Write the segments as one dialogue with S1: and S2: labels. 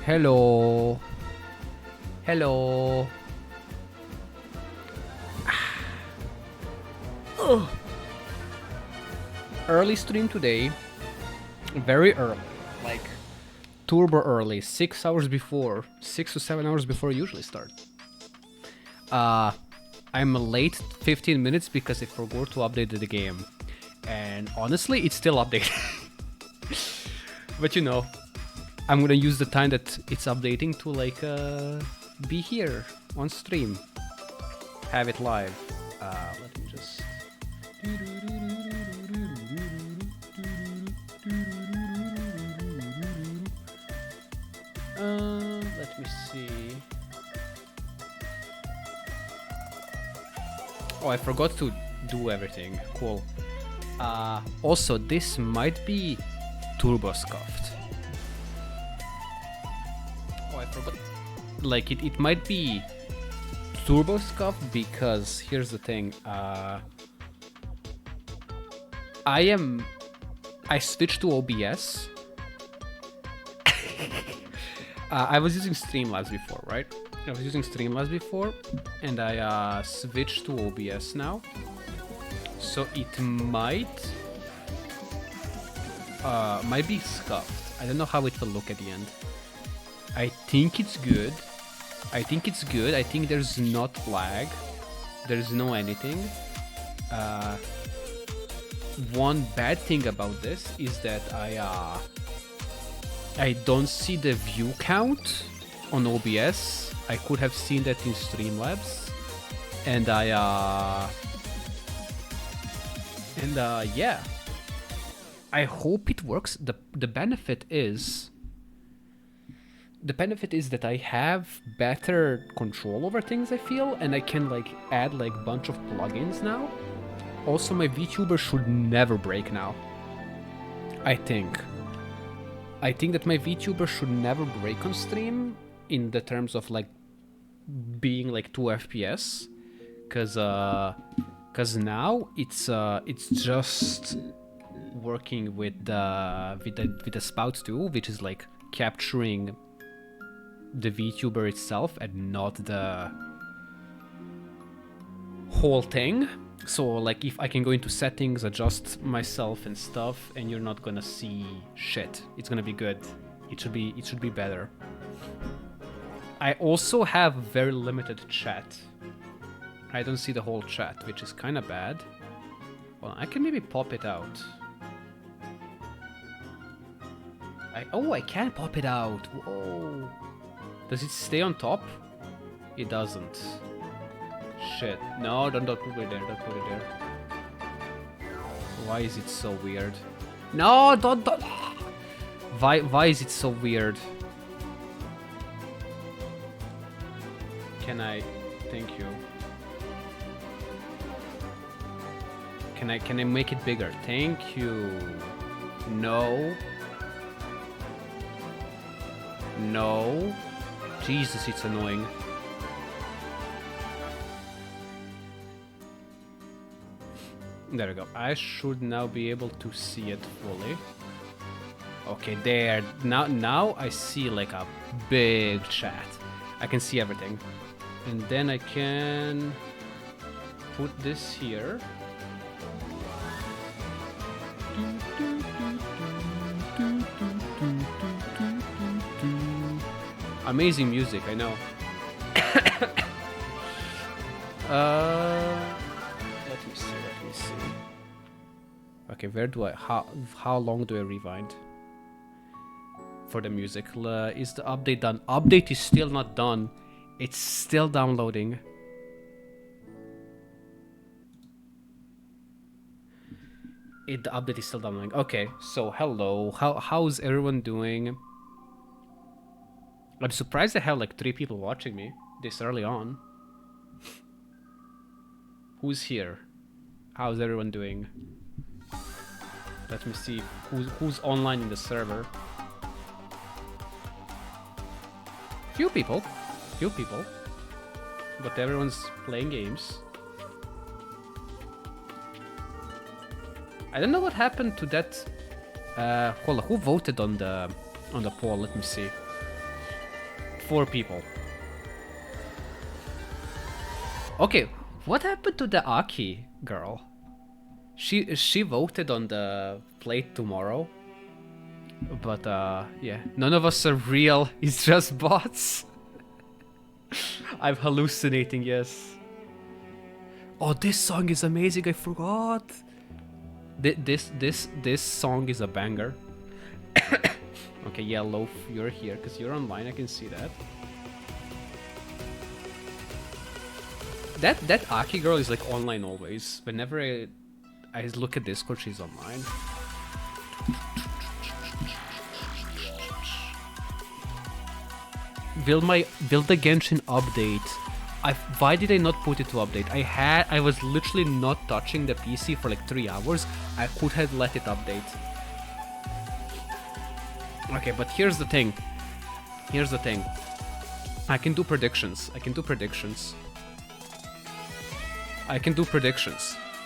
S1: Hello. Hello. Early stream today. Very early. Like turbo early. 6 hours before. 6 to 7 hours before I usually start. I'm late 15 minutes because I forgot to update the game. And honestly, it's still updated. But you know, I'm gonna use the time that it's updating to like be here on stream. Have it live. Let me just... let me see. Oh, I forgot to do everything. Cool. Also, this might be turbo scuffed. Oh, I forgot. Like, it might be turbo scuffed because here's the thing. I switched to OBS. I was using Streamlabs before, right? I was using Streamlabs before, and I switched to OBS now. So it might be scuffed. I don't know how it will look at the end. I think it's good. I think it's good. I think there's not lag. There's no anything. One bad thing about this is that I don't see the view count on OBS. I could have seen that in Streamlabs, and yeah. I hope it works. The benefit is that I have better control over things, I feel, and I can like add like bunch of plugins now. Also, my VTuber should never break now. I think that my VTuber should never break on stream in the terms of like being like 2 FPS, cause now it's just working with the spout tool, which is like capturing the VTuber itself and not the whole thing. So like if I can go into settings, adjust myself and stuff, and you're not gonna see shit. It's gonna be good. It should be better. I also have very limited chat. I don't see the whole chat, which is kind of bad. Well, I can maybe pop it out. I can pop it out. Whoa. Does it stay on top? It doesn't. Shit. No, don't put it there. Don't put it there. Why is it so weird? No, don't. Why is it so weird? Can I? Thank you. Can I make it bigger? Thank you. No. No. Jesus, it's annoying. There we go. I should now be able to see it fully. Okay, there. Now I see like a big chat. I can see everything. And then I can put this here. Amazing music, I know. Let me see. Okay, where do I... How long do I rewind? For the music. Is the update done? Update is still not done. It's still downloading. The update is still downloading. Okay, so hello. How's everyone doing? I'm surprised I have like 3 people watching me this early on. Who's here? How's everyone doing? Let me see who's online in the server. Few people, but everyone's playing games. I don't know what happened to that. Hold on, who voted on the poll? Let me see. 4 people. Okay, what happened to the Aki girl? She voted on the plate tomorrow. But yeah, none of us are real. It's just bots. I'm hallucinating, yes. Oh, this song is amazing. I forgot. This song is a banger. Okay, yeah, Loaf, you're here because you're online. I can see that. That Aki girl is like online always. Whenever I look at Discord, she's online. Will the Genshin update? Why did I not put it to update? I was literally not touching the PC for like 3 hours. I could have let it update. Okay, but here's the thing. I can do predictions.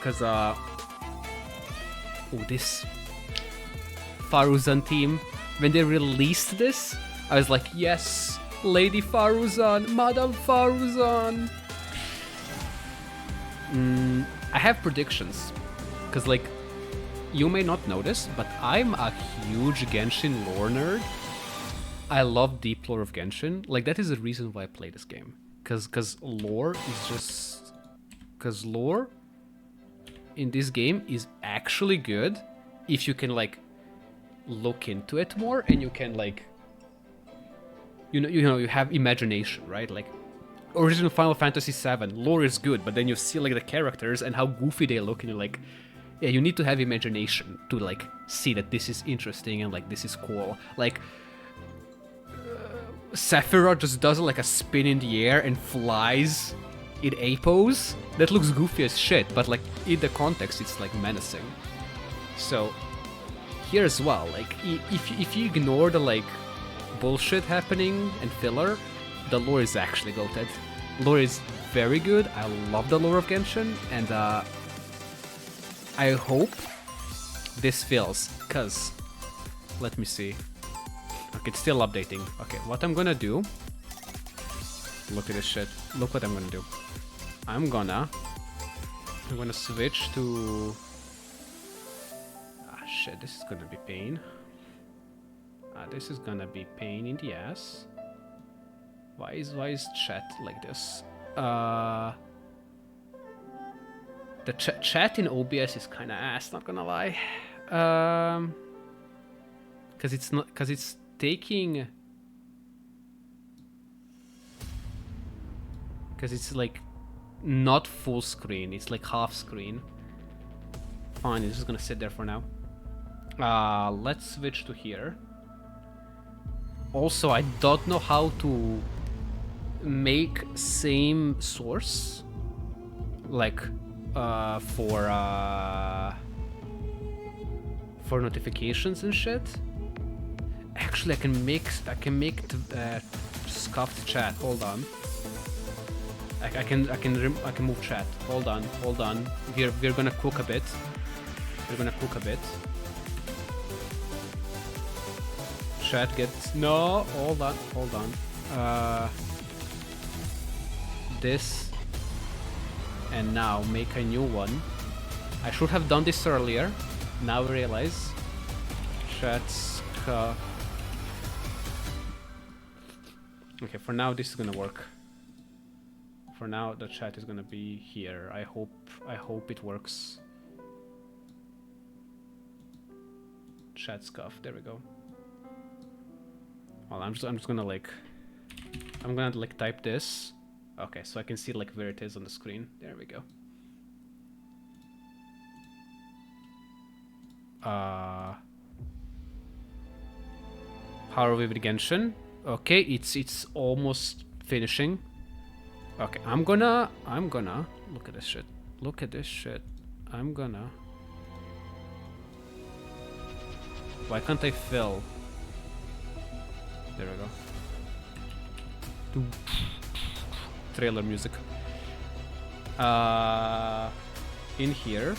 S1: Cause this Faruzan team, when they released this, I was like, yes, Lady Faruzan, Madame Faruzan. I have predictions, cause like, you may not notice, but I'm a huge Genshin lore nerd. I love deep lore of Genshin. Like, that is the reason why I play this game. Cause lore is just... Cause lore in this game is actually good if you can, like, look into it more and you can, like... You know, you have imagination, right? Like, original Final Fantasy VII, lore is good, but then you see, like, the characters and how goofy they look and you're like... Yeah, you need to have imagination to, like, see that this is interesting and, like, this is cool. Like, Sephiroth just does, like, a spin in the air and flies in A pose. That looks goofy as shit, but, like, in the context, it's, like, menacing. So, here as well, like, if you ignore the, like, bullshit happening and filler, the lore is actually goated. Lore is very good. I love the lore of Genshin, and, I hope this fills, cause, let me see. Okay, it's still updating. Okay, what I'm gonna do, look at this shit. Look what I'm gonna do. I'm gonna switch to, shit, this is gonna be pain. This is gonna be pain in the ass. Why is chat like this? The chat in OBS is kind of ass, not gonna lie. Cause it's taking... Cause it's like not full screen, it's like half screen. Fine, it's just gonna sit there for now. Let's switch to here. Also, I don't know how to make same source, like, for notifications and shit. Actually, I can make scuffed chat. Hold on. I can move chat. Hold on. We're gonna cook a bit. Chat gets no. Hold on. This. And now make a new one. I should have done this earlier. Now I realize. Chat's okay, for now this is gonna work. For now the chat is gonna be here. I hope it works. Chat scuff. There we go. Well, I'm just gonna like type this. Okay, so I can see like where it is on the screen. There we go. How are we with Genshin? Okay, it's almost finishing. Okay, I'm gonna look at this shit. Why can't I fill? There we go. Trailer music. In here,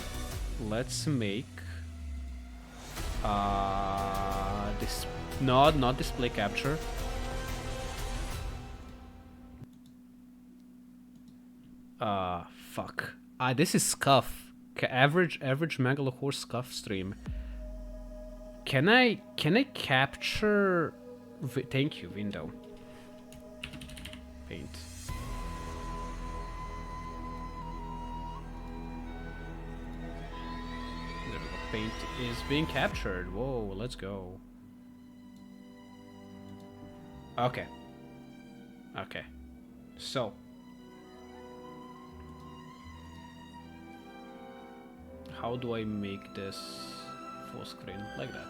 S1: let's make this not display capture. fuck. This is Scuff. Average Megalahorse Scuff stream. Can I capture? Thank you, window. Paint. There we go. Paint is being captured. Whoa, let's go. Okay. Okay. So. How do I make this full screen? Like that.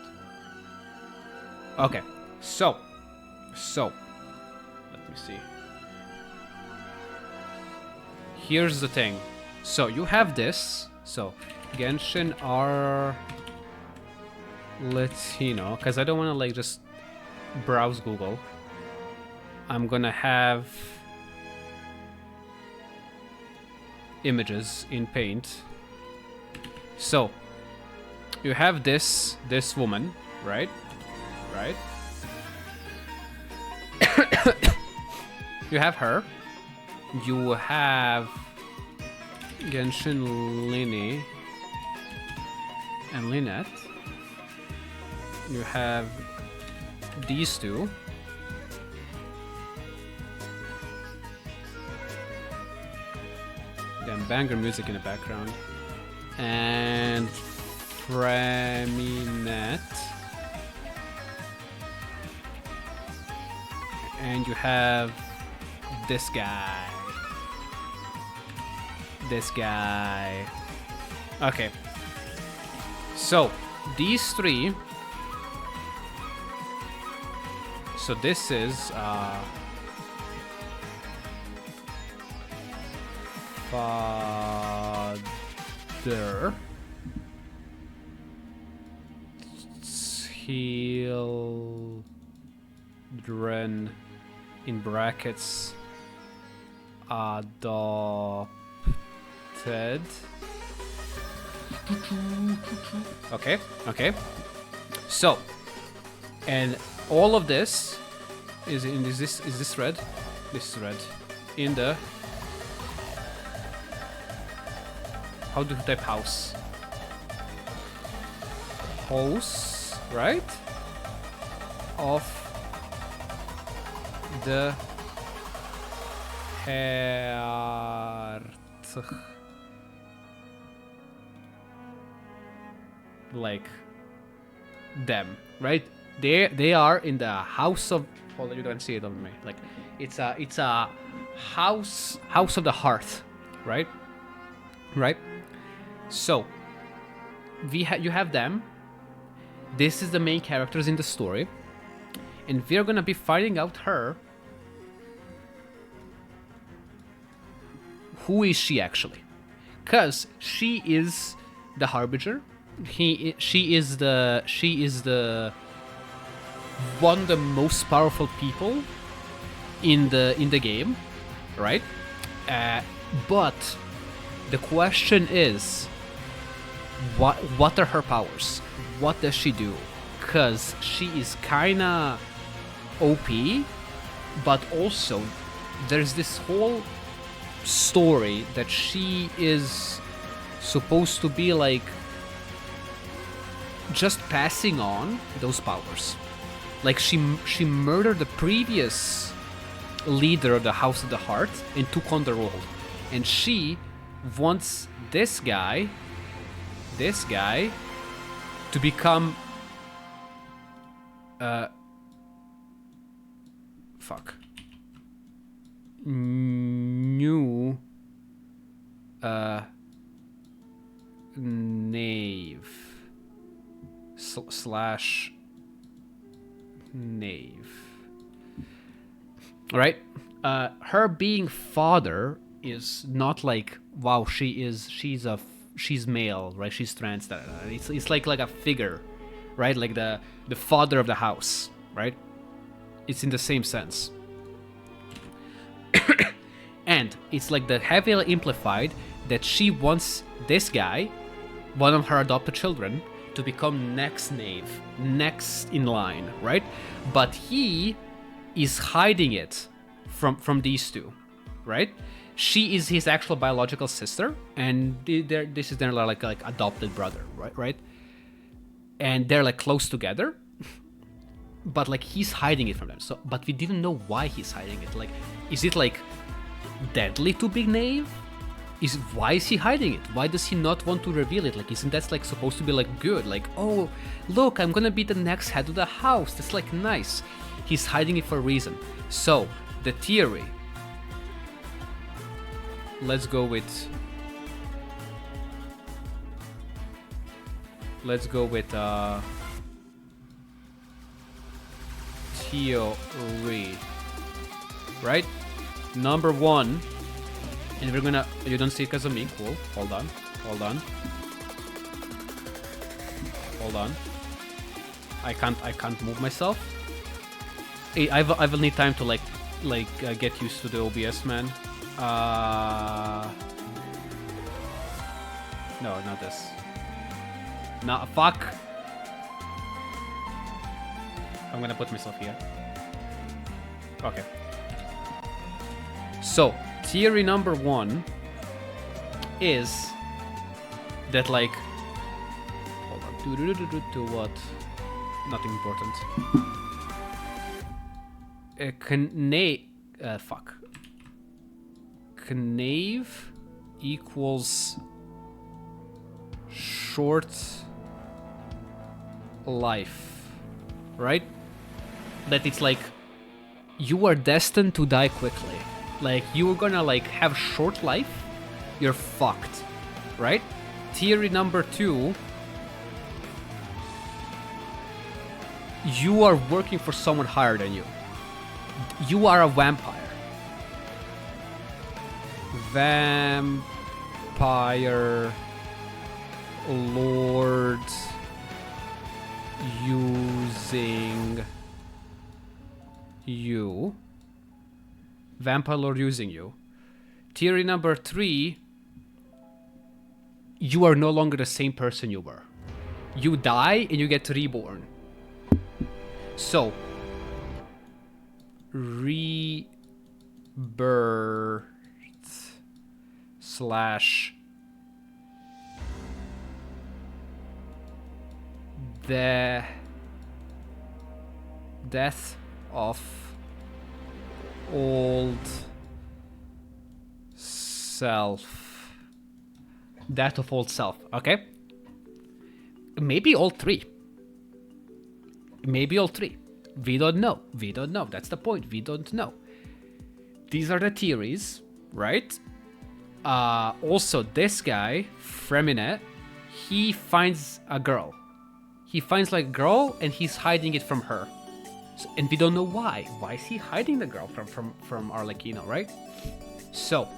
S1: Okay. So. Let me see. Here's the thing. So you have this. So Genshin Arlecchino, because I don't want to like just browse Google. I'm gonna have images in Paint. So you have this woman, right? Right? You have her. You have Genshin Lini and Lynette. You have these two. Then banger music in the background. And Freminette. And you have this guy. This guy. Okay. So, these three. So this is father. Children in brackets adopted. Okay, okay. So, and all of this is in is this red? This is red. In the how do you type house? House, right? Of the heart. Like them, right? They are in the house of. Hold on, you don't see it on me. Like it's a house of the hearth, right? Right. So you have them. This is the main characters in the story, and we're gonna be finding out her. Who is she actually? Cause she is the harbinger. She is the one of the most powerful people in the game, right? But the question is, what are her powers? What does she do? Cause she is kinda OP, but also there's this whole story that she is supposed to be like just passing on those powers. Like she murdered the previous leader of the House of the Heart and took on the role. And she wants this guy to become new knave slash knave. Right? Her being father is not like, wow, she's male, right? She's trans. It's like a figure, right? Like the father of the house, right? It's in the same sense. And it's like the heavily implied that she wants this guy, one of her adopted children, to become next knave, next in line, right? But he is hiding it from these two, right? she is his actual biological sister, and this is their like adopted brother, right? And they're like close together, but like he's hiding it from them. So, but we didn't know why he's hiding it. Like, is it like deadly to be Knave? Why is he hiding it? Why does he not want to reveal it? Like, isn't that like supposed to be like good? Like, oh, look, I'm gonna be the next head of the house. That's like nice. He's hiding it for a reason. So the theory. Let's go with theory, right? Number one, and we're gonna. You don't see it because of me. Cool. Hold on. I can't move myself. I will need time to get used to the OBS, man. No, not this. Nah, fuck. I'm gonna put myself here. Okay. So, theory number one is that like... Hold on. To what? Nothing important. Knave equals short life, right? That it's like you are destined to die quickly. Like you're gonna like have short life, you're fucked, right? Theory number two, you are working for someone higher than you. You are a vampire. Vampire Lord using you. Vampire Lord using you. Theory number three, you are no longer the same person you were. You die and you get reborn. So, rebirth slash the death of old self. Death of old self, okay? Maybe all three. Maybe all three. We don't know. That's the point. We don't know. These are the theories, right? Also, this guy, Freminet, he finds a girl. He finds like a girl and he's hiding it from her. So, and we don't know why. Why is he hiding the girl from Arlecchino, right? So,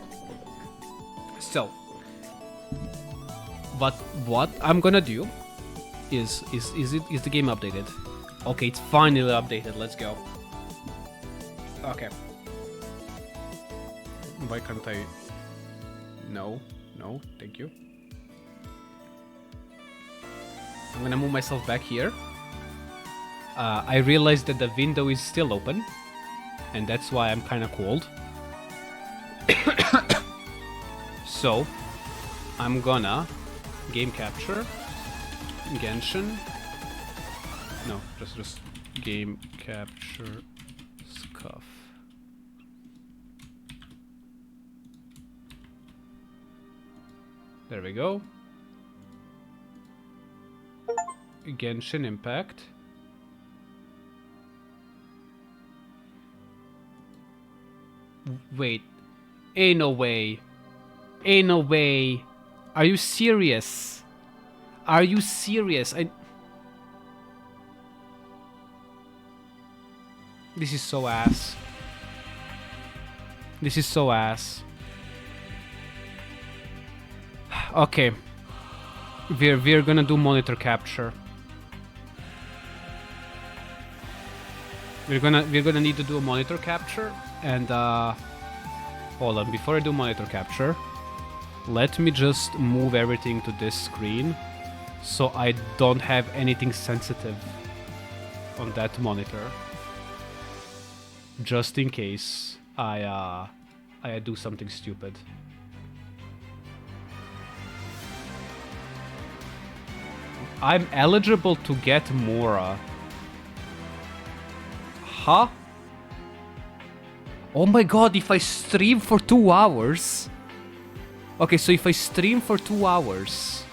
S1: what I'm gonna do is the game updated? Okay, it's finally updated. Let's go. Okay. Why can't I? No, thank you. I'm gonna move myself back here. I realized that the window is still open, and that's why I'm kind of cold. So, I'm gonna game capture Genshin. No, just game capture scuff. There we go. Genshin Impact. Wait. Ain't no way. Are you serious? This is so ass. Okay. We're gonna do monitor capture. We're gonna need to do a monitor capture, and hold on, before I do monitor capture, let me just move everything to this screen so I don't have anything sensitive on that monitor. Just in case I I do something stupid. I'm eligible to get Mora. Huh? Oh my god, if I stream for 2 hours... Okay, so if I stream for 2 hours...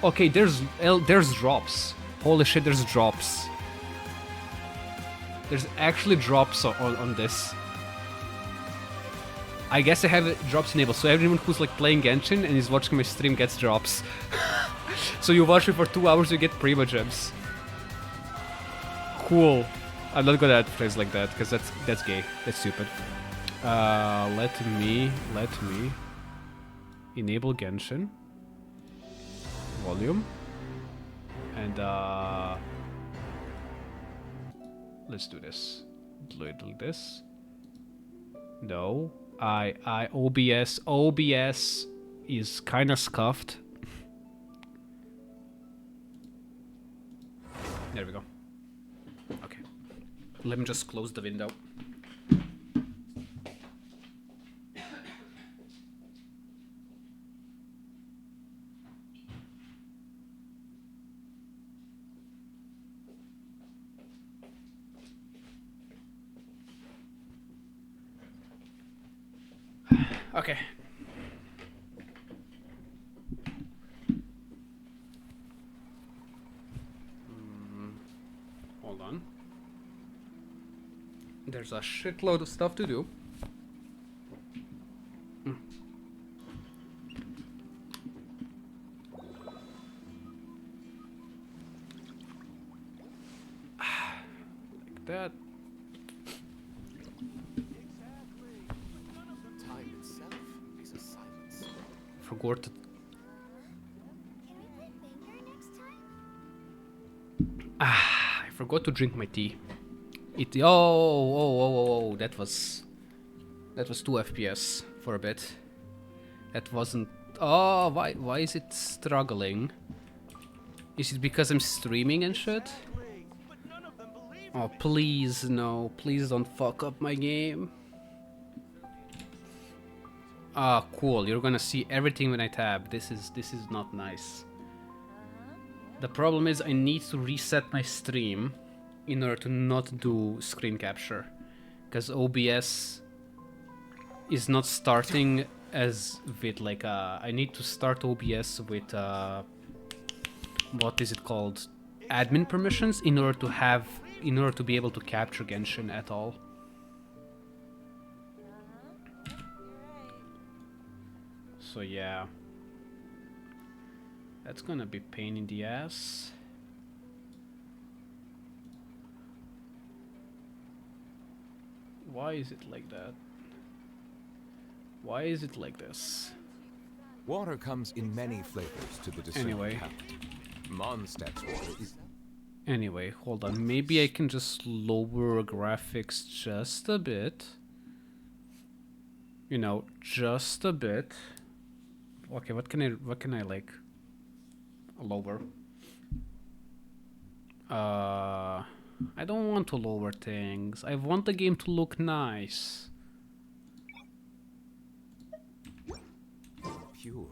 S1: Okay, there's drops. Holy shit, there's drops. There's actually drops on this. I guess I have drops enabled, so everyone who's like playing Genshin and is watching my stream gets drops. So you watch me for 2 hours, you get Prima Gems. Cool. I'm not gonna advertise like that, because that's gay. That's stupid. Let me enable Genshin. Volume. And let's do this. Delete this. No. OBS is kinda scuffed. There we go. Okay. Let me just close the window. Okay. Hold on. There's a shitload of stuff to do. Like that. Forgot to... I forgot to drink my tea. Oh, that was 2 FPS for a bit. That wasn't... Oh, why is it struggling? Is it because I'm streaming and shit? Oh, please, no. Please don't fuck up my game. Ah, cool. You're gonna see everything when I tab. This is not nice. The problem is I need to reset my stream in order to not do screen capture, because OBS is not starting as with like I need to start OBS with what is it called, admin permissions, in order to be able to capture Genshin at all. So yeah, that's gonna be pain in the ass. Why is it like that? Why is it like this?
S2: Water comes in many flavors to the discerning palate. Mondstadt's water is...
S1: Anyway, hold on. Maybe I can just lower graphics just a bit. You know, just a bit. Okay, what can I like lower? I don't want to lower things. I want the game to look nice.
S2: Pure.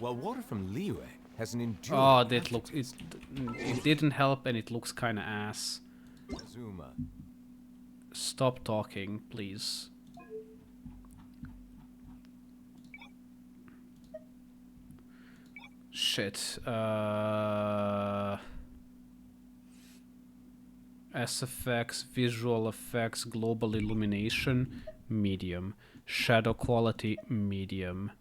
S2: Well, water from Liyue has an enduring...
S1: Oh, that looks... It didn't help and it looks kinda ass.
S2: Zuma.
S1: Stop talking, please. Shit. SFX, visual effects, global illumination, medium. Shadow quality, medium.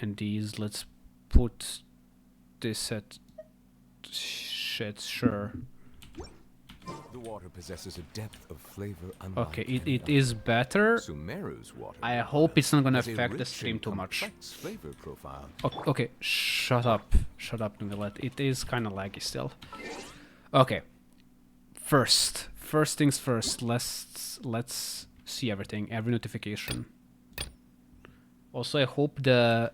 S1: And these, let's put this at... Shit, sure.
S2: The water possesses a depth of flavor unlike...
S1: Okay, it is better.
S2: Sumeru's water,
S1: I hope it's not gonna affect the stream too much.
S2: Flavor profile.
S1: Okay, shut up. Shut up, Nuvillet. It is kinda laggy still. Okay. First things first. Let's see everything. Every notification. Also, I hope the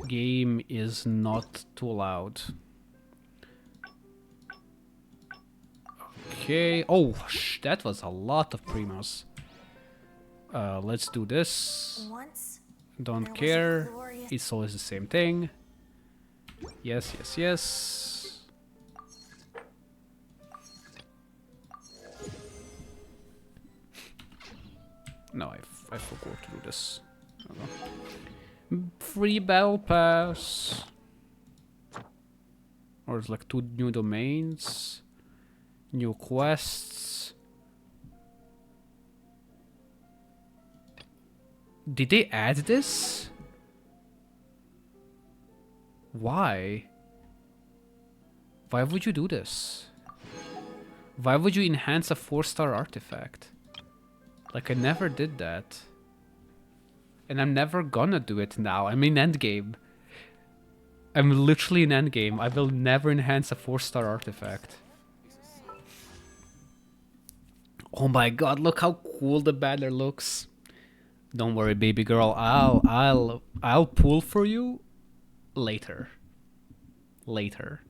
S1: game is not too loud. Okay. Oh, that was a lot of primos. Let's do this. Don't care. It's always the same thing. Yes, yes, yes. No, I forgot to do this. Free battle pass. Or it's like 2 new domains. New quests. Did they add this? Why? Why would you do this? Why would you enhance a 4-star artifact? Like, I never did that. And I'm never gonna do it now. I'm in endgame. I'm literally in endgame. I will never enhance a 4-star artifact. Oh my god, look how cool the banner looks. Don't worry, baby girl. I'll pull for you later. Later.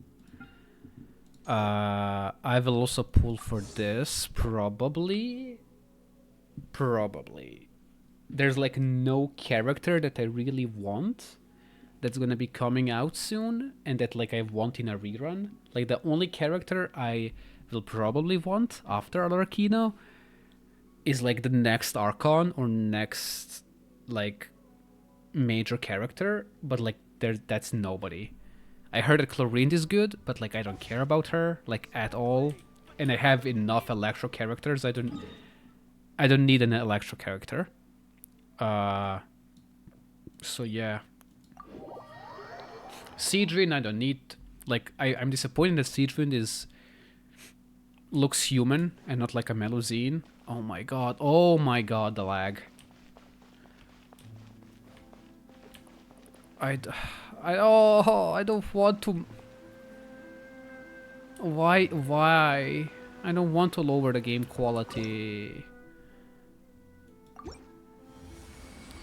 S1: I will also pull for this, probably. Probably. There's like no character that I really want that's gonna be coming out soon and that like I want in a rerun. Like the only character I will probably want after Arlecchino is like the next Archon or next like major character, but like that's nobody. I heard that Chlorine is good, but like I don't care about her like at all, and I have enough Electro characters. I don't need an Electro character. So yeah. Siegwind I don't need. Like I'm disappointed that Siegwind looks human and not like a Melusine. Oh my god, the lag. I don't want to. Why? I don't want to lower the game quality.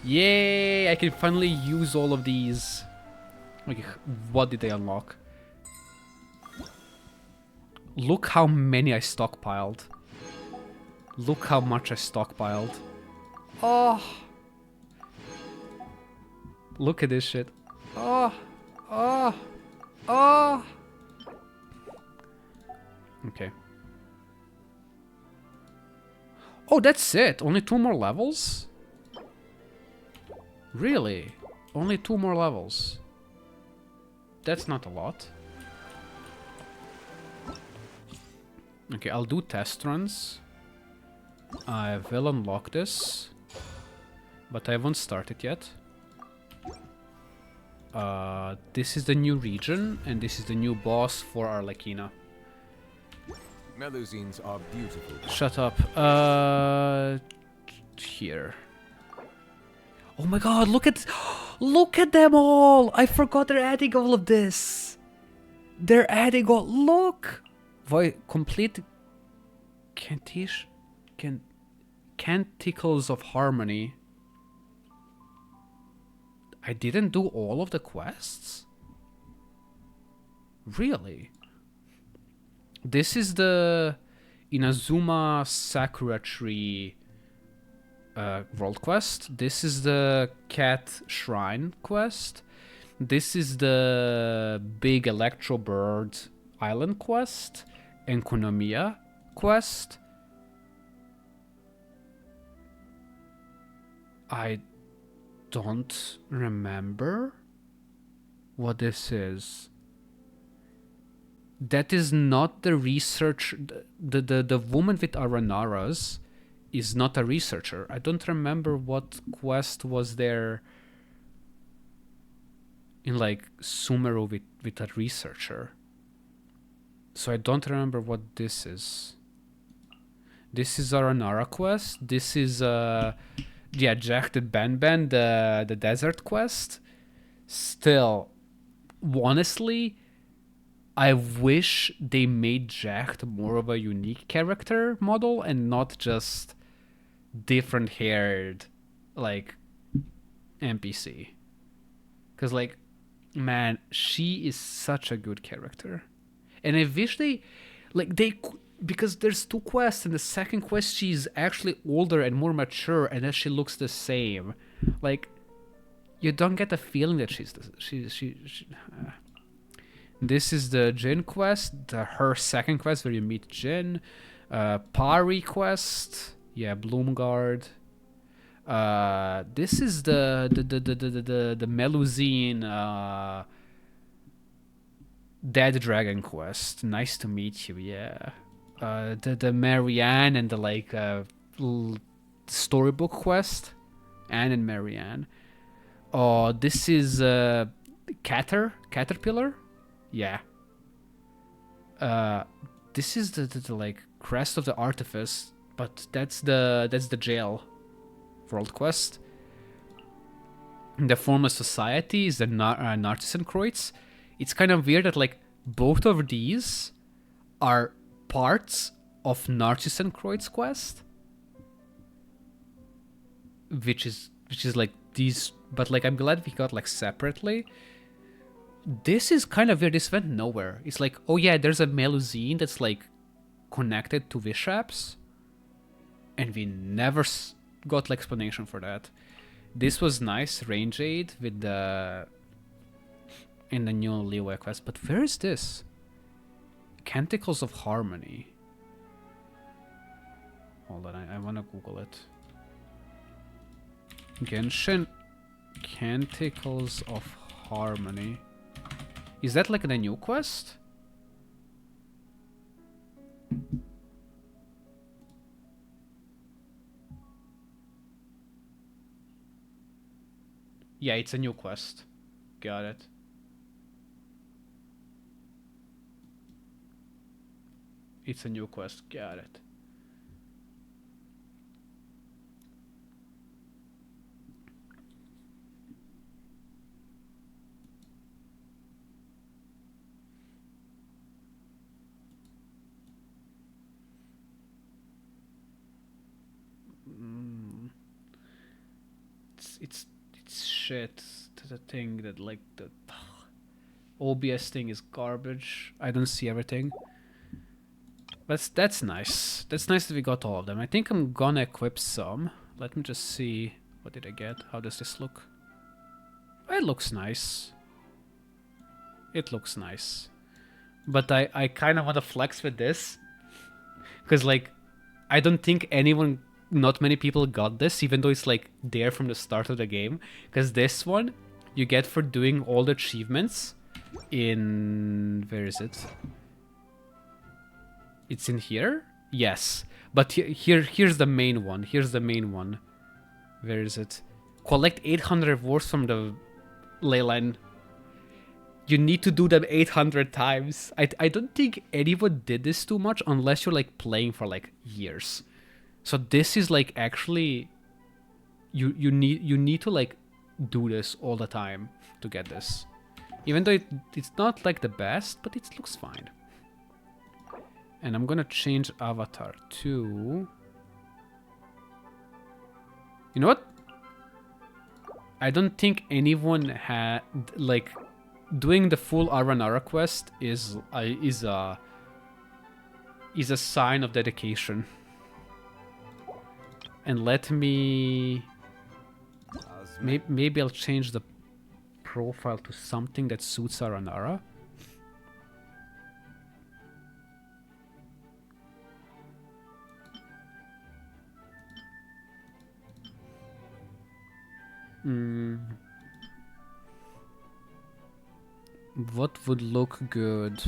S1: Yay! I can finally use all of these. Okay, what did they unlock? Look how many I stockpiled. Look how much I stockpiled. Oh! Look at this shit. Oh! Oh! Oh! Okay. Oh, that's it? Only 2 more levels? Really? Only 2 more levels? That's not a lot. Okay, I'll do test runs. I will unlock this, but I haven't started yet. This is the new region, and this is the new boss for Arlecchino.
S2: Melusines are beautiful.
S1: Shut up. Here. Oh my god, look at them all! I forgot they're adding all of this. They're adding all. Look! Why complete Canticles of Harmony. I didn't do all of the quests? Really? This is the Inazuma Sakura Tree world quest. This is the Cat Shrine quest. This is the Big Electro Bird Island quest. Enkonomiya quest. I don't remember what this is. That is not the research. The woman with Aranaras is not a researcher. I don't remember what quest was there in like Sumeru with a researcher. So I don't remember what this is. This is Aranara quest. This is Jack the Ben, the desert quest. Still, honestly, I wish they made Jack more of a unique character model and not just different haired like NPC. Cause like, man, she is such a good character. And I wish they because there's two quests, and the second quest she's actually older and more mature, and then she looks the same. Like, you don't get the feeling that she's the, she This is the Jin quest, her second quest where you meet Jin. Pari quest, yeah, Bloomguard. This is the Melusine Dead Dragon quest. Nice to meet you, yeah. The Marianne and the like storybook quest, Anne and Marianne. Oh, this is Caterpillar. Yeah. This is the like Crest of the Artifice, but that's the jail world quest. The Formless Society is the Narcissenkreuz. It's kind of weird that like both of these are parts of Narcissenkreuz quest, which is like these, but like I'm glad we got like separately. This is kind of weird. This went nowhere. It's like, oh yeah, there's a Melusine that's like connected to Vishaps, and we never got like explanation for that. This was nice range aid with the in the new Leeway quest, but where is this? Canticles of Harmony. Hold on, I wanna Google it. Genshin Canticles of Harmony. Is that like the new quest? Yeah, it's a new quest. Got it. It's a new quest. Got it. It's shit. The thing that like the OBS thing is garbage. I don't see everything. But that's nice. That's nice that we got all of them. I think I'm gonna equip some. Let me just see. What did I get? How does this look? It looks nice. It looks nice. But I kind of want to flex with this. Because like, I don't think anyone, not many people got this, even though it's like there from the start of the game. Because this one, you get for doing all the achievements in... Where is it? It's in here? Yes. But here's the main one. Here's the main one. Where is it? Collect 800 rewards from the ley line. You need to do them 800 times. I don't think anyone did this too much unless you're like playing for like years. So this is like actually you need to like do this all the time to get this. Even though it's not like the best, but it looks fine. And I'm gonna change avatar to... You know what? I don't think anyone had like doing the full Aranara quest is a sign of dedication. And let me maybe I'll change the profile to something that suits Aranara. What would look good?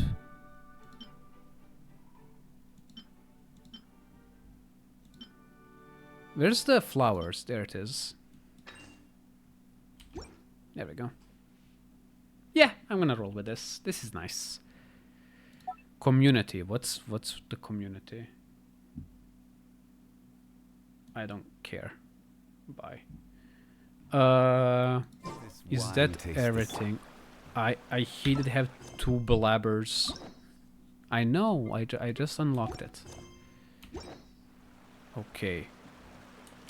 S1: Where's the flowers? There it is. There we go. Yeah, I'm gonna roll with this. This is nice. Community. What's the community? I don't care. Bye. Is that everything? I did have 2 blabbers. I know. I just unlocked it. Okay.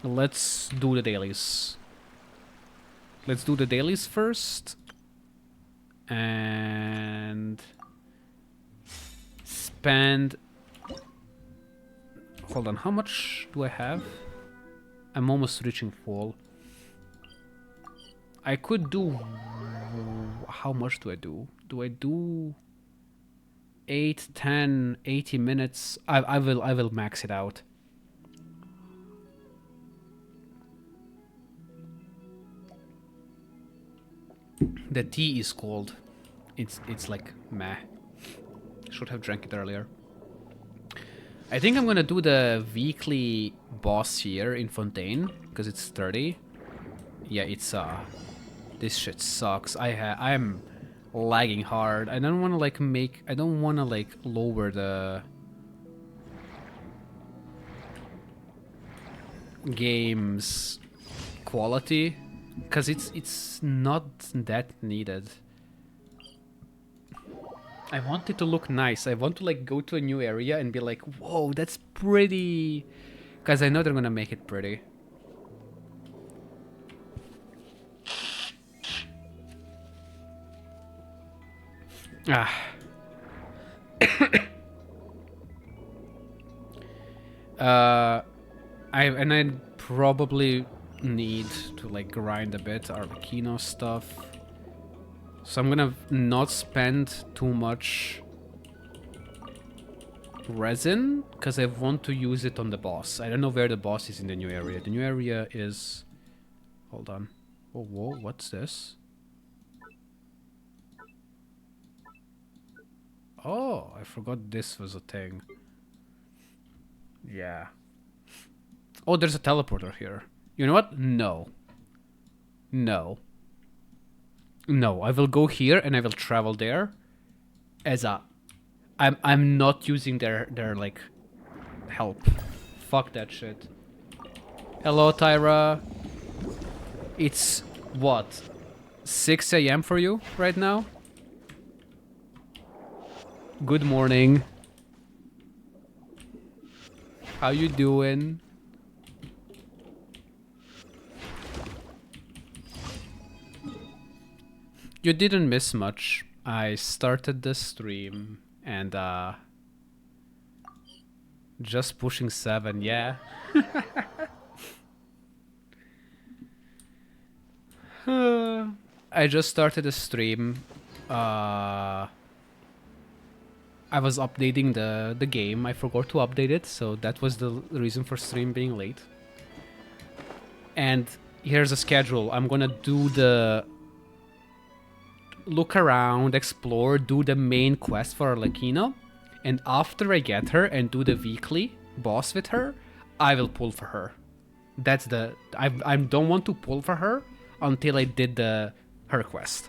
S1: Let's do the dailies. Let's do the dailies first. And spend Hold on, how much do I have? I'm almost reaching full. I could do... How much do I do? Do I do 8, 10, 80 minutes? I will max it out. The tea is cold. It's like meh. Should have drank it earlier. I think I'm gonna do the weekly boss here in Fontaine because it's 30. Yeah, it's this shit sucks. I'm lagging hard. I don't want to like I don't want to like lower the game's quality because it's not that needed. I want it to look nice. I want to like go to a new area and be like, whoa, that's pretty. Because I know they're gonna make it pretty. Ah. I probably need to like grind a bit Arlecchino stuff. So I'm gonna not spend too much resin because I want to use it on the boss. I don't know where the boss is in the new area. The new area is... Hold on. Oh, whoa, what's this? Oh, I forgot this was a thing. Yeah. Oh, there's a teleporter here. You know what? No. No. No, I will go here and I will travel there as a... I'm not using their like help. Fuck that shit. Hello, Tyra. It's what? 6 a.m. for you right now? Good morning. How you doing? You didn't miss much. I started the stream and just pushing 7, yeah. I just started the stream. I was updating the game. I forgot to update it, so that was the reason for stream being late. And here's a schedule. I'm gonna do the look around, explore, do the main quest for Arlecchino, and after I get her and do the weekly boss with her, I will pull for her. That's the... I don't want to pull for her until I did her quest.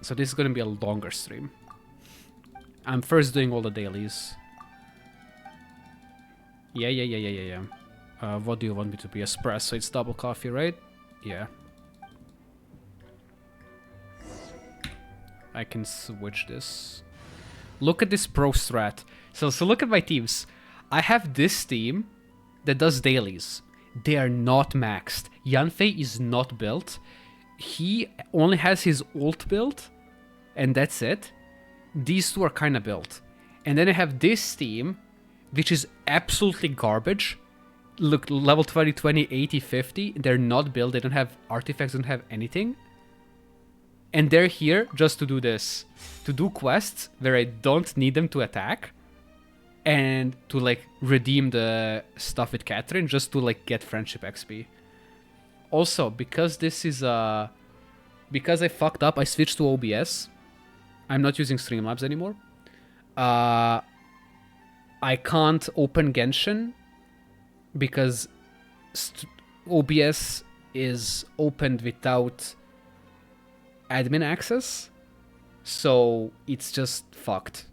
S1: So this is gonna be a longer stream. I'm first doing all the dailies. Yeah. What do you want me to be? Espresso, it's double coffee, right? Yeah. I can switch this. Look at this pro strat. So look at my teams. I have this team that does dailies. They are not maxed. Yanfei is not built. He only has his ult built, and that's it. These two are kind of built. And then I have this team, which is absolutely garbage. Look, level 20, 20, 80, 50. They're not built. They don't have artifacts, don't have anything. And they're here just to do this. To do quests where I don't need them to attack. And to like redeem the stuff with Catherine just to like get friendship XP. Also, because this is because I fucked up, I switched to OBS. I'm not using Streamlabs anymore. I can't open Genshin because OBS is opened without admin access, so it's just fucked.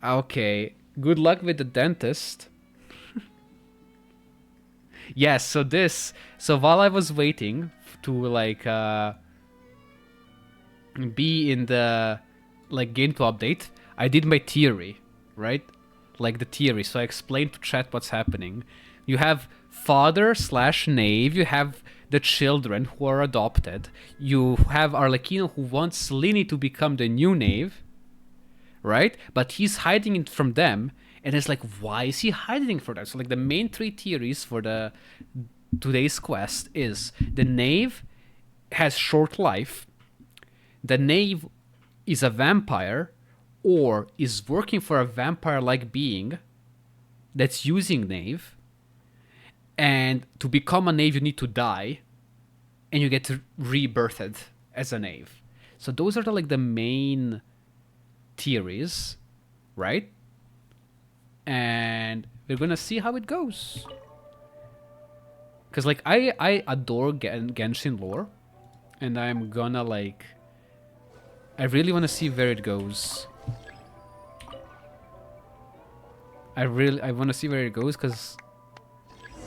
S1: Okay. Good luck with the dentist. Yes, so while I was waiting to like be in the like game to update, I did my theory, right? Like the theory. So I explained to chat what's happening. You have father/knave, you have the children who are adopted. You have Arlecchino who wants Lini to become the new knave, right? But he's hiding it from them, and it's like, why is he hiding from them? So like the main 3 theories for the today's quest is the knave has short life, the knave is a vampire or is working for a vampire-like being that's using knave, and to become a knave you need to die, and you get rebirthed as a knave. So those are the main theories, right? And we're gonna see how it goes. Because like I adore Genshin lore, and I'm gonna like, I really want to see where it goes. I want to see where it goes, because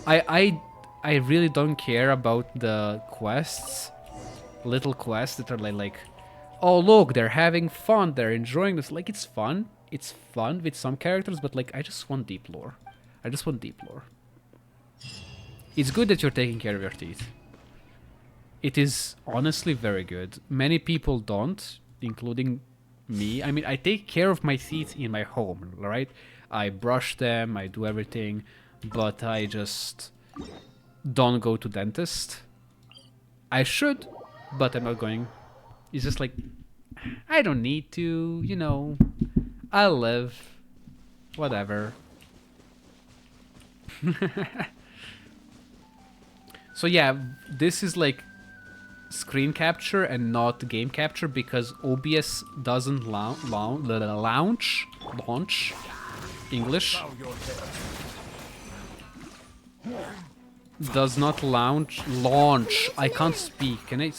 S1: I really don't care about the quests, little quests that are like, oh look, they're having fun, they're enjoying this. Like, it's fun with some characters, but like, I just want deep lore. I just want deep lore. It's good that you're taking care of your teeth. It is honestly very good. Many people don't, including me. I mean, I take care of my teeth in my home, right? I brush them, I do everything, but I just don't go to dentist. I should, but I'm not going. It's just like, I don't need to, you know, I'll live, whatever. So yeah, this is like screen capture and not game capture, because OBS doesn't launch English. Does not launch. I can't speak. Can I?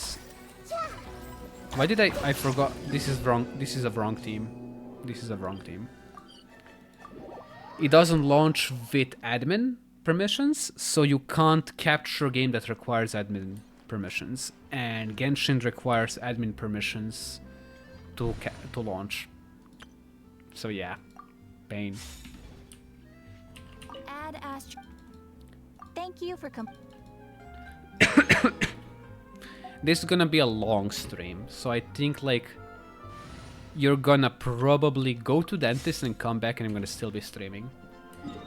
S1: Why did I forgot? This is wrong. This is a wrong team. This is a wrong team. It doesn't launch with admin permissions, so you can't capture a game that requires admin permissions. And Genshin requires admin permissions to launch. So yeah, pain.
S3: Thank you for
S1: This is gonna be a long stream, so I think like you're gonna probably go to dentist and come back, and I'm gonna still be streaming.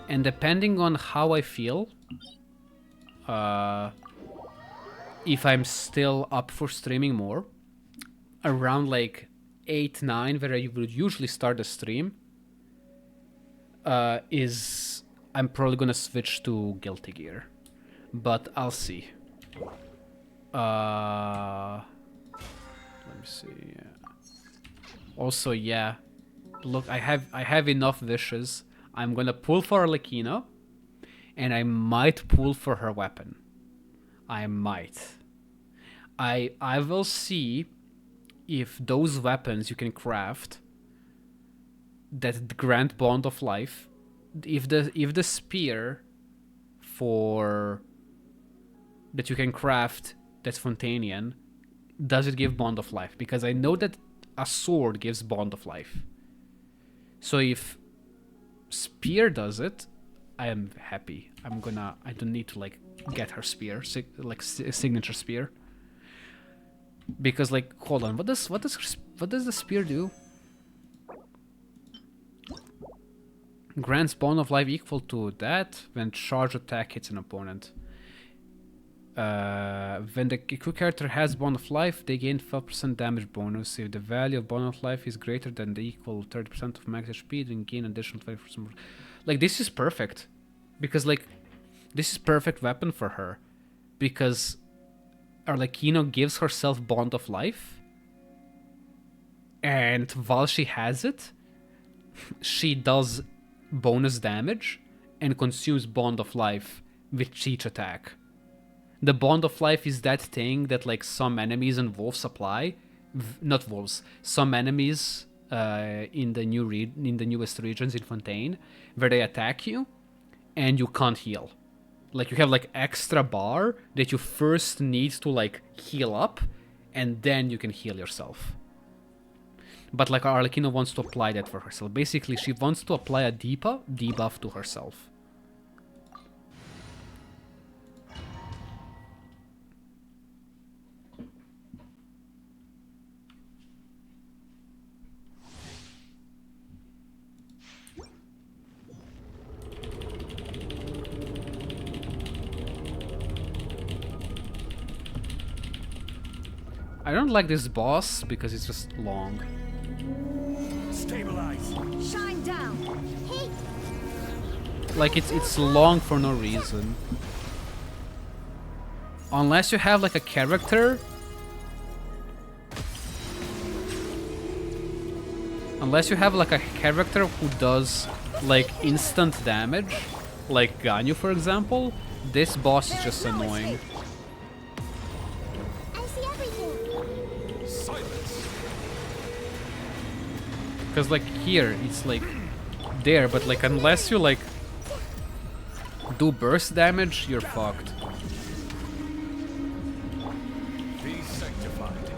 S1: And depending on how I feel, if I'm still up for streaming more, around like 8, 9, where I would usually start the stream, I'm probably gonna switch to Guilty Gear, but I'll see. Let me see. Yeah. Also, yeah. Look, I have enough wishes. I'm gonna pull for Arlecchino, and I might pull for her weapon. I might. I will see if those weapons you can craft that grant Bond of Life. If the spear for that you can craft that's Fontanian, does it give Bond of Life? Because I know that a sword gives Bond of Life. So if spear does it, I am happy. I don't need to like get her spear, signature spear. Because like, hold on, what does the spear do? Grants Bond of Life equal to that when charge attack hits an opponent. When the quick character has Bond of Life, they gain 12% damage bonus. If the value of Bond of Life is greater than the equal 30% of max HP, then gain additional 20% more. Like, this is perfect. Because, like, this is perfect weapon for her. Because Arlecchino gives herself Bond of Life. And while she has it, she does bonus damage and consumes Bond of Life with each attack. The Bond of Life is that thing that like some enemies and wolves apply, not wolves, some enemies in the newest regions in Fontaine, where they attack you and you can't heal. Like you have like extra bar that you first need to like heal up, and then you can heal yourself. But like Arlecchino wants to apply that for herself. Basically, she wants to apply a debuff to herself. I don't like this boss because it's just long.
S3: Stabilize. Shine down. Hey.
S1: Like it's long for no reason. Unless you have like a character. Unless you have like a character who does like instant damage, like Ganyu for example, this boss is just annoying.
S3: I see everything.
S2: Silence.
S1: Cause like here, it's like there, but like unless you like do burst damage, you're fucked.
S2: Be sanctified.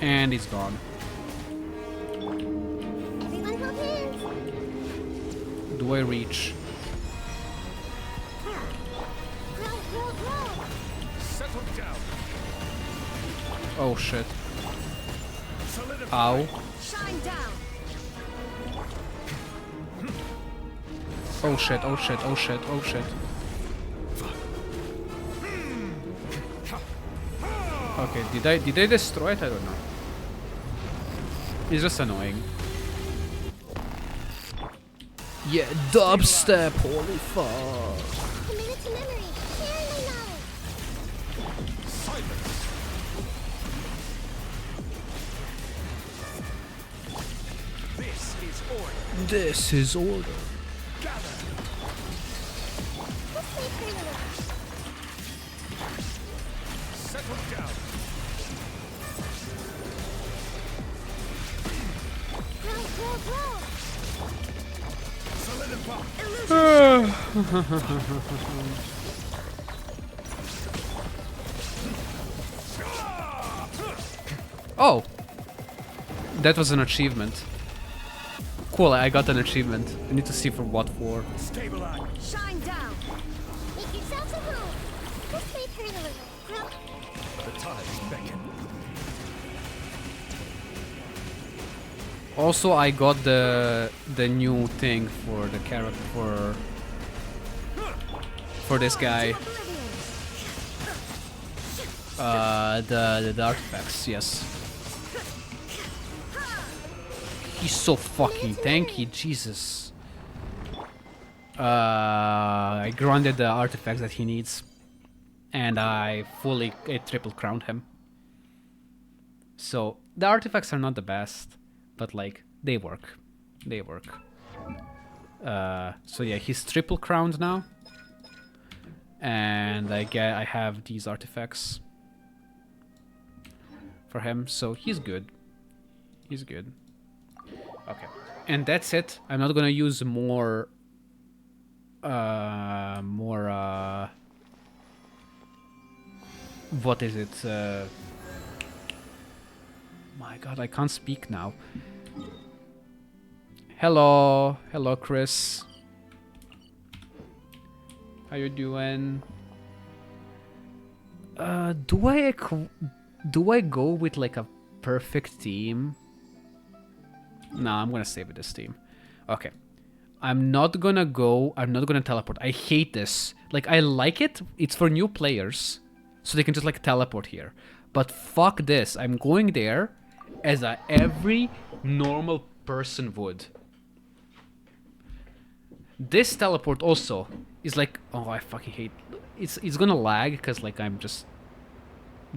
S1: And he's gone.
S3: Everyone hold hands.
S1: Do I reach?
S3: Roll.
S2: Settle down.
S1: Oh shit.
S2: Solidify.
S1: Ow.
S3: Shine down.
S1: Oh shit, oh shit, oh shit, oh shit. Okay, did I destroy it? I don't know. It's just annoying. Yeah, dubstep, holy fuck.
S3: Commit it to memory. Sharing my knowledge.
S2: Silence. This is order.
S1: This is order.
S2: Gather.
S3: Let's wait for you.
S2: Settle down.
S3: Roll.
S2: Solidify.
S1: Oh! That was an achievement. Cool, I got an achievement. I need to see for what for.
S2: Stabilize.
S3: Shine down. Make yourselves at home. Let's wait for you.
S2: The tides beckon.
S1: Also, I got the new thing for the character for this guy. The artifacts, yes. He's so fucking tanky, Jesus. I granted the artifacts that he needs, and I triple crowned him. So the artifacts are not the best, but like they work. They work. So yeah, he's triple crowned now, and I have these artifacts for him, so he's good. He's good. Okay, and that's it. I'm not gonna use more. What is it? My God, I can't speak now. Hello, Chris. How you doing? Do I go with like a perfect team? Nah, I'm gonna stay with this team. Okay. I'm not gonna teleport. I hate this. Like, I like it. It's for new players. So they can just like teleport here. But fuck this. I'm going there as every normal person would. This teleport also is like, oh, I fucking hate. It's gonna lag because like I'm just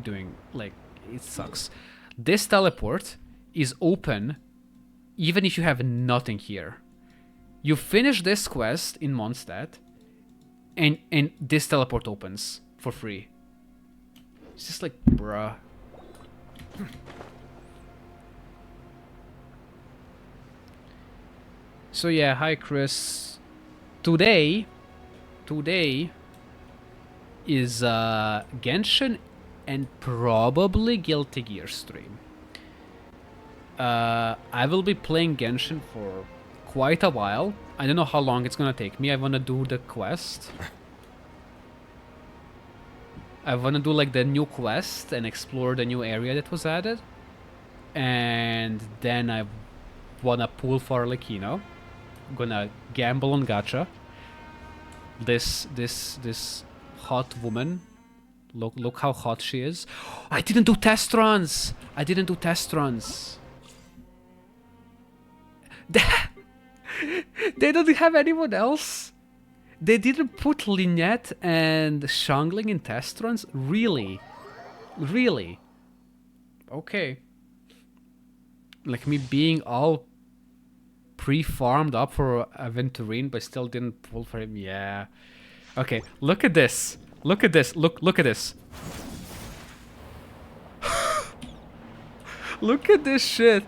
S1: doing like, it sucks. This teleport is open even if you have nothing here. You finish this quest in Mondstadt and this teleport opens for free. It's just like, bruh. So yeah, hi Chris. Today is Genshin and probably Guilty Gear stream. I will be playing Genshin for quite a while. I don't know how long it's gonna take me. I wanna do the quest. I wanna do like the new quest and explore the new area that was added. And then I wanna pull for Arlecchino. Gonna gamble on gacha. This hot woman, Look how hot she is. I didn't do test runs. I didn't do test runs. They don't have anyone else. They didn't put Lynette and Xiangling in test runs? Really? Really? Okay. Like me being all pre-farmed up for Aventurine, but still didn't pull for him. Yeah. Okay, look at this. Look at this. Look at this. Look at this shit.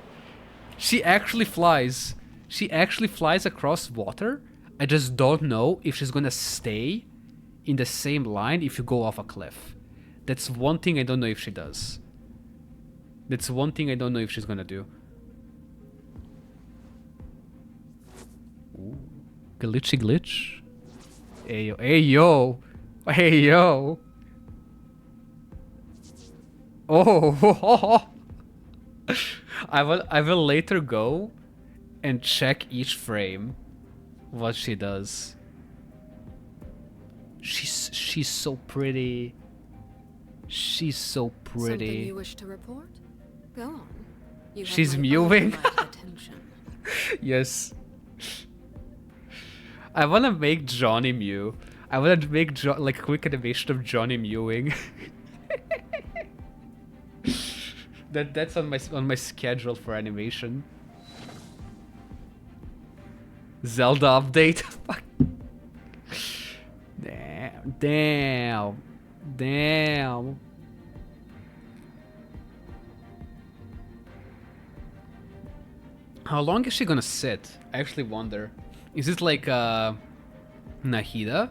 S1: She actually flies. She actually flies across water. I just don't know if she's gonna stay in the same line if you go off a cliff. That's one thing I don't know if she does. That's one thing I don't know if she's gonna do. Ooh. Glitchy glitch. Hey yo. Hey yo. Hey yo. Oh. I will later go and check each frame what she does. She's so pretty. She's so pretty.
S4: Something you wish to report? Go on. You have
S1: She's
S4: my
S1: mewing.
S4: undivided attention.
S1: Yes. I wanna make Johnny mew. I wanna make like a quick animation of Johnny mewing. That's on my schedule for animation. Zelda update. Fuck. Damn. How long is she gonna sit? I actually wonder. Is it like Nahida?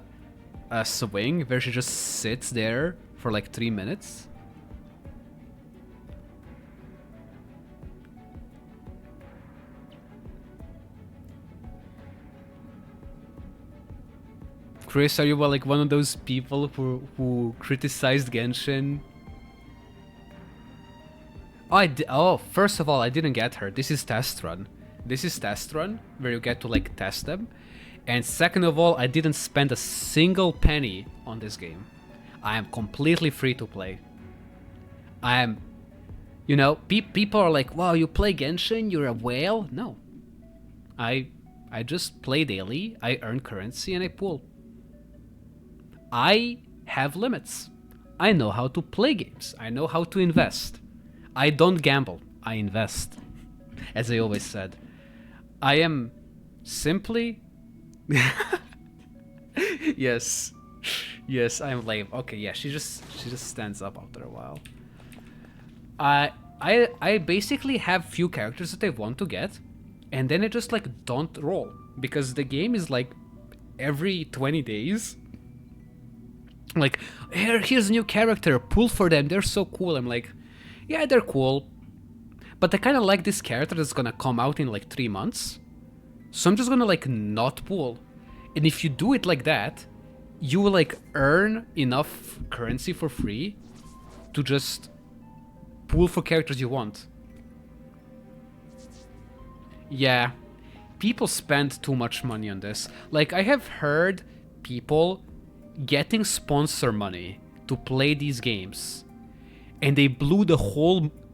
S1: A swing where she just sits there for like 3 minutes? Chris, are you like one of those people who criticized Genshin? Oh, first of all, I didn't get her. This is test run. This is test run where you get to like test them. And second of all, I didn't spend a single penny on this game. I am completely free to play. I am, you know, people are like, wow, you play Genshin, you're a whale. No, I just play daily. I earn currency and I pull. I have limits. I know how to play games. I know how to invest. I don't gamble. I invest. As I always said. I am simply... Yes. Yes, I am lame. Okay, yeah, she just stands up after a while. I basically have few characters that I want to get, and then I just like don't roll. Because the game is like every 20 days. Like, here's a new character, pull for them, they're so cool. I'm like, yeah, they're cool, but I kind of like this character that's gonna come out in like 3 months, so I'm just gonna like not pull. And if you do it like that, you will like earn enough currency for free to just pull for characters you want. Yeah, people spend too much money on this. Like, I have heard people getting sponsor money to play these games, and they blew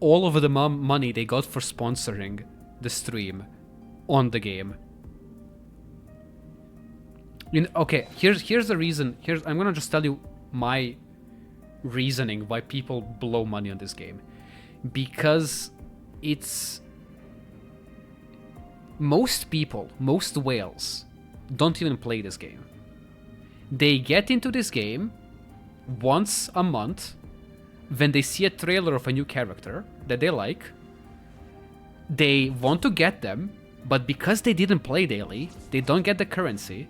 S1: all of the money they got for sponsoring the stream on the game. You know, okay, here's the reason. I'm gonna just tell you my reasoning why people blow money on this game. Because it's... most people, most whales, don't even play this game. They get into this game once a month when they see a trailer of a new character that they like. They want to get them, but because they didn't play daily, they don't get the currency.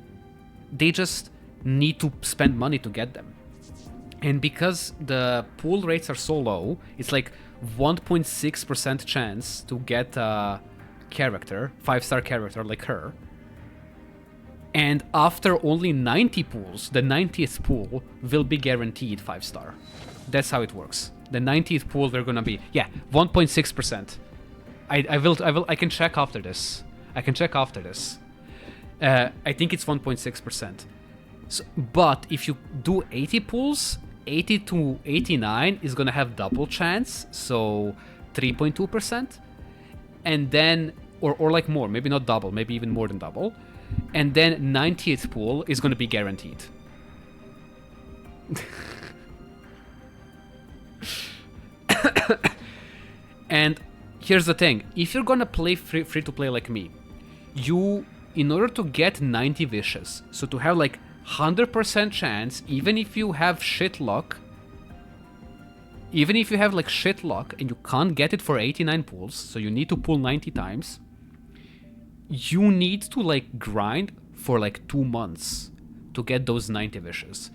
S1: They just need to spend money to get them. And because the pool rates are so low, it's like 1.6% chance to get a character, 5-star character like her. And after only 90 pools, the 90th pool will be guaranteed 5-star. That's how it works. The 90th pool, they're gonna be, yeah, 1.6%. I can check after this. I think it's 1.6%. So, but if you do 80 pools, 80 to 89 is gonna have double chance, so 3.2%. And then, or like more, maybe not double, maybe even more than double. And then 90th pool is gonna be guaranteed. And here's the thing, if you're gonna play free to play like me, you, in order to get 90 wishes, so to have like 100% chance, even if you have shit luck, even if you have like shit luck and you can't get it for 89 pulls, so you need to pull 90 times, you need to like grind for like 2 months to get those 90 wishes.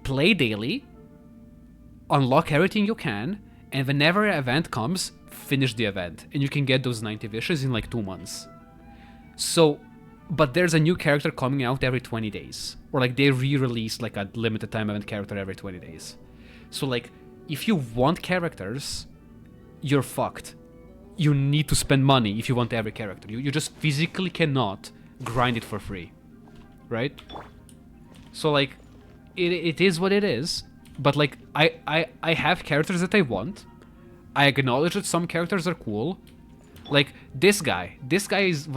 S1: Play daily, unlock everything you can, and whenever an event comes, finish the event, and you can get those 90 wishes in like 2 months. So, but there's a new character coming out every 20 days. Or like they re-release like a limited time event character every 20 days. So like, if you want characters, you're fucked. You need to spend money if you want every character. You just physically cannot grind it for free. Right? So like, it is what it is. But like, I have characters that I want. I acknowledge that some characters are cool. Like this guy is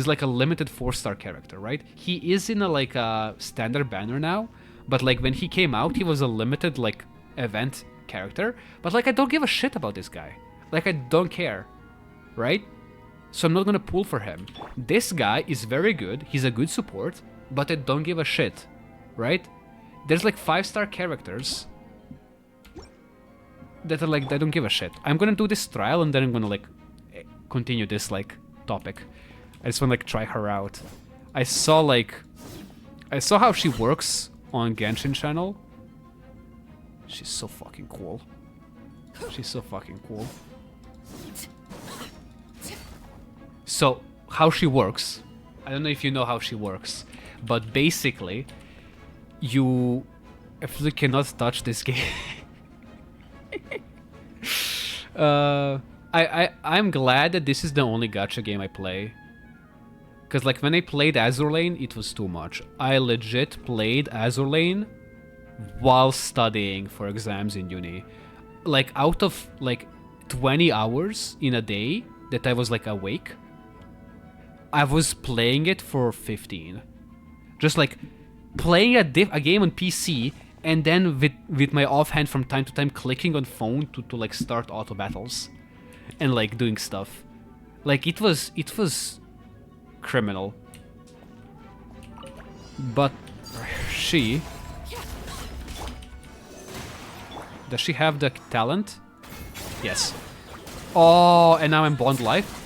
S1: like a limited 4-star character, right? He is in a like a standard banner now, but like when he came out, he was a limited like event character. But like I don't give a shit about this guy. Like I don't care, right? So I'm not gonna pull for him. This guy is very good. He's a good support, but I don't give a shit, right? There's like 5-star characters that are like, I don't give a shit. I'm gonna do this trial and then I'm gonna like continue this like topic. I just want to like try her out. I saw how she works on Genshin channel. She's so fucking cool. She's so fucking cool. So how she works, I don't know if you know how she works, but basically you absolutely cannot touch this game. I'm glad that this is the only gacha game I play. Because like when I played Azur Lane, it was too much. I legit played Azur Lane while studying for exams in uni. Like out of like 20 hours in a day that I was like awake, I was playing it for 15. Just like playing a game on PC and then with my offhand from time to time clicking on phone to like start auto battles. And like doing stuff. Like it was criminal. But she, does she have the talent? Yes. Oh, and now I'm Bond Life.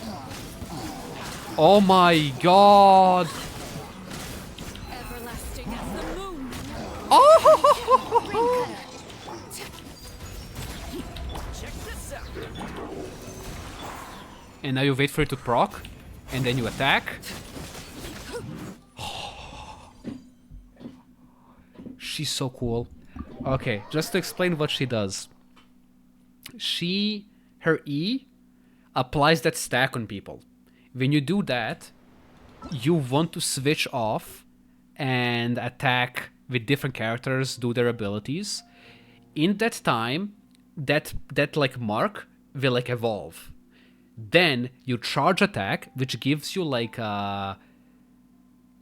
S1: Oh my god.
S4: Everlasting as the moon.
S1: Oh. And now you wait for it to proc, and then you attack. She's so cool. Okay, just to explain what she does. Her E applies that stack on people. When you do that, you want to switch off and attack with different characters, do their abilities. In that time, that like mark will like evolve. Then you charge attack, which gives you like a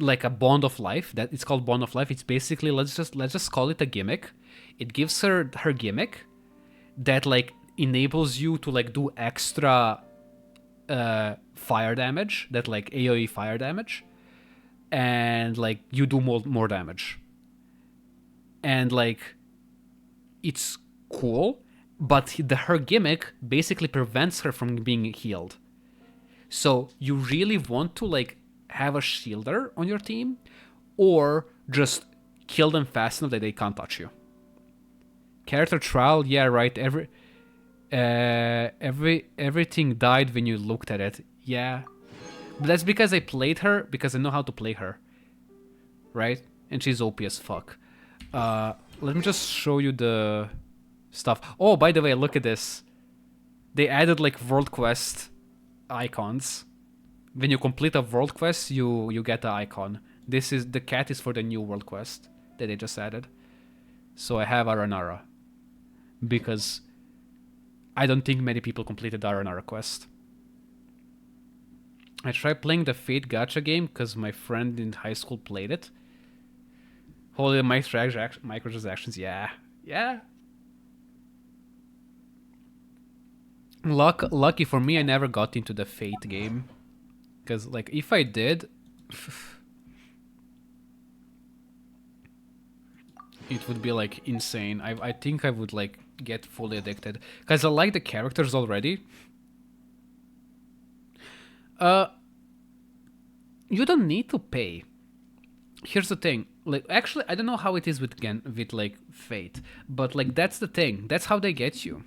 S1: bond of life. That it's called bond of life. It's basically let's just call it a gimmick. It gives her gimmick that like enables you to like do extra fire damage, that like AoE fire damage, and like you do more damage. And like it's cool. But her gimmick basically prevents her from being healed. So you really want to like have a shielder on your team, or just kill them fast enough that they can't touch you. Character trial, yeah, right. Everything died when you looked at it. Yeah, but that's because I played her because I know how to play her, right? And she's OP as fuck. Let me just show you the stuff. Oh, by the way, look at this. They added like world quest icons. When you complete a world quest, you get an icon. The cat is for the new world quest that they just added. So I have Aranara. Because I don't think many people completed the Aranara quest. I tried playing the Fate gacha game because my friend in high school played it. Holy microtransactions, yeah. Yeah. Lucky for me, I never got into the Fate game. Because, like, if I did... it would be, like, insane. I think I would, like, get fully addicted. Because I like the characters already. You don't need to pay. Here's the thing. Like, actually, I don't know how it is with like Fate, but like that's the thing. That's how they get you.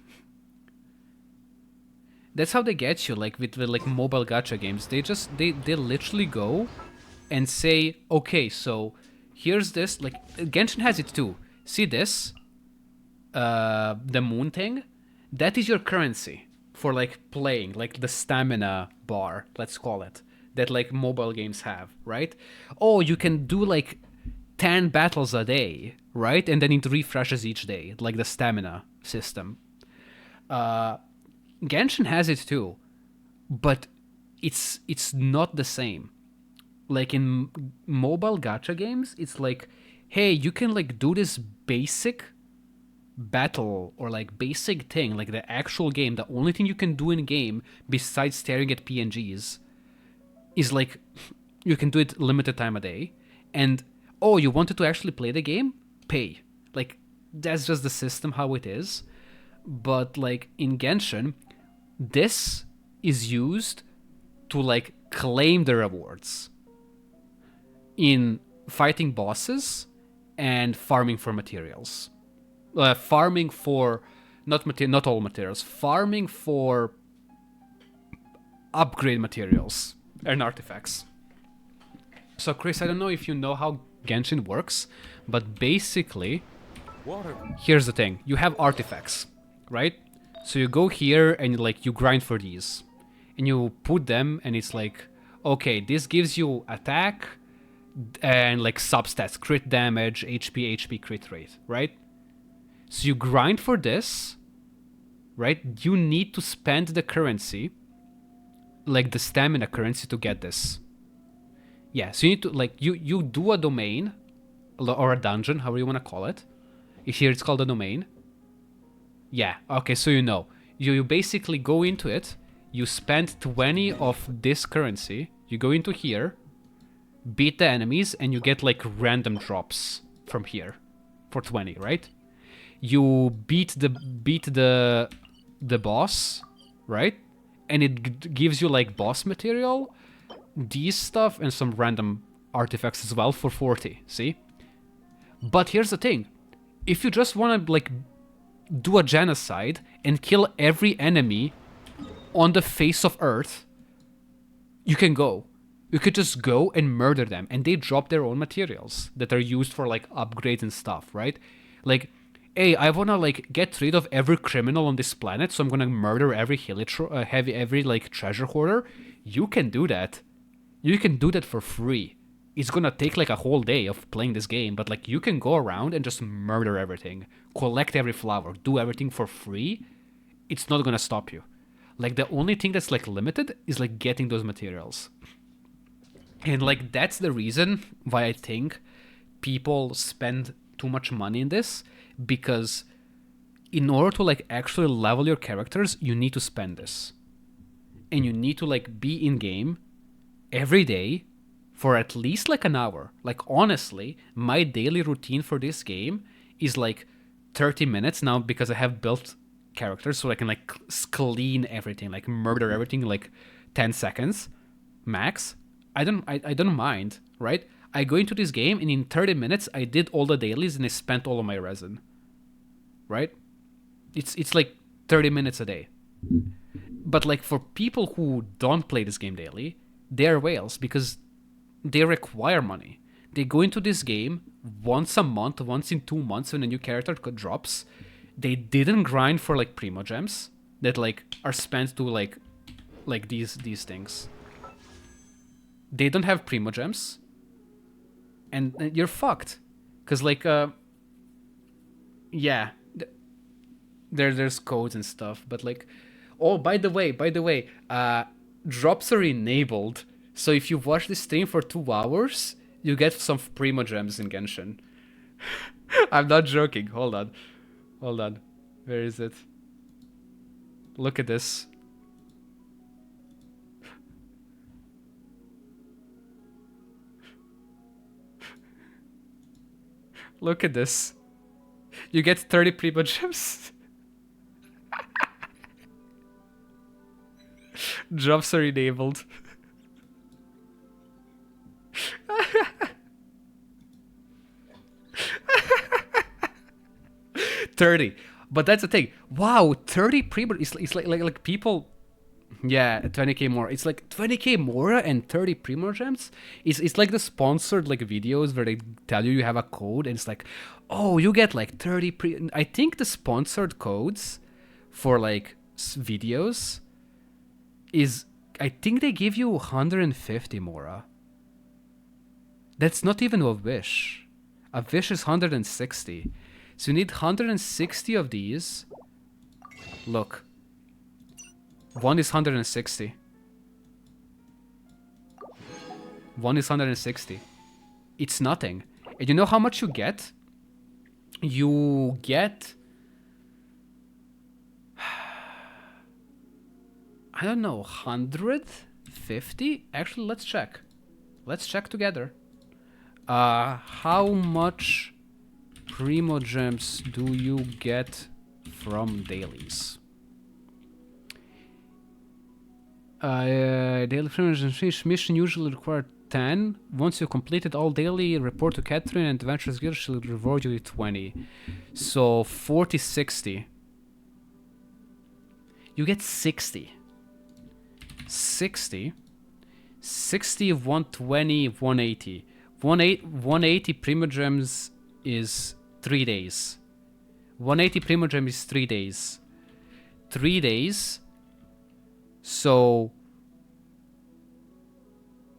S1: That's how they get you. Like with like mobile gacha games, they literally go and say, okay, so here's this. Like Genshin has it too. See this? The moon thing. That is your currency for like playing, like the stamina bar. Let's call it. That like mobile games have, right? Oh, you can do like 10 battles a day, right? And then it refreshes each day, like the stamina system. Genshin has it too, but it's not the same. Like in mobile gacha games, it's like, hey, you can like do this basic battle or like basic thing, like the actual game. The only thing you can do in game besides staring at PNGs is like you can do it limited time a day, and oh, you wanted to actually play the game, pay. Like that's just the system how it is. But like in Genshin, this is used to like claim the rewards in fighting bosses and farming for materials. Farming for not all materials, farming for upgrade materials and artifacts. So Chris, I don't know if you know how Genshin works, but basically, here's the thing. You have artifacts, right? So you go here and like you grind for these. And you put them and it's like, okay, this gives you attack and like substats, crit damage, HP crit rate, right? So you grind for this, right? You need to spend the currency, like the stamina currency to get this. Yeah, so you need to, like, you do a domain, or a dungeon, however you want to call it. Here it's called a domain. Yeah, okay, so you know. You basically go into it, you spend 20 of this currency, you go into here, beat the enemies, and you get, like, random drops from here for 20, right? You beat the boss, right? And it gives you, like, boss material, these stuff, and some random artifacts as well for 40, see? But here's the thing. If you just want to, like, do a genocide and kill every enemy on the face of Earth, you can go. You could just go and murder them, and they drop their own materials that are used for, like, upgrades and stuff, right? Like, hey, I want to, like, get rid of every criminal on this planet, so I'm going to murder every every, like, treasure hoarder. You can do that. You can do that for free. It's gonna take like a whole day of playing this game, but like you can go around and just murder everything, collect every flower, do everything for free. It's not gonna stop you. Like the only thing that's like limited is like getting those materials. And like that's the reason why I think people spend too much money in this, because in order to like actually level your characters, you need to spend this. And you need to like be in game every day for at least like an hour. Like honestly, my daily routine for this game is like 30 minutes now, because I have built characters so I can like clean everything, like murder everything in like 10 seconds max. I don't mind, right? I go into this game and in 30 minutes I did all the dailies and I spent all of my resin. Right? It's like 30 minutes a day. But like for people who don't play this game daily, they're whales because they require money. They go into this game once a month, once in 2 months when a new character drops. They didn't grind for like primo gems that like are spent to like these things. They don't have primo gems, and you're fucked. Cause like Yeah, there's codes and stuff, but like, oh, by the way, drops are enabled, so if you watch the stream for 2 hours, you get some Primo Gems in Genshin. I'm not joking. Hold on. Where is it? Look at this. Look at this. You get 30 Primo Gems. Drops are enabled. $30. But that's the thing. Wow, 30 Primo. It's like people. Yeah, 20k more. It's like 20k more and 30 Primo Gems. It's like the sponsored like videos where they tell you have a code and it's like, oh, you get like 30 I think the sponsored codes for like videos is, I think they give you 150 Mora. That's not even a wish. A wish is 160. So you need 160 of these. Look. One is 160. One is 160. It's nothing. And you know how much you get? You get... I don't know, 150? Actually, let's check. Let's check together. How much Primo Gems do you get from dailies? Daily Primo Gems mission usually require 10. Once you completed all daily, report to Catherine and Adventurers Guild. She'll reward you with 20. So 40, 60. You get 60. 60 of 120, 180. 180 Primo Gems is 3 days. 180 Primo Gem is 3 days. 3 days. So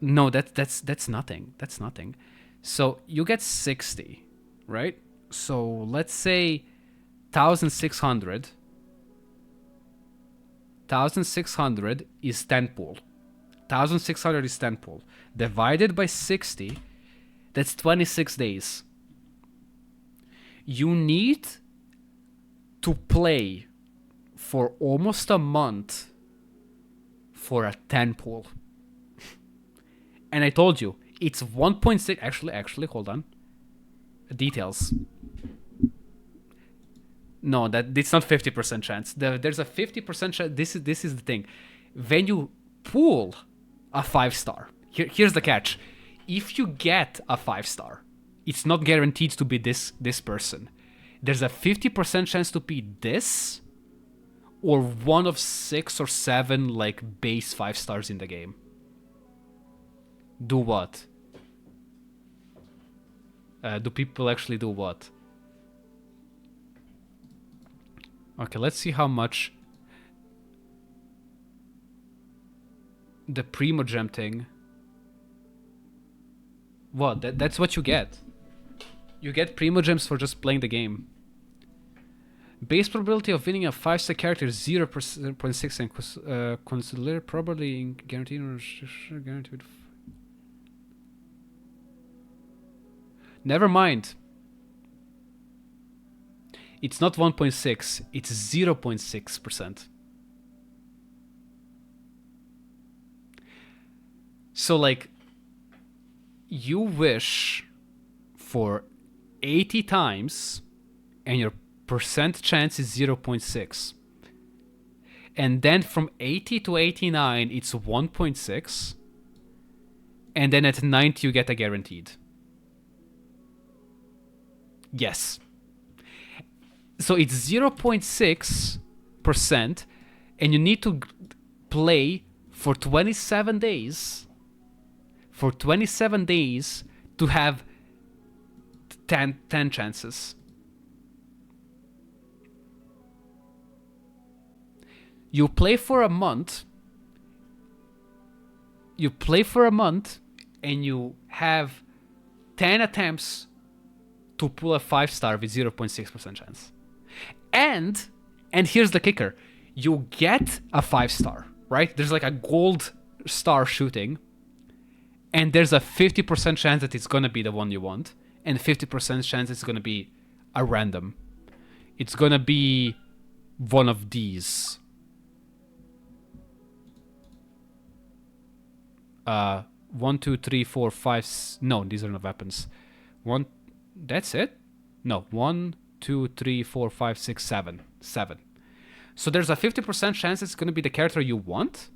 S1: no, that's nothing. That's nothing. So you get 60, right? So let's say 1,600. 1,600 is 10 pool. 1,600 is 10 pool. Divided by 60, that's 26 days. You need to play for almost a month for a 10 pool. And I told you, it's 1.6. Actually, hold on. Details. No, it's not 50% chance. There's a 50% chance. This is the thing. When you pool a 5-star, here's the catch. If you get a 5-star, it's not guaranteed to be this person. There's a 50% chance to be this, or one of 6 or 7 like base 5-stars in the game. Do what? Do people actually do what? Okay, let's see how much the Primo Gem thing. What? That's what you get. You get Primo Gems for just playing the game. Base probability of winning a 5-star character is 0.6 and consider probably guaranteed or guaranteed. Never mind. It's not 1.6, it's 0.6%. So like, you wish for 80 times and your percent chance is 0.6. And then from 80 to 89, it's 1.6. And then at 90, you get a guaranteed. Yes. So it's 0.6%, and you need to play for 27 days. For 27 days to have 10 chances. You play for a month. You play for a month, and you have 10 attempts to pull a 5-star with 0.6% chance. And here's the kicker. You get a 5-star, right? There's like a gold star shooting, and there's a 50% chance that it's gonna be the one you want, and 50% chance it's gonna be a random. It's gonna be one of these. 1, 2, 3, 4, 5. No, these are not weapons. One. That's it? No. 1, 2, 3, 4, 5, 6, 7. 7. So there's a 50% chance it's gonna be the character you want,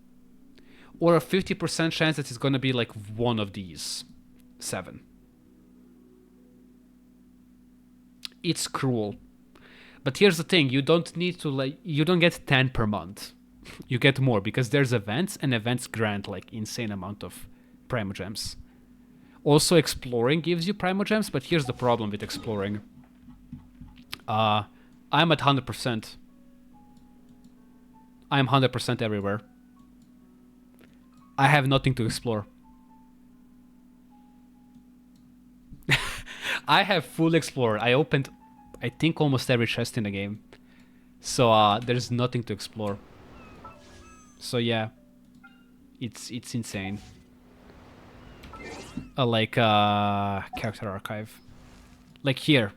S1: or a 50% chance that it's gonna be like one of these 7. It's cruel. But here's the thing, you don't need to you don't get 10 per month. You get more because there's events, and events grant like insane amount of primogems. Also, exploring gives you primogems, but here's the problem with exploring. I'm at 100%. I'm 100% everywhere. I have nothing to explore. I have full explore. I opened, I think, almost every chest in the game. So there's nothing to explore. So yeah, it's insane. Character archive. Like here,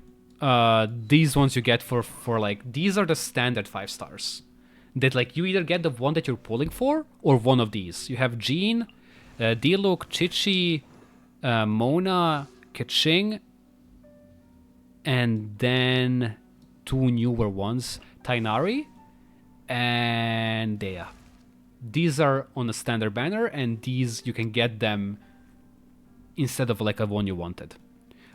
S1: these ones you get for like, these are the standard 5 stars. That like you either get the one that you're pulling for or one of these. You have Jean, Diluc, Chichi, Mona, Kaching, and then 2 newer ones, Tainari and Dea. These are on a standard banner, and these you can get them instead of like a one you wanted.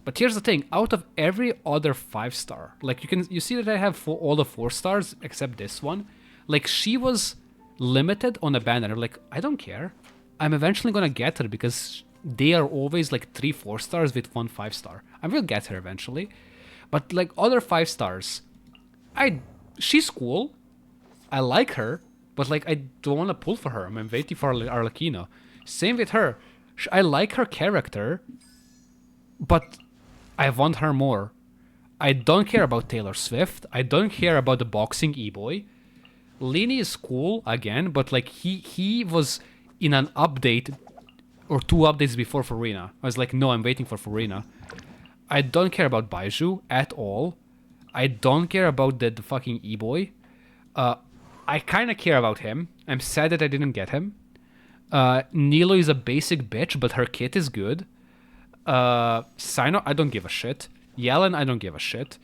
S1: But here's the thing, out of every other 5-star, like you see that I have all the 4 stars except this one. Like, she was limited on a banner. Like, I don't care. I'm eventually gonna get her because they are always like 3 4-stars with 1 5-star. I will get her eventually. But like other 5 stars, she's cool. I like her, but like I don't want to pull for her. I'm waiting for Arlecchino. Same with her. I like her character, but I want her more. I don't care about Taylor Swift. I don't care about the boxing e-boy. Lini is cool again, but like he was in an update or 2 updates before Farina. I was like, no, I'm waiting for Farina. I don't care about Baiju at all. I don't care about the fucking e-boy. I kind of care about him. I'm sad that I didn't get him. Nilo is a basic bitch, but her kit is good. Sino, I don't give a shit. Yellen, I don't give a shit.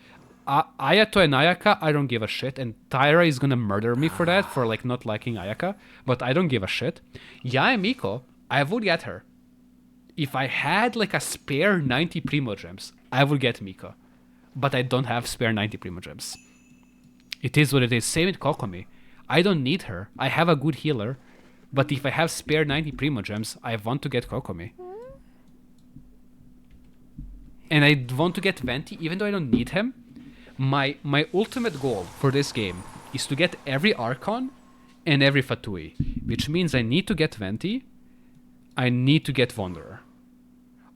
S1: Ayato and Ayaka, I don't give a shit. And Tyra is gonna murder me for that, for like not liking Ayaka. But I don't give a shit. Yae Miko, I would get her. If I had like a spare 90 Primogems, I would get Miko. But I don't have spare 90 Primogems. It is what it is. Same with Kokomi. I don't need her. I have a good healer. But if I have spare 90 Primogems, I want to get Kokomi. And I want to get Venti, even though I don't need him. My ultimate goal for this game is to get every Archon and every Fatui. Which means I need to get Venti. I need to get Wanderer.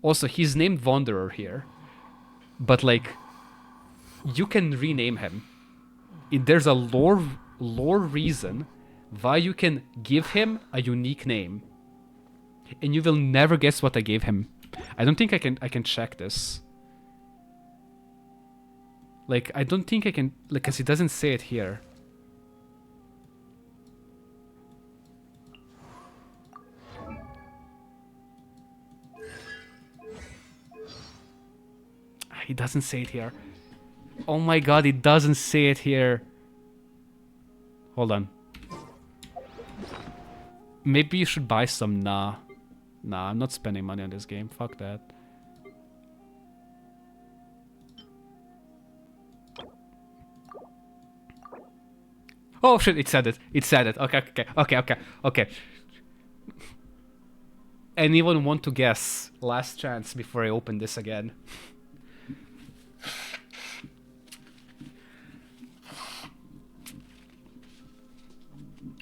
S1: Also, he's named Wanderer here. But like, you can rename him. There's a lore reason why you can give him a unique name. And you will never guess what I gave him. I don't think I can check this. Like, I don't think I can, like, because it doesn't say it here. It doesn't say it here. Oh my god, it doesn't say it here. Hold on. Maybe you should buy some. Nah, I'm not spending money on this game. Fuck that. Oh shit, it said it. It said it. Okay. Anyone want to guess? Last chance before I open this again.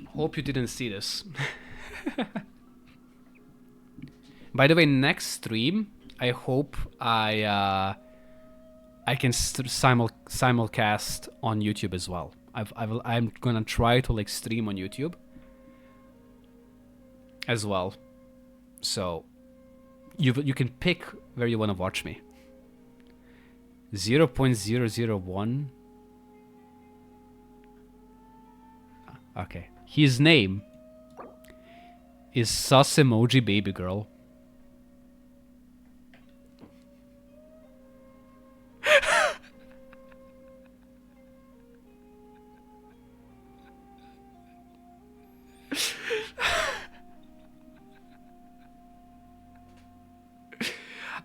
S1: Hope you didn't see this. By the way, next stream, I hope I I can simulcast on YouTube as well. I'm gonna try to like stream on YouTube as well. So you can pick where you want to watch me. 0.001. Okay. His name is Sus Emoji Baby Girl.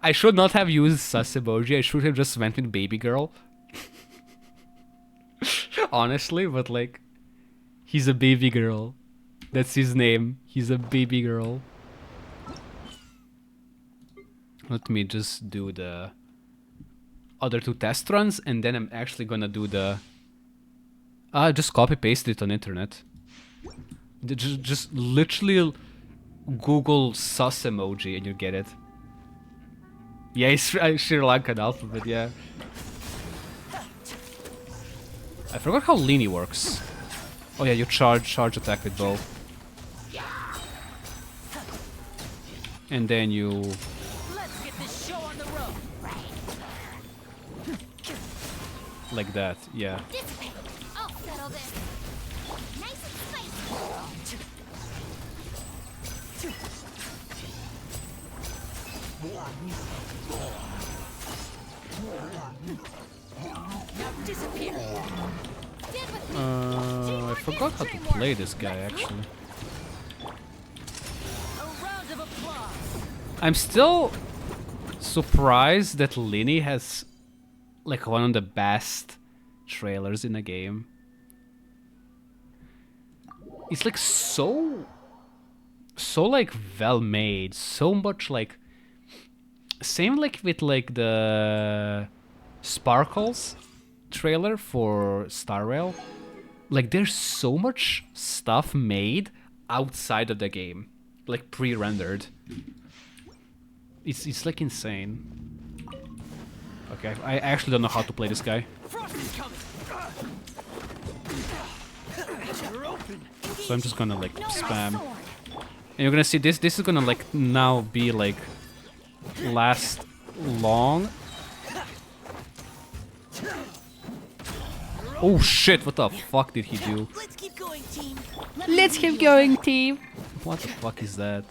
S1: I should not have used sus emoji. I should have just went with baby girl. Honestly, but like, he's a baby girl. That's his name. He's a baby girl. Let me just do the other 2 test runs, and then I'm actually gonna do the... just copy paste it on internet. Just literally Google sus emoji and you get it. Yeah, it's Sri Lankan alphabet, yeah. I forgot how Lini works. Oh yeah, you charge attack with bow. And then you...
S5: Let's get this show on the road.
S1: like that, yeah.
S3: This way. I'll settle this. Nice and spicy.
S5: Now disappear.
S3: Get with me.
S1: I forgot how to play this guy, actually.
S5: A round of applause.
S1: I'm still surprised that Lini has like one of the best trailers in the game. It's like so like well made, so much like same like with like the Sparkles trailer for Star Rail. Like there's so much stuff made outside of the game, like pre-rendered. It's like insane. Okay, I actually don't know how to play this guy.
S5: Frosty's coming. You're open.
S1: So I'm just gonna like spam. And you're gonna see this is gonna like now be like last long. Oh shit, what the fuck did he do?
S5: Let's keep going, team.
S1: Let's keep going, team. What the fuck is that?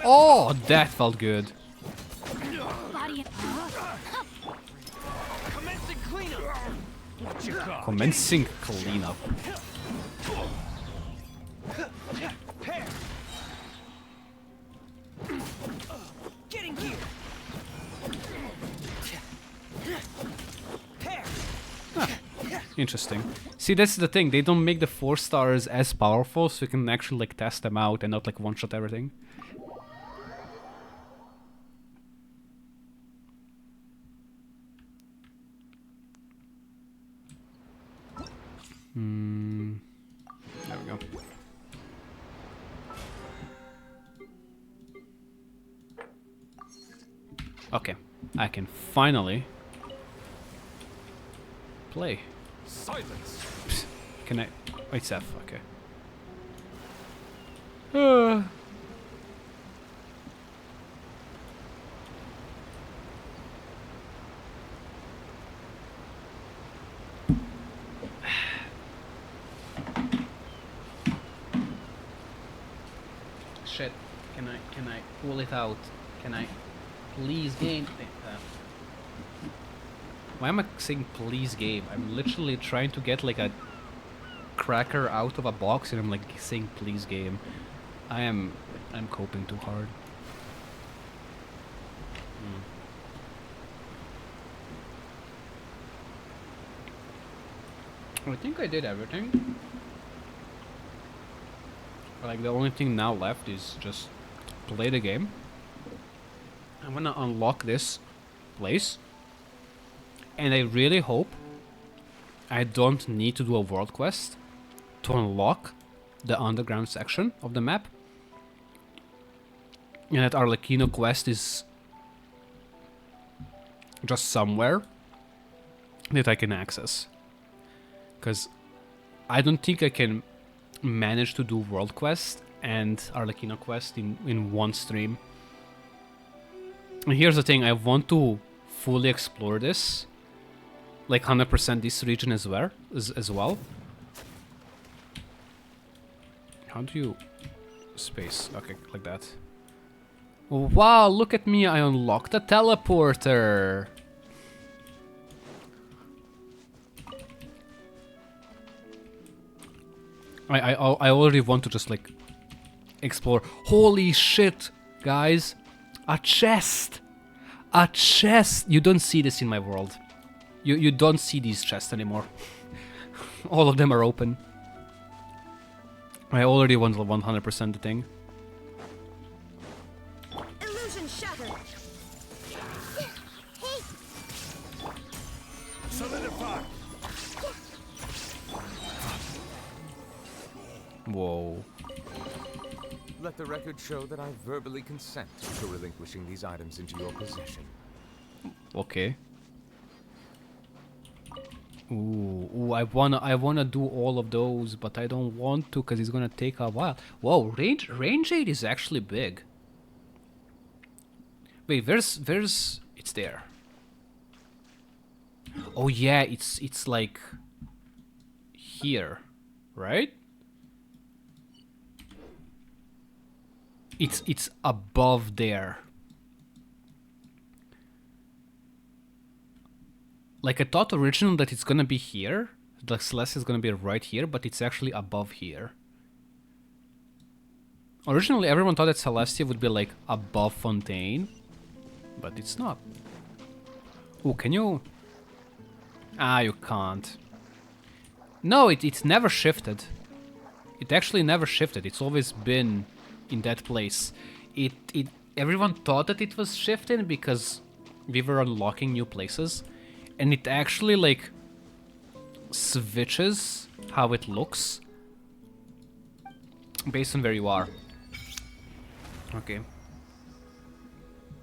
S1: Oh, that felt good.
S3: Body and...
S5: Commencing cleanup.
S1: Commencing cleanup.
S5: Getting gear.
S1: Interesting. See, that's the thing. They don't make the 4 stars as powerful, so you can actually like test them out and not like one-shot everything. There we go. Okay, I can finally play.
S2: Silence.
S1: Can I? Oh, it's F. Okay. Shit. Can I pull it out? Can I please game? Why am I saying please game? I'm literally trying to get like a cracker out of a box and I'm like saying please game. I'm coping too hard. I think I did everything. Like the only thing now left is just play the game. I'm gonna unlock this place. And I really hope I don't need to do a world quest to unlock the underground section of the map. And that Arlecchino quest is just somewhere that I can access. Because I don't think I can manage to do World Quest and Arlecchino quest in one stream. And here's the thing, I want to fully explore this. Like 100% this region as well. How do you... space, okay, like that. Wow, look at me, I unlocked a teleporter! I already want to just like explore. Holy shit, guys! A chest! A chest! You don't see this in my world. You don't see these chests anymore. All of them are open. I already want 100% the thing.
S4: Illusion shattered.
S3: Hey,
S5: Solidify.
S1: Whoa.
S2: Let the record show that I verbally consent to relinquishing these items into your possession.
S1: Okay. Ooh, I wanna do all of those, but I don't want to because it's gonna take a while. Whoa, range 8 is actually big. Wait, there's it's there. Oh yeah, it's like here, right? It's above there. Like I thought originally that it's gonna be here, like Celestia is gonna be right here, but it's actually above here. Originally everyone thought that Celestia would be like above Fontaine, but it's not. Oh, can you... Ah, you can't. No, it's never shifted. It actually never shifted, it's always been in that place. Everyone thought that it was shifting because we were unlocking new places. And it actually, like, switches how it looks based on where you are. Okay.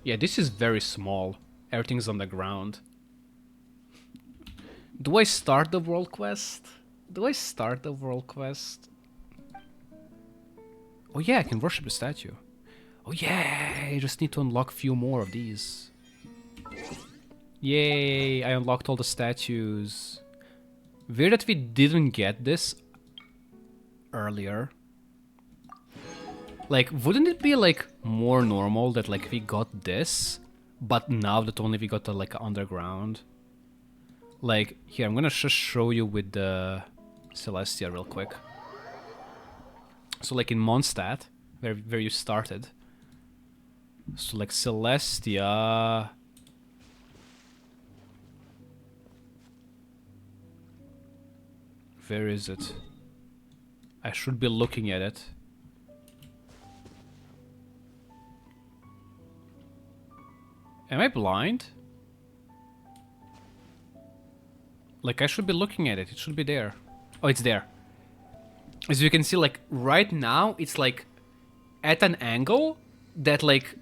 S1: Yeah, this is very small. Everything's on the ground. Do I start the world quest? Do I start the world quest? Oh yeah, I can worship the statue. Oh yeah, I just need to unlock a few more of these. Yay, I unlocked all the statues. Weird that we didn't get this earlier. Like, wouldn't it be like more normal that like we got this, but now that only we got the like underground? Like, here, I'm gonna just show you with the Celestia real quick. So like in Mondstadt, where you started. So like Celestia... Where is it? I should be looking at it. Am I blind? Like, I should be looking at it. It should be there. Oh, it's there. As you can see, like, right now, it's like at an angle that, like,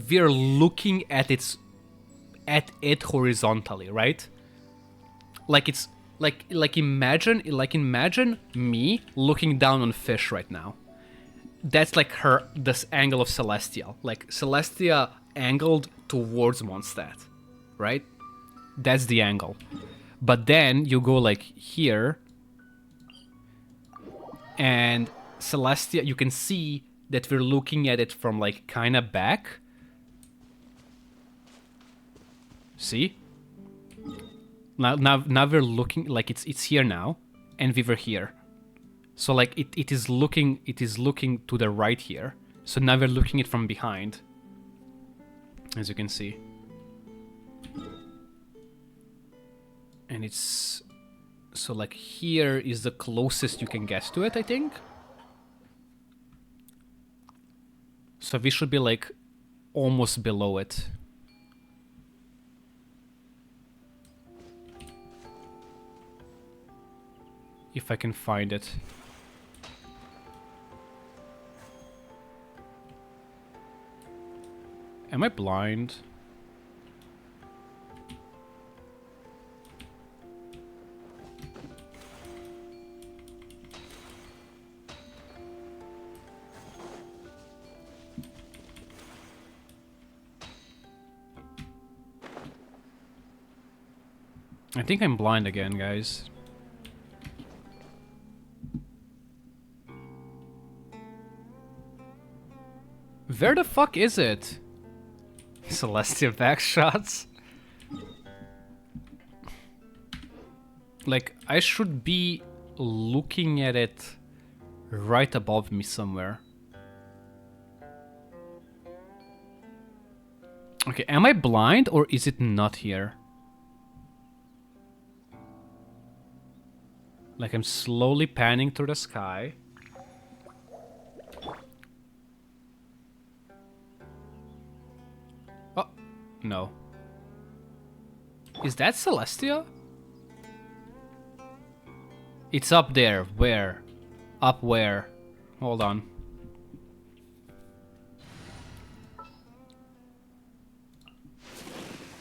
S1: we're looking at it horizontally, right? Like, it's like imagine me looking down on fish right now. That's like this angle of Celestia. Like Celestia angled towards Mondstadt, right? That's the angle. But then you go like here, and Celestia, you can see that we're looking at it from like kind of back. See? Now we're looking like it's here now, and we were here. So like it is looking to the right here. So now we're looking it from behind, as you can see. And it's so like here is the closest you can get to it, I think. So we should be like almost below it. If I can find it. Am I blind? I think I'm blind again, guys. Where the fuck is it? Celestia back shots? Like, I should be looking at it right above me somewhere. Okay, am I blind or is it not here? Like, I'm slowly panning through the sky. Oh, no. Is that Celestia? It's up there. Where? Up where? Hold on.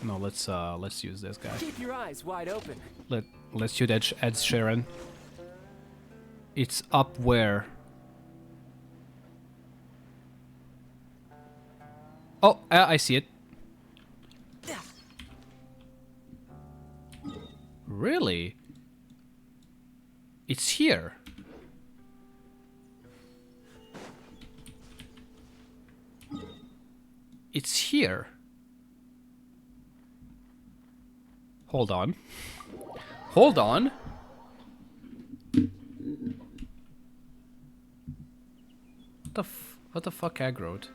S1: No, let's use this guy.
S5: Keep your eyes wide open.
S1: Let's use Ed Sheeran. It's up where? Oh, I see it. Really? It's here. It's here. Hold on. Hold on. What the fuck aggroed?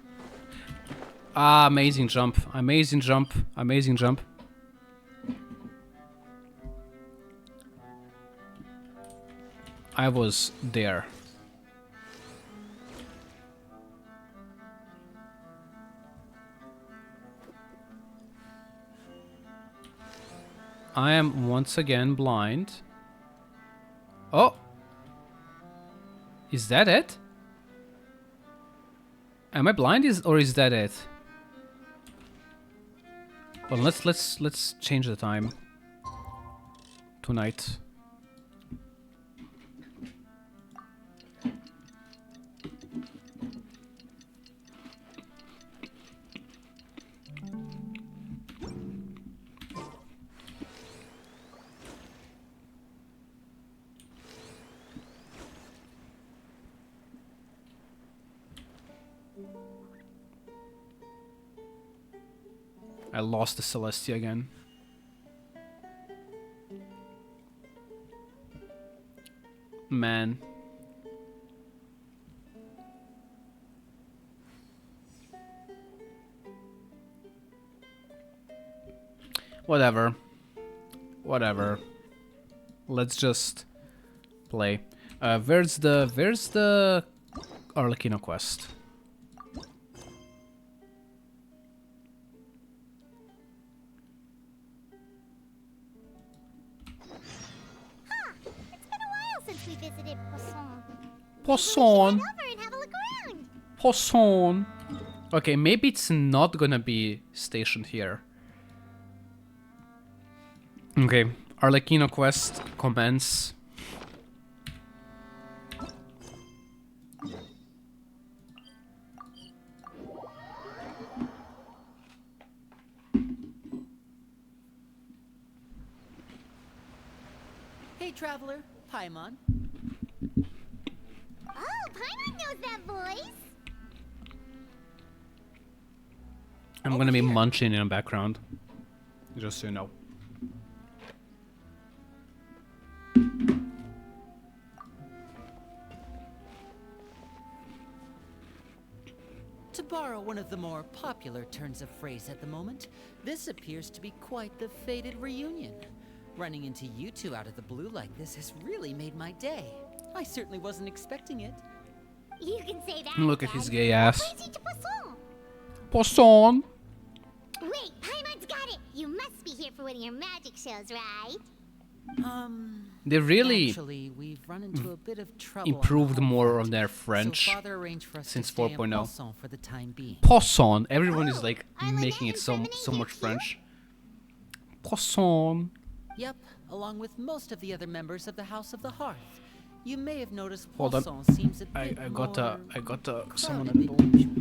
S1: Ah, amazing jump. Amazing jump. Amazing jump. I was there. I am once again blind. Oh! Is that it? Am I blind or is that it? Well, let's change the time. Tonight. I lost the Celestia again. Man. Whatever. Whatever. Let's just play. Where's the Arlecchino quest?
S3: Since we visited Poisson.
S1: Poisson.
S3: Over and have a look around.
S1: Poisson. Okay, maybe it's not gonna be stationed here. Okay, Arlecchino quest commence.
S6: Hey, traveler, Paimon.
S3: Oh, Paimon knows that voice.
S1: I'm gonna be munching in the background. Just so you know.
S6: To borrow one of the more popular turns of phrase at the moment, this appears to be quite the fated reunion. Running into you two out of the blue like this has really made my day. I certainly wasn't expecting it.
S3: You can say that.
S1: Look at
S3: Dad.
S1: his gay ass.
S3: What brings you to Poisson?
S1: Poisson.
S3: Wait, Paimon's got it. You must be here for one of your magic shows, right?
S1: They really
S6: Actually, we've run into a bit of trouble on the
S1: improved
S6: home
S1: more
S6: front,
S1: on their
S6: so
S1: French
S6: Father arranged for us
S1: since
S6: to stay in
S1: 4.0.
S6: Poisson for the time being.
S1: Poisson. Everyone is
S3: Oh,
S1: like
S3: are
S1: making
S3: Lynette
S1: it so
S3: and
S1: so
S3: Feminine
S1: much
S3: here
S1: French. Poisson.
S6: Yep, along with most of the other members of the House of the Hearth. You may have noticed
S1: Hold on.
S6: Poisson seems a bit
S1: I
S6: more
S1: got someone
S6: crowded
S1: at
S6: than
S1: the
S6: usual.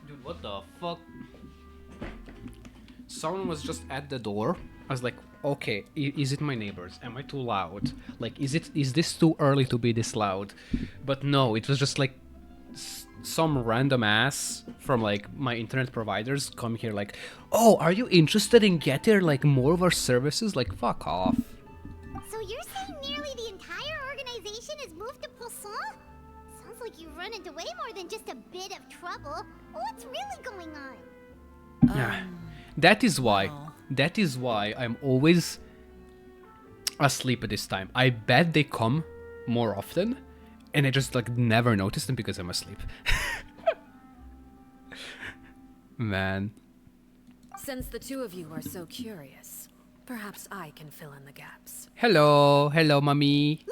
S1: Dude, what the fuck? Someone was just at the door. I was like, okay, is it my neighbors? Am I too loud? Like, is this too early to be this loud? But no, it was just like some random ass from like my internet providers come here like, oh, are you interested in getting like more of our services? Like, fuck off.
S3: So you're saying nearly the entire organization has moved to Poisson? Sounds like you've run into way more than just a bit of trouble. What's really going on?
S1: Yeah, that is why.
S6: well-
S1: That is why I'm always asleep at this time. I bet they come more often, and I just like never notice them because I'm asleep. Man.
S4: Since the two of you are so curious, perhaps I can fill in the gaps.
S1: Hello, mommy.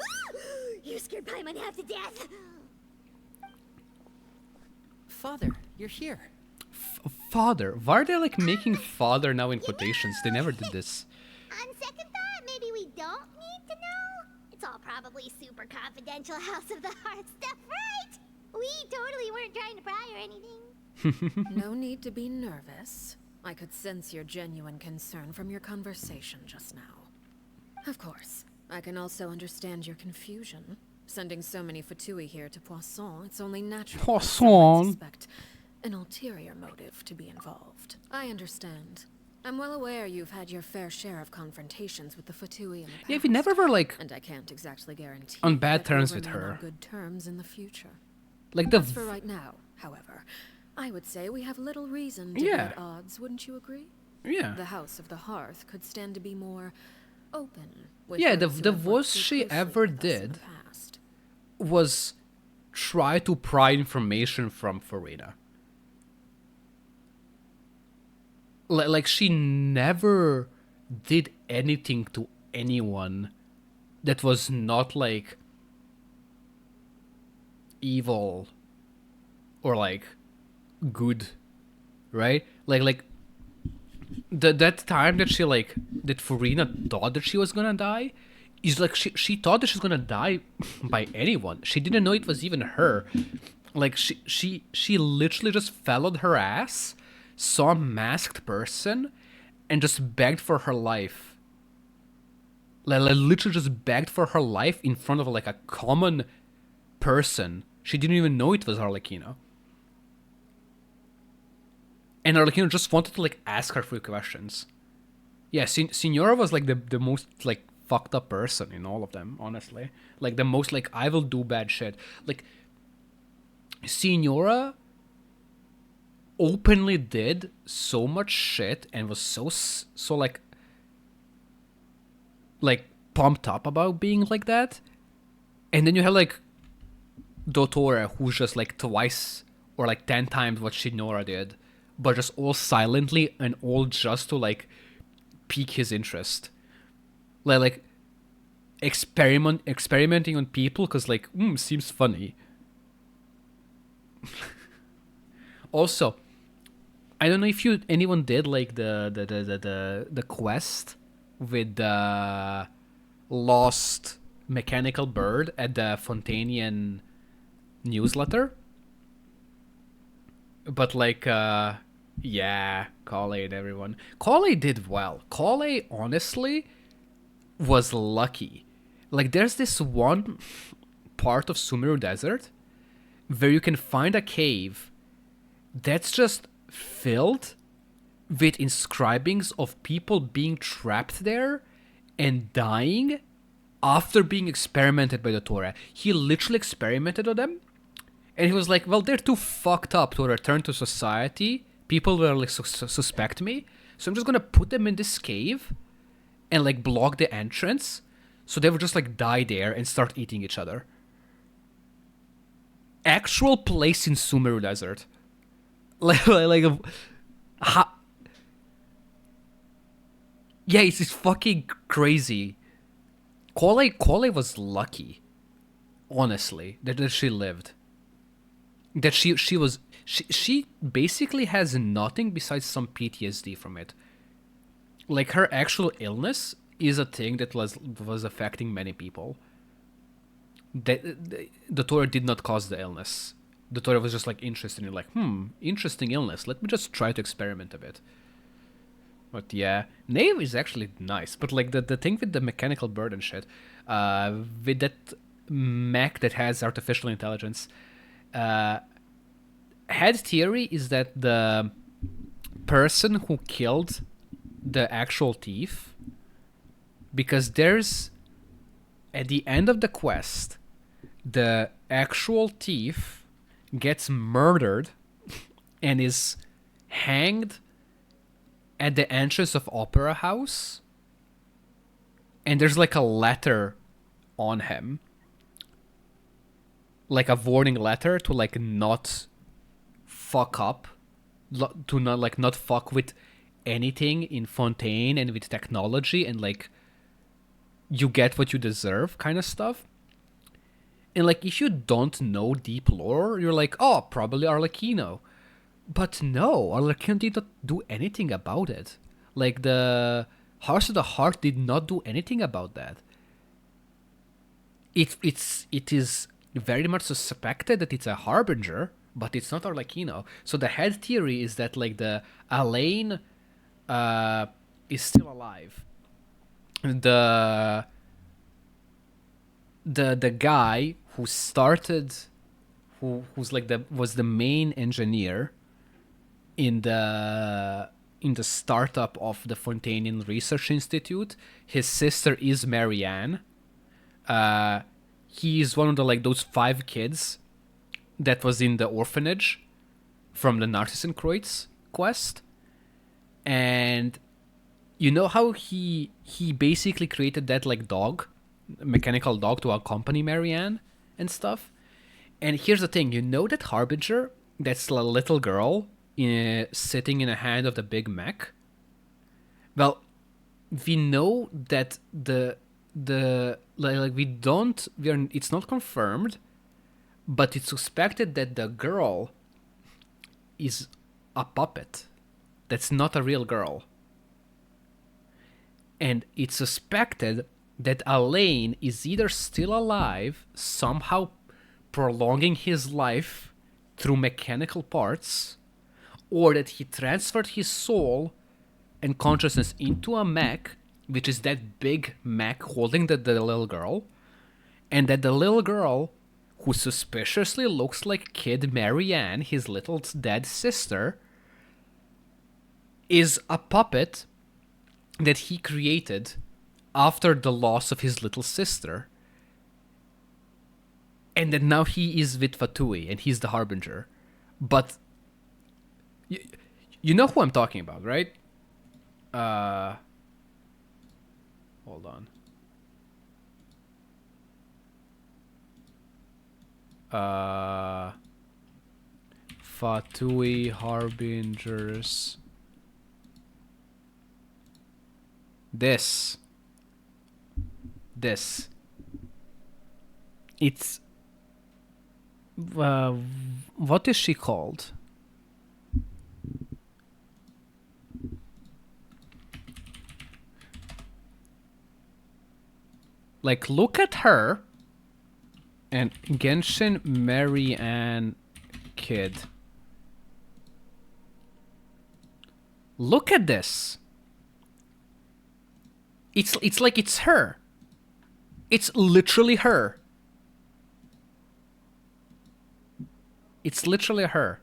S3: You scared Paimon half to death.
S6: Father, you're here.
S1: Father. Why are they like making father now in quotations? They never did this.
S3: On second thought, maybe we don't need to know. It's all probably super confidential House of the Heart stuff, right? We totally weren't trying to pry or anything.
S4: No need to be nervous. I could sense your genuine concern from your conversation just now. Of course, I can also understand your confusion. Sending so many Fatui here to Poisson, it's only natural that some might
S1: Poisson.
S4: suspect an ulterior motive to be involved. I understand. I'm well aware you've had your fair share of confrontations with the Fatui in the past.
S1: Yeah, we never were like
S4: And I can't exactly guarantee
S1: on bad
S4: that we'll
S1: terms with
S4: remain
S1: her.
S4: on good terms in the future.
S1: the
S4: As for right now, however, I would say we have little reason to
S1: Yeah.
S4: be at odds, wouldn't you agree?
S1: yeah.
S4: The House of the Hearth could stand to be more open with
S1: Yeah,
S4: those who
S1: the
S4: have worked
S1: worst
S4: so
S1: she
S4: closely
S1: ever
S4: with us in
S1: did
S4: the past.
S1: was try to pry information from Farina. Like she never did anything to anyone that was not like evil or like good, right? Like that time that she like that Farina thought that she was gonna die is like she thought that she was gonna die by anyone. She didn't know it was even her. Like she literally just fell on her ass, saw a masked person, and just begged for her life. Like literally just begged for her life in front of like a common person. She didn't even know it was Arlecchino. and Arlecchino just wanted to like ask her 3 questions. Yeah, Signora was like the most like fucked up person in all of them, honestly. Like the most like I will do bad shit. Like Signora openly did so much shit and was so like pumped up about being like that. And then you have like Dottore, who's just like twice or like 10 times what Signora did, but just all silently and all just to like pique his interest. Like experimenting on people because like seems funny. Also, I don't know if anyone did like the quest with the lost mechanical bird at the Fontanian newsletter. But like yeah, Kale and everyone. Kale did well. Kale honestly was lucky. Like there's this one part of Sumeru Desert where you can find a cave that's just filled with inscribings of people being trapped there and dying after being experimented by the Torah. He literally experimented on them, and he was like, well, they're too fucked up to return to society. People will like suspect me, so I'm just gonna put them in this cave and like block the entrance, so they would just like die there and start eating each other. Actual place in Sumeru Desert. Yeah, it's fucking crazy. Kale was lucky, honestly, that she lived. That she basically has nothing besides some PTSD from it. Like her actual illness is a thing that was affecting many people. The Torah did not cause the illness. The Torah was just like interested in like, interesting illness. Let me just try to experiment a bit. But yeah, Nave is actually nice. But like the thing with the mechanical bird and shit, with that mech that has artificial intelligence, head theory is that the person who killed the actual thief, because there's at the end of the quest, the actual thief gets murdered and is hanged at the entrance of Opera House, and there's like a letter on him, like a warning letter to like not fuck up, to not fuck with anything in Fontaine and with technology, and like you get what you deserve kind of stuff. And like if you don't know deep lore, you're like, oh, probably Arlecchino. But no, Arlecchino did not do anything about it. Like the Hearts of the Heart did not do anything about that. It is very much suspected that it's a harbinger, but it's not Arlecchino. So the head theory is that like the Alain is still alive. The guy who started, who's like was the main engineer in the startup of the Fontanian Research Institute, his sister is Marianne. He is one of the like those 5 kids that was in the orphanage from the Narcissenkreuz quest. And you know how he basically created that like dog, mechanical dog, to accompany Marianne and stuff. And here's the thing, you know that Harbinger, that's a little girl sitting in the hand of the big mech? Well, we know that it's not confirmed, but it's suspected that the girl is a puppet. That's not a real girl. And it's suspected that Alain is either still alive, somehow prolonging his life through mechanical parts, or that he transferred his soul and consciousness into a mech, which is that big mech holding the little girl, and that the little girl, who suspiciously looks like Kid Marianne, his little dead sister, is a puppet that he created after the loss of his little sister. And that now he is with Fatui, and he's the Harbinger. But you know who I'm talking about, right? Hold on. Fatui Harbingers. This. It's what is she called? Like, look at her. And Genshin Marianne Kid. Look at this. It's like it's her. It's literally her. It's literally her.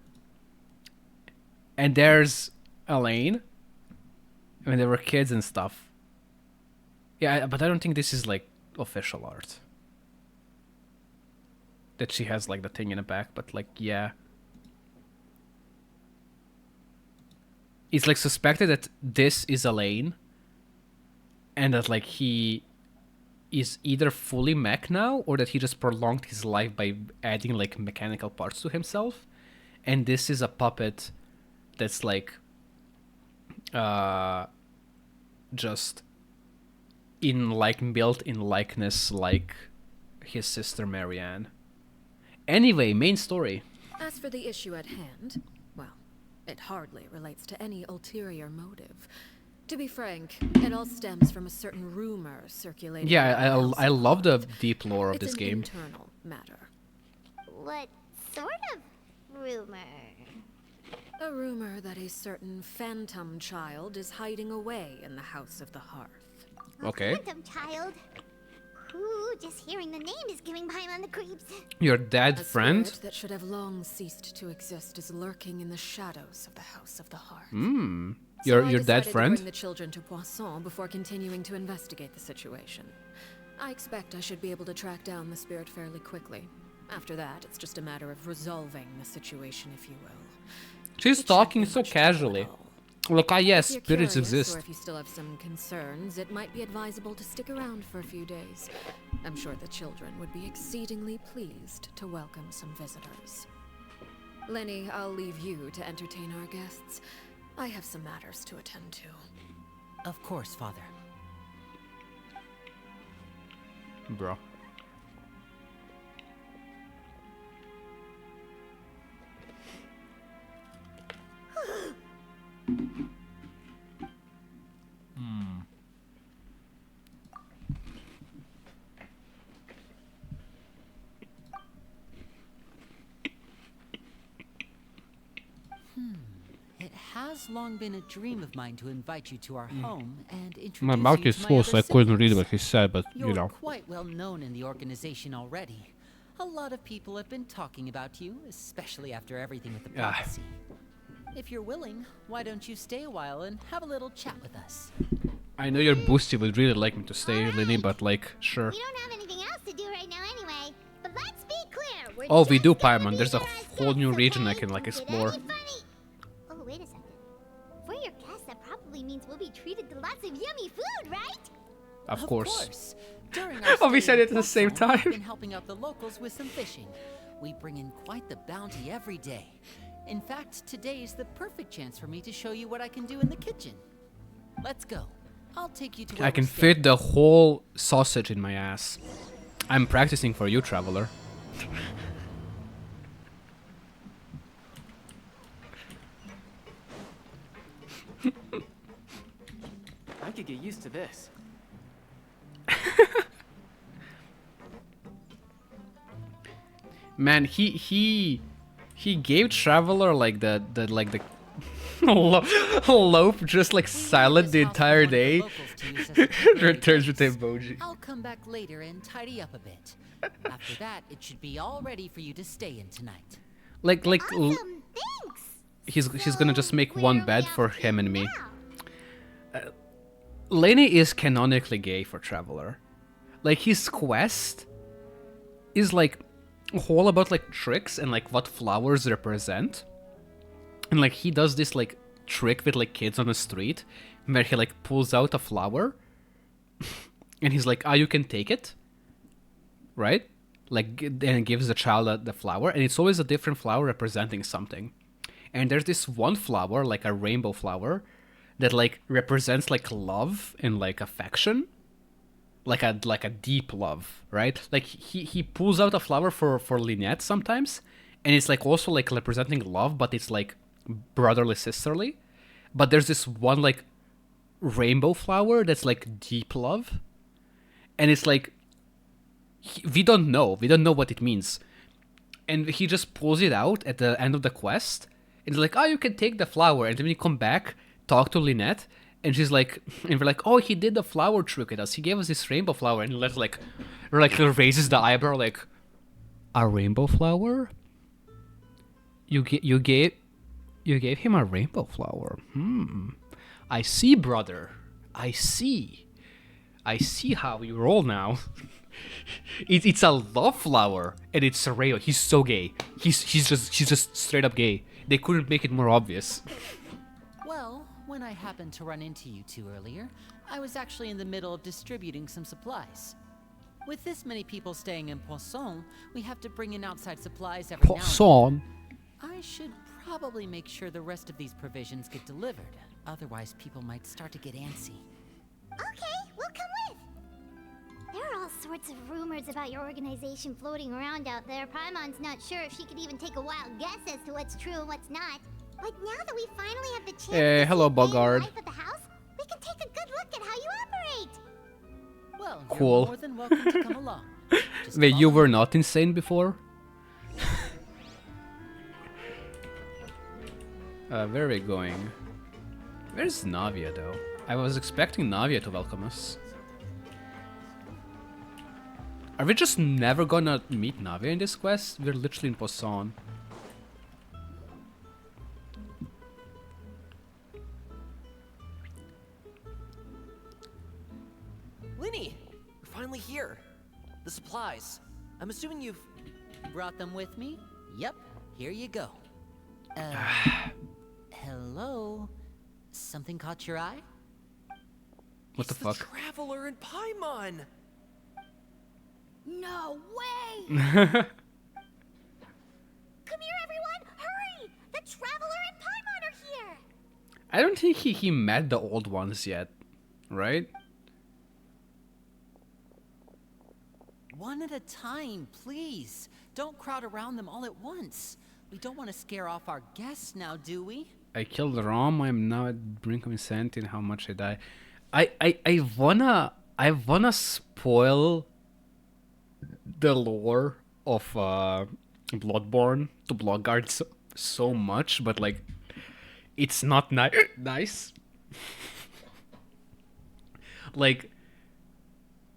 S1: And there's Elaine. I mean, there were kids and stuff. Yeah, but I don't think this is like official art. That she has like the thing in the back, but like, yeah. It's like suspected that this is Elaine. And that like he is either fully mech now, or that he just prolonged his life by adding like mechanical parts to himself. And this is a puppet that's like just in like built in likeness like his sister Marianne. Anyway, main story.
S4: As for the issue at hand, well, it hardly relates to any ulterior motive. To be frank, it all stems from a certain rumor circulating.
S1: Yeah, I love the deep lore of this game.
S4: It's an internal matter.
S3: What sort of rumor?
S4: A rumor that a certain phantom child is hiding away in the House of the Hearth.
S1: Okay.
S3: Phantom child? Ooh, just hearing the name is giving Paimon the creeps.
S1: Your dead
S4: A
S1: friend?
S4: spirit that should have long ceased to exist is lurking in the shadows of the House of the Hearth.
S1: Your
S4: I
S1: dead
S4: decided to
S1: friend?
S4: bring the children to Poisson before continuing to investigate the situation. I expect I should be able to track down the spirit fairly quickly. After that, it's just a matter of resolving the situation, if you will.
S1: She's
S4: It
S1: talking
S4: shouldn't be
S1: so
S4: much trouble at
S1: casually.
S4: all.
S1: Look, yes,
S4: If you're
S1: spirits
S4: curious,
S1: exist.
S4: or if you still have some concerns, it might be advisable to stick around for a few days. I'm sure the children would be exceedingly pleased to welcome some visitors. Lenny, I'll leave you to entertain our guests. I have some matters to attend to.
S6: Of course, Father.
S1: Bro.
S6: It has long been a dream of mine to invite you to our home and introduce
S1: My mouth
S6: you
S1: is
S6: to my
S1: full,
S6: other
S1: so I couldn't read
S6: siblings.
S1: what he said, but
S6: You're
S1: you know.
S6: quite well known in the organization already. A lot of people have been talking about you, especially after everything with the
S1: Ah.
S6: prophecy. If you're willing, why don't you stay a while and have a little chat with us?
S1: I know your boosty would really like me to stay, Linny, but like, sure.
S3: We don't have anything else to do right now anyway. But let's be clear. We're
S1: Oh, we
S3: just
S1: do,
S3: gonna
S1: Paimon.
S3: be
S1: There's a
S3: here as
S1: whole new
S3: guests,
S1: region I
S3: okay?
S1: can like
S3: Don't get
S1: explore.
S3: any funny. Oh, wait a second. For your guests, that probably means we'll be treated to lots of yummy food, right?
S1: Of course.
S6: During our
S1: Oh, we
S6: stay
S1: said
S6: in
S1: it at the same
S6: Poisson,
S1: time.
S6: We've been helping out the locals with some fishing. We bring in quite the bounty every day. In fact, today is the perfect chance for me to show you what I can do in the kitchen. Let's go. I'll take you to where
S1: I can
S6: we're staying.
S1: fit the whole sausage in my ass. I'm practicing for you, traveler.
S5: I could get used to this.
S1: Man, he gave traveler like the loaf just like silent the
S6: This house was
S1: entire
S6: one of the
S1: day.
S6: locals to use as a temporary
S1: Returns with
S6: base.
S1: emoji.
S6: I'll come back later and tidy up a bit. After that, it should be all ready for you to stay in tonight.
S1: Like
S3: Awesome, thanks.
S1: he's gonna just make
S3: where
S1: one
S3: are
S1: bed
S3: we
S1: for
S3: off to
S1: him and me.
S3: now?
S1: Lenny is canonically gay for Traveler. Like, his quest is like all about like tricks and like what flowers represent. And like he does this like trick with like kids on the street where he like pulls out a flower and he's like, you can take it. Right? Like, and gives the child the flower, and it's always a different flower representing something. And there's this one flower, like a rainbow flower, that like represents like love and like affection, like a deep love, right? Like he pulls out a flower for Lynette sometimes, and it's like also like representing love, but it's like brotherly sisterly. But there's this one like rainbow flower that's like deep love, and it's like we don't know what it means, and he just pulls it out at the end of the quest, and he's like, you can take the flower, and then when you come back, talk to Lynette, and she's like, and we're like, he did the flower trick with us. He gave us this rainbow flower, and Lynette like raises the eyebrow, like, a rainbow flower? You gave him a rainbow flower. I see, brother. I see how you roll now. It's a love flower, and it's a rainbow. He's so gay. He's just straight up gay. They couldn't make it more obvious.
S6: Well, when I happened to run into you two earlier, I was actually in the middle of distributing some supplies. With this many people staying in Poisson, we have to bring in outside supplies every now and
S1: Poisson.
S6: then. I should probably make sure the rest of these provisions get delivered. Otherwise, people might start to get antsy.
S3: Okay, we'll come with. There are all sorts of rumors about your organization floating around out there. Paimon's not sure if she could even take a wild guess as to what's true and what's not. But now that we finally have the chance to
S1: hello,
S3: see day in the
S1: Bogard.
S3: life of the house, we can take a good look at how you operate.
S6: Well,
S1: Cool.
S6: you're more than welcome to come along. Just
S1: Wait, you
S6: follow
S1: were
S6: me.
S1: not insane before? Where are we going? Where's Navia, though? I was expecting Navia to welcome us. Are we just never gonna meet Navia in this quest? We're literally in Poisson.
S7: Linny! We're finally here. The supplies. I'm assuming you've...
S6: Brought them with me? Yep, here you go. Hello? Something caught your eye?
S1: What the
S7: It's
S1: fuck?
S7: The Traveler in Paimon!
S3: No way! Come here, everyone! Hurry! The Traveler and Paimon are here!
S1: I don't think he met the old ones yet, right?
S6: One at a time, please. Don't crowd around them all at once. We don't want to scare off our guests now, do we?
S1: I killed Rom. I'm now at brink of insanity. And how much I die? I wanna spoil the lore of Bloodborne to Bloodguard so much, but like, it's not nice. Like,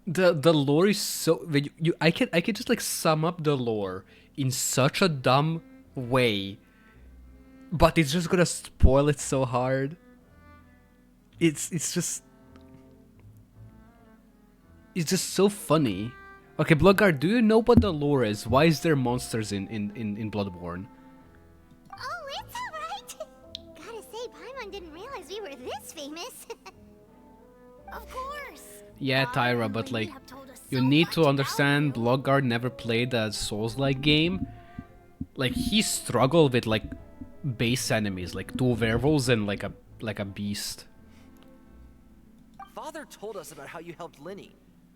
S1: the lore is so I can just like sum up the lore in such a dumb way, but it's just gonna spoil it so hard. It's just so funny. Okay, Bloodguard, do you know what the lore is? Why is there monsters in Bloodborne?
S3: Oh, it's alright! Gotta say, Paimon didn't realize we were this famous. Of course!
S1: Yeah, Tyra, but like, you need to understand Bloodguard never played a Souls-like game. Like, he struggled with like base enemies, like 2 werewolves and like a beast.
S7: Father told us about how you helped Linny.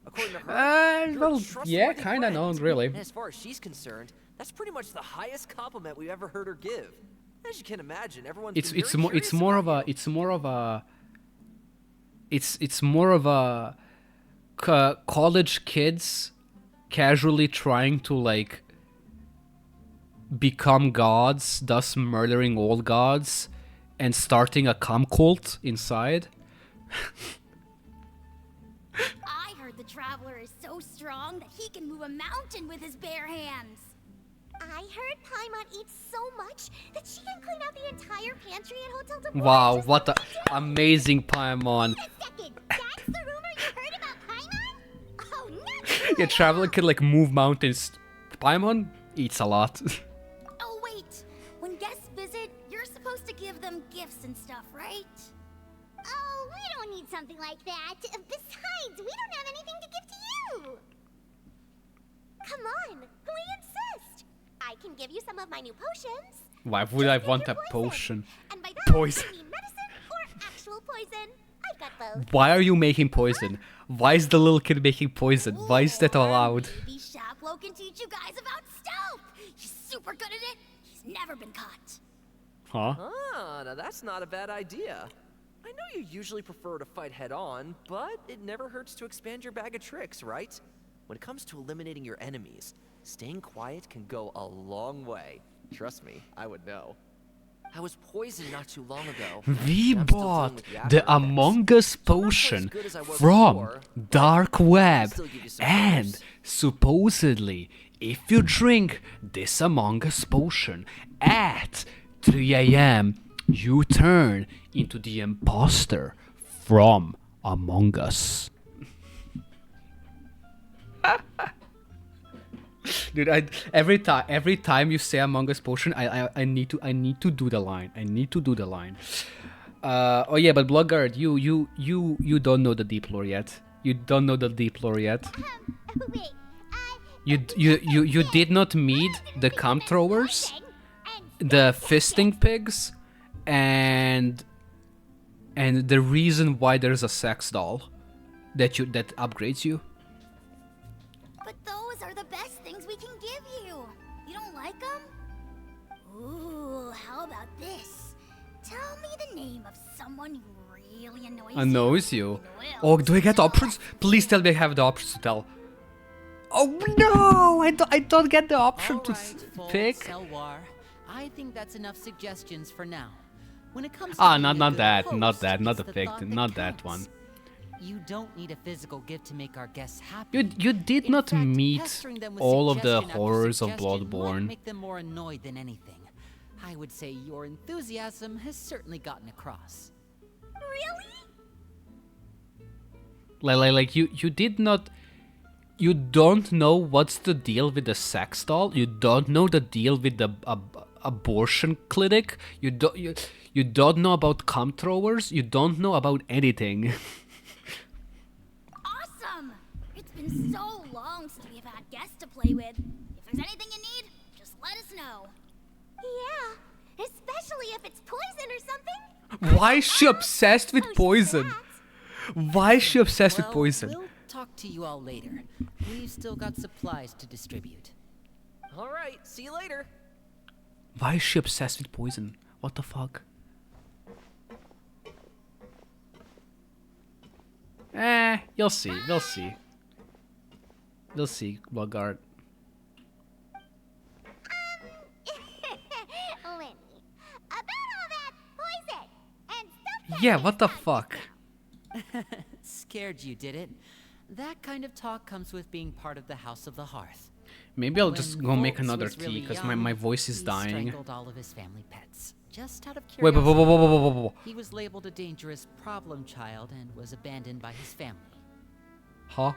S7: According to her, you're a
S1: Well,
S7: trustworthy
S1: yeah, kinda,
S7: friend.
S1: no, really.
S7: And as far as she's concerned, that's pretty much the highest compliment we've ever heard her give. As you can imagine, everyone's
S1: It's
S7: been very
S1: more
S7: curious
S1: of a college kids casually trying to like become gods, thus murdering old gods and starting a cum cult inside.
S3: I heard the Traveler is so strong that he can move a mountain with his bare hands. I heard Paimon eats so much that she can clean out the entire entire pantry at Hotel de Bois
S1: Wow,
S3: just
S1: what a
S3: to do?
S1: amazing Paimon.
S3: Wait a second, that's the rumor you heard about Paimon? Oh, not
S1: Yeah, Traveler can like move mountains. Paimon eats a lot.
S8: Oh, wait. When guests visit, you're supposed to give them gifts and stuff, right?
S3: Oh, we don't need something like that. Besides, we don't have anything to give to you.
S8: Come on, we insist. I can give you some of my new potions.
S1: Why would I
S8: Just
S1: want
S8: pick
S1: a
S8: your
S1: potion?
S8: And by that,
S1: Poison.
S8: I mean medicine or actual poison. I've got both.
S1: Why are you making poison? Why is the little kid making poison? Why is that allowed?
S8: Maybe Shaplo can teach you guys about stealth. He's super good at it. He's never been caught.
S1: Huh?
S7: Ah, now that's not a bad idea. I know you usually prefer to fight head on, but it never hurts to expand your bag of tricks, right? When it comes to eliminating your enemies, staying quiet can go a long way. Trust me, I would know. I was poisoned not too long ago.
S1: We
S7: and I'm still dealing
S1: bought
S7: with
S1: the
S7: after effects.
S1: Among Us
S7: So not quite as
S1: potion
S7: good as I was
S1: from
S7: before, but
S1: Dark
S7: I
S1: Web,
S7: can still give you some
S1: and
S7: pointers.
S1: supposedly, if you drink this Among Us potion at 3 a.m., you turn into the imposter from Among Us. Dude, every time you say Among Us potion, I need to do the line. I need to do the line. Oh yeah, but Bloodguard, you don't know the deep lore yet. You don't know the deep lore yet.
S3: Wait,
S1: You did not meet the cum throwers, the fisting pigs, and the reason why there's a sex doll that upgrades you.
S8: But those are the best things we can give you. You don't like them? Ooh, how about this? Tell me the name of someone who really annoys you.
S1: Oh, do I get options? Please tell me I have the options to tell. Oh no, I don't get the option to pick.
S6: Selwar, I think that's enough suggestions for now. When it comes to
S1: Ah,
S6: being a
S1: not
S6: good
S1: that,
S6: host,
S1: not that, not
S6: it's
S1: the
S6: the
S1: pick,
S6: thought that
S1: not that
S6: counts.
S1: one.
S6: You don't need a physical gift to make our guests happy.
S1: You did
S6: In
S1: not
S6: fact,
S1: meet
S6: pestering them with
S1: all of the
S6: suggestion after
S1: horrors of
S6: suggestion might
S1: Bloodborne.
S6: make them more annoyed than anything. I would say your enthusiasm has certainly gotten across.
S8: Really?
S1: Like you did not. You don't know what's the deal with the sex doll. You don't know the deal with the abortion clinic. You don't know about cum throwers. You don't know about anything.
S8: Awesome! It's been so long since we've had guests to play with. If there's anything you need, just let us know.
S3: Yeah, especially if it's poison or something.
S1: Why is she obsessed with poison? Why is she obsessed with
S6: Well,
S1: poison?
S6: we'll talk to you all later. We've still got supplies to distribute.
S7: All right, see you later.
S1: Why is she obsessed with poison? What the fuck? You'll see. We'll see. We'll see, Bloodguard.
S3: Lenny, about all that poison and stuff.
S1: Yeah, what the fuck?
S6: Scared you, did it? That kind of talk comes with being part of the House of the Hearth.
S1: Maybe I'll just
S6: When
S1: go make
S6: Volks
S1: another
S6: was
S1: tea
S6: really
S1: because
S6: young,
S1: my voice is
S6: he
S1: dying.
S6: strangled all of his family pets. Just out of
S1: Wait,
S6: curiosity.
S1: whoa.
S6: He was labeled a dangerous problem child and was abandoned by his family.
S1: Huh?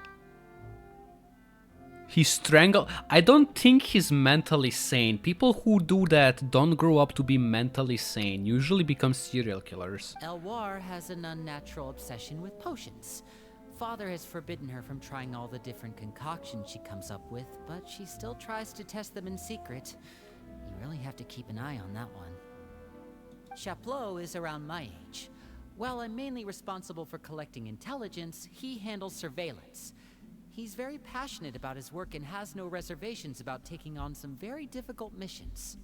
S1: He strangled. I don't think he's mentally sane. People who do that don't grow up to be mentally sane. Usually become serial killers.
S6: Elwar has an unnatural obsession with potions. Father has forbidden her from trying all the different concoctions she comes up with, but she still tries to test them in secret. You really have to keep an eye on that one. Chaplot is around my age. While I'm mainly responsible for collecting intelligence, he handles surveillance. He's very passionate about his work and has no reservations about taking on some very difficult missions.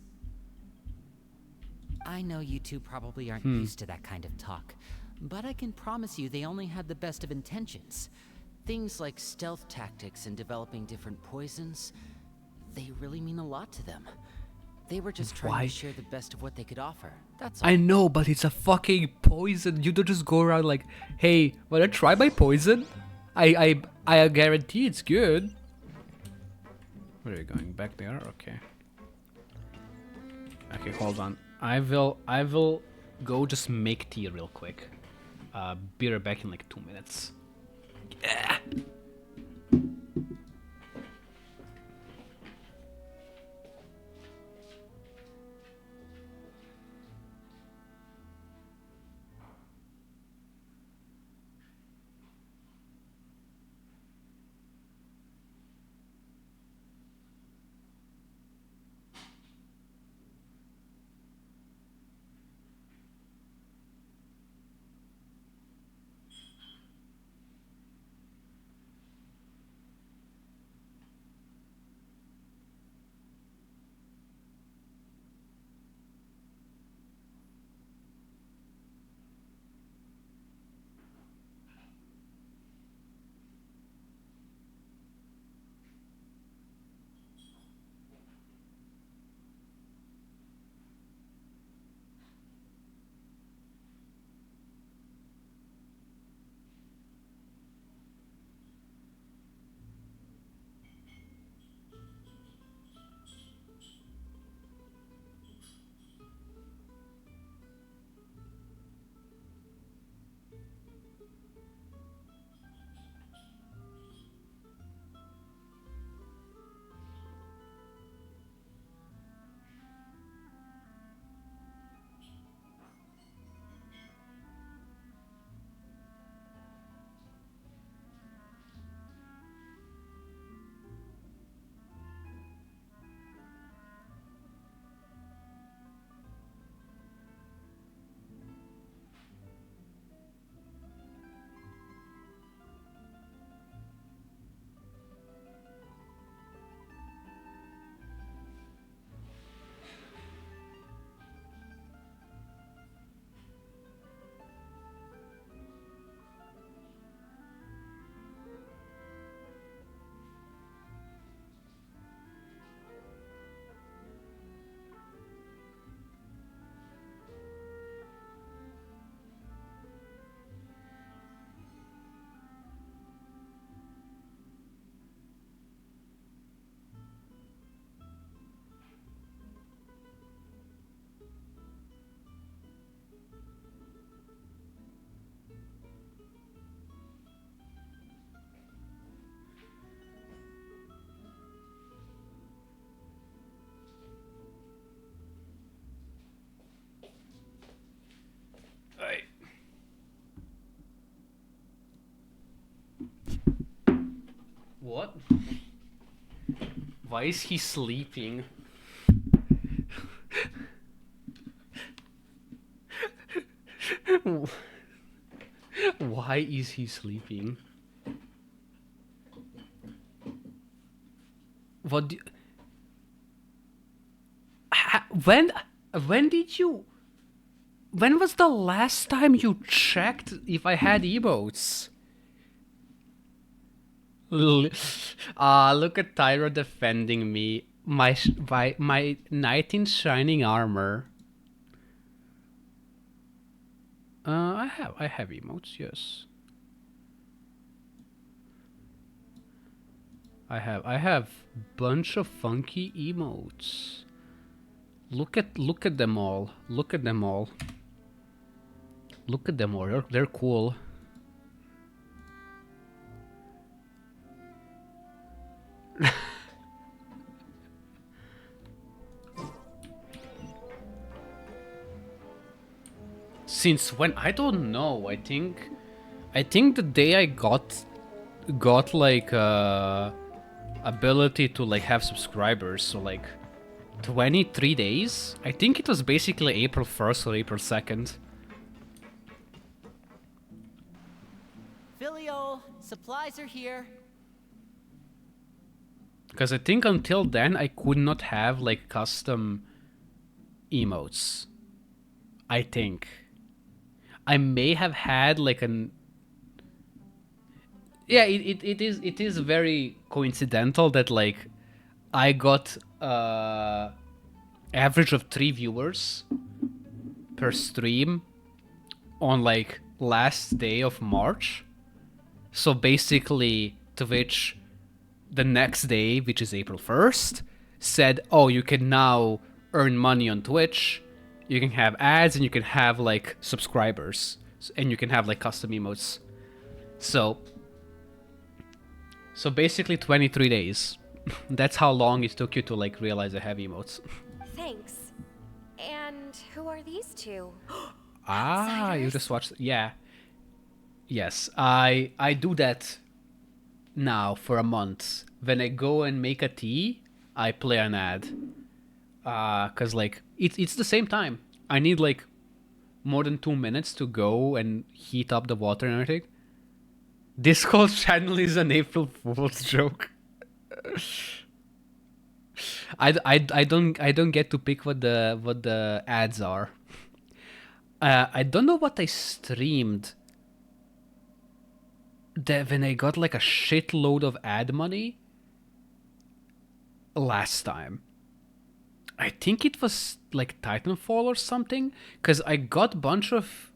S6: I know you two probably aren't used to that kind of talk, but I can promise you they only had the best of intentions. Things like stealth tactics and developing different poisons, they really mean a lot to them. They were just trying
S1: Why?
S6: to share the best of what they could offer. That's all.
S1: I know, but it's a fucking poison. You don't just go around like, hey, wanna try my poison? I guarantee it's good. Where are you going? Back there? Okay. Okay, hold on. I will go just make tea real quick. Be right back in like 2 minutes. Yeah. What? Why is he sleeping? Why is he sleeping? What do when did you... When was the last time you checked if I had emotes? Look at Tyra defending me. My knight in shining armor. I have emotes, yes. I have bunch of funky emotes. Look at them all. Look at them all. Look at them all. They're cool. Since when? I don't know. I think the day I got like ability to like have subscribers, so like 23 days. I think it was basically April 1st or April 2nd.
S6: Filio, supplies are here.
S1: Because I think until then I could not have like custom emotes. I think I may have had like an... Yeah, it is very coincidental that like I got average of 3 viewers per stream on like last day of March. So basically Twitch the next day, which is April 1st, said, oh, you can now earn money on Twitch, You can have ads and you can have like subscribers, and you can have like custom emotes. So basically 23 days. That's how long it took you to like realize I have emotes.
S9: Thanks. And who are these two?
S1: Ah, you just watched. Yeah. Yes, I do that now for a month. When I go and make a tea, I play an ad. Cause like it's the same time. I need like more than 2 minutes to go and heat up the water and everything. This whole channel is an April Fool's joke. I don't get to pick what the ads are. I don't know what I streamed. That when I got like a shitload of ad money last time. I think it was like Titanfall or something, because I got a bunch of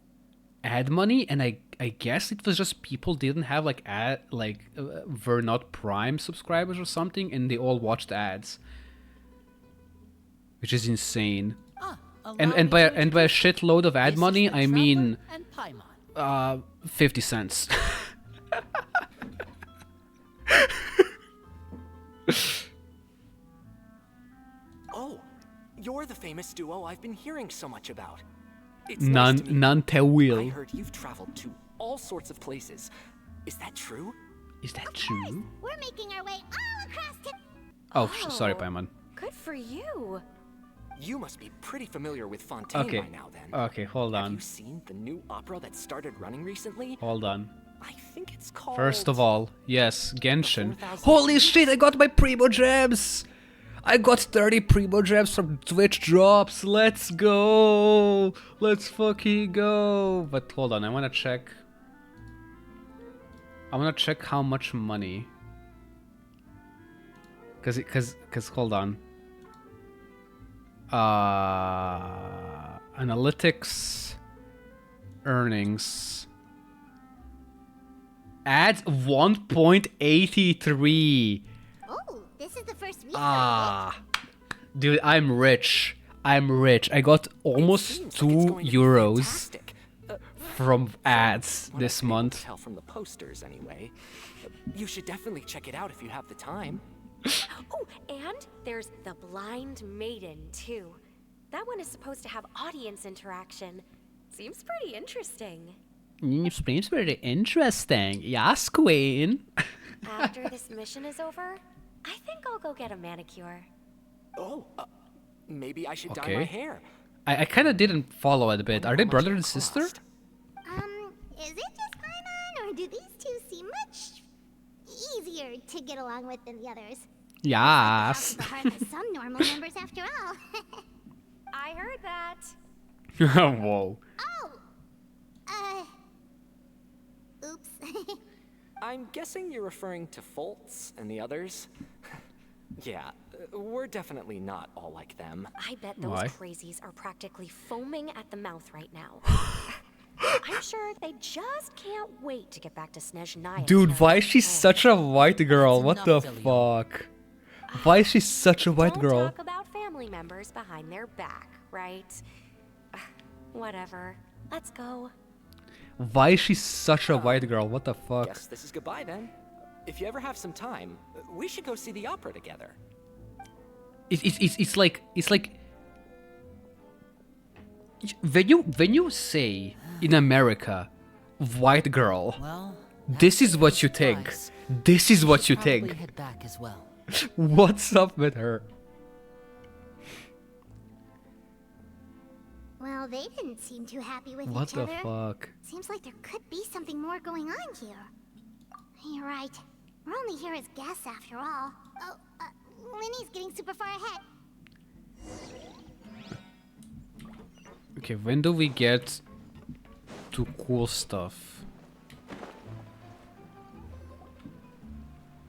S1: ad money, and I guess it was just people didn't have like were not Prime subscribers or something, and they all watched ads, which is insane. And by a shitload of ad money, I mean 50 cents.
S5: Oh, you're the famous duo I've been hearing so much about. It's
S1: None
S5: nice to meet you. I
S1: will.
S5: heard you've traveled to all sorts of places. Is that true?
S1: Is that true?
S3: We're making our way all across to...
S1: Oh, sorry, Paimon.
S9: Good for you.
S5: You must be pretty familiar with Fontaine
S1: Okay.
S5: by now then.
S1: Okay, hold
S5: Have
S1: on.
S5: you seen the new opera that started running recently?
S1: Hold on.
S5: I think it's called...
S1: First of all, yes, Genshin.
S5: 4,000
S1: Holy shit, I got my Primo Gems! I got 30 Primo Gems from Twitch drops. Let's go! Let's fucking go! But hold on, I wanna check. I wanna check how much money. Cause hold on. Analytics, earnings, ads 1.83.
S3: Oh, this is the first week.
S1: Dude, I'm rich. I got almost
S5: Seems
S1: €2
S5: like it's going to be fantastic.
S1: from ads
S5: What
S1: this
S5: I've been able to
S1: month.
S5: tell from the posters anyway. You should definitely check it out if you have the time.
S9: Oh, and there's the Blind Maiden, too. That one is supposed to have audience interaction. Seems pretty interesting.
S1: Seems very interesting. Yes, Queen.
S9: After this mission is over, I think I'll go get a manicure.
S5: Oh, maybe I should dye
S1: Okay.
S5: my hair.
S1: I kind of didn't follow it a bit. Are they
S5: How much
S1: brother
S5: it
S1: and sister?
S5: cost?
S3: Is it just Paimon, or do these two seem much easier to get along with than the others?
S1: Yes.
S3: The heart of some normal members, after all.
S9: I heard that.
S1: Whoa.
S3: Oh, oops.
S5: I'm guessing you're referring to Foltz and the others. Yeah, we're definitely not all like them.
S9: I bet those
S1: Why?
S9: crazies are practically foaming at the mouth right now. I'm sure they just can't wait to get back to Snezhnaya.
S1: Dude, why is she such a white girl?
S6: That's
S1: What the
S6: enough, Zillion.
S1: fuck? Why is she such a white
S9: Don't
S1: girl?
S9: talk about family members behind their back, right? Whatever. Let's go.
S1: Why is she such a white girl? What the fuck?
S5: Guess this is goodbye then. If you ever have some time, we should go see the opera together.
S1: It's like when you say in America white girl,
S6: Well,
S1: this is what you think.
S6: surprise.
S1: This is what you
S6: Probably
S1: think.
S6: head back as well.
S1: What's up with her?
S3: Well, they didn't seem too happy with
S1: What
S3: each
S1: the
S3: other.
S1: fuck?
S3: Seems like there could be something more going on here. You're right. We're only here as guests after all. Oh, Linny's getting super far ahead.
S1: Okay, when do we get to cool stuff?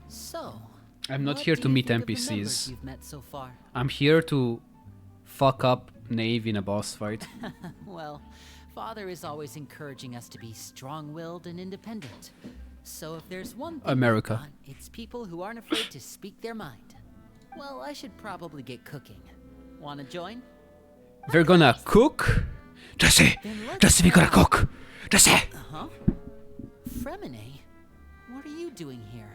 S6: So,
S1: I'm not
S6: what
S1: here
S6: do
S1: to
S6: you
S1: meet
S6: think of the
S1: NPCs.
S6: members you've met so far?
S1: I'm here to fuck up Nave in a boss fight.
S6: Well, Father is always encouraging us to be strong-willed and independent. So if there's one thing
S1: America.
S6: we've got, it's people who aren't afraid to speak their mind. Well, I should probably get cooking. Wanna join?
S1: We're gonna cook. Jesse, we gotta cook. Jesse.
S6: Huh? Fremine, what are you doing here?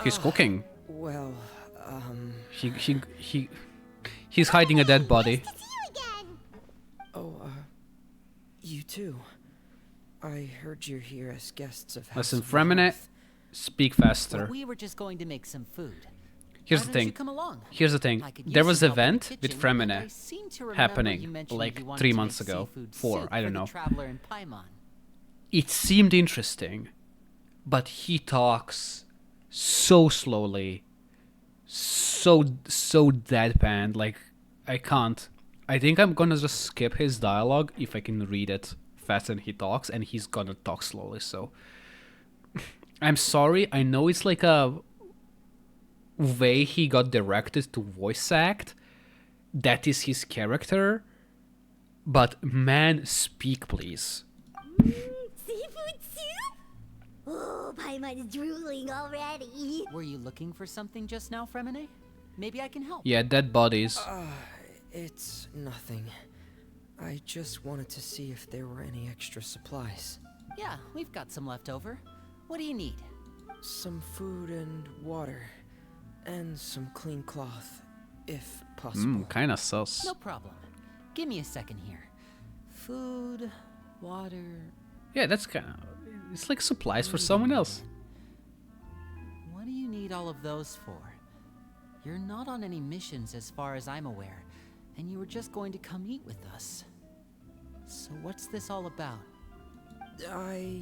S1: He's cooking.
S10: Well,
S1: He's hiding a dead body.
S3: Nice to see you again.
S10: oh, you too. I heard you're here as guests of House
S1: Listen,
S10: of the
S1: Fremine,
S10: Hearth.
S1: speak faster.
S6: We were just going to make some food.
S1: Here's
S6: Why
S1: the
S6: don't you
S1: thing.
S6: come along?
S1: Here's the thing.
S6: I could
S1: There
S6: use
S1: was
S6: some
S1: an
S6: help in the
S1: event with
S6: kitchen, and I
S1: Fremine
S6: seem to remember you
S1: happening
S6: mentioned
S1: like
S6: you wanted
S1: 3
S6: to
S1: months
S6: make
S1: ago.
S6: seafood
S1: 4,
S6: soup
S1: I don't
S6: for the
S1: know.
S6: traveler in Paimon.
S1: It seemed interesting, but he talks so slowly, so deadpan. Like, I can't. I think I'm gonna just skip his dialogue if I can read it fast and he talks, and he's gonna talk slowly. So I'm sorry. I know it's like a way he got directed to voice act. That is his character. But man, speak please.
S3: Seafood soup? Oh, Paimon's drooling already.
S6: Were you looking for something just now, Fremine? Maybe I can help.
S1: Yeah, dead bodies.
S10: It's nothing. I just wanted to see if there were any extra supplies.
S6: Yeah, we've got some left over. What do you need?
S10: Some food and water. And some clean cloth, if possible.
S1: Kinda sus.
S6: No problem. Give me a second here. Food, water.
S1: Yeah, that's kinda... It's like supplies for someone else.
S6: What do you need all of those for? You're not on any missions as far as I'm aware, and you were just going to come eat with us. So what's this all about?
S10: I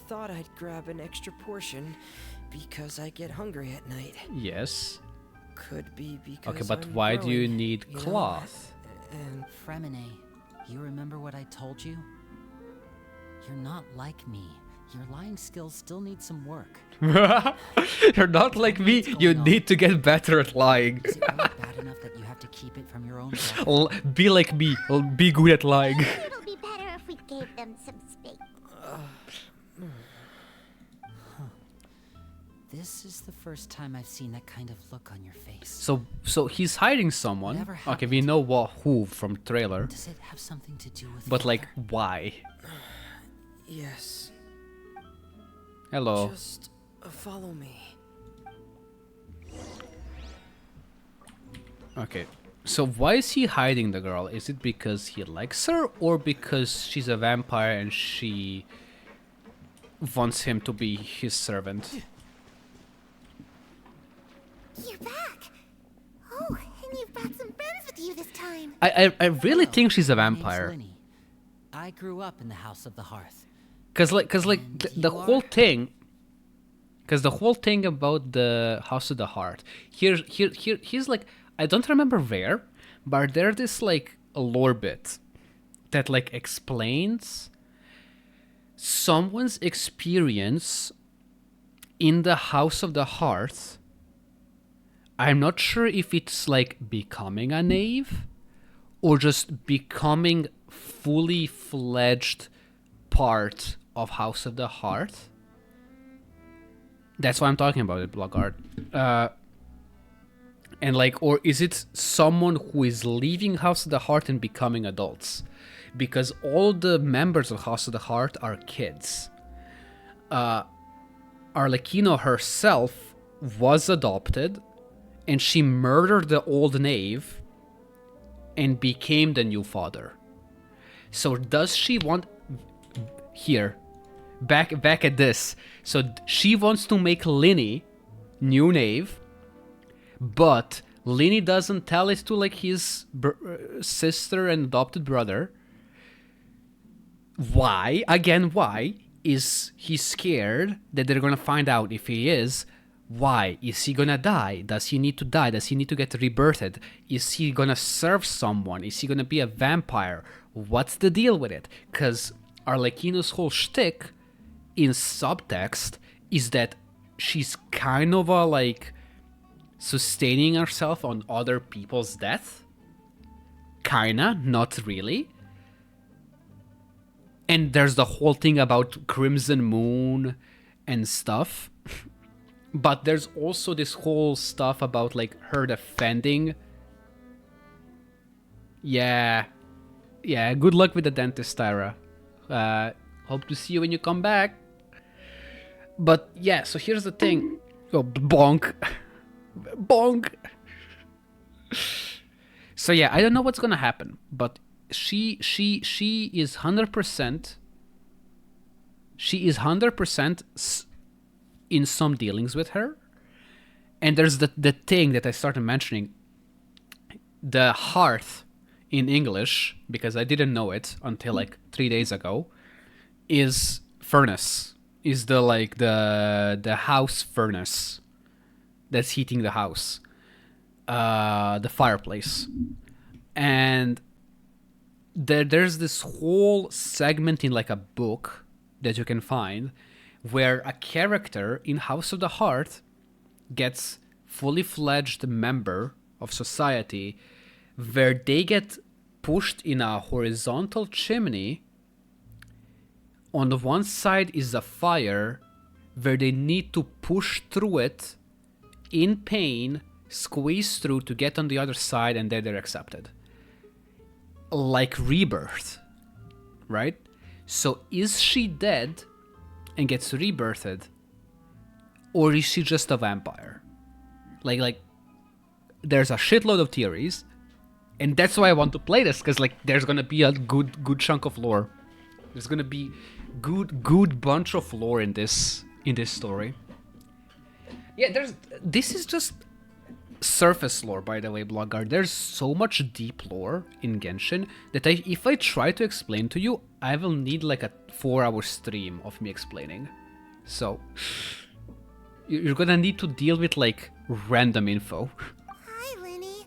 S10: thought I'd grab an extra portion because I get hungry at night.
S1: Yes.
S10: Could be because
S1: Okay, but
S10: I'm
S1: why do you
S10: growing,
S1: need
S10: you know?
S1: cloth?
S10: And
S6: Fremine, you remember what I told you? You're not like me. Your lying skills still need some work.
S1: You're not like me. You need to get better at lying.
S6: Is it really bad enough that you have to keep it from your own brother?
S1: Be like me. Be good at lying.
S3: It'll be better if we gave them some space.
S6: This is the first time I've seen that kind of look on your face.
S1: So he's hiding someone.
S6: Whatever
S1: Okay, we know who from trailer.
S6: Does it have something to do with
S1: But like,
S6: Father?
S1: why?
S10: yes,
S1: Hello.
S10: just follow me.
S1: Okay. So why is he hiding the girl? Is it because he likes her, or because she's a vampire and she wants him to be his servant?
S3: You're back. Oh, and you've brought some friends with you this time.
S1: I really think she's a
S6: My name's
S1: vampire.
S6: Linny. I grew up in the House of the Hearth.
S1: Cause the
S6: you
S1: whole
S6: are?
S1: thing, cause the whole thing about the House of the Heart. Here's like, I don't remember where, but there's this like a lore bit that like explains someone's experience in the House of the Heart. I'm not sure if it's like becoming a knave or just becoming fully fledged part of House of the Heart. That's why I'm talking about it, Blockguard. And like, or is it someone who is leaving House of the Heart and becoming adults? Because all the members of House of the Heart are kids. Arlecchino herself was adopted, and she murdered the old knave and became the new father. So does she want... Here, back at this. So she wants to make Linny new knave, but Linny doesn't tell it to like his sister and adopted brother. Why? Again, why? Is he scared that they're gonna find out if he is? Why? Is he gonna die? Does he need to die? Does he need to get rebirthed? Is he gonna serve someone? Is he gonna be a vampire? What's the deal with it? Because Arlecchino's whole shtick in subtext is that she's kind of a like sustaining herself on other people's death. Kinda, not really. And there's the whole thing about Crimson Moon and stuff. But there's also this whole stuff about like her defending Yeah. Yeah, good luck with the dentist, Tyra. Hope to see you when you come back. But yeah, so here's the thing. Oh, bonk. Bonk. So yeah, I don't know what's gonna happen, but she is 100%. She is 100% in some dealings with her. And there's the thing that I started mentioning. The hearth in English, because I didn't know it until like 3 days ago, is furnace. Is the house furnace that's heating the house. The fireplace. And there's this whole segment in like a book that you can find where a character in House of the Hearth gets fully fledged member of society, where they get pushed in a horizontal chimney. On the one side is a fire where they need to push through it in pain, squeeze through to get on the other side, and then they're accepted. Like rebirth, right? So is she dead and gets rebirthed, or is she just a vampire? Like there's a shitload of theories, and that's why I want to play this, because like there's gonna be a good chunk of lore. There's gonna be good bunch of lore in this story. Yeah, this is just surface lore, by the way, Bloodguard. There's so much deep lore in Genshin that if I try to explain to you, I will need like a 4-hour stream of me explaining. So you're gonna need to deal with like random info.
S3: Hi, Lenny.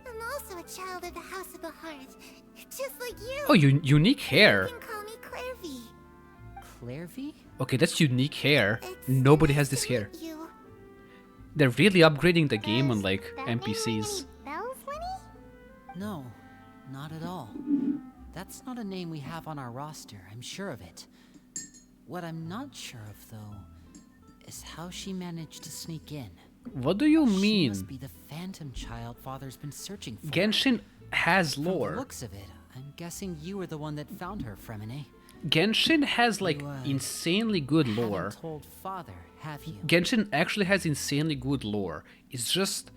S3: I'm also a child of the House of the Heart, just like you.
S1: Oh, unique hair.
S3: You can call me Clairvy.
S6: Clairvy?
S1: Okay, that's unique hair.
S3: It's
S1: Nobody
S3: nice
S1: has this
S3: to
S1: hair.
S3: meet you.
S1: They're really upgrading the game on
S3: Does
S1: like
S3: that ring
S1: NPCs.
S3: any bells, Lenny?
S6: No, not at all. That's not a name we have on our roster, I'm sure of it. What I'm not sure of, though, is how she managed to sneak in.
S1: What do you
S6: She
S1: mean?
S6: must be the phantom child Father's been searching for.
S1: Genshin has
S6: From the
S1: lore.
S6: looks of it, I'm guessing you were the one that found her, Fremine.
S1: Genshin has like
S6: You,
S1: insanely good
S6: Haven't
S1: lore.
S6: told Father, have you?
S1: Genshin actually has insanely good lore. It's just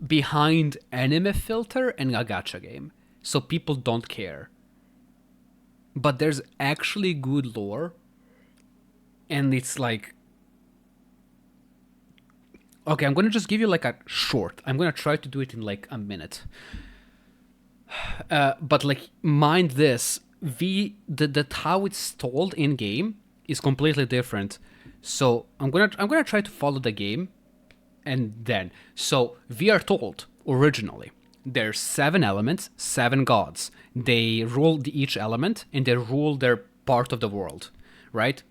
S1: behind anime filter and a gacha game, so people don't care. But there's actually good lore, and it's like, okay, I'm gonna just give you like a short. I'm gonna try to do it in like a minute. But like, mind this: the how it's told in game is completely different. So I'm gonna try to follow the game, and then so we are told originally there's 7 elements, 7 gods. They rule each element, and they rule their part of the world, right?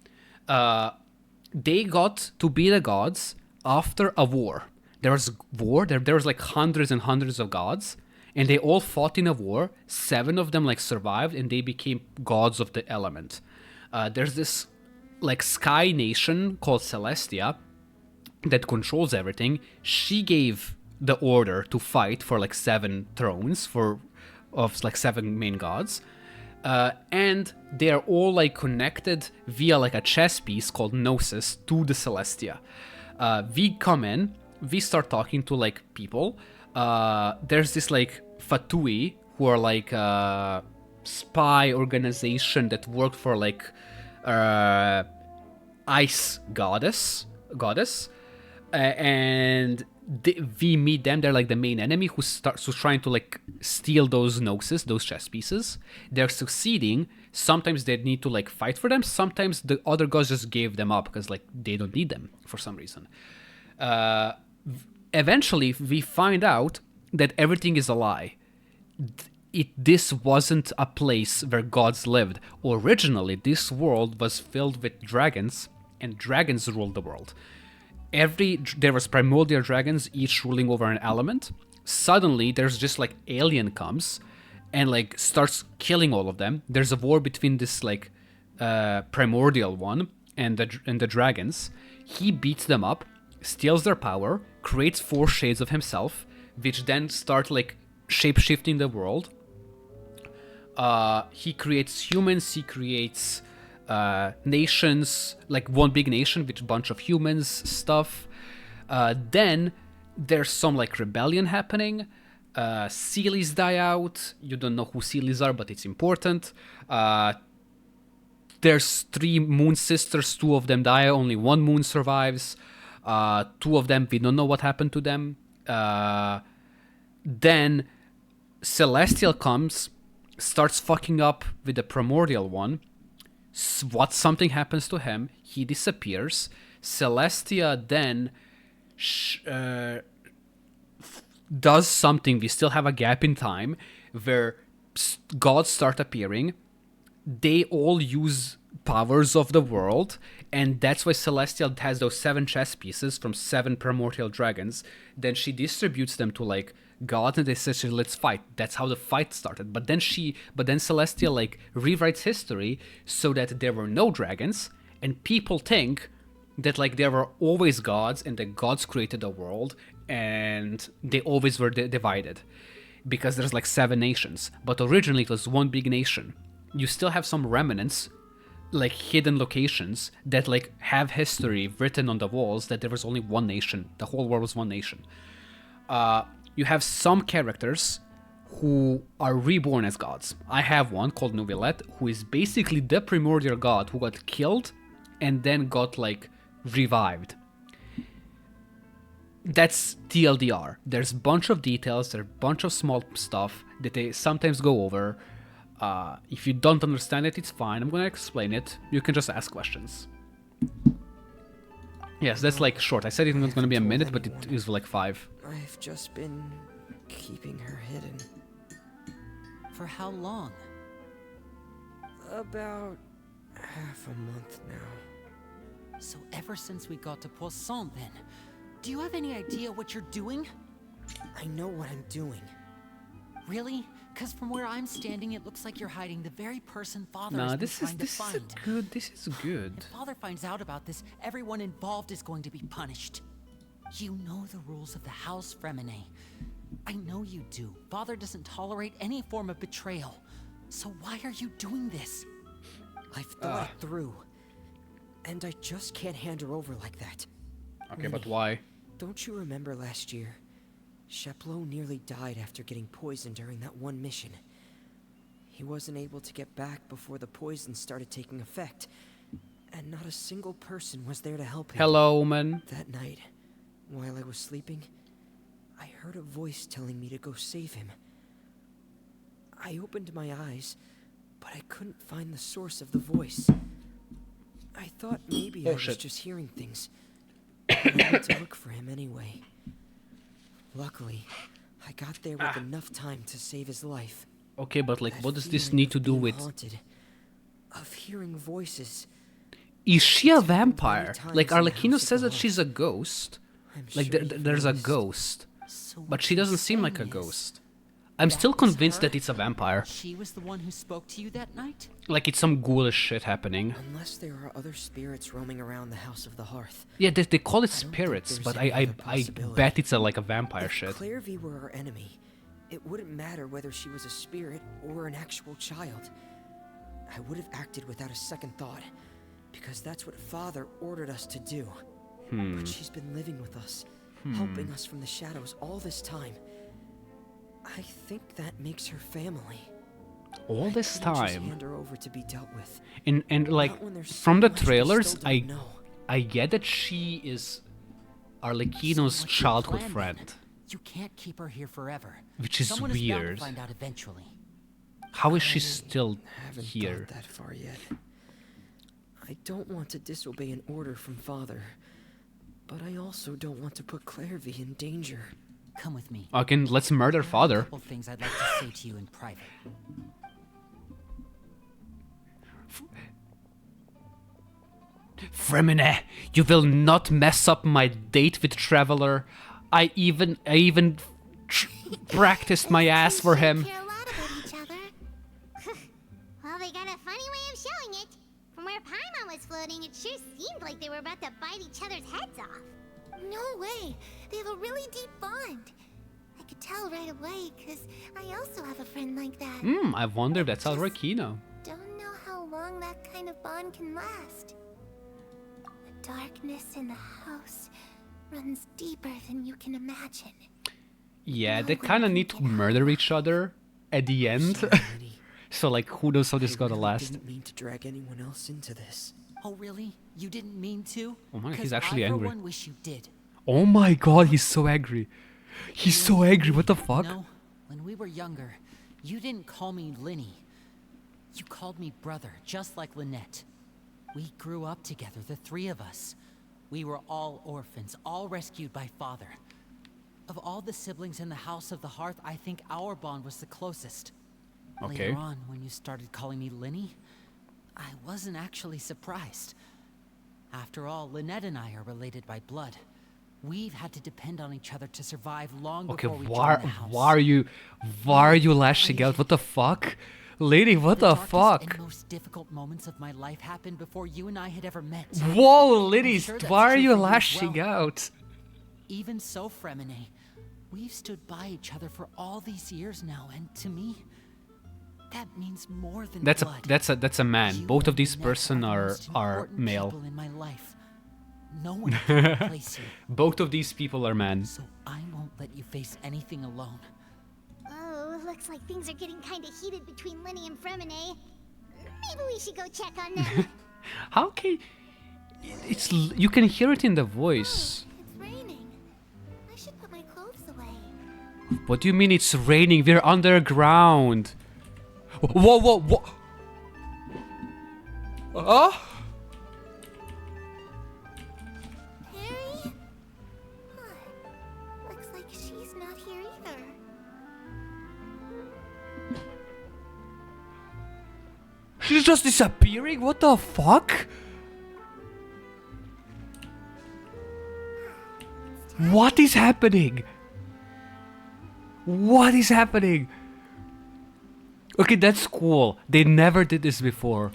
S1: They got to be the gods after a war. There was war. There was like hundreds and hundreds of gods, and they all fought in a war. 7 of them like survived, and they became gods of the element. There's this like sky nation called Celestia that controls everything. She gave the order to fight for like 7 thrones of like 7 main gods. And they are all like connected via like a chess piece called Gnosis to the Celestia. We come in, we start talking to like people. There's this like Fatui, who are like a spy organization that worked for like ice goddess, and we meet them. They're like the main enemy who's trying to like steal those Gnosis, those chess pieces. They're succeeding. Sometimes they need to like fight for them. Sometimes the other gods just gave them up because like they don't need them for some reason. Eventually, we find out that everything is a lie. This wasn't a place where gods lived. Originally, this world was filled with dragons, and dragons ruled the world. There was primordial dragons, each ruling over an element. Suddenly, there's just like alien comes and like starts killing all of them. There's a war between this like primordial one and the dragons. He beats them up, steals their power, creates 4 shades of himself, which then start like shape-shifting the world. He creates humans, he creates nations, like one big nation with a bunch of humans stuff. Then there's some like rebellion happening. Sealies die out. You don't know who Sealies are, but it's important. There's 3 moon sisters, 2 of them die, only 1 moon survives. 2 of them, we don't know what happened to them. Then Celestial comes, starts fucking up with the Primordial one. Something happens to him, he disappears. Celestia then does something, we still have a gap in time, where gods start appearing. They all use powers of the world, and that's why Celestial has those 7 chess pieces from 7 primordial dragons. Then she distributes them to like gods, and they say, let's fight. That's how the fight started. But then Celestial like rewrites history so that there were no dragons, and people think that like there were always gods, and the gods created the world, and they always were divided because there's like 7 nations. But originally it was one big nation. You still have some remnants, like hidden locations that like have history written on the walls that there was only one nation. The whole world was one nation. You have some characters who are reborn as gods. I have one called Nuvillet, who is basically the primordial god who got killed and then got like revived. That's TLDR. There's a bunch of details, there's a bunch of small stuff that they sometimes go over. If you don't understand it, it's fine. I'm gonna explain it. You can just ask questions. Yes, that's like short. I said it was gonna be a minute, but it is like 5.
S10: I've just been keeping her hidden.
S6: For how long?
S10: About half a month now.
S6: So ever since we got to Poisson then, do you have any idea what you're doing?
S10: I know what I'm doing.
S6: Really? Because from where I'm standing, it looks like you're hiding the very person Father has been trying to find.
S1: This is good.
S6: If Father finds out about this, everyone involved is going to be punished. You know the rules of the House, Fremine. I know you do. Father doesn't tolerate any form of betrayal. So why are you doing this?
S10: I've thought it through. And I just can't hand her over like that.
S1: Okay, but why?
S10: Don't you remember last year? Sheplo nearly died after getting poisoned during that one mission. He wasn't able to get back before the poison started taking effect, and not a single person was there to help him.
S1: Hello, man.
S10: That night, while I was sleeping, I heard a voice telling me to go save him. I opened my eyes, but I couldn't find the source of the voice. I thought maybe I was just hearing things, but I went to look for him anyway. Luckily, I got there with enough time to save his life.
S1: Okay, but like, what does this need to do with...
S10: Of hearing voices.
S1: Is she a vampire? Like, Arlecchino says that she's a ghost. Like, there's a ghost. But she doesn't seem like a ghost. I'm still convinced that it's a vampire.
S6: She was the one who spoke to you that night?
S1: Like it's some ghoulish shit happening.
S10: Unless there are other spirits roaming around the House of the Hearth.
S1: Yeah, they call it spirits, but I bet it's like a vampire shit.
S10: If Claire V were our enemy, it wouldn't matter whether she was a spirit or an actual child. I would have acted without a second thought, because that's what Father ordered us to do. But she's been living with us, helping us from the shadows all this time. I think that makes her family.
S1: All this time.
S10: Hand her over to be dealt with.
S1: And like from the trailers, I get that she is Arlecchino's childhood friend.
S6: You can't keep her here forever.
S1: Which is
S6: Someone
S1: weird.
S6: Is bound to find out eventually.
S1: How is she still
S10: haven't
S1: here?
S10: Thought that far yet. I don't want to disobey an order from Father, but I also don't want to put Claire V in danger.
S6: Come with me.
S1: Okay, let's murder Father.
S6: A couple things I'd like to say to you in private.
S1: Fremine, you will not mess up my date with Traveler. I even practiced my ass for him.
S3: Care a lot about each other. Well, they got a funny way of showing it. From where Paimon was floating, it sure seemed like they were about to bite each other's heads off.
S8: No way. They have a really deep bond. I
S3: could tell right away, because I also have a friend like that.
S1: I wonder if that's
S3: Just
S1: Arlecchino.
S3: don't know how long that kind of bond can last. The darkness in the house runs deeper than you can imagine.
S1: Yeah, they kind of need to murder each other at the end.
S10: Sorry, Lily.
S1: So like, who knows how this is
S10: I
S1: gonna
S10: really
S1: last?
S10: didn't mean to drag anyone else into this.
S6: Oh, really? You didn't mean to?
S1: Oh my, he's
S6: 'Cause
S1: actually
S6: I, for
S1: angry.
S6: one, wish you did.
S1: Oh my god, he's so angry. He's so angry, what the fuck?
S6: You know, when we were younger, you didn't call me Linny. You called me brother, just like Lynette. We grew up together, the three of us. We were all orphans, all rescued by father. Of all the siblings in the House of the Hearth, I think our bond was the closest.
S1: Okay.
S6: Later on, when you started calling me Linny, I wasn't actually surprised. After all, Lynette and I are related by blood. We've had to depend on each other to survive long
S1: Okay,
S6: before we
S1: why
S6: joined the house.
S1: why are you lashing out? What the fuck? Lady, what the
S6: darkest
S1: fuck?
S6: and most difficult moments of my life happened before you and I had ever met.
S1: Whoa, Lady,
S6: sure that's
S1: why are
S6: true
S1: you
S6: for you as
S1: lashing
S6: well.
S1: out?
S6: Even so, Fremine, we've stood by each other for all these years now, and to me, that means more than
S1: That's
S6: blood.
S1: that's a man.
S6: You
S1: Both of
S6: and
S1: these
S6: Lynette
S1: person
S6: the
S1: are
S6: most
S1: are
S6: important
S1: male.
S6: people in my life. No one can replace you,
S1: Both of these people are men.
S6: so I won't let you face anything alone.
S3: Oh, looks like things are getting kind of heated between Linny and Fremine. Maybe we should go check on them.
S1: How can it's you can hear it in the voice.
S3: It's raining. I should put my clothes away.
S1: What do you mean it's raining? We're underground. Whoa. Oh?
S3: Harry? Huh. Looks like she's not here either.
S1: She's just disappearing? What the fuck? What is happening? What is happening? Okay, that's cool. They never did this before.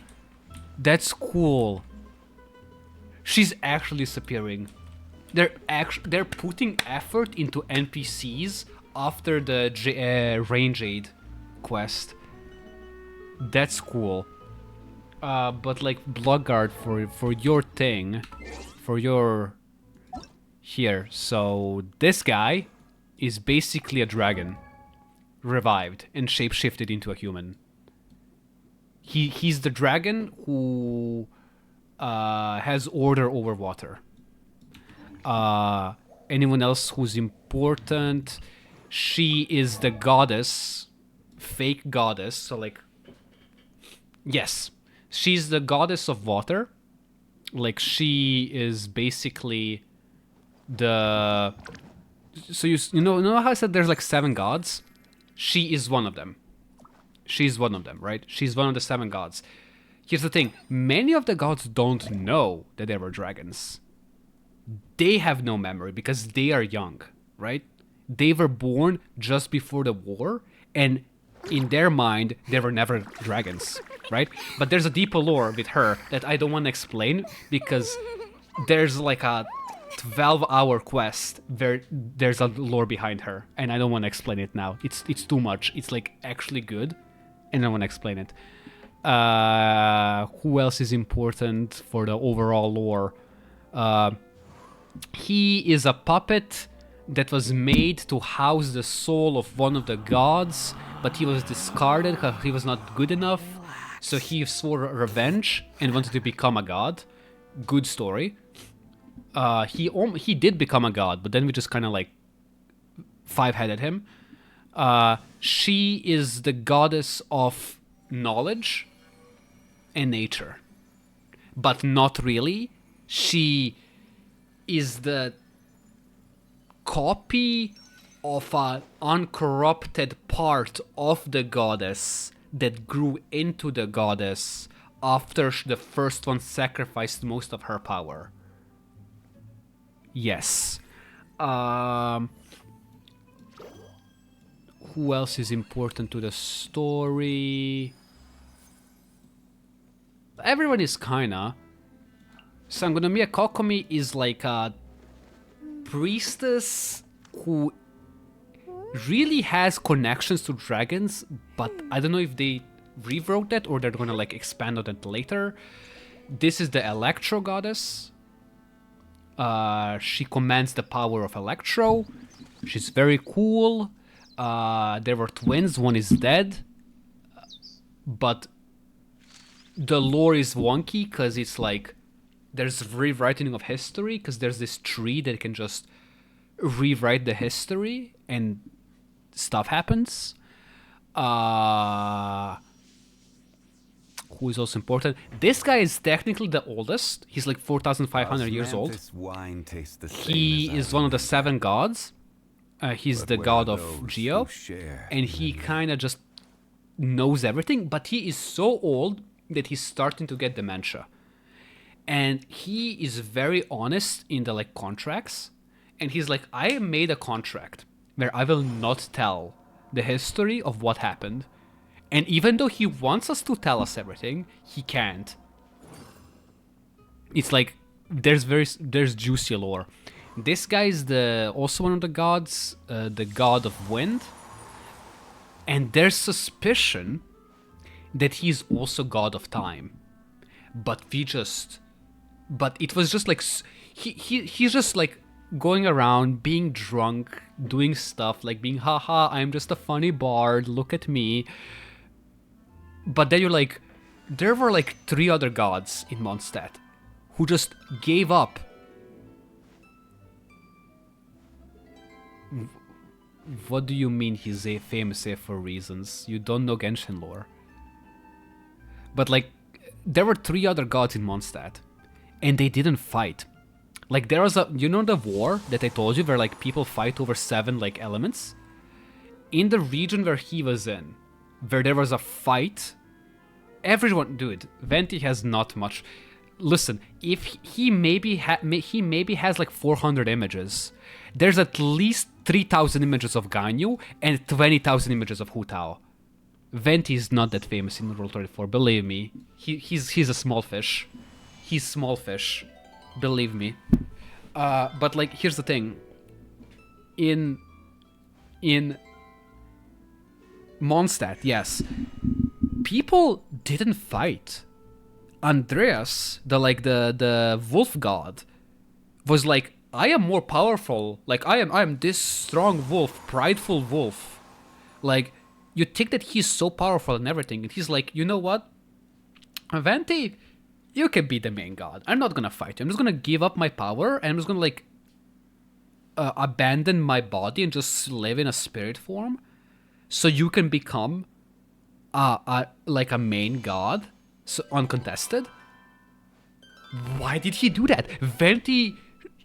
S1: That's cool. She's actually disappearing. They're putting effort into NPCs after the Rain Jade quest. That's cool. But like Bloodguard for your thing, for your here. So this guy is basically a dragon, revived and shapeshifted into a human. He's the dragon who has order over water. Anyone else who's important? She is the goddess, fake goddess. So like, yes, she's the goddess of water. Like she is basically the. So you know how I said there's like 7 gods? She is one of them. She's one of them, right? She's one of the 7 gods. Here's the thing. Many of the gods don't know that there were dragons. They have no memory because they are young, right? They were born just before the war, and in their mind, there were never dragons, right? But there's a deeper lore with her that I don't want to explain because there's like a 12-hour quest where there's a lore behind her, and I don't want to explain it now. It's too much. It's like actually good, and I don't want to explain it. Who else is important for the overall lore? He is a puppet that was made to house the soul of one of the gods, but he was discarded because he was not good enough. So he swore revenge and wanted to become a god. Good story. He did become a god, but then we just kind of like 5-headed him. She is the goddess of knowledge and nature, but not really. She is the copy of an uncorrupted part of the goddess that grew into the goddess after the first one sacrificed most of her power. Yes. Who else is important to the story? Everyone is kinda. Sangonomiya Kokomi is like a priestess who really has connections to dragons, but I don't know if they rewrote that or they're gonna like expand on it later. This is the Electro goddess. She commands the power of Electro. She's very cool. There were twins, one is dead. But the lore is wonky because it's like there's rewriting of history because there's this tree that can just rewrite the history and stuff happens. Who is also important? This guy is technically the oldest. He's like 4,500 years old. He is one of the 7 gods. He's the god of Geo, and he kind of just knows everything, but he is so old that he's starting to get dementia. And he is very honest in the like contracts, and he's like, I made a contract where I will not tell the history of what happened. And even though he wants us to tell us everything, he can't. It's like there's juicy lore. This guy is also one of the gods, the god of wind. And there's suspicion that he's also god of time. But it was just like, he's just like going around being drunk, doing stuff, like being, haha, I'm just a funny bard, look at me. But then you're like, there were like 3 other gods in Mondstadt who just gave up. What do you mean he's famous for reasons? You don't know Genshin lore. But like, there were 3 other gods in Mondstadt, and they didn't fight. Like there was the war that I told you where like people fight over 7 like elements? In the region where he was in, where there was a fight, everyone, dude, Venti has not much. Listen, if he maybe has like 400 images, there's at least 3,000 images of Ganyu and 20,000 images of Hu Tao. Venti is not that famous in Rule 34, believe me. He's a small fish. He's small fish, believe me. But like, here's the thing. In Mondstadt, yes, people didn't fight. Andreas, the wolf god, was like, I am more powerful. Like I am this strong wolf, prideful wolf. Like you think that he's so powerful and everything, and he's like, you know what, Venti, you can be the main god. I'm not gonna fight you. I'm just gonna give up my power, and I'm just gonna like abandon my body and just live in a spirit form, so you can become like a main god, so uncontested. Why did he do that? Venti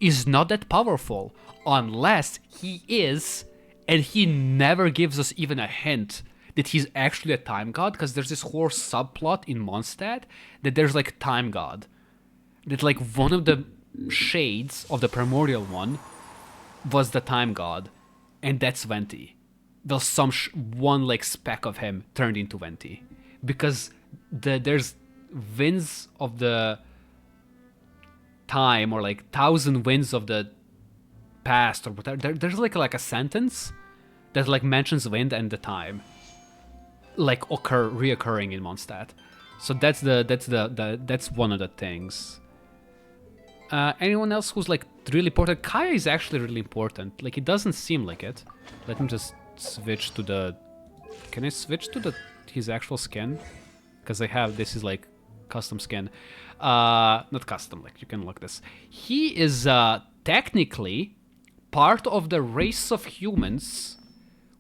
S1: is not that powerful unless he is, and he never gives us even a hint that he's actually a time god, because there's this whole subplot in Mondstadt that there's like time god, that like one of the shades of the primordial one was the time god, and that's Venti. Well, one like speck of him turned into Venti, because there's winds of the time, or like 1,000 winds of the past, or whatever. There's like a sentence that like mentions wind and the time, like reoccurring in Mondstadt. So that's one of the things. Anyone else who's like really important? Kaya is actually really important. Like it doesn't seem like it. Let me just switch to the. Can I switch to his actual skin? Because I have this is like custom skin. Not custom, like you can look this. He is technically part of the race of humans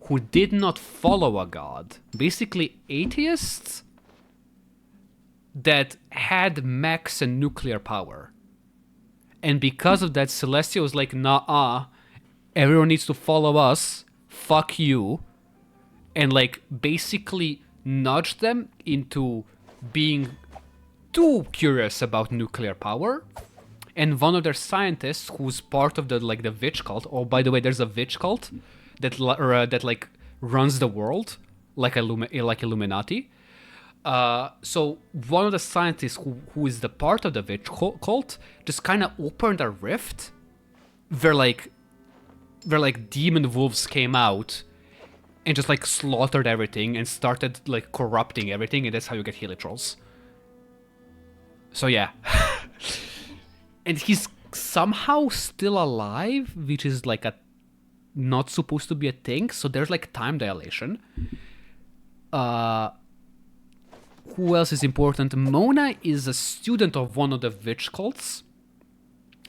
S1: who did not follow a god. Basically atheists that had mechs and nuclear power. And because of that, Celestia was like, nah, everyone needs to follow us, fuck you. And like basically nudged them into being too curious about nuclear power. And one of their scientists, who's part of the witch cult. Oh, by the way, there's a witch cult that like runs the world, like Illuminati. So one of the scientists who is the part of the witch cult just kind of opened a rift, where like demon wolves came out and just like slaughtered everything and started like corrupting everything, and that's how you get helitrolls. So yeah. And he's somehow still alive, which is like a not supposed to be a thing, so there's like time dilation. Who else is important? Mona is a student of one of the witch cults,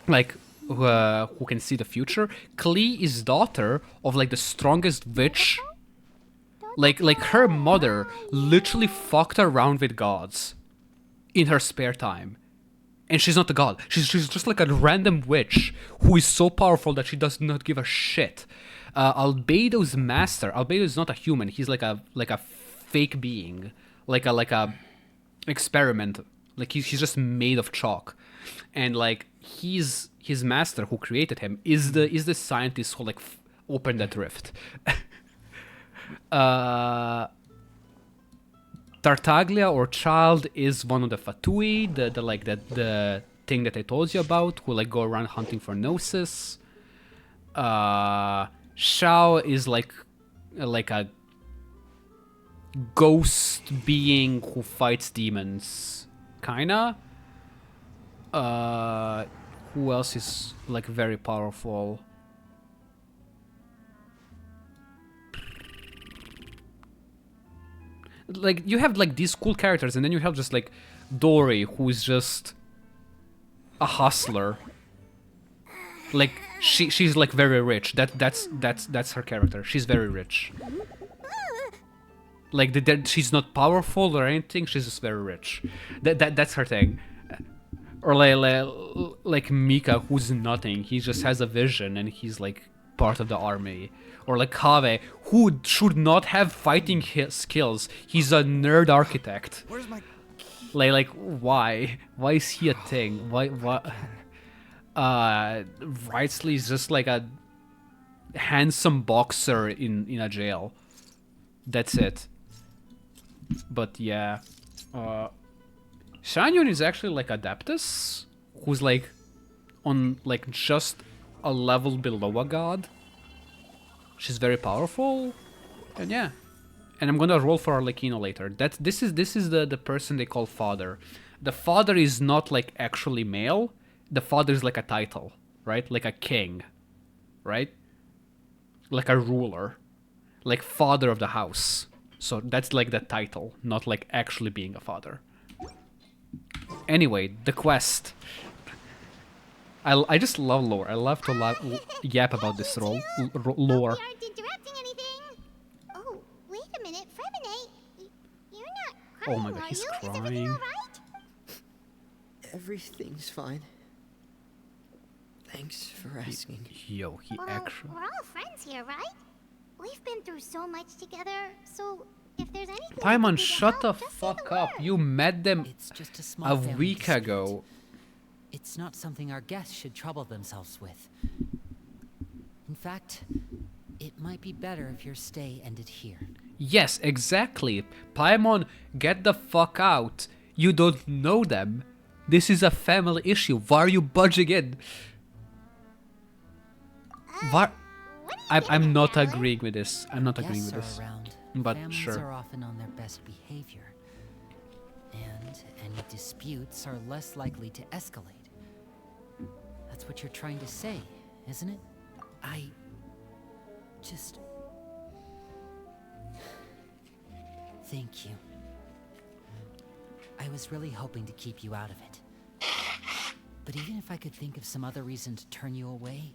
S1: like who can see the future. Klee is daughter of like the strongest witch. Like her mother literally fucked around with gods in her spare time. And she's not a god. She's just like a random witch who is so powerful that she does not give a shit. Albedo's master. Albedo is not a human. He's like a fake being, like a experiment. Like he's just made of chalk, and like his master who created him is the scientist who like opened that rift. Tartaglia or Child is one of the Fatui, the thing that I told you about, who like go around hunting for Gnosis. Shao is like a ghost being who fights demons, kinda. Who else is like very powerful? Like you have like these cool characters, and then you have just like Dory, who is just a hustler. Like she's like very rich. That's her character. She's very rich. Like she's not powerful or anything. She's just very rich. That's her thing. Or like Mika, who's nothing. He just has a vision, and he's like part of the army. Or like Kave, who should not have fighting skills. He's a nerd architect.
S2: Where's my
S1: like why? Why is he a thing? Why? Wrightsley is just like a handsome boxer in a jail. That's it. But yeah, Shanyon is actually like Adeptus, who's like on like just a level below a god. She's very powerful, and yeah. And I'm gonna roll for Arlecchino later. This is the person they call father. The father is not like actually male. The father is like a title, right? Like a king, right? Like a ruler, like father of the house. So that's like the title, not like actually being a father. Anyway, the quest. I just love lore. I love to yap about this lore.
S3: We aren't interrupting anything. Oh, wait a minute, Freminate. You're not crying,
S1: Oh my god,
S3: are
S1: he's
S3: you? Is everything
S1: crying.
S3: all right?
S10: Everything's fine. Thanks for asking.
S1: Yo, he
S3: Well,
S1: actually.
S3: we're all friends here, right? We've been through so much together, so if there's anything
S1: Paimon,
S3: we can do to
S1: shut the
S3: help, just say
S1: fuck
S3: the
S1: up.
S3: word.
S1: You met them
S6: It's just a small
S1: a
S6: family
S1: week
S6: dispute.
S1: ago.
S6: It's not something our guests should trouble themselves with. In fact, it might be better if your stay ended here.
S1: Yes, exactly. Paimon, get the fuck out. You don't know them. This is a family issue. Why are you budging in? Why?
S3: What are you
S1: I'm
S3: getting
S1: not
S3: at, Alan?
S1: agreeing with this. I'm not agreeing
S6: Guests
S1: with
S6: are
S1: this.
S6: around.
S1: But
S6: Families
S1: sure.
S6: are often on their best behavior. And any disputes are less likely to escalate. That's what you're trying to say, isn't it? I just... Thank you. I was really hoping to keep you out of it. But even if I could think of some other reason to turn you away,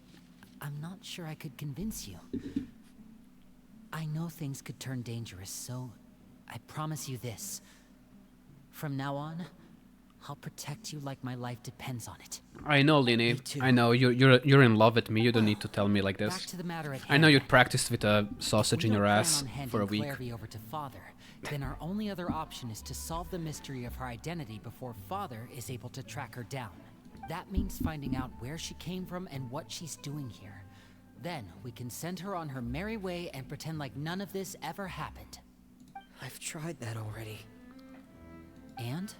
S6: I'm not sure I could convince you. I know things could turn dangerous, so I promise you this. From now on, I'll protect you like my life depends on it.
S1: I know, Lini.
S10: too.
S1: I know you're in love with me. You don't need to tell me like
S6: Back
S1: this.
S6: to the matter at
S1: I know
S6: hand.
S1: you'd practiced with a sausage
S6: We
S1: in
S6: don't
S1: your
S6: plan
S1: ass
S6: on handing
S1: for a week.
S6: Clarivy over to Father. Then our only other option is to solve the mystery of her identity before Father is able to track her down. That means finding out where she came from and what she's doing here. Then we can send her on her merry way and pretend like none of this ever happened.
S10: I've tried that already.
S6: And?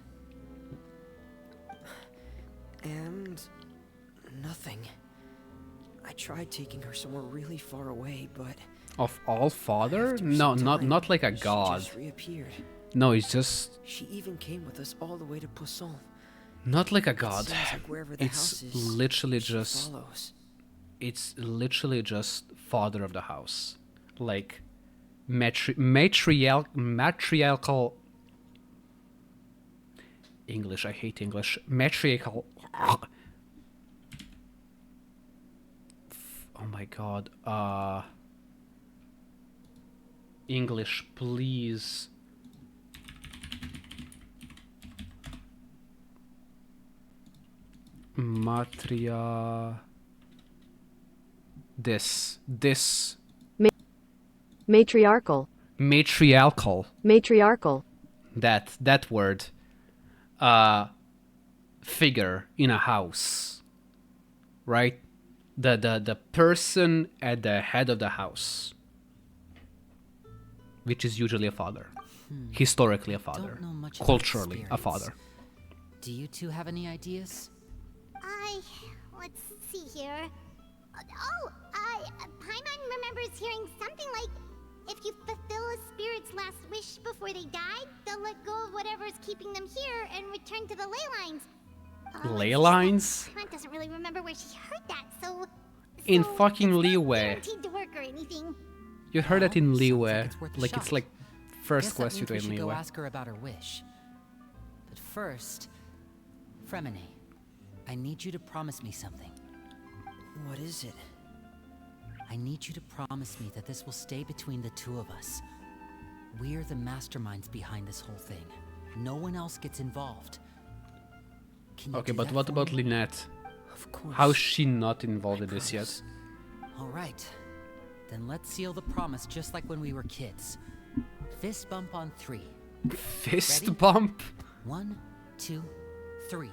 S10: And nothing. I tried taking her somewhere really far away, but
S1: Of all father?
S10: After
S1: No,
S10: some
S1: not
S10: time,
S1: not like a
S10: she
S1: god.
S10: just reappeared.
S1: No, it's just
S10: She even came with us all the way to Poisson.
S1: not like a
S10: It
S1: god.
S10: seems like wherever the
S1: It's
S10: house is,
S1: literally
S10: she
S1: just
S10: follows.
S1: it's literally just father of the house, like matriarchal English. I hate English. Matriarchal. Oh my god. English, please. Matria. This.
S11: Matriarchal.
S1: Matriarchal.
S11: Matriarchal.
S1: That word. Figure in a house. Right? The person at the head of the house. Which is usually a father. Historically a father.
S6: Don't know much about
S1: Culturally a
S6: spirits.
S1: father.
S6: Do you two have any ideas?
S3: Let's see here. Paimon remembers hearing something like, if you fulfill a spirit's last wish before they died, they'll let go of whatever's keeping them here and return to the ley lines.
S1: Ley lines?
S3: Paimon doesn't really remember where she heard that, so...
S1: In
S3: so
S1: fucking
S3: it's not
S1: Leeway.
S3: guaranteed to work or anything.
S1: You heard that in
S6: Well, sounds
S1: Leeway.
S6: like it's worth a
S1: Like it's
S6: shot.
S1: like first
S6: Guess that
S1: quest you
S6: means
S1: do
S6: we
S1: in
S6: should go
S1: Leeway.
S6: ask her about her wish. But first, Fremine, I need you to promise me something.
S10: What is it?
S6: I need you to promise me that this will stay between the two of us. We're the masterminds behind this whole thing. No one else gets involved. Can you
S1: Okay,
S6: do
S1: but
S6: that
S1: what
S6: for
S1: about
S6: me?
S1: Lynette?
S10: Of course.
S1: How's she not involved in this yet?
S10: promise.
S6: All right. Then let's seal the promise just like when we were kids. Fist bump on 3.
S1: Fist
S6: Ready?
S1: bump?
S6: 1, 2, 3.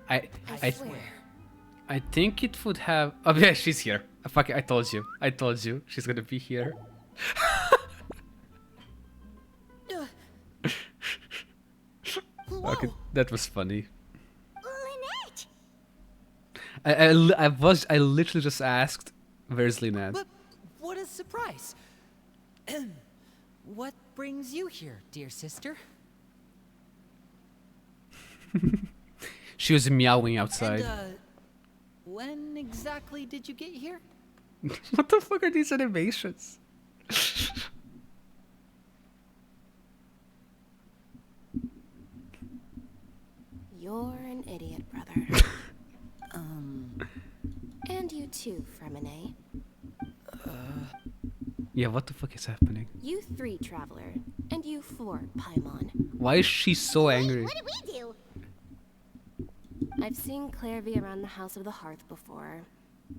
S1: I
S6: swear.
S1: I think it would have. Oh yeah, she's here. Fuck it, I told you. I told you she's gonna be here. Okay, that was funny.
S3: Lynette!
S1: I literally just asked, "Where's Lynette?"
S6: But what a surprise! What brings you here, dear sister?
S1: She was meowing outside.
S6: And, when exactly did you get here?
S1: What the fuck are these animations?
S9: You're an idiot, brother. And you too, Fremine.
S1: Yeah, what the fuck is happening?
S9: You 3, Traveler. And you 4, Paimon.
S1: Why is she so angry?
S3: What did we do?
S9: I've seen Clairvy around the House of the Hearth before.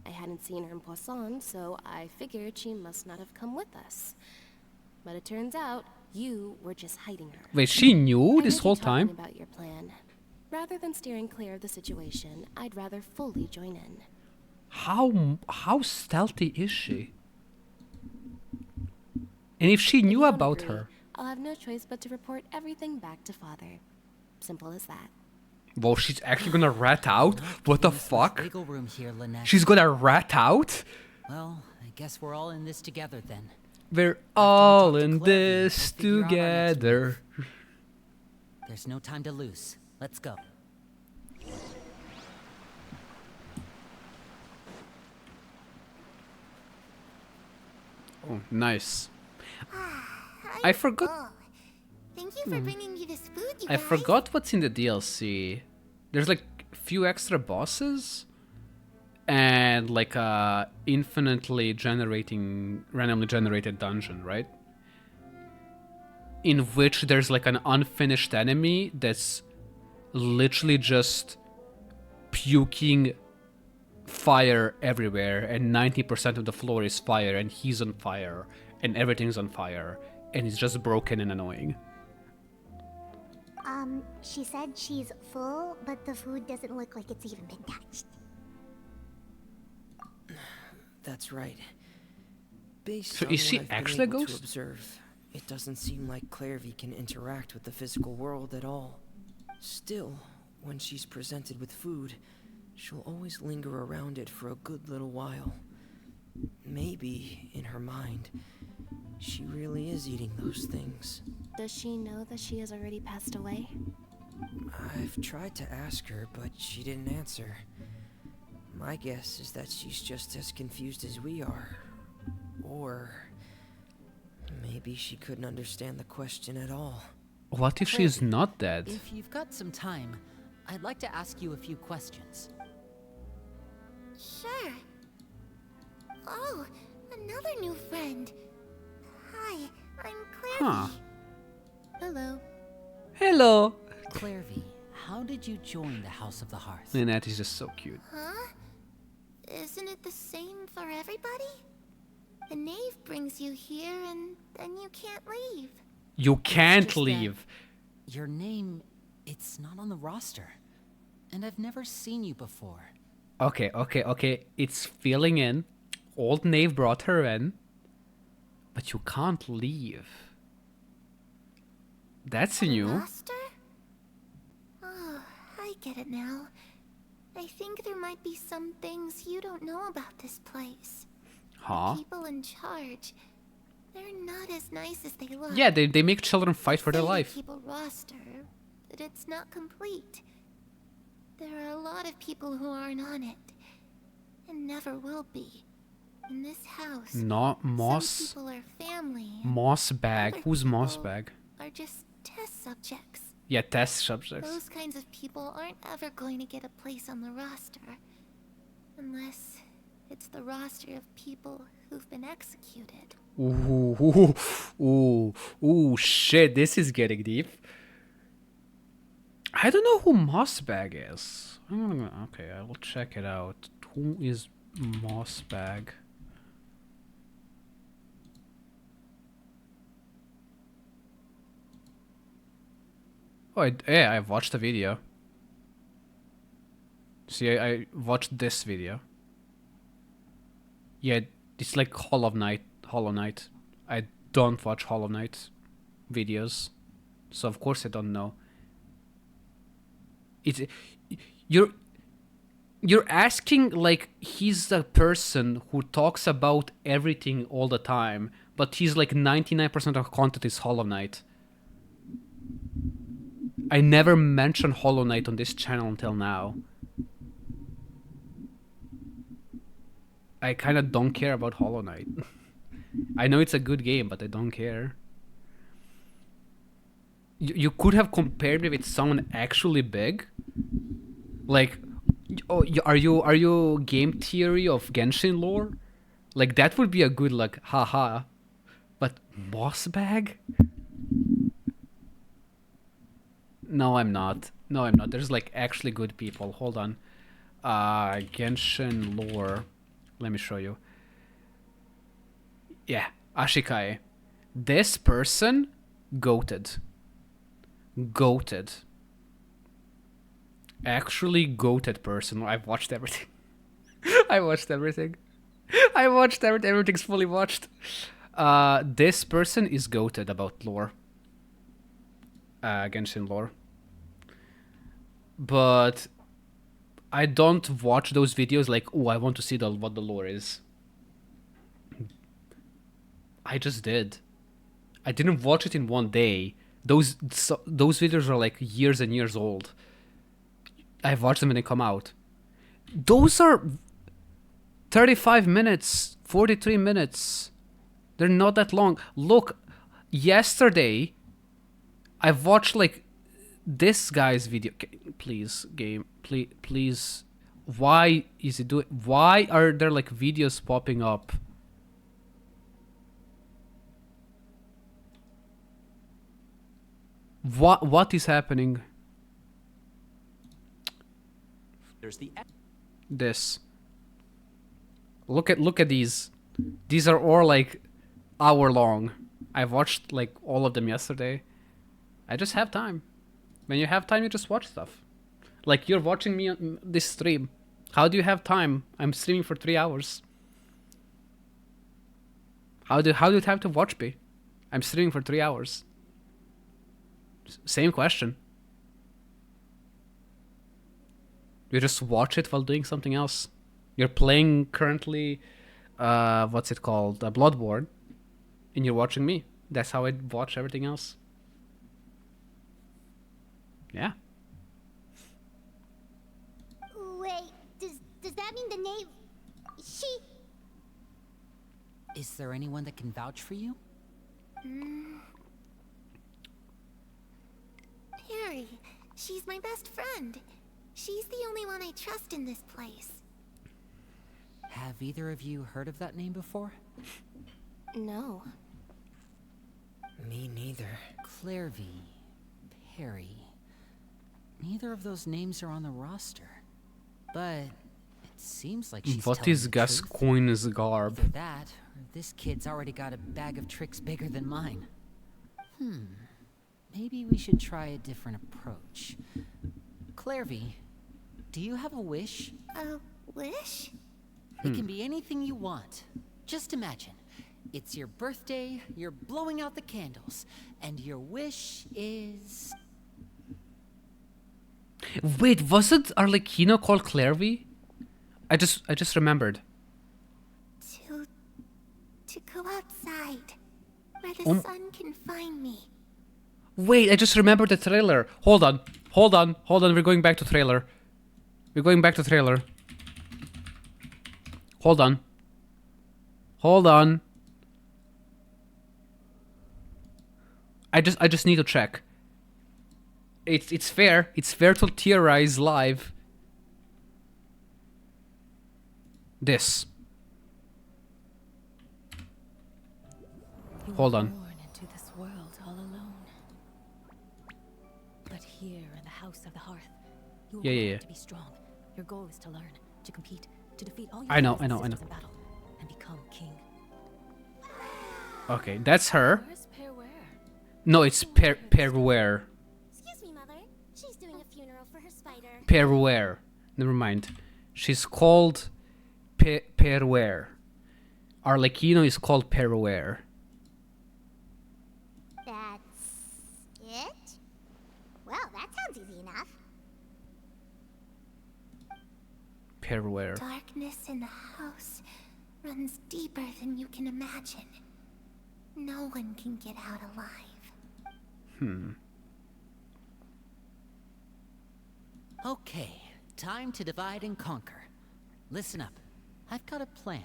S9: I hadn't seen her in Poisson, so I figured she must not have come with us. But it turns out, you were just hiding her.
S1: Wait, she knew
S9: I
S1: this
S9: heard you
S1: whole
S9: talking
S1: time?
S9: about your plan. Rather than steering clear of the situation, I'd rather fully join in.
S1: How stealthy is she? And if she
S9: If
S1: knew
S9: you don't
S1: about
S9: agree,
S1: her,
S9: I'll have no choice but to report everything back to Father. Simple as that.
S1: well, she's actually gonna rat out? What the
S6: Giving us much
S1: fuck?
S6: Wiggle room here, Lynette.
S1: She's gonna rat out?
S6: Well, I guess we're all in this together then.
S1: We're
S6: we
S1: all
S6: talk to
S1: in
S6: Clairvy,
S1: this
S6: we'll figure out our next
S1: together.
S6: There's no time to lose. Let's go.
S1: Oh, nice. I forgot.
S3: Oh, thank you for bringing me this food, you
S1: I
S3: guys.
S1: forgot what's in the DLC. There's like a few extra bosses and like a randomly generated dungeon, right? In which there's like an unfinished enemy that's literally just puking fire everywhere, and 90% of the floor is fire, and he's on fire, and everything's on fire, and it's just broken and annoying.
S3: She said she's full, but the food doesn't look like it's even been touched.
S10: That's right. Based
S1: So
S10: on
S1: is
S10: what
S1: she
S10: I've been
S1: actually a
S10: able to
S1: ghost?
S10: observe, it doesn't seem like Clairvy can interact with the physical world at all. Still, when she's presented with food, she'll always linger around it for a good little while. Maybe, in her mind, she really is eating those things.
S9: Does she know that she has already passed away?
S10: I've tried to ask her, but she didn't answer. My guess is that she's just as confused as we are. Or maybe she couldn't understand the question at all.
S1: What if she's not dead?
S6: If you've got some time, I'd like to ask you a few questions.
S8: Sure. Oh, another new friend. Hi, I'm Claire.
S1: Huh.
S9: Hello.
S1: Hello.
S6: Clairvy, how did you join the House of the Hearth?
S1: Nanette is just so cute.
S8: Huh? Isn't it the same for everybody? The knave brings you here and then you can't leave.
S1: You can't
S6: Just that
S1: leave.
S6: Your name, it's not on the roster. And I've never seen you before.
S1: Okay. It's filling in. Old Knave brought her in. But you can't leave. That's new.
S8: Roster? Oh, I get it now. I think there might be some things you don't know about this place.
S1: Huh?
S8: The people in charge, they're not as nice as they look.
S1: Yeah, they make children fight for their
S8: Say they
S1: life.
S8: keep a roster, but it's not complete. There are a lot of people who aren't on it, and never will be. In this house,
S1: Not
S8: some
S1: Moss.
S8: people are family. and
S1: Moss bag.
S8: other
S1: Who's Moss
S8: people
S1: bag?
S8: Are just test subjects.
S1: Yeah, test subjects.
S8: Those kinds of people aren't ever going to get a place on the roster. Unless it's the roster of people who've been executed.
S1: Ooh, shit, this is getting deep. I don't know who Mossbag is. Okay, I will check it out. Who is Mossbag? Oh, yeah, I watched the video. See, I watched this video. Yeah, it's like Hollow Knight. I don't watch Hollow Knight videos, so of course I don't know. It's you're asking like he's a person who talks about everything all the time, but he's like 99% of content is Hollow Knight. I never mentioned Hollow Knight on this channel until now. I kind of don't care about Hollow Knight. I know it's a good game, but I don't care. You could have compared me with someone actually big. Like, oh, are you game theory of Genshin lore? Like that would be a good like haha. But boss bag? No, I'm not. No, I'm not. There's like actually good people. Hold on. Genshin lore. Let me show you. Yeah, Ashikai. This person, goated. Goated. Actually goated person. I've watched everything. I watched everything. I watched everything. Everything's fully watched. This person is goated about lore. Genshin lore. But I don't watch those videos like, oh, I want to see what the lore is. I just did. I didn't watch it in one day. Those videos are like years and years old. I've watched them when they come out. Those are 35 minutes, 43 minutes. They're not that long. Look, yesterday, I've watched like this guy's video. Please, game, please. Why is it doing? Why are there like videos popping up? What is happening?
S5: There's the
S1: This. Look at these. These are all like hour long. I watched like all of them yesterday. I just have time. When you have time, you just watch stuff. Like you're watching me on this stream. How do you have time? I'm streaming for 3 hours. How do you have to watch me? I'm streaming for 3 hours. Same question. You just watch it while doing something else. You're playing currently what's it called? Bloodborne. And you're watching me. That's how I watch everything else. Yeah.
S3: Wait, does that mean the name... She...
S6: Is there anyone that can vouch for you?
S8: Perry, she's my best friend. She's the only one I trust in this place.
S6: Have either of you heard of that name before?
S9: No.
S10: Me neither.
S6: Clairvy, Perry. Neither of those names are on the roster. But it seems like she's
S1: What
S6: telling
S1: is
S6: the truth.
S1: Gascoigne's garb?
S6: Either that, or this kid's already got a bag of tricks bigger than mine. Maybe we should try a different approach. Clairvy, do you have a wish?
S8: A wish?
S6: It can be anything you want. Just imagine. It's your birthday, you're blowing out the candles, and your wish is...
S1: Wait, wasn't Arlecchino called Clairvy? I just remembered.
S8: To go outside, where the sun can find me.
S1: Wait, I just remembered the trailer. Hold on. We're going back to trailer. Hold on. I just need to check. It's fair. It's fair to theorize live. This. Hold on.
S12: Born into this world all alone. But here in the house of the hearth, you were
S1: Yeah.
S12: born to be strong. Your goal is to learn, to compete, to defeat all your
S1: I know.
S12: brothers and sisters in battle, and become king.
S1: Okay, that's her.
S12: Where's Perware?
S1: No, it's Perware.
S3: Excuse me, Mother. She's doing a funeral for her spider.
S1: Perware. Never mind. She's called Perware. Arlecchino is called Perware.
S3: That's it? Well, that sounds easy enough.
S1: Perware.
S8: Darkness in the house runs deeper than you can imagine. No one can get out alive.
S6: Okay, time to divide and conquer. Listen up. I've got a plan.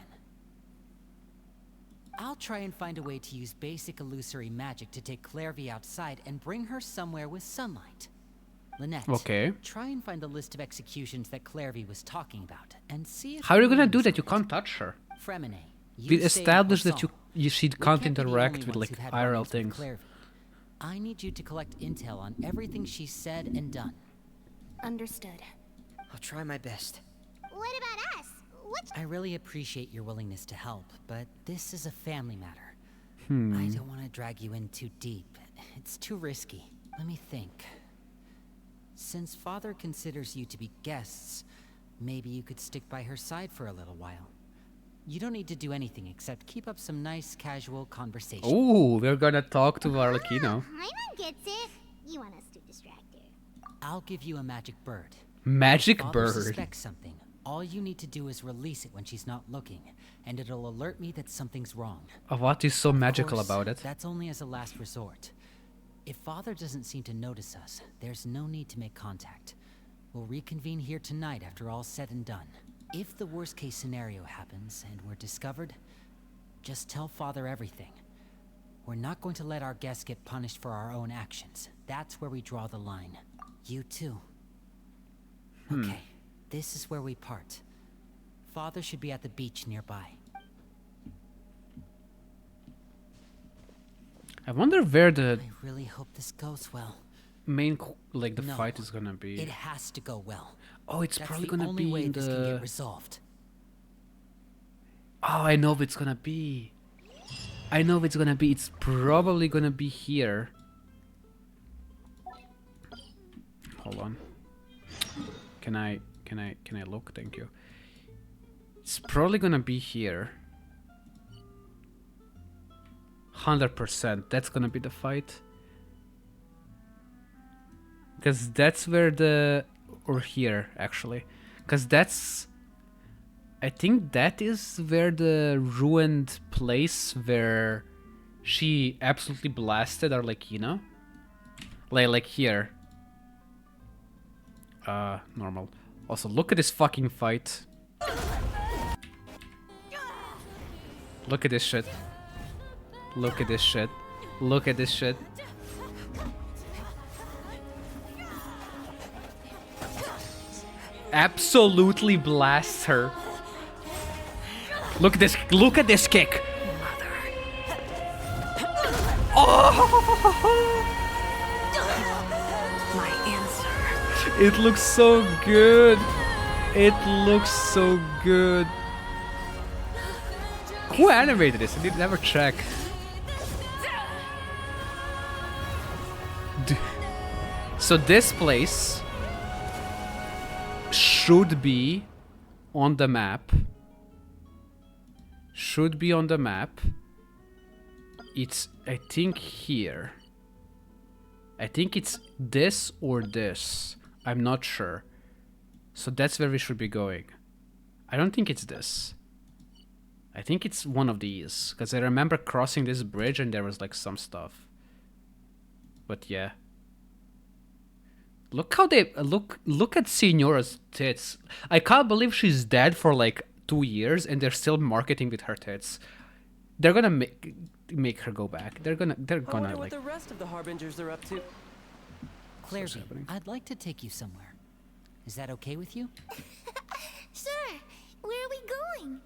S6: I'll try and find a way to use basic illusory magic to take Clairvy outside and bring her somewhere with sunlight. Lynette,
S1: Okay.
S6: try and find the list of executions that Clairvy was talking about, and see if
S1: How are you
S6: her
S1: gonna
S6: name's
S1: do that?
S6: on
S1: You
S6: it.
S1: can't touch her.
S6: Fremine,
S1: We
S6: you stay in
S1: established that
S6: Poisson.
S1: she
S6: We
S1: can't
S6: be the
S1: interact
S6: only
S1: with
S6: ones
S1: like
S6: who've had
S1: IRL
S6: run-ins with
S1: things.
S6: Clairvy. I need you to collect intel on everything she said and done.
S9: Understood.
S10: I'll try my best.
S3: What about us? What's...
S6: I really appreciate your willingness to help, but this is a family matter. I don't want to drag you in too deep. It's too risky. Let me think. Since Father considers you to be guests, maybe you could stick by her side for a little while. You don't need to do anything except keep up some nice, casual conversation.
S1: Ooh, we're gonna talk to Arlecchino.
S3: Paimon gets it. You want us to distract her.
S6: I'll give you a magic bird.
S1: Magic
S6: Father
S1: bird.
S6: suspects something. All you need to do is release it when she's not looking, and it'll alert me that something's wrong.
S1: What is so magical
S6: Of course,
S1: about it?
S6: That's only as a last resort. If Father doesn't seem to notice us, there's no need to make contact. We'll reconvene here tonight after all's said and done. If the worst case scenario happens and we're discovered, just tell Father everything. We're not going to let our guests get punished for our own actions. That's where we draw the line. You too. Okay, this is where we part. Father should be at the beach nearby.
S1: I wonder where the
S6: I really hope this goes well.
S1: main like the
S6: No,
S1: fight is gonna be.
S6: It has to go well.
S1: Oh, it's
S6: That's
S1: probably
S6: the
S1: gonna
S6: only
S1: be
S6: way
S1: in
S6: this can
S1: the.
S6: get resolved.
S1: Oh, I know what it's gonna be. I know what it's gonna be. It's probably gonna be here. Hold on. Can I look? Thank you. It's probably gonna be here. 100%. That's gonna be the fight. Because that's where the... Or here, actually. Because that's... I think that is where the ruined place where she absolutely blasted Arlecchino. Like here. Normal. Also, look at this fucking fight. Look at this shit. Look at this shit. Look at this shit. Absolutely blasts her. Look at this. Look at this kick. Oh!
S4: My answer.
S1: It looks so good. It looks so good. Who animated this? I didn't ever check. So this place should be on the map. Should be on the map. It's, I think, here. I think it's this or this. I'm not sure. So that's where we should be going. I don't think it's this. I think it's one of these. Because I remember crossing this bridge and there was like some stuff. But yeah. Look how they look at Signora's tits. I can't believe she's dead for like 2 years and they're still marketing with her tits. They're gonna make her go back. They're gonna
S6: I wonder
S1: like.
S6: what the rest of the Harbingers are up to. Clairvy, I'd like to take you somewhere. Is that okay with you?
S3: Sure. Where are we going?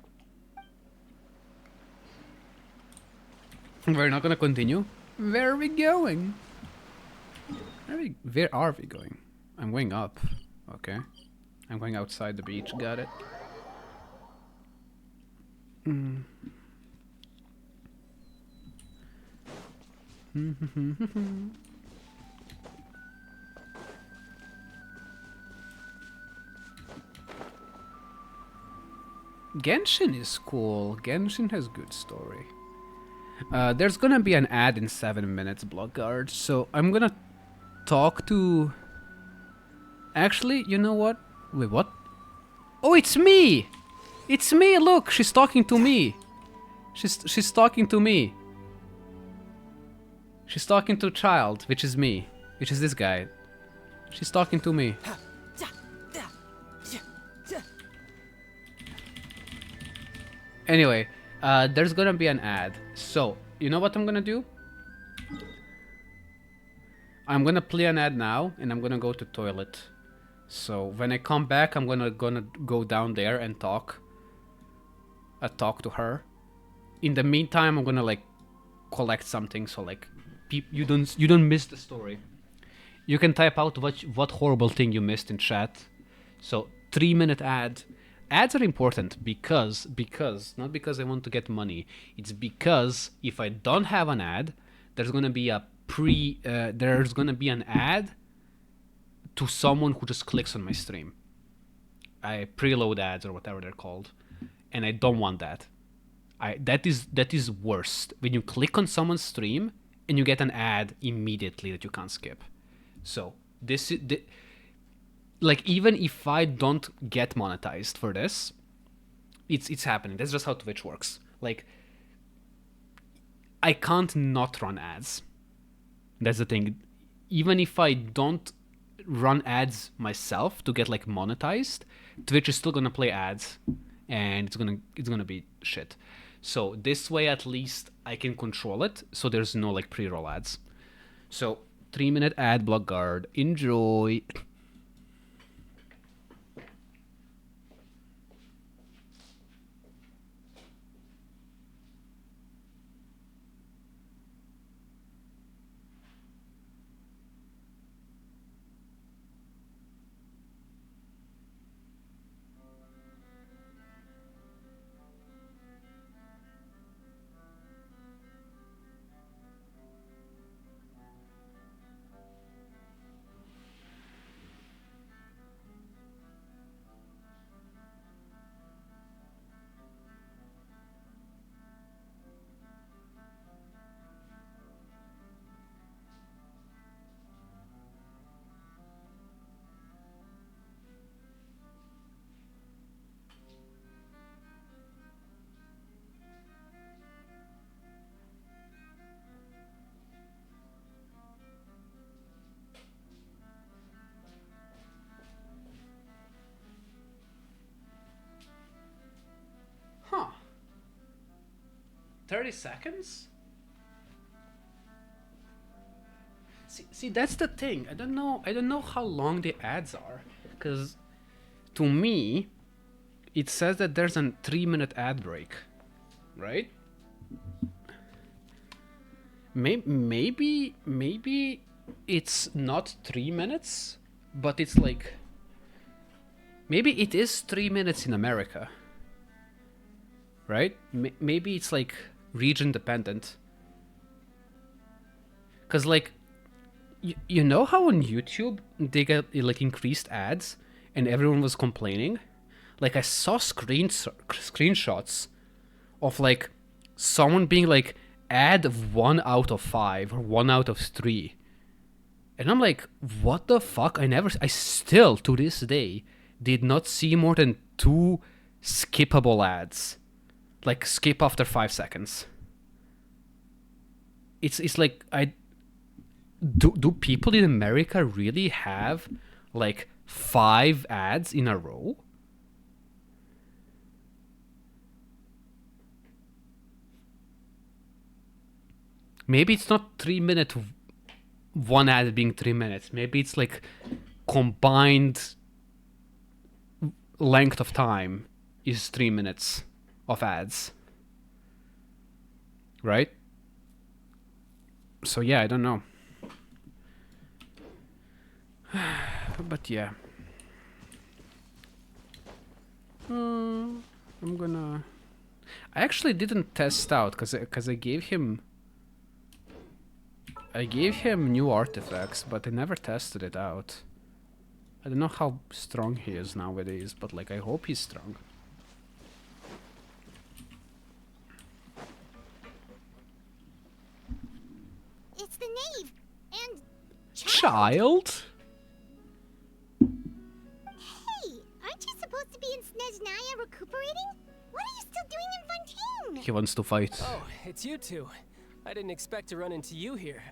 S1: We're not gonna continue. Where are we going? Where are we going? I'm going up. Okay. I'm going outside the beach. Got it. Genshin is cool. Genshin has good story. There's gonna be an ad in 7 minutes, Blockguard. So I'm gonna talk to... Actually, you know what? Wait, what? Oh, it's me! It's me! Look, she's talking to me. She's talking to me. She's talking to a child, which is me, which is this guy. She's talking to me. Anyway, there's gonna be an ad. So, you know what I'm gonna do? I'm gonna play an ad now, and I'm gonna go to toilet. So when I come back, I'm gonna go down there and talk to her. In the meantime, I'm gonna like collect something, so like you don't miss the story. You can type out what horrible thing you missed in chat. So 3-minute ad. Ads are important because not because I want to get money. It's because if I don't have an ad, there's gonna be an ad to someone who just clicks on my stream. I preload ads or whatever they're called, and I don't want that. That is worst when you click on someone's stream and you get an ad immediately that you can't skip. So this is like, even if I don't get monetized for this, it's happening. That's just how Twitch works. Like, I can't not run ads. That's the thing. Even if I don't run ads myself to get like monetized, Twitch is still gonna play ads, and it's gonna be shit. So this way, at least I can control it. So there's no like pre-roll ads. So 3-minute ad, Blockguard. Enjoy. 30 seconds? See, that's the thing. I don't know how long the ads are, because to me, it says that there's a 3-minute ad break, right? Maybe it's not 3 minutes, but it's like maybe it is 3 minutes in America, right? Maybe it's like region dependent, because like you know how on YouTube they get like increased ads and everyone was complaining. Like I saw screenshots of like someone being like ad 1 out of 5 or 1 out of 3, and I'm like, what the fuck? I still to this day did not see more than 2 skippable ads, like skip after 5 seconds. It's like do people in America really have like 5 ads in a row? Maybe it's not 3 minutes, one ad being 3 minutes. Maybe it's like combined length of time is 3 minutes of ads. Right? So yeah, I don't know. But yeah. I'm gonna... I actually didn't test out because I gave him new artifacts, but I never tested it out. I don't know how strong he is nowadays, but like I hope he's strong.
S3: It's the knave and
S1: Child?
S3: Hey, aren't you supposed to be in Snezhnaya recuperating? What are you still doing in Fontaine?
S1: He wants to fight.
S13: Oh, it's you two. I didn't expect to run into you here.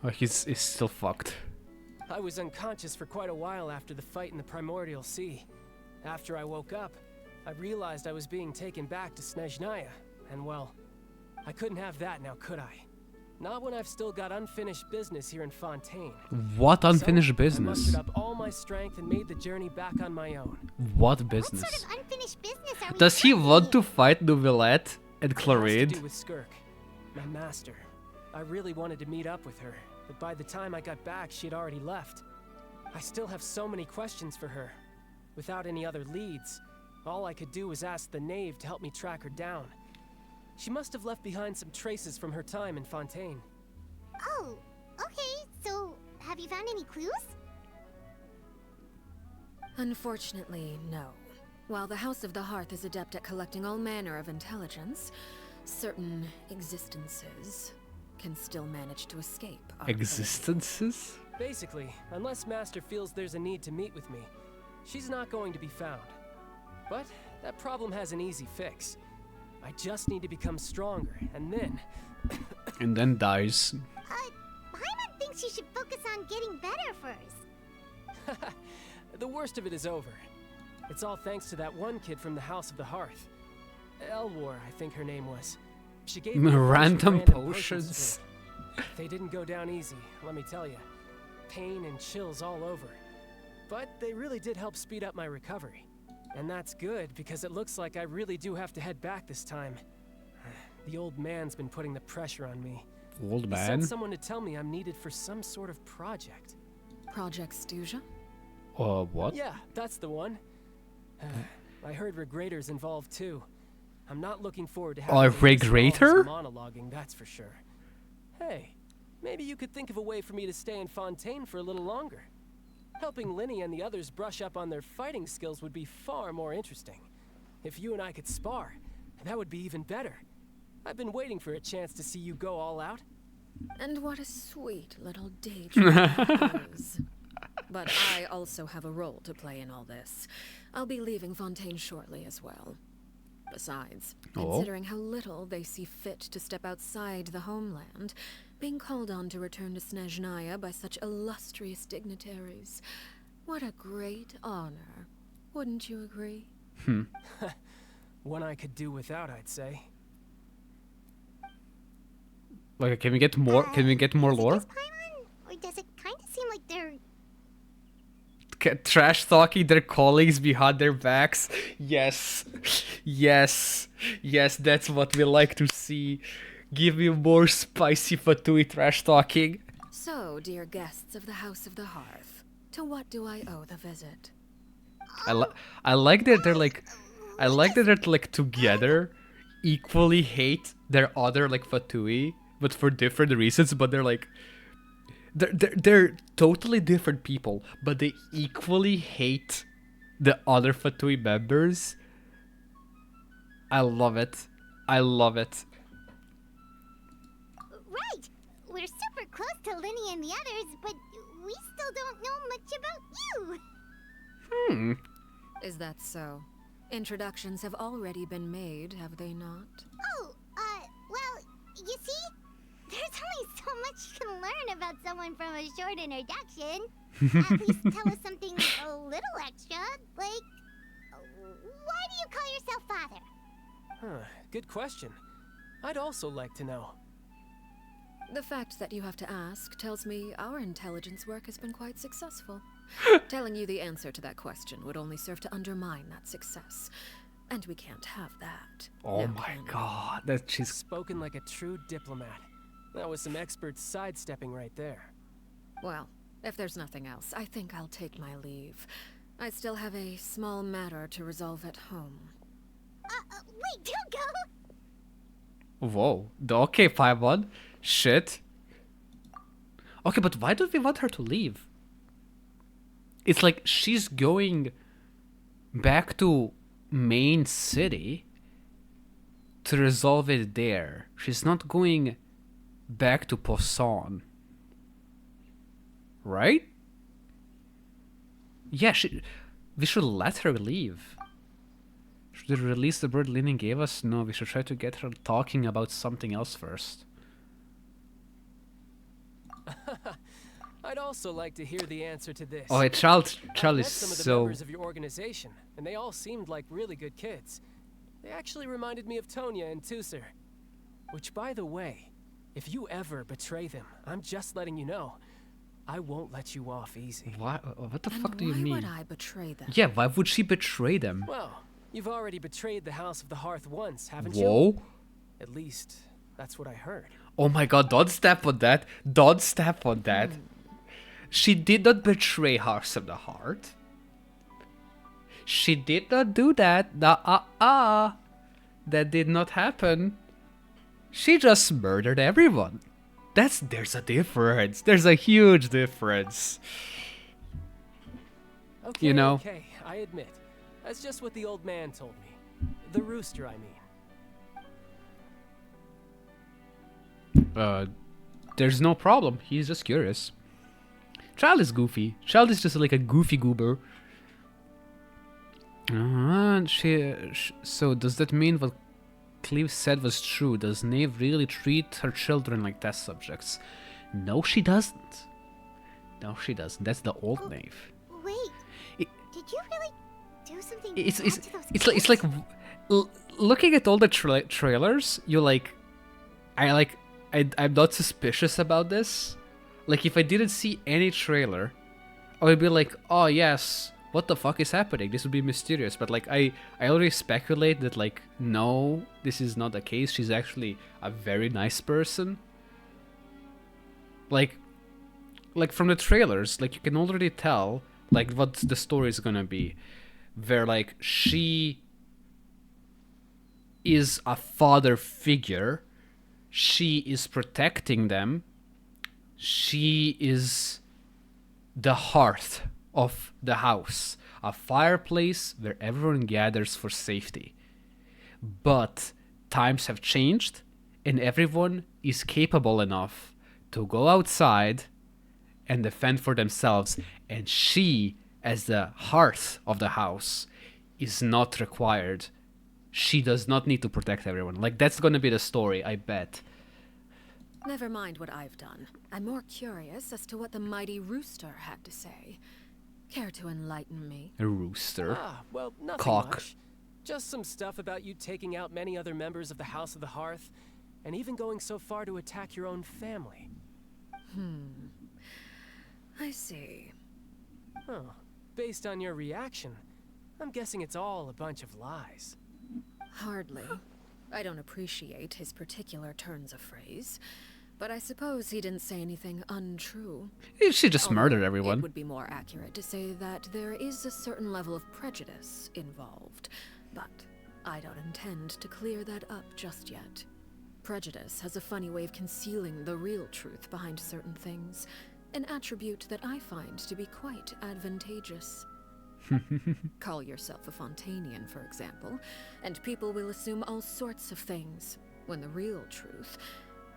S1: Oh, he's still fucked.
S13: I was unconscious for quite a while after the fight in the Primordial Sea. After I woke up, I realized I was being taken back to Snezhnaya, and well, I couldn't have that now, could I? Not when I've still got unfinished business here in Fontaine.
S1: What unfinished
S13: So,
S1: business?
S13: I mustered up all my strength and made the journey back on my own.
S1: What business?
S3: What sort of unfinished business are we
S1: Does he
S3: talking?
S1: want to fight Novelette and
S13: It has to
S1: Chloride?
S13: do with Skirk, my master. I really wanted to meet up with her, but by the time I got back, she'd already left. I still have so many questions for her. Without any other leads, all I could do was ask the knave to help me track her down. She must have left behind some traces from her time in Fontaine.
S3: Oh, okay. So, have you found any clues?
S4: Unfortunately, no. While the House of the Hearth is adept at collecting all manner of intelligence, certain existences can still manage to escape our
S1: Existences?
S13: Basically, unless Master feels there's a need to meet with me, she's not going to be found. But that problem has an easy fix. I just need to become stronger, and then...
S1: And then dies.
S3: Paimon thinks you should focus on getting better first.
S13: The worst of it is over. It's all thanks to that one kid from the House of the Hearth. Elwar, I think her name was. She gave me a bunch of
S1: Random
S13: potions.
S1: potions.
S13: to drink. They didn't go down easy, let me tell you. Pain and chills all over. But they really did help speed up my recovery. And that's good, because it looks like I really do have to head back this time. The old man's been putting the pressure on me.
S1: Old
S13: He
S1: man?
S13: sent someone to tell me I'm needed for some sort of project.
S4: Project Stuja?
S1: What?
S13: Yeah, that's the one. I heard Regrator's involved too. I'm not looking forward to having to listen to all this
S1: Regrator?
S13: monologuing, that's for sure. Hey, maybe you could think of a way for me to stay in Fontaine for a little longer. Helping Linny and the others brush up on their fighting skills would be far more interesting. If you and I could spar, that would be even better. I've been waiting for a chance to see you go all out.
S4: And what a sweet little daydream that is. But I also have a role to play in all this. I'll be leaving Fontaine shortly as well. Besides, considering how little they see fit to step outside the homeland, being called on to return to Snezhnaya by such illustrious dignitaries, what a great honor. Wouldn't you agree?
S13: One I could do without, I'd say.
S1: Like, can we get more? Can we get more
S3: is it
S1: lore?
S3: just Paimon, or does it kind of seem like they're...
S1: Trash talking their colleagues behind their backs. Yes, yes, yes. That's what we like to see. Give me more spicy Fatui trash talking.
S4: So, dear guests of the House of the Hearth, to what do I owe the visit?
S1: I like that they're like, I like that they're like together, equally hate their other like Fatui, but for different reasons. But they're like, they're totally different people, but they equally hate the other Fatui members. I love it. I love it.
S3: Right! We're super close to Linny and the others, but we still don't know much about you!
S4: Is that so? Introductions have already been made, have they not?
S3: Oh, well, you see? There's only so much you can learn about someone from a short introduction. At least tell us something a little extra, like... Why do you call yourself father?
S13: Huh, good question. I'd also like to know.
S4: The fact that you have to ask tells me our intelligence work has been quite successful. Telling you the answer to that question would only serve to undermine that success. And we can't have that.
S1: Oh my god, that she's
S13: spoken like a true diplomat. That was some expert sidestepping right there.
S4: Well, if there's nothing else, I think I'll take my leave. I still have a small matter to resolve at home.
S3: Wait, don't go!
S1: Whoa. Okay, Paimon. Shit. Okay, but why don't we want her to leave? It's like she's going back to main city to resolve it there. She's not going back to Poisson. Right? Yeah, we should let her leave. Should we release the bird Linen gave us? No, we should try to get her talking about something else first.
S13: I'd also like to hear the answer to this.
S1: Oh, Child
S13: I
S1: is
S13: met some of the
S1: so...
S13: members of your organization, and they all seemed like really good kids. They actually reminded me of Tonya and Tusser. Which, by the way, if you ever betray them, I'm just letting you know, I won't let you off easy.
S1: What the fuck do you mean?
S4: Why would I betray them?
S1: Yeah, why would she betray them?
S13: Well, you've already betrayed the House of the Hearth once, haven't
S1: Whoa.
S13: you? At least, that's what I heard.
S1: Oh my god, don't step on that. Don't step on that. She did not betray House of the Heart. She did not do that. That did not happen. She just murdered everyone. There's a difference. There's a huge difference.
S13: Okay,
S1: you know?
S13: Okay, I admit. That's just what the old man told me. The rooster, I mean.
S1: There's no problem. He's just curious. Child is goofy. Child is just like a goofy goober. So does that mean what Cleve said was true? Does Nave really treat her children like test subjects? No, she doesn't. No, she doesn't. That's the old Nave.
S3: Wait, did you really do something
S1: It's
S3: bad to those
S1: it's like, it's like looking at all the trailers. You like, I'm not suspicious about this. Like, if I didn't see any trailer, I would be like, oh yes, what the fuck is happening? This would be mysterious. But like, I already speculate that like, no, this is not the case. She's actually a very nice person. Like from the trailers, like you can already tell like what the story is gonna be. Where like she is a father figure. She is protecting them. She is the hearth of the house, a fireplace where everyone gathers for safety. But times have changed, and everyone is capable enough to go outside and defend for themselves, and she, as the hearth of the house, is not required. She does not need to protect everyone. Like, that's gonna be the story, I bet.
S4: Never mind what I've done. I'm more curious as to what the mighty rooster had to say. Care to enlighten me?
S1: A rooster.
S13: Well, nothing
S1: Cock.
S13: much. Just some stuff about you taking out many other members of the House of the Hearth, and even going so far to attack your own family.
S4: I see.
S13: Oh, based on your reaction, I'm guessing it's all a bunch of lies.
S4: Hardly. I don't appreciate his particular turns of phrase, but I suppose he didn't say anything untrue.
S1: She just murdered
S4: Although
S1: everyone.
S4: It would be more accurate to say that there is a certain level of prejudice involved, but I don't intend to clear that up just yet. Prejudice has a funny way of concealing the real truth behind certain things, an attribute that I find to be quite advantageous. Call yourself a Fontanian, for example, and people will assume all sorts of things, when the real truth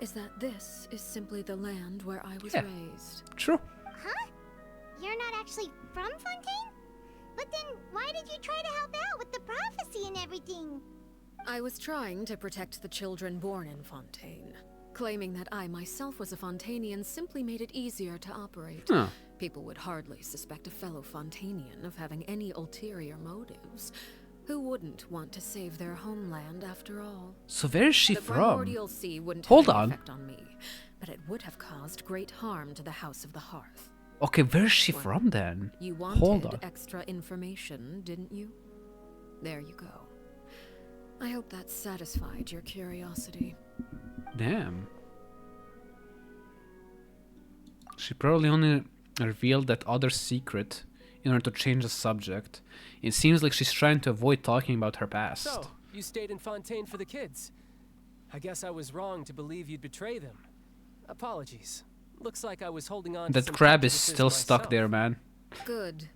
S4: is that this is simply the land where I was raised.
S1: True.
S3: Huh? You're not actually from Fontaine? But then why did you try to help out with the prophecy and everything?
S4: I was trying to protect the children born in Fontaine. Claiming that I myself was a Fontanian simply made it easier to operate.
S1: Huh.
S4: People would hardly suspect a fellow Fontanian of having any ulterior motives. Who wouldn't want to save their homeland after all?
S1: So where is she
S4: the
S1: from?
S4: primordial sea wouldn't
S1: Hold
S4: have any
S1: on.
S4: effect on me, but it would have caused great harm to the House of the Hearth.
S1: Okay, where is she from then?
S4: You
S1: Hold
S4: wanted
S1: on.
S4: extra information, didn't you? There you go. I hope that satisfied your curiosity.
S1: Damn. She probably only revealed that other secret in order to change the subject. It seems like she's trying to avoid talking about her past.
S13: So, you stayed in Fontaine for the kids. I guess I was wrong to believe you'd betray them. Apologies. Looks like I was holding on to
S1: That
S13: some
S1: crab is
S13: prejudices
S1: still stuck
S13: myself.
S1: there, man.
S4: Good.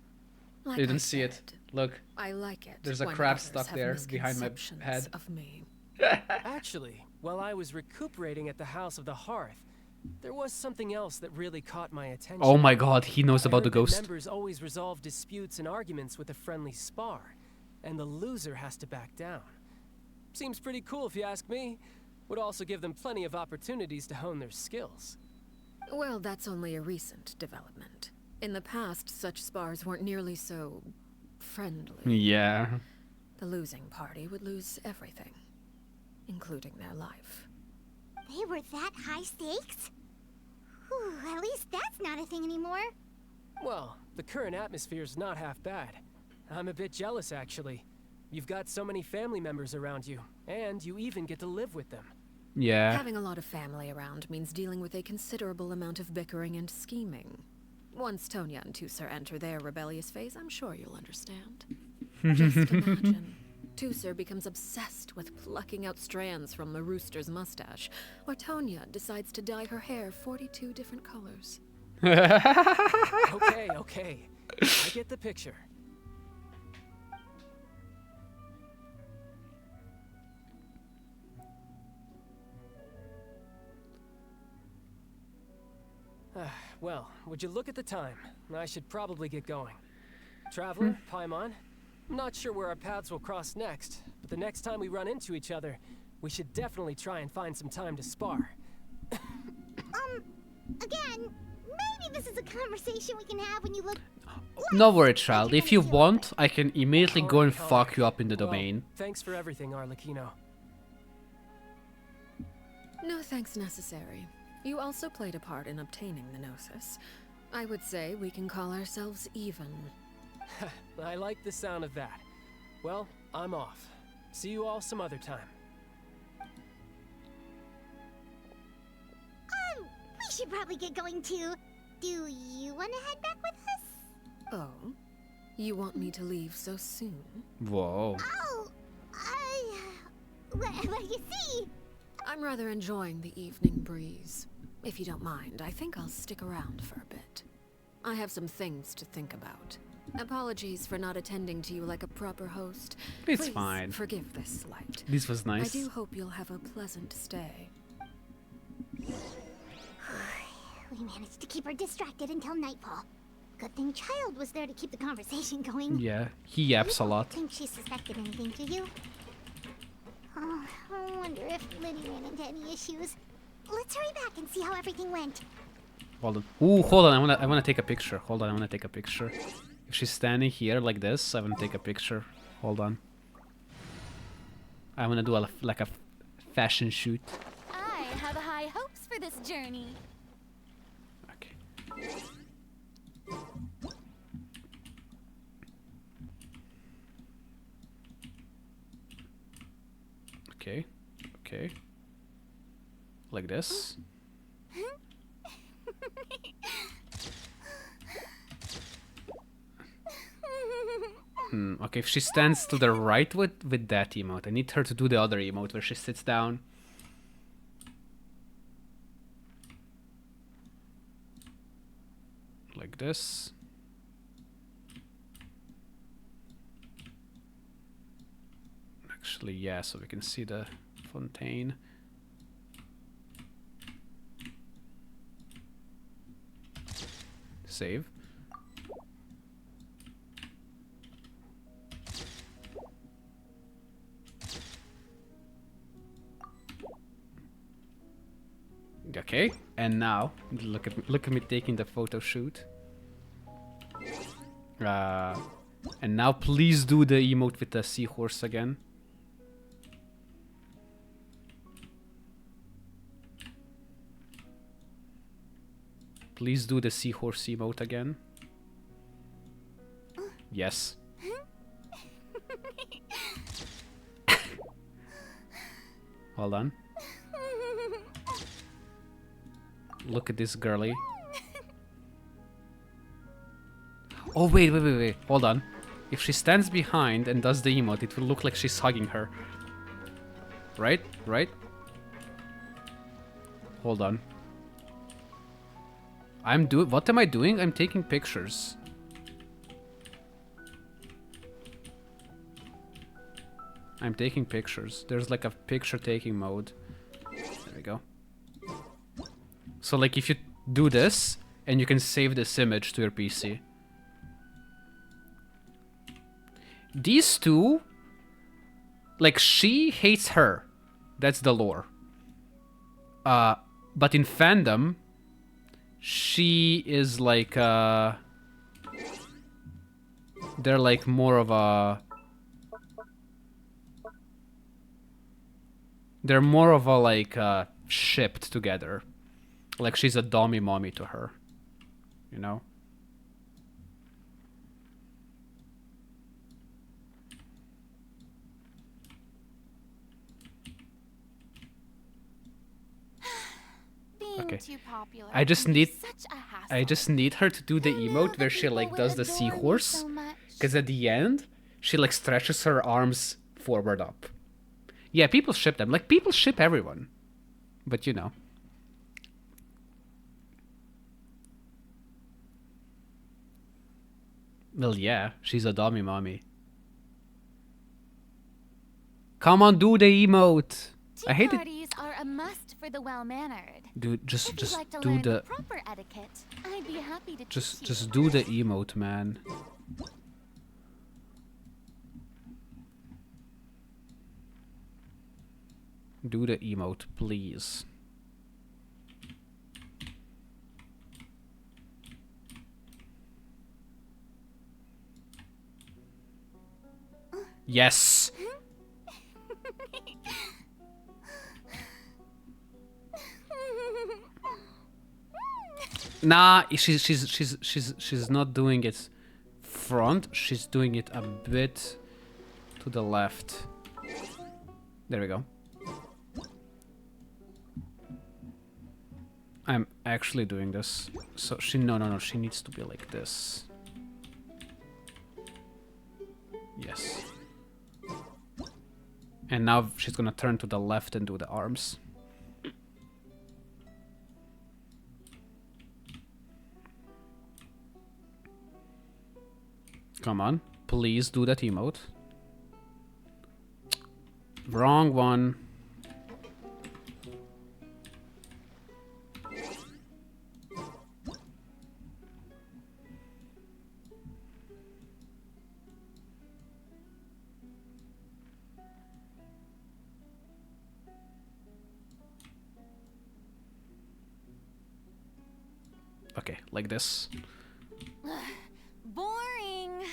S4: Like
S1: You
S4: I
S1: didn't see it.
S4: said,
S1: Look.
S4: I like it.
S1: There's a
S4: when
S1: crab
S4: others
S1: stuck
S4: have
S1: there behind my
S4: misconceptions
S1: head.
S4: Of me.
S13: Actually, while I was recuperating at the House of the Hearth, there was something else that really caught my attention.
S1: Oh my god, he knows
S13: I
S1: about the
S13: heard that
S1: ghost.
S13: members always resolve disputes and arguments with a friendly spar, and the loser has to back down. Seems pretty cool if you ask me. Would also give them plenty of opportunities to hone their skills.
S4: Well, that's only a recent development. In the past, such spars weren't nearly so friendly.
S1: Yeah.
S4: The losing party would lose everything, including their life.
S3: They were that high stakes? Whew, at least that's not a thing anymore.
S13: Well, the current atmosphere's not half bad. I'm a bit jealous, actually. You've got so many family members around you, and you even get to live with them.
S1: Yeah.
S4: Having a lot of family around means dealing with a considerable amount of bickering and scheming. Once Tonya and Tusser enter their rebellious phase, I'm sure you'll understand. Just imagine. Tusser becomes obsessed with plucking out strands from the rooster's mustache, or Tonya decides to dye her hair 42 different colors.
S13: Okay, okay. I get the picture. Well, would you look at the time? I should probably get going. Traveler, Paimon, I'm not sure where our paths will cross next, but the next time we run into each other, we should definitely try and find some time to spar.
S3: Again, maybe this is a conversation we can have when you look.
S1: No worry, child. If you want, I can immediately go and fuck you up in the
S13: Well,
S1: domain.
S13: thanks for everything, Arlecchino.
S4: No thanks necessary. You also played a part in obtaining the Gnosis. I would say we can call ourselves even.
S13: I like the sound of that. Well, I'm off. See you all some other time.
S3: We should probably get going too. Do you want to head back with us?
S4: Oh? You want me to leave so soon?
S1: Whoa.
S3: Oh, well, you see.
S4: I'm rather enjoying the evening breeze. If you don't mind, I think I'll stick around for a bit. I have some things to think about. Apologies for not attending to you like a proper host.
S1: It's
S4: Please
S1: fine.
S4: Forgive this slight.
S1: This was nice.
S4: I do hope you'll have a pleasant stay.
S3: We managed to keep her distracted until nightfall. Good thing Child was there to keep the conversation going.
S1: Yeah, he yaps a
S3: You
S1: lot.
S3: don't think she suspected anything, do you? Oh, I wonder if Liddy ran into any issues. Let's hurry back and see how everything went.
S1: Hold on. Ooh, hold on. I wanna take a picture. Hold on, I wanna take a picture. If she's standing here like this, I wanna take a picture. Hold on. I wanna do like a fashion shoot.
S8: have high hopes for this journey.
S1: Okay. Okay. Okay. Like this. Okay, if she stands to the right with that emote, I need her to do the other emote where she sits down. Like this. Actually, yeah, so we can see the fontaine. Save. Okay, and now look at me taking the photo shoot. And now please do the emote with the seahorse again. Please do the seahorse emote again. Yes. Hold on. Look at this girly. Oh, wait. Hold on. If she stands behind and does the emote, it will look like she's hugging her. Right? Right? Hold on. What am I doing? I'm taking pictures. I'm taking pictures. There's like a picture taking mode. There we go. So like if you do this, and you can save this image to your PC. These two, like she hates her. That's the lore. But in fandom, she is like, they're like more of a... They're more of a like shipped together. Like she's a dummy mommy to her. You know? Okay. I just need her to do the emote where she like does the seahorse. Because at the end, she like stretches her arms forward up. Yeah, people ship them. Like people ship everyone. But you know. Well, yeah, she's a dummy mommy. Come on, do the emote. I hate it.
S8: Parties are a must for the well-mannered.
S1: Dude, just
S8: like to
S1: do
S8: learn
S1: the
S8: proper etiquette. I'd be happy to
S1: just do the emote, man. Do the emote, please. Yes. Nah, she's not doing it front. She's doing it a bit to the left. There we go. I'm actually doing this. So no, she needs to be like this. Yes. And now she's gonna turn to the left and do the arms. Come on, please do that emote. Wrong one. Okay, like this.
S8: Boring.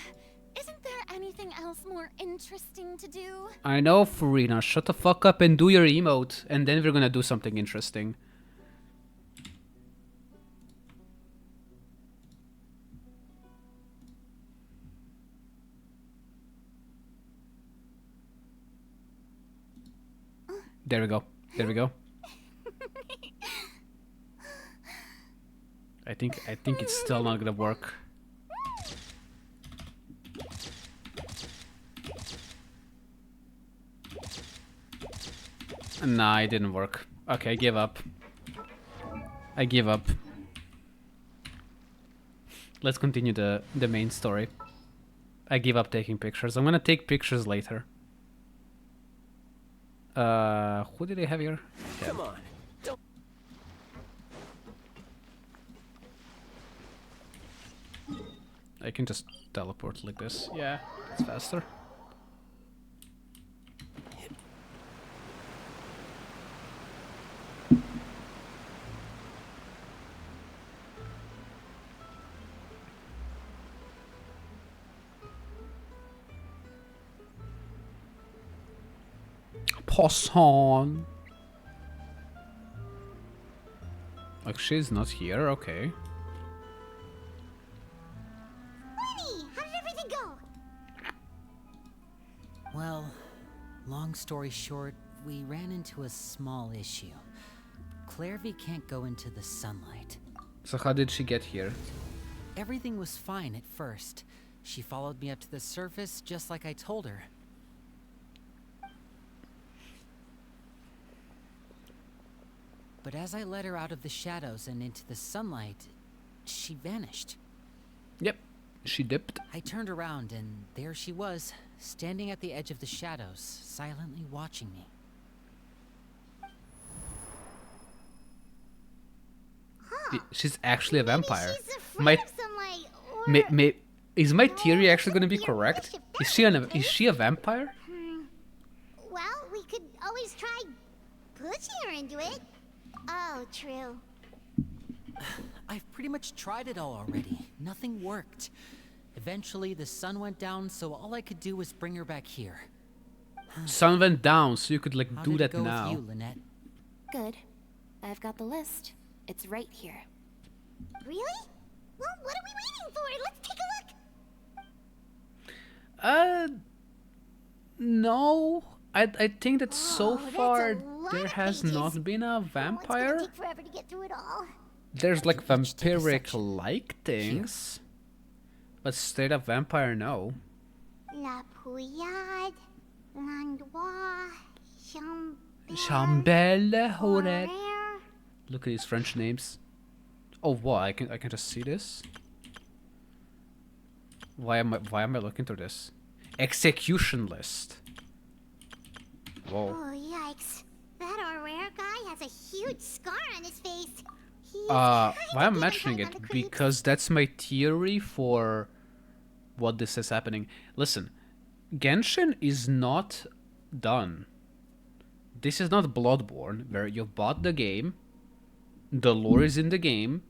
S8: Isn't there
S12: anything else more interesting to do?
S1: I know, Farina. Shut the fuck up and do your emote, and then we're gonna do something interesting. There we go. There we go. I think it's still not gonna work. Nah, it didn't work. Okay, I give up. I give up. Let's continue the main story. I give up taking pictures. I'm gonna take pictures later. Who did I have here?
S13: Come on. Don't.
S1: I can just teleport like this. Yeah, it's faster. Poisson. Like she's not here, okay.
S3: Winnie, how did everything go?
S6: Well, long story short, we ran into a small issue. Clairvy can't go into the sunlight.
S1: So how did she get here?
S6: Everything was fine at first. She followed me up to the surface just like I told her. But as I led her out of the shadows and into the sunlight, she vanished.
S1: Yep, she dipped.
S6: I turned around and there she was, standing at the edge of the shadows, silently watching me.
S1: She's actually a vampire.
S3: She's afraid of sunlight, or...
S1: Is my theory actually going to be correct? Is she a vampire?
S3: Well, we could always try pushing her into it. Oh, true.
S6: I've pretty much tried it all already. Nothing worked. Eventually, the sun went down, so all I could do was bring her back here.
S1: Sun went down, so you could like
S6: How
S1: do
S6: did
S1: that
S6: it go
S1: now.
S6: with you, Lynette?
S9: Good. I've got the list. It's right here.
S3: Really? Well, what are we waiting for? Let's take a look.
S1: No. I think that so
S3: that's
S1: far
S3: a lot
S1: there
S3: of
S1: has
S3: pages.
S1: not been a
S3: Oh, it's
S1: vampire.
S3: gonna take forever to get through it all.
S1: There's like
S6: Each to the
S1: vampiric-like things, but straight up vampire, no.
S3: La Pouillade, Landois,
S1: Chambelle,
S3: Horaire.
S1: Look at these French names. Oh, what? I can just see this. Why am I looking through this? Execution list. Whoa.
S3: Oh, yikes. That Aurore guy has a huge scar on his face.
S1: Why I'm mentioning it? Because that's my theory for what this is happening. Listen, Genshin is not done. This is not Bloodborne, where you bought the game, the lore is in the game,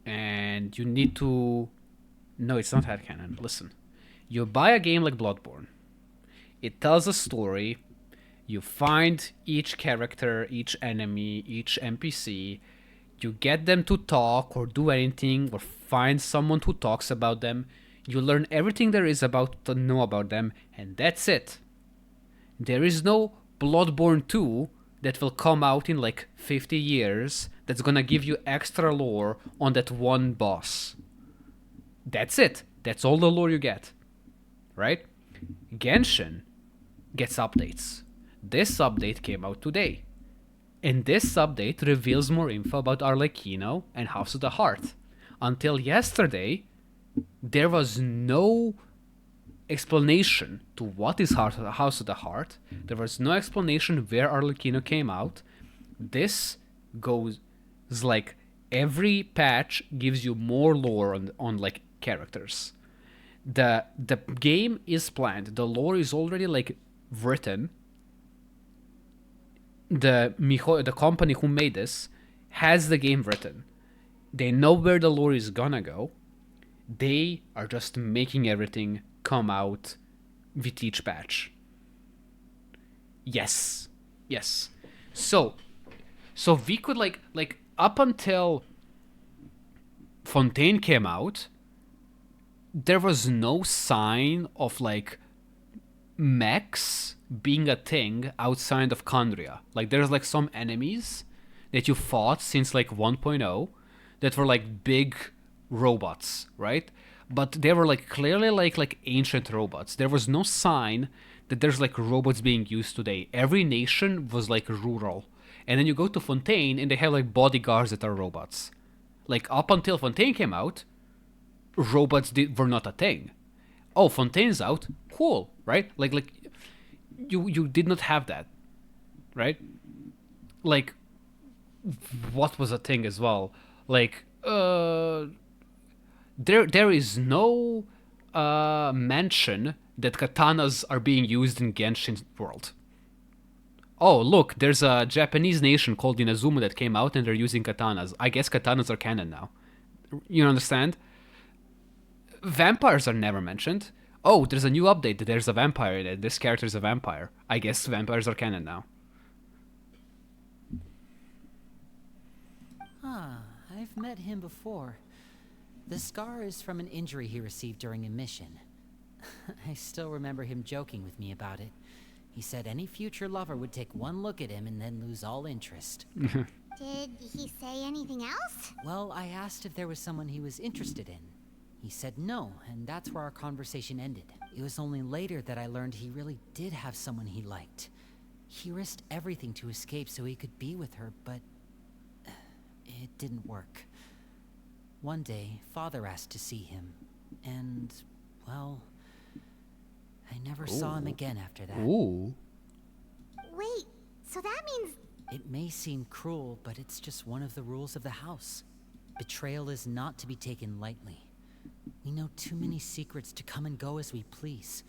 S1: and you need to... No, it's not headcanon. Listen, you buy a game like Bloodborne. It tells a story. You find each character, each enemy, each NPC. You get them to talk or do anything, or find someone who talks about them. You learn everything there is about to know about them, and that's it. There is no Bloodborne 2 that will come out in like 50 years that's gonna give you extra lore on that one boss. That's it. That's all the lore you get. Right? Genshin gets updates. This update came out today. And this update reveals more info about Arlecchino and House of the Heart. Until yesterday, there was no explanation to what is House of the Heart. There was no explanation where Arlecchino came out. This goes like every patch gives you more lore on like characters. The game is planned. The lore is already like written. The company who made this has the game written. They know where the lore is gonna go. They are just making everything come out with each patch. Yes. So we could like up until Fontaine came out, there was no sign of like mechs being a thing outside of Condria. Like there's like some enemies that you fought since like 1.0 that were like big robots, right? But they were like clearly like ancient robots. There was no sign that there's like robots being used today. Every nation was like rural. And then you go to Fontaine and they have like bodyguards that are robots. Like up until Fontaine came out, robots were not a thing. Oh, Fontaine's out, cool, right? Like you did not have that, right? Like what was a thing as well? Like there is no mention that katanas are being used in Genshin world. Oh, look, there's a Japanese nation called Inazuma that came out and they're using katanas. I guess katanas are canon now. You understand? Vampires are never mentioned. Oh, there's a new update. There's a vampire. This character is a vampire. I guess vampires are canon now.
S6: I've met him before. The scar is from an injury he received during a mission. I still remember him joking with me about it. He said any future lover would take one look at him and then lose all interest.
S3: Did he say anything else?
S6: Well, I asked if there was someone he was interested in. He said no, and that's where our conversation ended. It was only later that I learned he really did have someone he liked. He risked everything to escape so he could be with her, but it didn't work. One day, Father asked to see him, and, well, I never saw him again after that.
S1: Ooh.
S3: Wait, so that means...
S6: It may seem cruel, but it's just one of the rules of the house. Betrayal is not to be taken lightly. We know too many secrets to come and go as we please.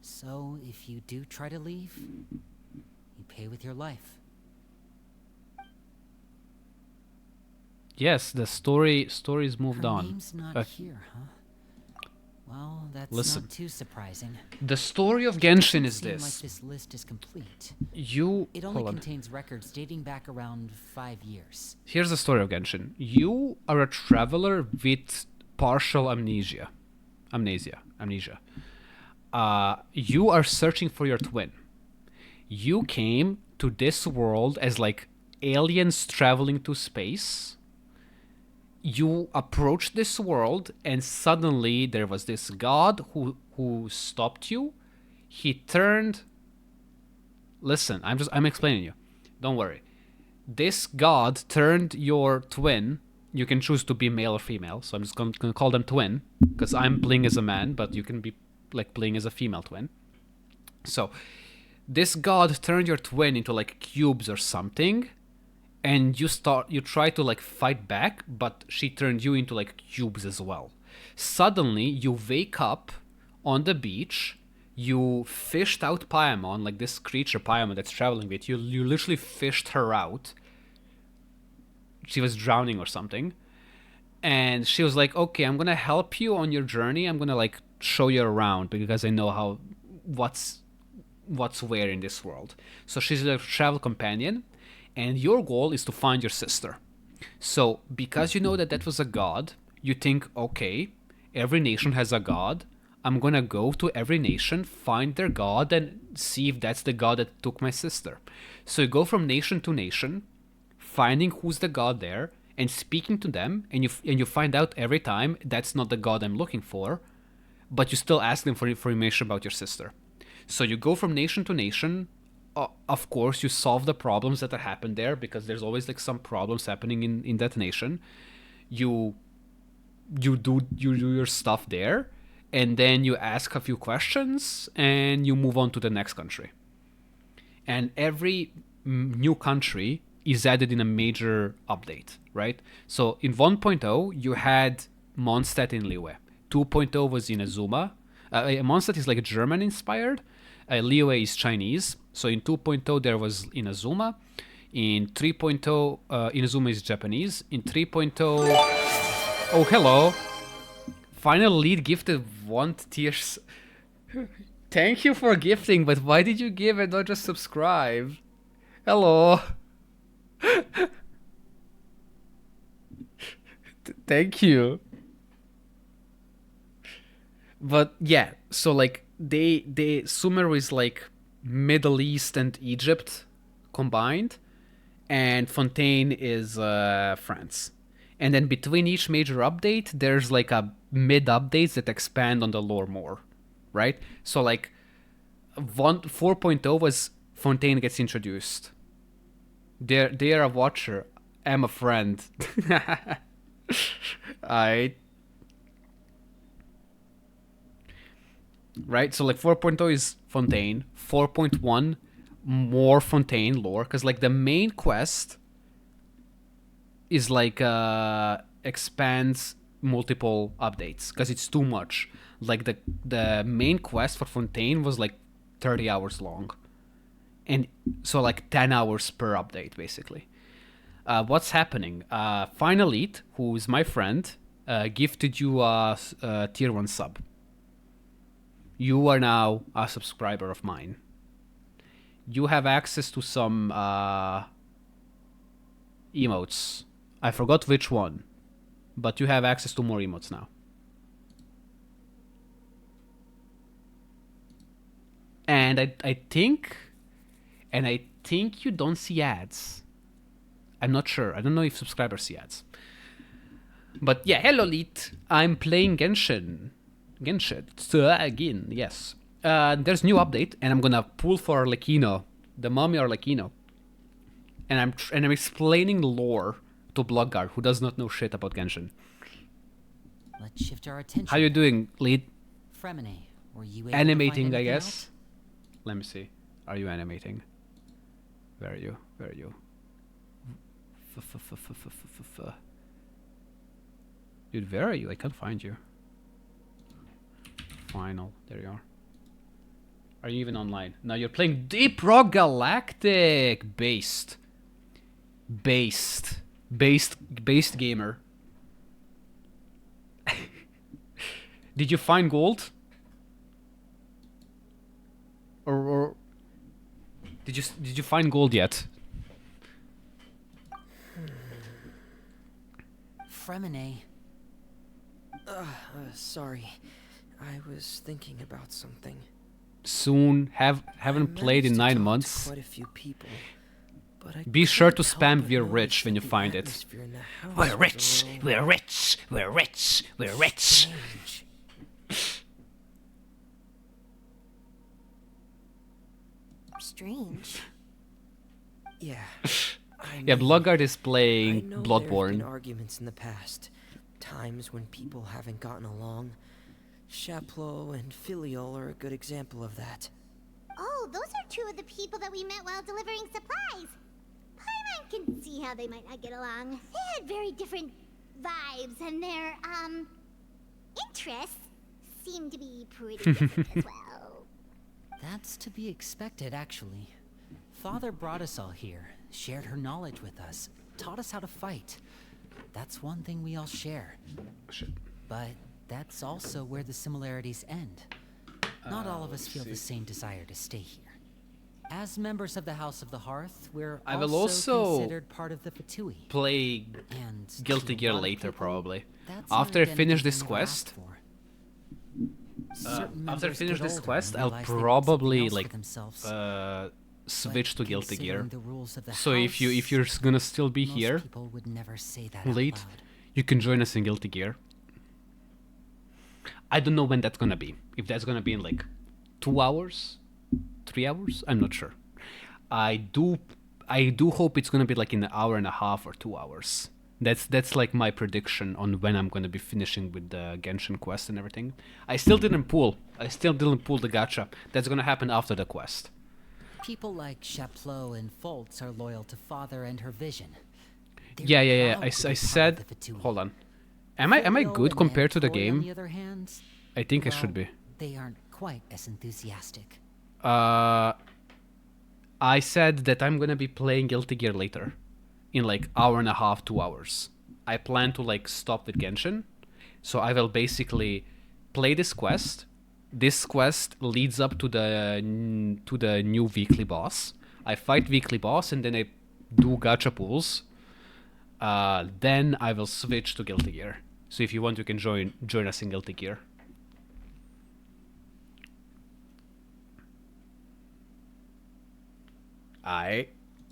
S6: So, if you do try to leave, you pay with your life.
S1: Yes, the story's moved on.
S6: Her name's not here, huh? Well, that's not too surprising.
S1: The story of Genshin is
S6: Like
S1: this.
S6: this list is complete.
S1: It
S6: only contains records dating back around 5 years.
S1: Here's the story of Genshin. You are a traveler with partial amnesia. You are searching for your twin. You came to this world as like aliens traveling to space. You approached this world and suddenly there was this god who stopped you. He turned... Listen, I'm explaining you. Don't worry. This god turned your twin. You can choose to be male or female, so I'm just going to call them twin, because I'm playing as a man, but you can be like playing as a female twin. So, this god turned your twin into like cubes or something, and you try to like fight back, but she turned you into like cubes as well. Suddenly, you wake up on the beach. You fished out Paimon, like this creature Paimon that's traveling with you. You literally fished her out. She was drowning or something. And she was like, okay, I'm going to help you on your journey. I'm going to like show you around because I know what's where in this world. So she's a travel companion. And your goal is to find your sister. So because you know that was a god, you think, okay, every nation has a god. I'm going to go to every nation, find their god, and see if that's the god that took my sister. So you go from nation to nation, finding who's the god there, and speaking to them, and you find out every time that's not the god I'm looking for, but you still ask them for information about your sister. So you go from nation to nation. Of course, you solve the problems that happen there, because there's always like some problems happening in that nation. You do your stuff there, and then you ask a few questions, and you move on to the next country. And every new country is added in a major update, right? So in 1.0, you had Mondstadt in Liyue. 2.0 was Inazuma. Mondstadt is like German-inspired. Liyue is Chinese. So in 2.0, there was Inazuma. In 3.0, Inazuma is Japanese. In 3.0... Oh, hello! Final lead gifted 1 tiers. Thank you for gifting, but why did you give and not just subscribe? Hello. Thank you. But yeah, so like they Sumer is like Middle East and Egypt combined, and Fontaine is France. And then between each major update, there's like a mid updates that expand on the lore more, right? So like 4.0 was Fontaine gets introduced. They are a watcher. I'm a friend. Right, so like 4.0 is Fontaine. 4.1 more Fontaine lore, because like the main quest is like expands multiple updates because it's too much. Like the main quest for Fontaine was like 30 hours long, and so like 10 hours per update basically. What's happening? Final Eat, who is my friend, gifted you a tier 1 sub. You are now a subscriber of mine. You have access to some emotes. I forgot which one, but you have access to more emotes now. And I think you don't see ads. I'm not sure. I don't know if subscribers see ads. But yeah, hello Leet. I'm playing Genshin. Again, yes. There's new update, and I'm gonna pull for Arlecchino, the mommy Arlecchino. And I'm explaining lore to Bloodguard, who does not know shit about Genshin.
S6: Let's shift our attention.
S1: How you doing, Lead?
S6: Fremine, were you able
S1: Animating,
S6: to find
S1: I
S6: anything
S1: guess.
S6: else?
S1: Let me see. Are you animating? Where are you? Where are you? Dude, where are you? I can't find you. Final. There you are. Are you even online? Now you're playing Deep Rock Galactic. Based gamer. Did you find gold? Or did you find gold yet?
S6: Fremine.
S10: Sorry. I was thinking about something.
S1: Soon. Haven't played in 9 months.
S10: Quite a few people, but I
S1: Be sure to
S10: couldn't help
S1: spam
S10: but
S1: "We're
S10: notice
S1: rich" when you
S10: that the
S1: find it.
S10: atmosphere in the house
S1: We're
S10: was
S1: rich.
S10: a little
S1: We're rich. We're rich. We're rich.
S10: strange.
S9: Strange.
S10: Yeah.
S1: Yeah, Bloodguard is
S10: I
S1: playing
S10: know there have
S1: Bloodborne.
S10: been arguments in the past. Times when people haven't gotten along. Chaplot and Filial are a good example of that.
S3: Oh, those are two of the people that we met while delivering supplies. Paimon can see how they might not get along. They had very different vibes, and their, interests seem to be pretty different as well.
S6: That's to be expected, actually. Father brought us all here, shared her knowledge with us, taught us how to fight. That's one thing we all share.
S1: Shit.
S6: But that's also where the similarities end. Not all of us feel the same desire to stay here. As members of the House of the Hearth, we're
S1: I will
S6: also
S1: also
S6: considered part of the Fatui.
S1: Play
S6: And
S1: Guilty
S6: to a
S1: Gear
S6: lot of
S1: later,
S6: people,
S1: probably.
S6: that's not
S1: After I
S6: identity
S1: finish
S6: they
S1: this
S6: never asked
S1: quest,
S6: for.
S1: after
S6: Certain
S1: I
S6: members
S1: finish
S6: get
S1: this
S6: older
S1: quest,
S6: and
S1: I'll
S6: realize they want
S1: probably
S6: something else for
S1: like
S6: themselves.
S1: switch to Guilty Gear.
S6: Considering the rules of the
S1: So if you're
S6: house,
S1: gonna still be
S6: most
S1: here
S6: people would never say that out
S1: late,
S6: loud.
S1: you can join us in Guilty Gear. I don't know when that's gonna be. If that's gonna be in like 2 hours, 3 hours, I'm not sure. I do hope it's gonna be like in an hour and a half or 2 hours. That's like my prediction on when I'm gonna be finishing with the Genshin quest and everything. I still didn't pull the gacha. That's gonna happen after the quest.
S6: People like Chaplot and Foltz are loyal to Father and her vision. They're
S1: Yeah.
S6: proud
S1: I
S6: to be part
S1: said.
S6: of the Fatui.
S1: Hold on. Am I
S6: Filial
S1: good
S6: and
S1: compared to the
S6: Antoy,
S1: game?
S6: On the other hand,
S1: I think I
S6: well,
S1: should be.
S6: They aren't quite as enthusiastic.
S1: I said that I'm gonna be playing Guilty Gear later, in like hour and a half, 2 hours. I plan to like stop with Genshin, So I will basically play this quest. This quest leads up to the new weekly boss. I fight weekly boss and then I do gacha pulls. Then I will switch to Guilty Gear. So if you want, you can join us in Guilty Gear.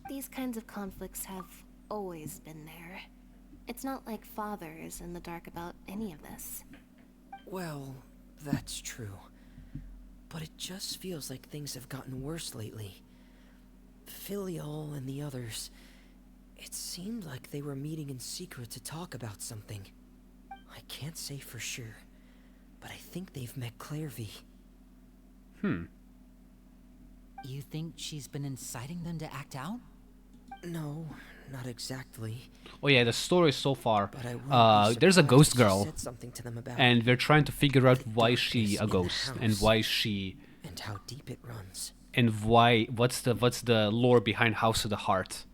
S9: These kinds of conflicts have always been there. It's not like Father is in the dark about any of this.
S10: Well, that's true. But it just feels like things have gotten worse lately. Filial and the others, it seemed like they were meeting in secret to talk about something. I can't say for sure, but I think they've met Clairvy.
S6: You think she's been inciting them to act out?
S10: No, not exactly.
S1: Oh yeah, the story so far.
S10: But I
S1: There's a ghost girl,
S10: said something to them about
S1: and we're trying to figure out why she a
S10: darkness in the
S1: ghost and
S10: house.
S1: why she
S10: and how deep it runs.
S1: and what's the lore behind House of the Heart,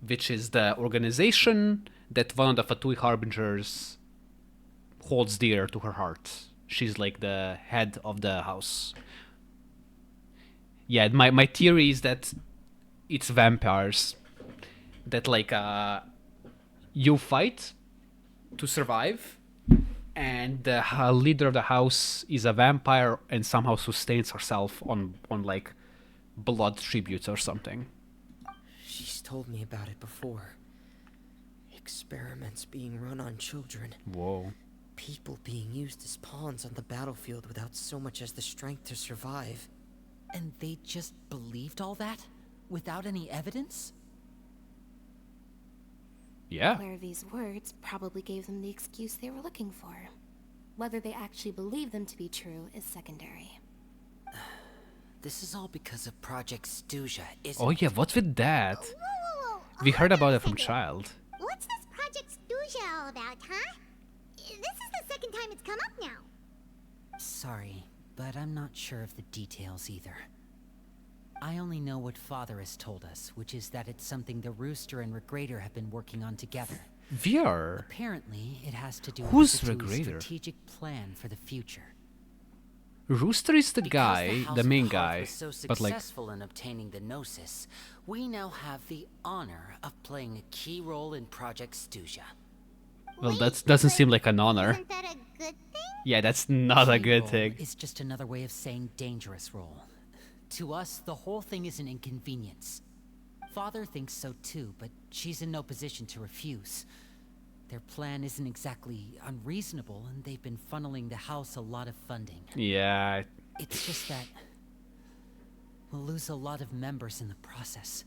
S1: which is the organization that one of the Fatui Harbingers holds dear to her heart. She's like the head of the house. Yeah, my theory is that it's vampires that like you fight to survive, and the leader of the house is a vampire and somehow sustains herself on like blood tributes or something.
S10: She's told me about it before. Experiments being run on children.
S1: Whoa.
S10: People being used as pawns on the battlefield without so much as the strength to survive.
S6: And they just believed all that? Without any evidence?
S1: Yeah.
S9: Clairvy's words probably gave them the excuse they were looking for. Whether they actually believe them to be true is secondary.
S6: This is all because of Project Stuja, isn't
S1: Oh
S6: it?
S1: yeah, what with that?
S3: Whoa.
S1: We heard
S3: Hold on
S1: about
S3: a
S1: it from
S3: second.
S1: Child.
S3: What's this Project Stuja all about, huh? This is the second time it's come up now.
S6: Sorry, but I'm not sure of the details either. I only know what Father has told us, which is that it's something the Rooster and Regrator have been working on together.
S1: We are.
S6: Apparently, it has to do
S1: Who's
S6: with the
S1: Regrator?
S6: strategic plan for the future.
S1: Rooster is the
S6: Because
S1: guy,
S6: House
S1: the
S6: of
S1: main
S6: Hearth
S1: guy,
S6: was so
S1: but like
S6: successful in obtaining the Gnosis, we now have the honor of playing a key role in Project Stuja.
S1: well, that doesn't seem like an honor.
S3: Isn't that a good thing?
S1: Yeah, that's not a
S6: Key
S1: good
S6: role
S1: thing.
S6: is just another way of saying dangerous role. To us, the whole thing is an inconvenience. Father thinks so too, but she's in no position to refuse. Their plan isn't exactly unreasonable, and they've been funneling the house a lot of funding.
S1: Yeah.
S6: It's just that we'll lose a lot of members in the process.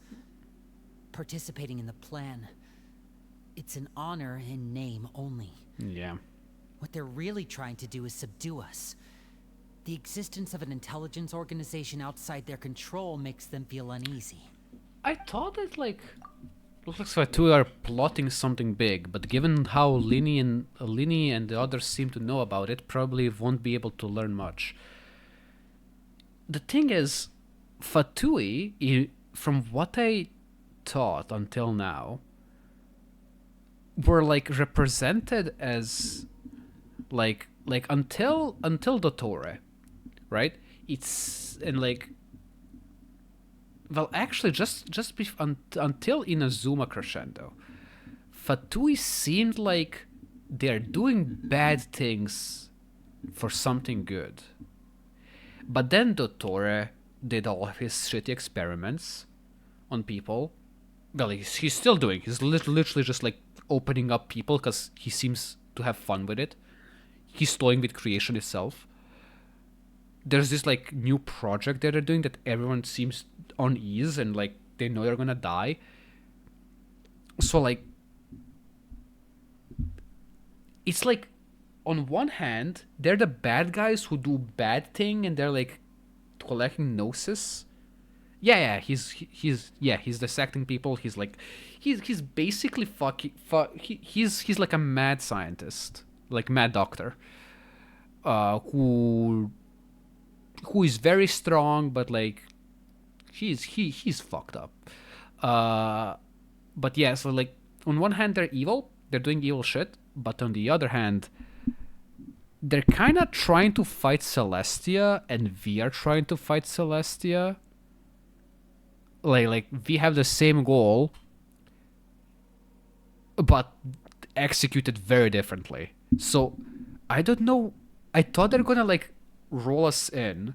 S6: Participating in the plan, it's an honor in name only.
S1: Yeah.
S6: What they're really trying to do is subdue us. The existence of an intelligence organization outside their control makes them feel uneasy.
S1: I thought that like looks like two are plotting something big, but given how Lini and the others seem to know about it, probably won't be able to learn much. The thing is, Fatui, from what I thought until now, were like represented as like until Dottore, right? It's and like well, actually, until Inazuma Crescendo, Fatui seemed like they're doing bad things for something good. But then Dottore did all of his shitty experiments on people. Well, he's still doing. He's literally just like opening up people because he seems to have fun with it. He's toying with creation itself. There's this like new project that they're doing that everyone seems on ease and like they know they're gonna die. So like it's like on one hand they're the bad guys who do bad thing and they're like collecting gnosis. He's dissecting people. He's like he's basically he's like a mad scientist, like mad doctor, who is very strong, but like he's fucked up. But yeah, so like on one hand they're evil, they're doing evil shit, but on the other hand, they're kind of trying to fight Celestia, and we are trying to fight Celestia. Like we have the same goal, but executed very differently. So I don't know. I thought they're gonna like roll us in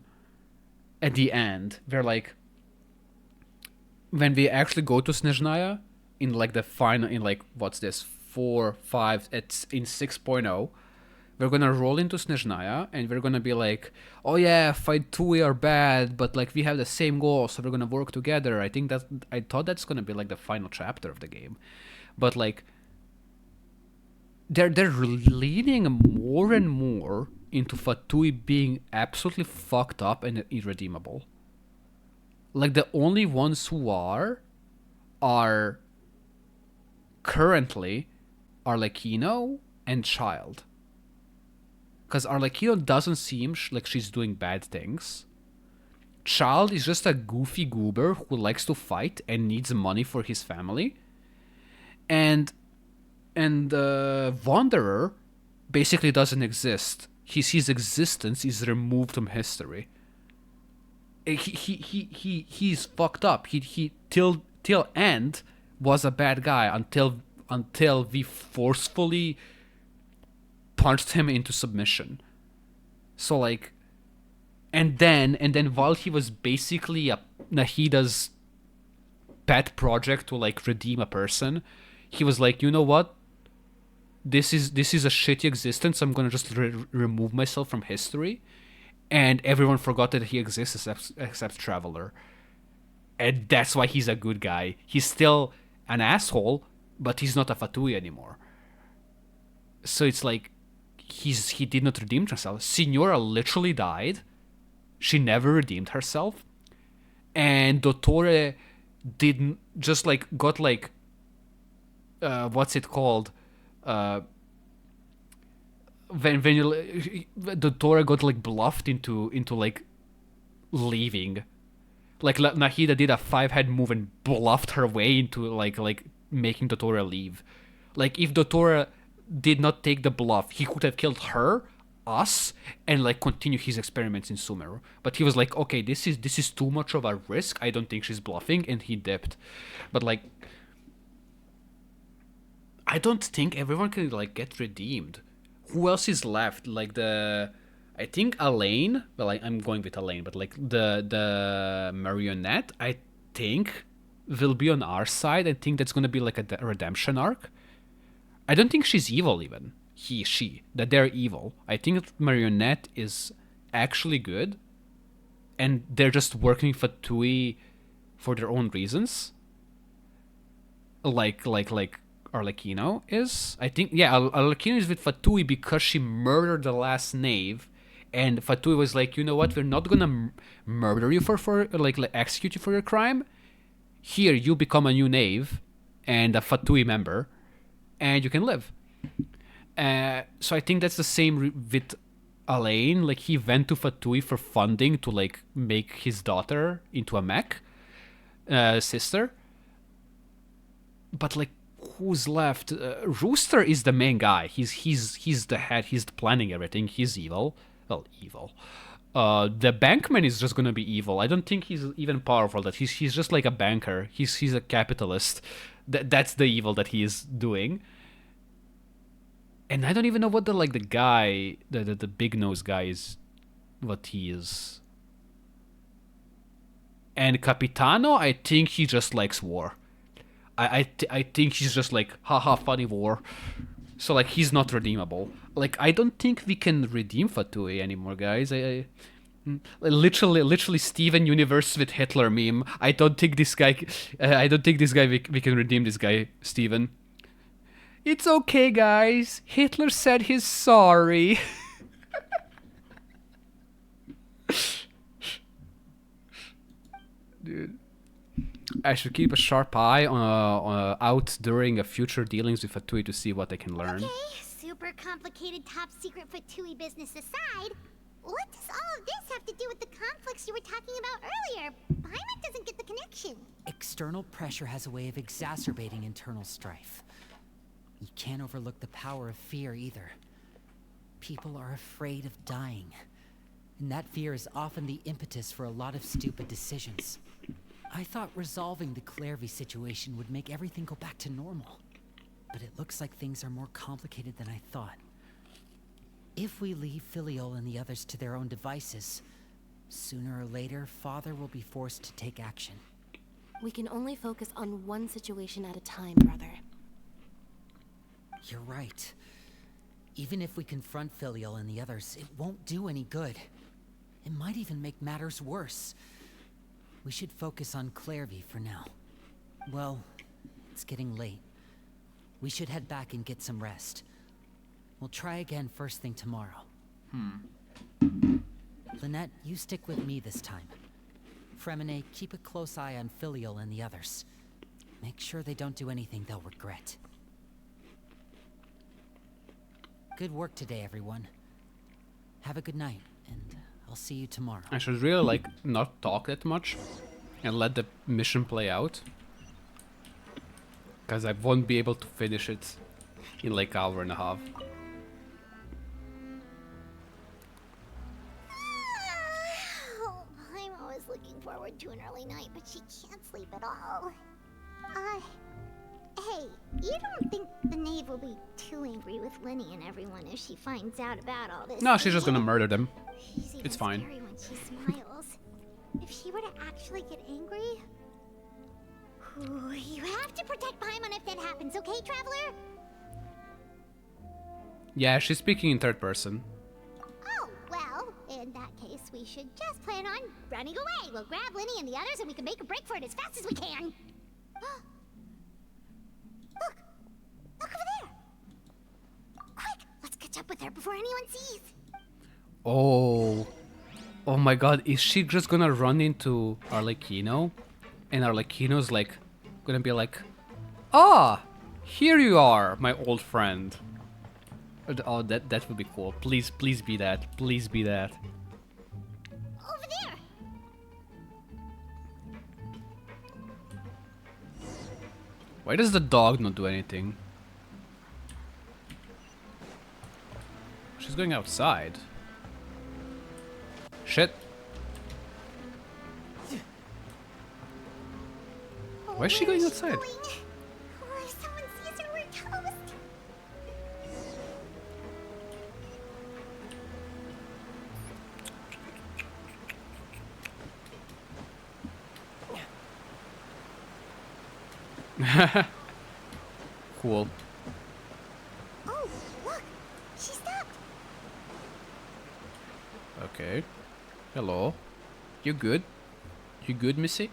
S1: at the end. They're like, when we actually go to Snezhnaya in like the final, in like, what's this, 4, 5, it's in 6.0, we're gonna roll into Snezhnaya and we're gonna be like, oh yeah, fight 2 are bad, but like we have the same goal, so we're gonna work together. I thought that's gonna be like the final chapter of the game. But like they're leaning more and more into Fatui being absolutely fucked up and irredeemable. Like the only ones who are currently Arlecchino and Child. Because Arlecchino doesn't seem like she's doing bad things. Child is just a goofy goober who likes to fight and needs money for his family. And Wanderer basically doesn't exist. His existence is removed from history. He's fucked up. He till end was a bad guy until we forcefully punched him into submission. So like, and then while he was basically Nahida's pet project to like redeem a person, he was like, you know what? This is a shitty existence. I'm gonna just remove myself from history, and everyone forgot that he exists except Traveler, and that's why he's a good guy. He's still an asshole, but he's not a Fatui anymore. So it's like he did not redeem himself. Signora literally died. She never redeemed herself, and Dottore didn't just like got like what's it called? When Dottore got like bluffed into like leaving. Like Nahida did a 5-head move and bluffed her way into like making Dottore leave. Like if Dottore did not take the bluff, he could have killed her, us, and like continue his experiments in Sumeru. But he was like, okay, this is too much of a risk. I don't think she's bluffing, and he dipped. But like, I don't think everyone can like get redeemed. Who else is left? Like I think Elaine. Well, I'm going with Elaine, but like the marionette, I think will be on our side. I think that's gonna be like a redemption arc. I don't think she's evil even. She, that they're evil. I think marionette is actually good, and they're just working for Tui for their own reasons. Like Arlecchino is. I think, yeah, Arlecchino is with Fatui because she murdered the last knave, and Fatui was like, you know what, we're not gonna murder you for like execute you for your crime. Here, you become a new knave and a Fatui member, and you can live. So I think that's the same with Elaine. Like, he went to Fatui for funding to like make his daughter into a mech sister. But like, who's left? Rooster is the main guy. He's the head. He's planning everything. He's evil. Well, evil. The bankman is just gonna be evil. I don't think he's even powerful. That he's just like a banker. He's a capitalist. That's the evil that he is doing. And I don't even know what the guy, the big nose guy is, what he is. And Capitano, I think he just likes war. I think he's just like, haha, funny war. So like, he's not redeemable. Like, I don't think we can redeem Fatui anymore, guys. Literally Steven Universe with Hitler meme. I don't think this guy we can redeem this guy, Steven. It's okay, guys. Hitler said he's sorry. Dude. I should keep a sharp eye on out during future dealings with Fatui to see what I can learn.
S3: Okay, super complicated top secret Fatui business aside, what does all of this have to do with the conflicts you were talking about earlier? Paimon doesn't get the connection.
S6: External pressure has a way of exacerbating internal strife. You can't overlook the power of fear either. People are afraid of dying. And that fear is often the impetus for a lot of stupid decisions. I thought resolving the Clairvy situation would make everything go back to normal. But it looks like things are more complicated than I thought. If we leave Filiol and the others to their own devices, sooner or later, Father will be forced to take action.
S9: We can only focus on one situation at a time, brother.
S6: You're right. Even if we confront Filiol and the others, it won't do any good. It might even make matters worse. We should focus on Clairvy for now. Well, it's getting late. We should head back and get some rest. We'll try again first thing tomorrow. Lynette, you stick with me this time. Fremine, keep a close eye on Filiol and the others. Make sure they don't do anything they'll regret. Good work today, everyone. Have a good night, and I'll see you tomorrow.
S1: I should really like not talk that much and let the mission play out, because I won't be able to finish it in like an hour and a half.
S3: Oh, I'm always looking forward to an early night, but she can't sleep at all. Hey, you don't think the knave will be too angry with Lenny and everyone if she finds out about all this?
S1: No, she's just gonna murder them.
S3: She's even
S1: It's fine.
S3: scary when she smiles. If she were to actually get angry... Ooh, you have to protect Paimon if that happens, okay, Traveler?
S1: Yeah, she's speaking in third person.
S3: Oh, well, in that case, we should just plan on running away. We'll grab Lenny and the others and we can make a break for it as fast as we can. Look! Look over there! Quick, let's catch up with her before anyone sees.
S1: Oh. Oh my god, is she just gonna run into Arlecchino? And Arlecchino's like, gonna be like, ah, here you are, my old friend. Oh, that would be cool. Please, please be that. Please be that.
S3: Over there!
S1: Why does the dog not do anything? She's going outside. Shit. Why is she going outside?
S3: Or if someone sees her, we're toast.
S1: Cool.
S3: Oh, look! She stopped!
S1: Okay. Hello. You good? You good, Missy?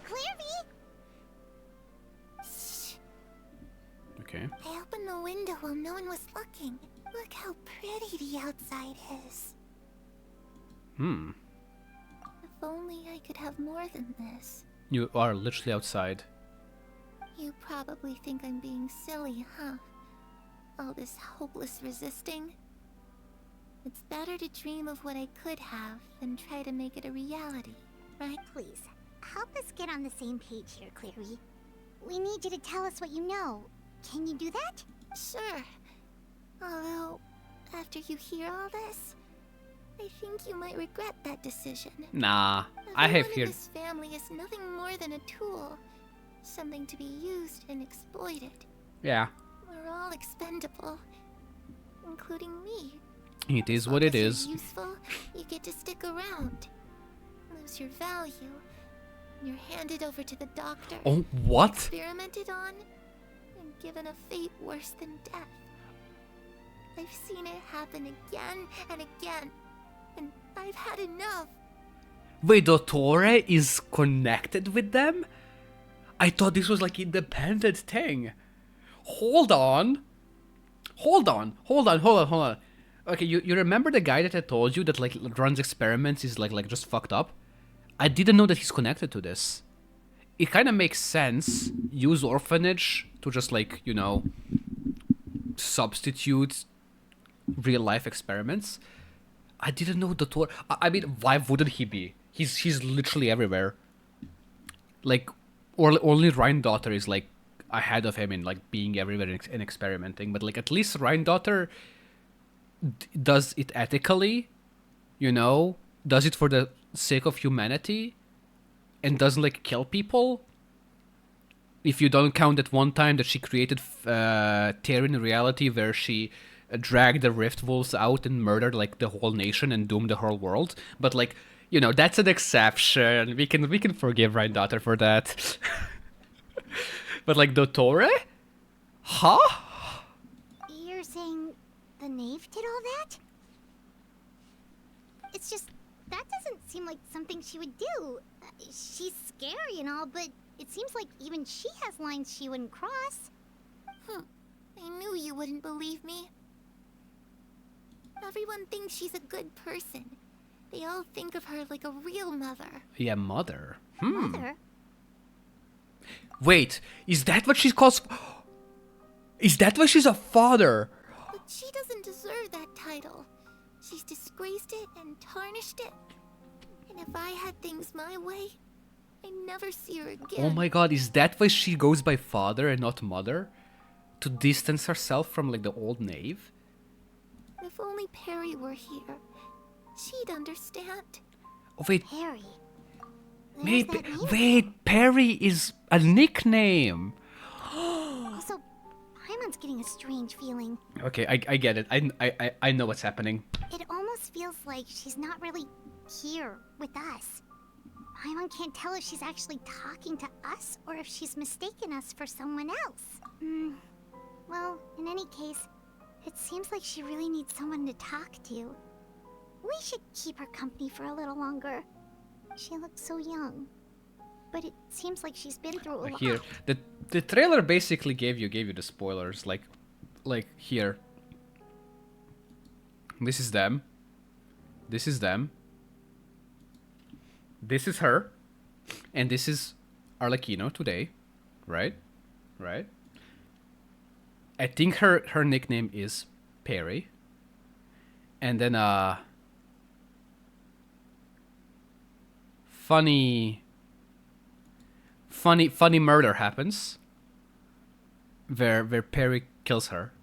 S3: Clairvy!
S1: Okay.
S8: I opened the window while no one was looking. Look how pretty the outside is.
S1: Hmm.
S8: If only I could have more than this.
S1: You are literally outside.
S8: You probably think I'm being silly, huh? All this hopeless resisting? It's better to dream of what I could have than try to make it a reality, right?
S3: Please, help us get on the same page here, Clary. We need you to tell us what you know. Can you do that?
S8: Sure. Although, after you hear all this, I think you might regret that decision.
S1: Nah, I have
S8: Everyone in
S1: here.
S8: this family is nothing more than a tool. Something to be used and exploited.
S1: Yeah,
S8: We're all expendable. Including me.
S1: it is what it
S8: As
S1: is.
S8: you're useful, you get to stick around. Lose your value. You're handed over to the doctor.
S1: Oh, what?
S8: Experimented on, and given a fate worse than death. I've seen it happen again and again, and I've had enough.
S1: Wait, Dottore is connected with them? I thought this was like independent thing. Hold on. Hold on. Okay, you remember the guy that I told you that like runs experiments is like just fucked up? I didn't know that he's connected to this. It kind of makes sense. Use orphanage to just like, you know, substitute real life experiments. I didn't know Dottore. I mean, why wouldn't he be? He's literally everywhere. Like, or only Ryan daughter is like ahead of him in like being everywhere and experimenting. But like at least Rhine-Daughter does it ethically, you know, does it for the sake of humanity, and doesn't like kill people. If you don't count that one time that she created Terran reality where she dragged the Rift Wolves out and murdered like the whole nation and doomed the whole world. But like, you know, that's an exception. We can forgive Rhine-Daughter for that. But like Dottore? Huh?
S3: You're saying the knave did all that? It's just, that doesn't seem like something she would do. She's scary and all, but it seems like even she has lines she wouldn't cross.
S8: I knew you wouldn't believe me. Everyone thinks she's a good person. They all think of her like a real mother.
S1: Yeah, mother.
S3: Mother?
S1: Wait, is that what she calls... Is that why she's a father?
S8: But she doesn't deserve that title. She's disgraced it and tarnished it. And if I had things my way, I'd never see her again.
S1: Oh my god, is that why she goes by father and not mother? To distance herself from like the old knave?
S8: If only Perry were here, she'd understand.
S1: Oh wait,
S3: Perry.
S1: wait, Perry is a nickname.
S3: Also, Paimon's getting a strange feeling.
S1: Okay, I get it. I know what's happening.
S3: It almost feels like she's not really here with us. Paimon can't tell if she's actually talking to us or if she's mistaken us for someone else. Well, in any case, it seems like she really needs someone to talk to. We should keep her company for a little longer. She looks so young. But it seems like she's been through a lot.
S1: Here, the trailer basically gave you the spoilers. Like here. This is them. This is them. This is her. And this is Arlecchino today. Right? Right? I think her nickname is Perry. And then funny murder happens where Perry kills her.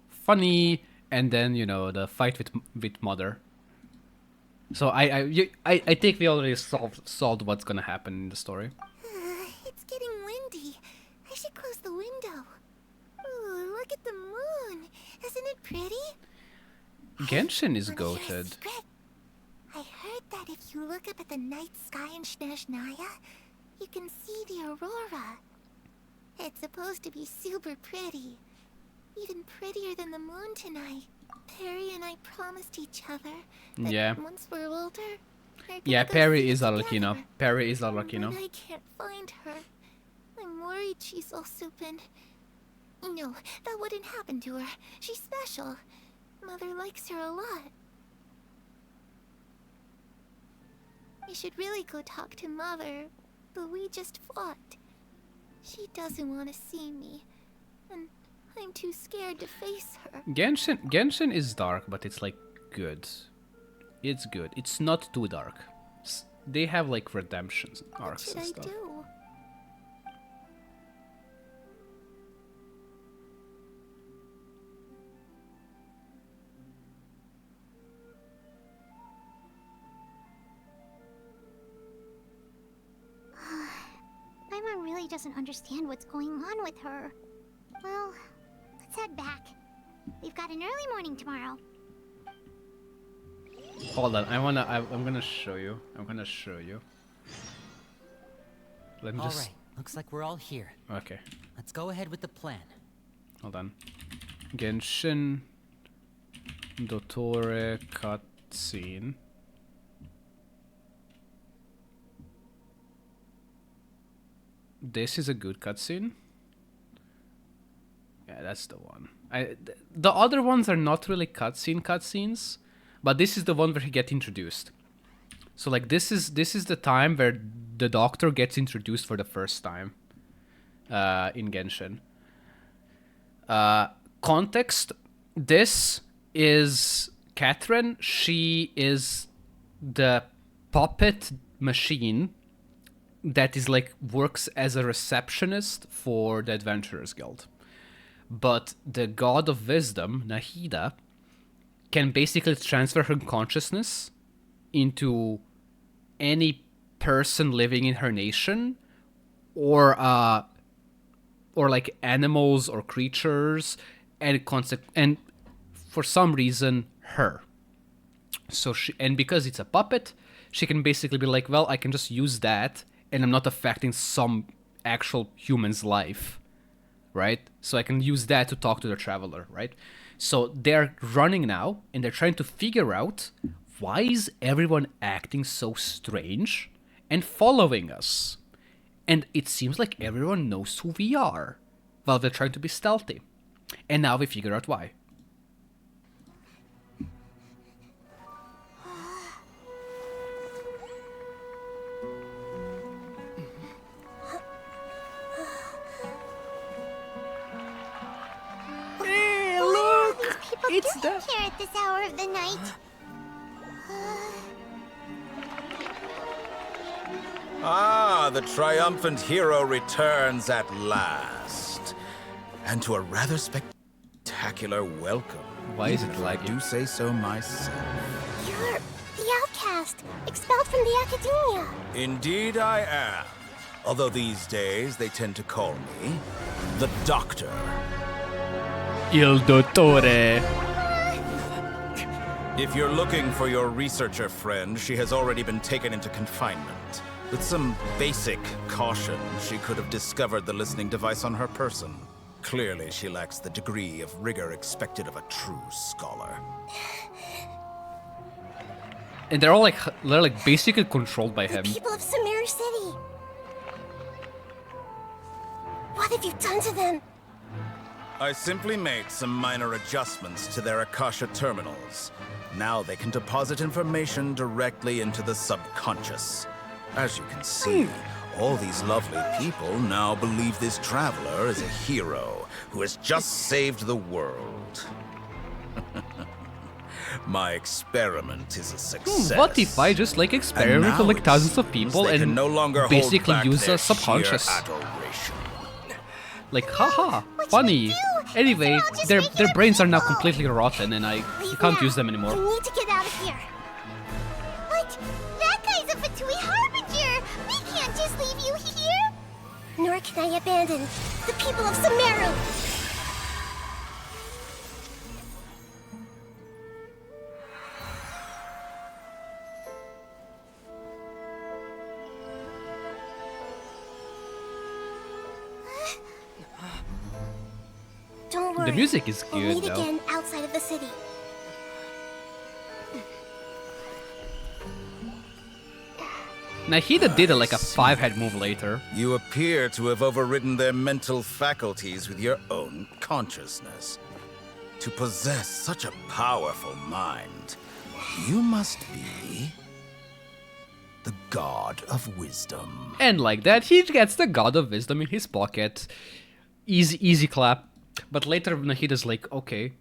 S1: Funny, and then you know the fight with Mother. So I think we already solved what's gonna happen in the story.
S8: It's getting windy. I should close the window. Ooh, look at the moon. Isn't it pretty?
S1: Genshin is goated.
S8: I heard that if you look up at the night sky in Snezhnaya, you can see the aurora. It's supposed to be super pretty. Even prettier than the moon tonight. Perry and I promised each other that
S1: Yeah.
S8: once we're older, we're
S1: Yeah,
S8: gonna go
S1: Perry
S8: see
S1: is
S8: together.
S1: Arlecchino. Perry is Arlecchino.
S8: But I can't find her. I'm worried she's also been... No, that wouldn't happen to her. She's special. Mother likes her a lot. I should really go talk to Mother, but we just fought. She doesn't want to see me, and I'm too scared to face her.
S1: Genshin is dark, but it's like good. It's good. It's not too dark. They have like redemption arcs and stuff.
S8: What should I do?
S3: Paimon really doesn't understand what's going on with her. Well, let's head back. We've got an early morning tomorrow.
S1: Hold on, I'm gonna show you. I'm gonna show you. Let me
S6: All
S1: just.
S6: right, looks like we're all here.
S1: Okay,
S6: Let's go ahead with the plan.
S1: hold on. Genshin Dottore cutscene. This is a good cutscene. Yeah, that's the one. The other ones are not really cutscenes, but this is the one where he gets introduced. So like this is the time where the Doctor gets introduced for the first time in Genshin. Context: this is Catherine. She is the puppet machine that is like works as a receptionist for the Adventurers Guild. But the God of Wisdom, Nahida, can basically transfer her consciousness into any person living in her nation, or like animals or creatures, and for some reason her. So because it's a puppet, she can basically be like, well, I can just use that, and I'm not affecting some actual human's life, right? So I can use that to talk to the traveler, right? So they're running now, and they're trying to figure out, why is everyone acting so strange and following us? And it seems like everyone knows who we are, while they're trying to be stealthy. And now we figure out why.
S3: Hey, look! It's the here at this hour of the night.
S14: Ah, the triumphant hero returns at last. And to a rather spectacular welcome.
S1: Why is
S14: even
S1: it
S14: if
S1: like
S14: I do say so myself.
S3: You're the outcast, expelled from the academia.
S14: Indeed I am. Although these days they tend to call me the Doctor.
S1: Il Dottore.
S14: If you're looking for your researcher friend, she has already been taken into confinement. With some basic caution, she could have discovered the listening device on her person. Clearly, she lacks the degree of rigor expected of a true scholar.
S1: And they're like basically controlled by him.
S3: People of Sumeru City. What have you done to them?
S14: I simply made some minor adjustments to their Akasha terminals. Now they can deposit information directly into the subconscious. As you can see, all these lovely people now believe this traveler is a hero who has just saved the world. My experiment is a success.
S1: What if I just like experiment with like thousands of people
S14: they can
S1: and
S14: no longer hold
S1: basically
S14: back
S1: use
S14: their
S1: a subconscious?
S14: sheer adoration.
S1: Like, haha, funny. Anyway, their brains are now completely rotten, and you can't use them anymore.
S3: We need to get out of here. What? That guy's a Fatui Harbinger. We can't just leave you here. Nor can I abandon the people of Sumeru. Don't worry.
S1: The music is
S3: We'll
S1: good,
S3: meet
S1: though.
S3: again outside of the city.
S1: Nahida did like a 5-head move later.
S14: You appear to have overridden their mental faculties with your own consciousness. To possess such a powerful mind, you must be the God of Wisdom.
S1: And like that, he gets the God of Wisdom in his pocket. Easy clap. But later, Nahida's like, okay.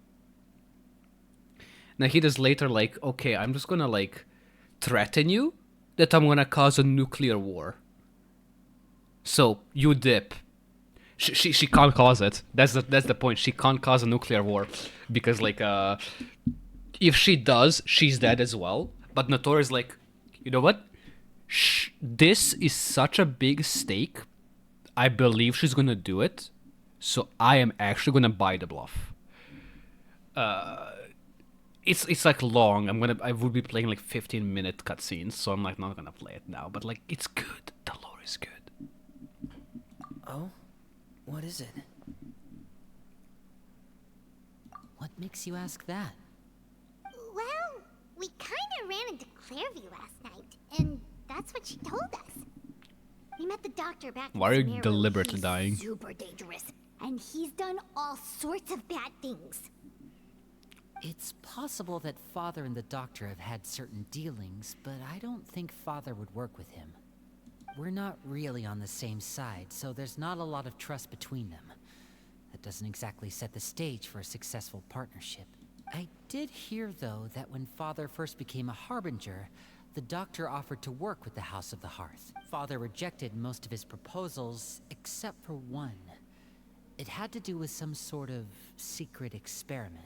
S1: Nahida's later like, okay, I'm just gonna like threaten you that I'm gonna cause a nuclear war. So you dip. She can't cause it. That's the point. She can't cause a nuclear war because like if she does, she's dead as well. But Notor is like, you know what? This is such a big stake. I believe she's gonna do it. So I am actually gonna buy the bluff. It's like long. I would be playing like 15-minute cutscenes, so I'm like not gonna play it now. But like it's good. The lore is good.
S6: Oh, what is it? What makes you ask that?
S3: Well, we kind of ran into Clairview last night, and that's what she told us. We met the doctor back in
S1: Why are you
S3: Sumeru.
S1: deliberately
S3: He's
S1: dying?
S3: super dangerous, and he's done all sorts of bad things.
S6: It's possible that Father and the Doctor have had certain dealings, but I don't think Father would work with him. We're not really on the same side, so there's not a lot of trust between them. That doesn't exactly set the stage for a successful partnership. I did hear, though, that when Father first became a Harbinger, The doctor offered to work with the House of the Hearth. Father rejected most of his proposals, except for one. It had to do with some sort of secret experiment.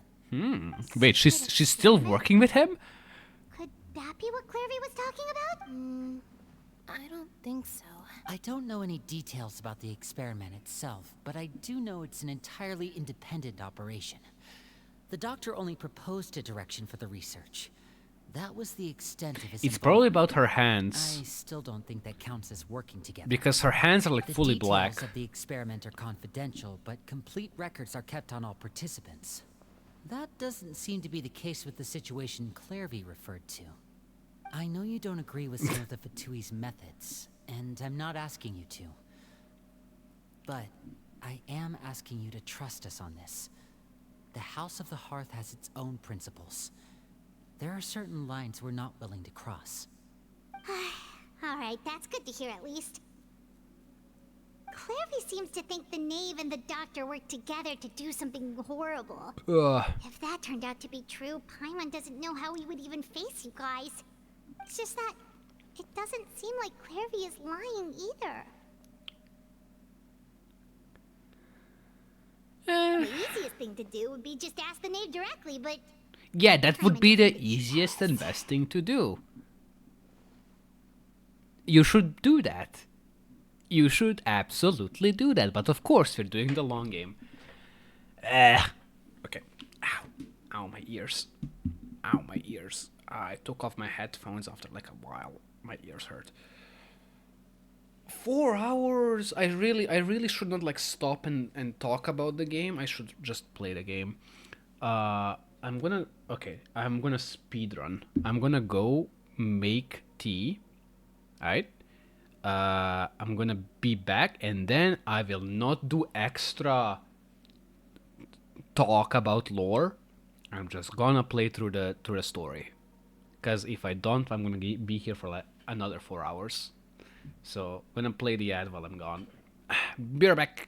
S1: Wait, she's still working with him?
S3: Could that be what Clairvy was talking about?
S9: I don't think so.
S6: I don't know any details about the experiment itself, but I do know it's an entirely independent operation. The doctor only proposed a direction for the research. That was the extent of his
S1: It's probably about her
S6: I
S1: hands.
S6: still don't think that counts as working together.
S1: Because her hands are like
S6: The
S1: fully
S6: details
S1: black.
S6: of the experiment are confidential, but complete records are kept on all participants. That doesn't seem to be the case with the situation Clairvy referred to. I know you don't agree with some of the Fatui's methods, and I'm not asking you to. But I am asking you to trust us on this. The House of the Hearth has its own principles. There are certain lines we're not willing to cross.
S3: Alright, that's good to hear at least. Clairvy seems to think the knave and the doctor worked together to do something horrible.
S1: Ugh.
S3: If that turned out to be true, Paimon doesn't know how he would even face you guys. It's just that it doesn't seem like Clairvy is lying either. The easiest thing to do would be just ask the knave directly, but
S1: Yeah, that would be the easiest and best thing to do. You should do that. You should absolutely do that, but of course we're doing the long game. Okay. Ow. Ow, my ears. Ow, my ears. I took off my headphones after like a while. My ears hurt. 4 hours! I really should not like stop and talk about the game. I should just play the game. I'm gonna speedrun. I'm gonna go make tea. Alright? I'm gonna be back and then I will not do extra talk about lore. I'm just gonna play through the story. Cause if I don't, I'm gonna be here for like another 4 hours. So I'm gonna play the ad while I'm gone. Be right back.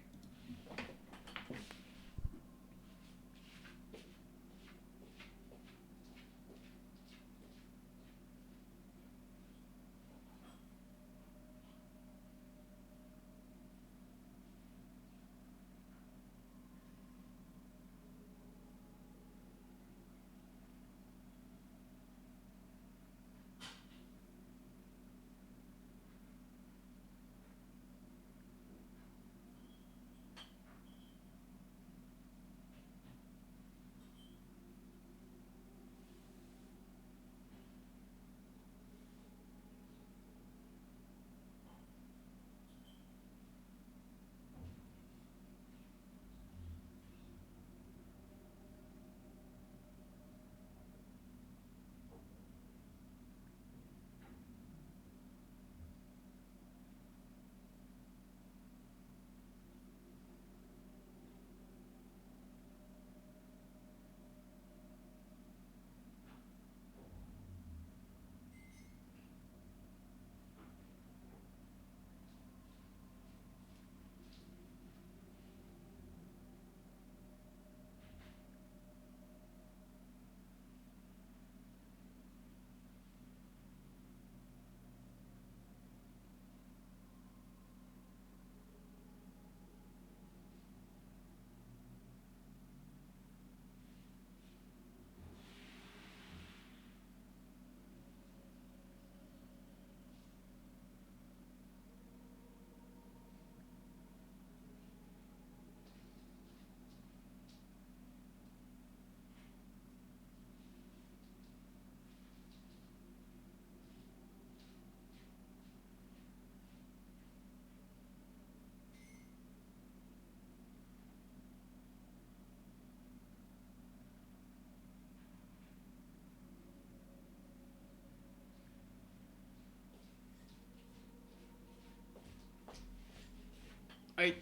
S1: I'm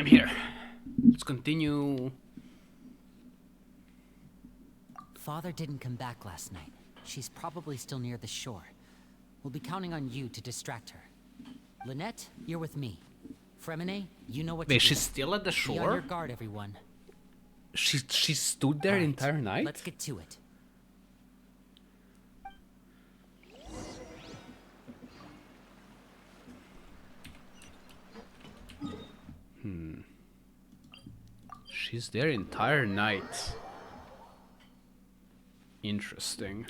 S1: here. Let's continue.
S6: Father didn't come back last night. She's probably still near the shore. We'll be counting on you to distract her. Lynette, you're with me. Fremine, you know what to do.
S1: Wait, she's still at the
S6: Be on
S1: shore?
S6: your guard, everyone.
S1: She stood there the entire night?
S6: Let's get to it.
S1: she's there entire night. Interesting.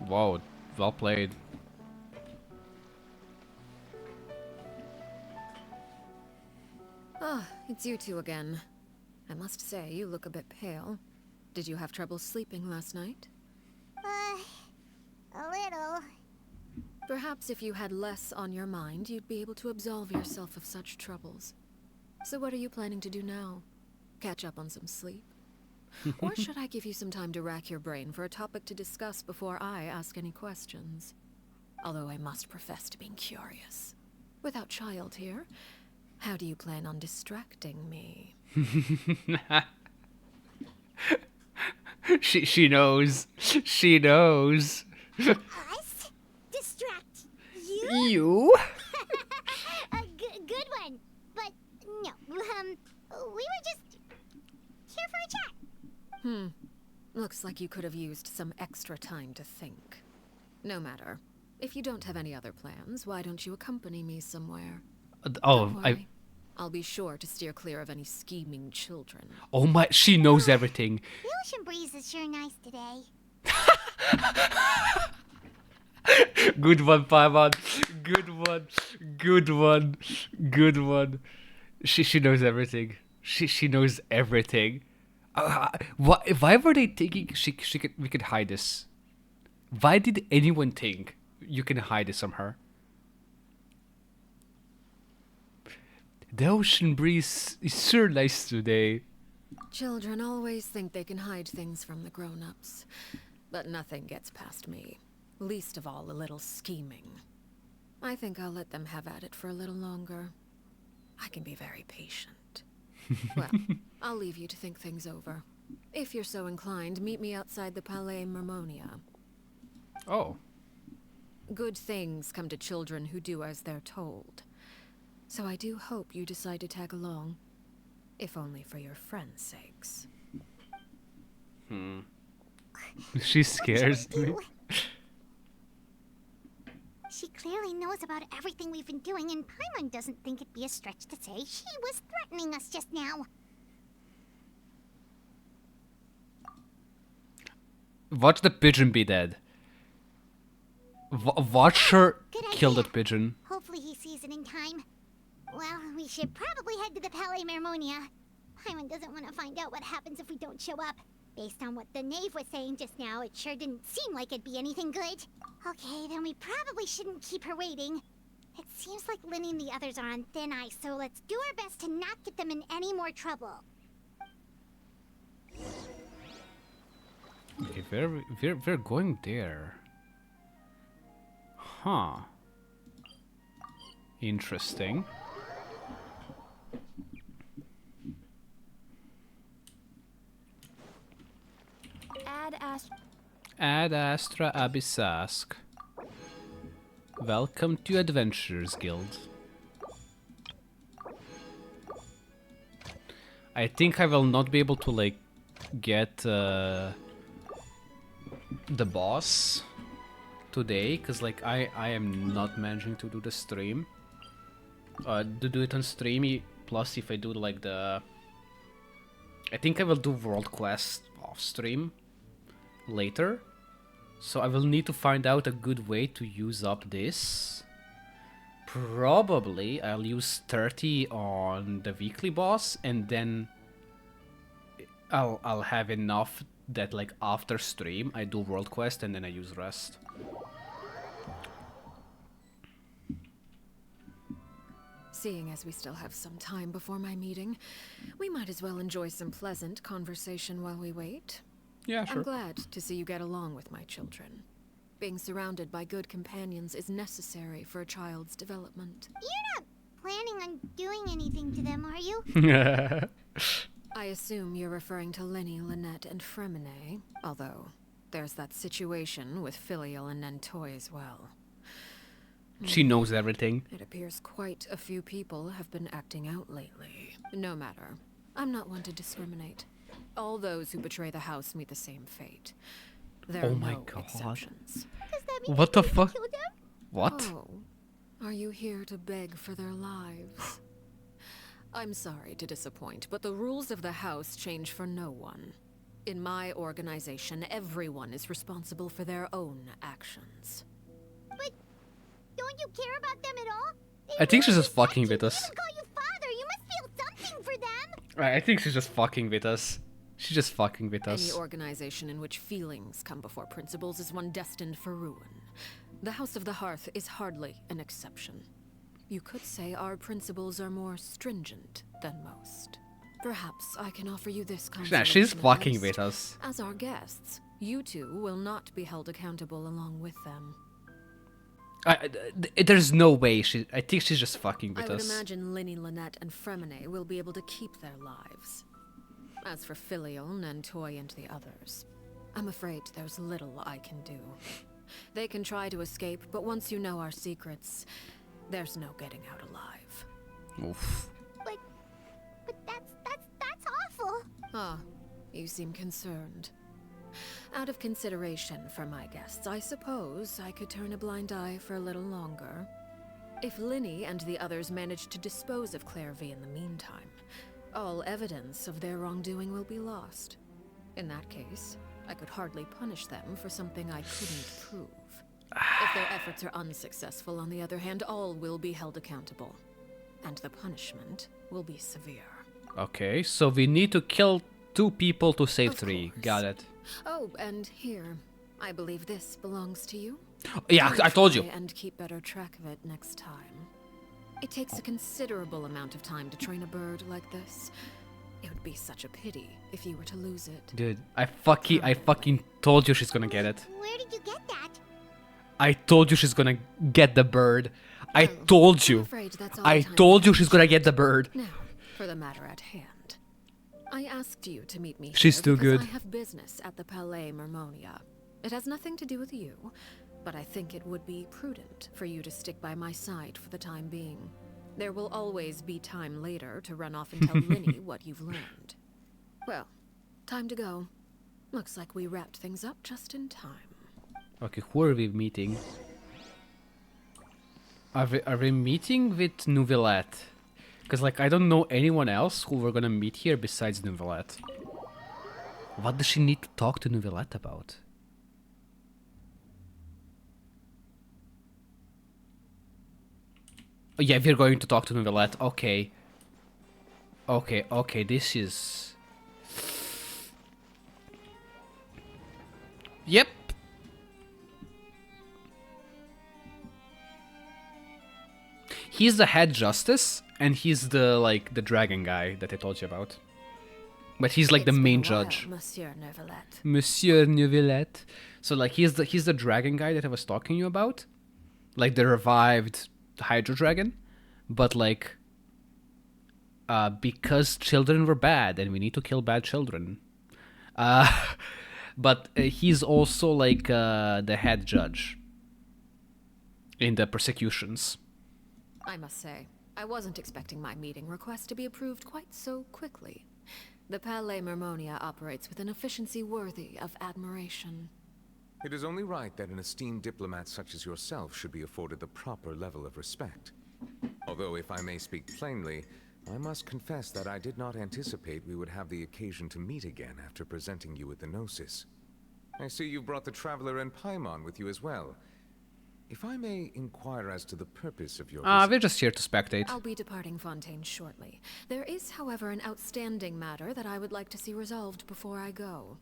S1: Wow, well played.
S4: Ah, it's you two again. I must say, you look a bit pale. Did you have trouble sleeping last night?
S3: A little.
S4: Perhaps if you had less on your mind, you'd be able to absolve yourself of such troubles. So what are you planning to do now? Catch up on some sleep? Or should I give you some time to rack your brain for a topic to discuss before I ask any questions? Although I must profess to being curious. Without Child here, how do you plan on distracting me?
S1: She knows. She knows.
S3: Us? Distract you?
S1: You?
S3: A good one. But no, we were just here for a chat.
S4: Looks like you could have used some extra time to think. No matter. If you don't have any other plans, why don't you accompany me somewhere?
S1: Oh,
S4: I'll be sure to steer clear of any scheming children.
S1: Oh my, she knows everything.
S3: The ocean breeze is sure nice today.
S1: Good one, Paimon. Good one. Good one. Good one. She knows everything. She knows everything. Why were they thinking we could hide this? Why did anyone think you can hide this from her? The ocean breeze is sure nice today.
S4: Children always think they can hide things from the grown-ups. But nothing gets past me. Least of all a little scheming. I think I'll let them have at it for a little longer. I can be very patient. Well, I'll leave you to think things over. If you're so inclined, meet me outside the Palais Mermonia.
S1: Oh.
S4: Good things come to children who do as they're told. So I do hope you decide to tag along. If only for your friends' sakes.
S1: She scares me.
S3: She clearly knows about everything we've been doing, and Paimon doesn't think it'd be a stretch to say she was threatening us just now.
S1: Watch the pigeon be dead. Watch her kill that pigeon.
S3: Hopefully he sees it in time. Well, we should probably head to the Palais Mermonia. Paimon doesn't want to find out what happens if we don't show up. Based on what the knave was saying just now, it sure didn't seem like it'd be anything good. Okay, then we probably shouldn't keep her waiting. It seems like Linny and the others are on thin ice, so let's do our best to not get them in any more trouble.
S1: Okay, we're going there. Huh. Interesting. Ad Astra Abyssask. Welcome to Adventurers Guild. I think I will not be able to like get the boss today, cause like I am not managing to do the stream. To do it on stream. Plus, if I do like the, I think I will do World Quest off stream later. So I will need to find out a good way to use up this. Probably I'll use 30 on the weekly boss, and then I'll have enough that like after stream I do World Quest and then I use rest.
S4: Seeing as we still have some time before my meeting, we might as well enjoy some pleasant conversation while we wait.
S1: Yeah, sure.
S4: I'm glad to see you get along with my children. Being surrounded by good companions is necessary for a child's development.
S3: You're not planning on doing anything to them, are you?
S4: assume you're referring to Lenny, Lynette, and Fremine, although there's that situation with Filial and Nentoy as well.
S1: She knows everything.
S4: It appears quite a few people have been acting out lately. No matter. I'm not one to discriminate. All those who betray the house meet the same fate. There are no exceptions.
S3: Does that mean
S1: What the
S3: you
S1: fuck?
S3: killed them?
S1: What?
S4: Oh, are you here to beg for their lives? I'm sorry to disappoint, but the rules of the house change for no one. In my organization, everyone is responsible for their own actions.
S3: But don't you care about them at all?
S1: I think she's just fucking with us.
S3: They even call you father. You must feel something for them.
S1: I think she's just fucking with us. She's just fucking with us.
S4: Any organization in which feelings come before principles is one destined for ruin. The House of the Hearth is hardly an exception. You could say our principles are more stringent than most. Perhaps I can offer you this consolation.
S1: She's fucking with us.
S4: As our guests, you two will not be held accountable along with them.
S1: There's no way I think she's just fucking with
S4: I would
S1: us.
S4: imagine Linny, Lynette, and Fremine will be able to keep their lives. As for Filial, Nentoy, and the others, I'm afraid there's little I can do. They can try to escape, but once you know our secrets, there's no getting out alive.
S1: Oof.
S3: But that's awful.
S4: Ah, you seem concerned. Out of consideration for my guests, I suppose I could turn a blind eye for a little longer. If Linny and the others manage to dispose of Claire V in the meantime, all evidence of their wrongdoing will be lost. In that case, I could hardly punish them for something I couldn't prove. If their efforts are unsuccessful, on the other hand, all will be held accountable. And the punishment will be severe.
S1: Okay, so we need to kill 2 people to save 3. Got it.
S4: Oh, and here, I believe this belongs to you.
S1: Yeah, I told you.
S4: And keep better track of it next time. It takes a considerable amount of time to train a bird like this. It would be such a pity if you were to lose it.
S1: Dude, I fucking told you she's gonna get it.
S3: Where did you get that?
S1: I told you she's gonna get the bird. I told you.
S4: That's all
S1: I
S4: time
S1: told you she's gonna get the bird.
S4: Now, for the matter at hand. I asked you to meet me
S1: She's
S4: here
S1: too
S4: because
S1: good.
S4: I have business at the Palais Mermonia. It has nothing to do with you, but I think it would be prudent for you to stick by my side for the time being. There will always be time later to run off and tell Linny what you've learned. Well, time to go. Looks like we wrapped things up just in time.
S1: Okay, who are we meeting? Are we meeting with Nouvellette? Because, like, I don't know anyone else who we're gonna meet here besides Nouvellette. What does she need to talk to Nouvellette about? Oh, yeah, we're going to talk to Nouvellette. Okay. Okay, this is... Yep. He's the head justice, and he's the, like, the dragon guy that I told you about. But he's like the main judge.
S4: Monsieur Neuvillette.
S1: Monsieur Neuvillette. So, like, he's the dragon guy that I was talking to you about. Like, the revived Hydro Dragon. But, like, because children were bad, and we need to kill bad children. But he's also, like, the head judge in the persecutions.
S4: I must say, I wasn't expecting my meeting request to be approved quite so quickly. The Palais Mermonia operates with an efficiency worthy of admiration.
S2: It is only right that an esteemed diplomat such as yourself should be afforded the proper level of respect. Although, if I may speak plainly, I must confess that I did not anticipate we would have the occasion to meet again after presenting you with the Gnosis. I see you brought the Traveler and Paimon with you as well. If I may inquire as to the purpose of your visit...
S1: We're just here to spectate.
S4: I'll be departing Fontaine shortly. There is, however, an outstanding matter that I would like to see resolved before I go.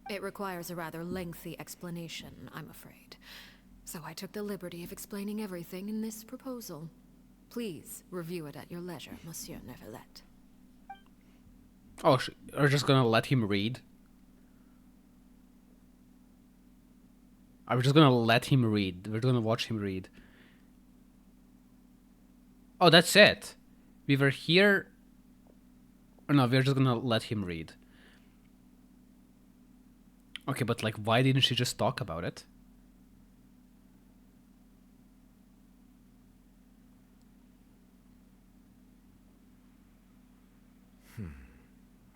S4: It requires a rather lengthy explanation, I'm afraid. So I took the liberty of explaining everything in this proposal. Please review it at your leisure, Monsieur Neuvillette.
S1: Oh, are just gonna let him read? Are we just gonna let him read? We're gonna watch him read. Oh, that's it. We were here. Or no, we're just gonna let him read. Okay, but like, why didn't she just talk about it?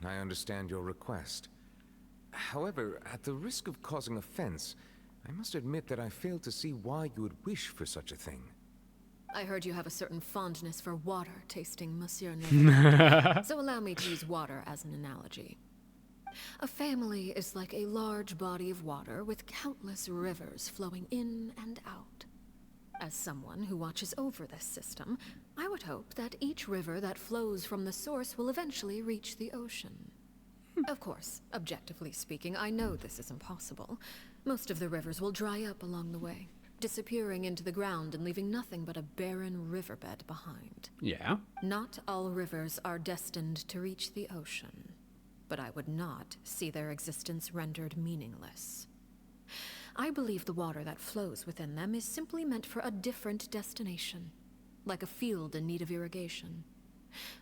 S2: I understand your request. However, at the risk of causing offense, I must admit that I fail to see why you would wish for such a thing.
S4: I heard you have a certain fondness for water tasting, Monsieur Neuvillette. So allow me to use water as an analogy. A family is like a large body of water with countless rivers flowing in and out. As someone who watches over this system, I would hope that each river that flows from the source will eventually reach the ocean. Of course, objectively speaking, I know this is impossible. Most of the rivers will dry up along the way, disappearing into the ground and leaving nothing but a barren riverbed behind.
S1: Yeah.
S4: Not all rivers are destined to reach the ocean, but I would not see their existence rendered meaningless. I believe the water that flows within them is simply meant for a different destination, like a field in need of irrigation.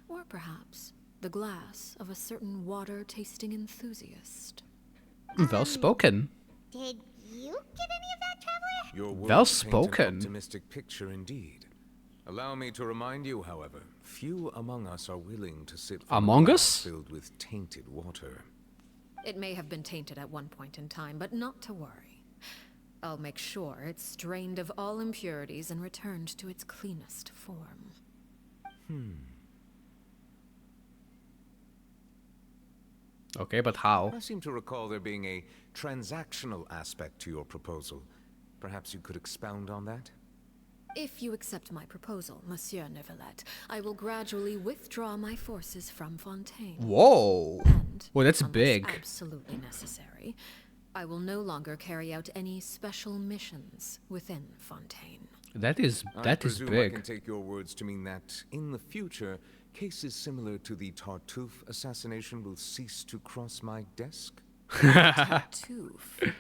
S4: Or perhaps the glass of a certain water-tasting enthusiast.
S1: Well spoken.
S3: Did you get any of that, Traveler?
S2: Your words
S1: Well
S2: paint
S1: spoken.
S2: an optimistic picture indeed. Allow me to remind you, however, few among us are willing to sit for
S1: Among
S2: a glass
S1: us?
S2: filled with tainted water.
S4: It may have been tainted at one point in time, but not to worry. I'll make sure it's strained of all impurities and returned to its cleanest form.
S1: Okay, but how?
S2: I seem to recall there being a transactional aspect to your proposal. Perhaps you could expound on that?
S4: If you accept my proposal, Monsieur Neuvillette, I will gradually withdraw my forces from Fontaine.
S1: Whoa.
S4: And,
S1: Well, that's
S4: unless
S1: big.
S4: absolutely necessary, I will no longer carry out any special missions within Fontaine.
S1: That is
S2: I presume I can
S1: big.
S2: take your words to mean that, in the future, cases similar to the Tartuffe assassination will cease to cross my desk?
S4: Tartuffe.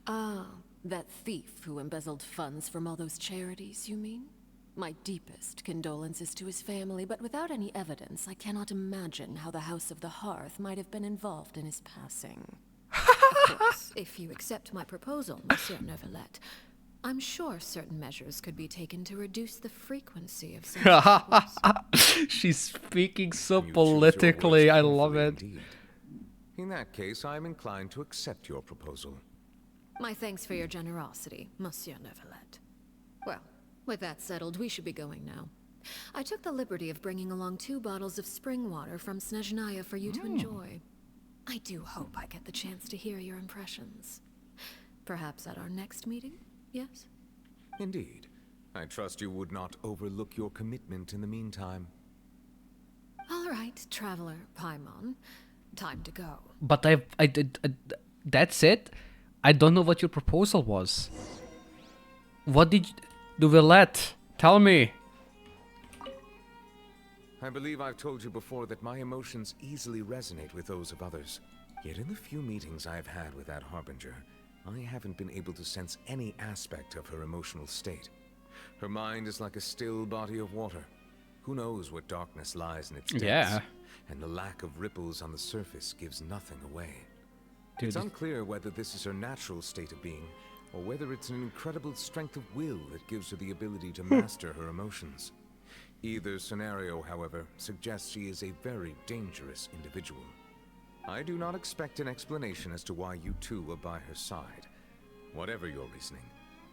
S4: Ah, that thief who embezzled funds from all those charities, you mean? My deepest condolences to his family, but without any evidence, I cannot imagine how the House of the Hearth might have been involved in his passing. Of course, if you accept my proposal, Monsieur Neuvillette, I'm sure certain measures could be taken to reduce the frequency of such incidents.
S1: She's speaking so
S2: You choose your
S1: politically.
S2: words
S1: I love
S2: carefully
S1: it.
S2: indeed. In that case, I am inclined to accept your proposal.
S4: My thanks for your generosity, Monsieur Neuvillette. Well, with that settled, we should be going now. I took the liberty of bringing along 2 bottles of spring water from Snezhnaya for you to enjoy. I do hope I get the chance to hear your impressions. Perhaps at our next meeting, yes?
S2: Indeed. I trust you would not overlook your commitment in the meantime.
S4: All right, Traveler Paimon. Time to go.
S1: But I did. That's it. I don't know what your proposal was. What did you do? Neuvillette, tell me.
S2: I believe I've told you before that my emotions easily resonate with those of others. Yet in the few meetings I've had with that Harbinger, I haven't been able to sense any aspect of her emotional state. Her mind is like a still body of water. Who knows what darkness lies in its depths?
S1: Yeah.
S2: And the lack of ripples on the surface gives nothing away.
S1: Dude.
S2: It's unclear whether this is her natural state of being, or whether it's an incredible strength of will that gives her the ability to master her emotions. Either scenario, however, suggests she is a very dangerous individual. I do not expect an explanation as to why you two are by her side. Whatever your reasoning,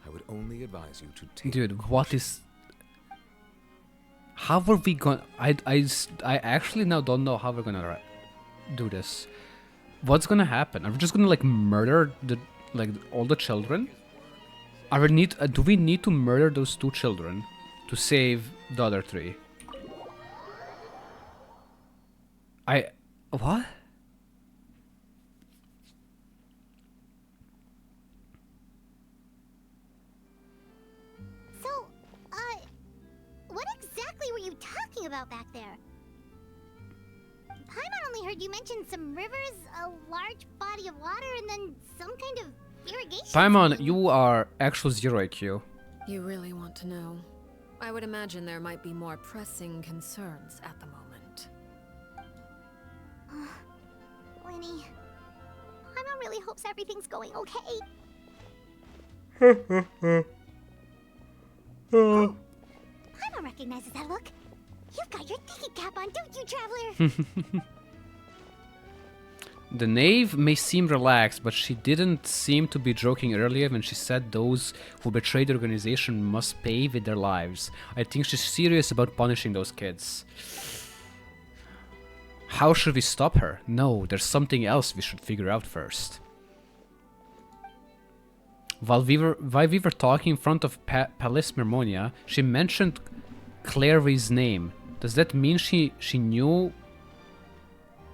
S2: I would only advise you to take
S1: Dude,
S2: precaution.
S1: what is... How are we gonna... I actually now don't know how we're gonna do this. What's gonna happen? Are we just gonna like murder all the children? Do we need to murder those 2 children to save the other 3? What?
S3: So, what exactly were you talking about back there? Paimon only heard you mention some rivers, a large body of water, and then some kind of irrigation.
S1: Paimon,
S3: scheme.
S1: you are actual 0 IQ.
S4: You really want to know? I would imagine there might be more pressing concerns at the moment.
S3: really hopes everything's going okay. Paimon recognizes that look. You've got your thinking cap on, don't you, Traveler?
S1: The knave may seem relaxed, but she didn't seem to be joking earlier when she said those who betrayed the organization must pay with their lives. I think she's serious about punishing those kids. How should we stop her? No, there's something else we should figure out first. While we were talking in front of Palace Mermonia, she mentioned Clairvy's name. Does that mean she knew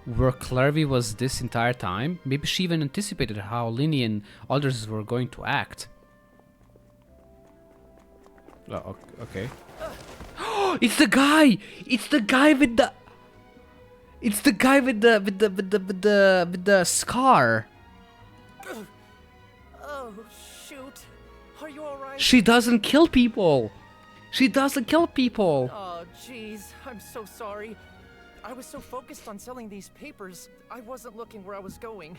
S1: where Clairvy was this entire time? Maybe she even anticipated how Linny and others were going to act. Oh, okay. It's the guy! It's the guy with the... It's the guy with the scar.
S7: Oh, shoot. Are you alright?
S1: She doesn't kill people. She doesn't kill people.
S7: Oh, jeez. I'm so sorry. I was so focused on selling these papers, I wasn't looking where I was going.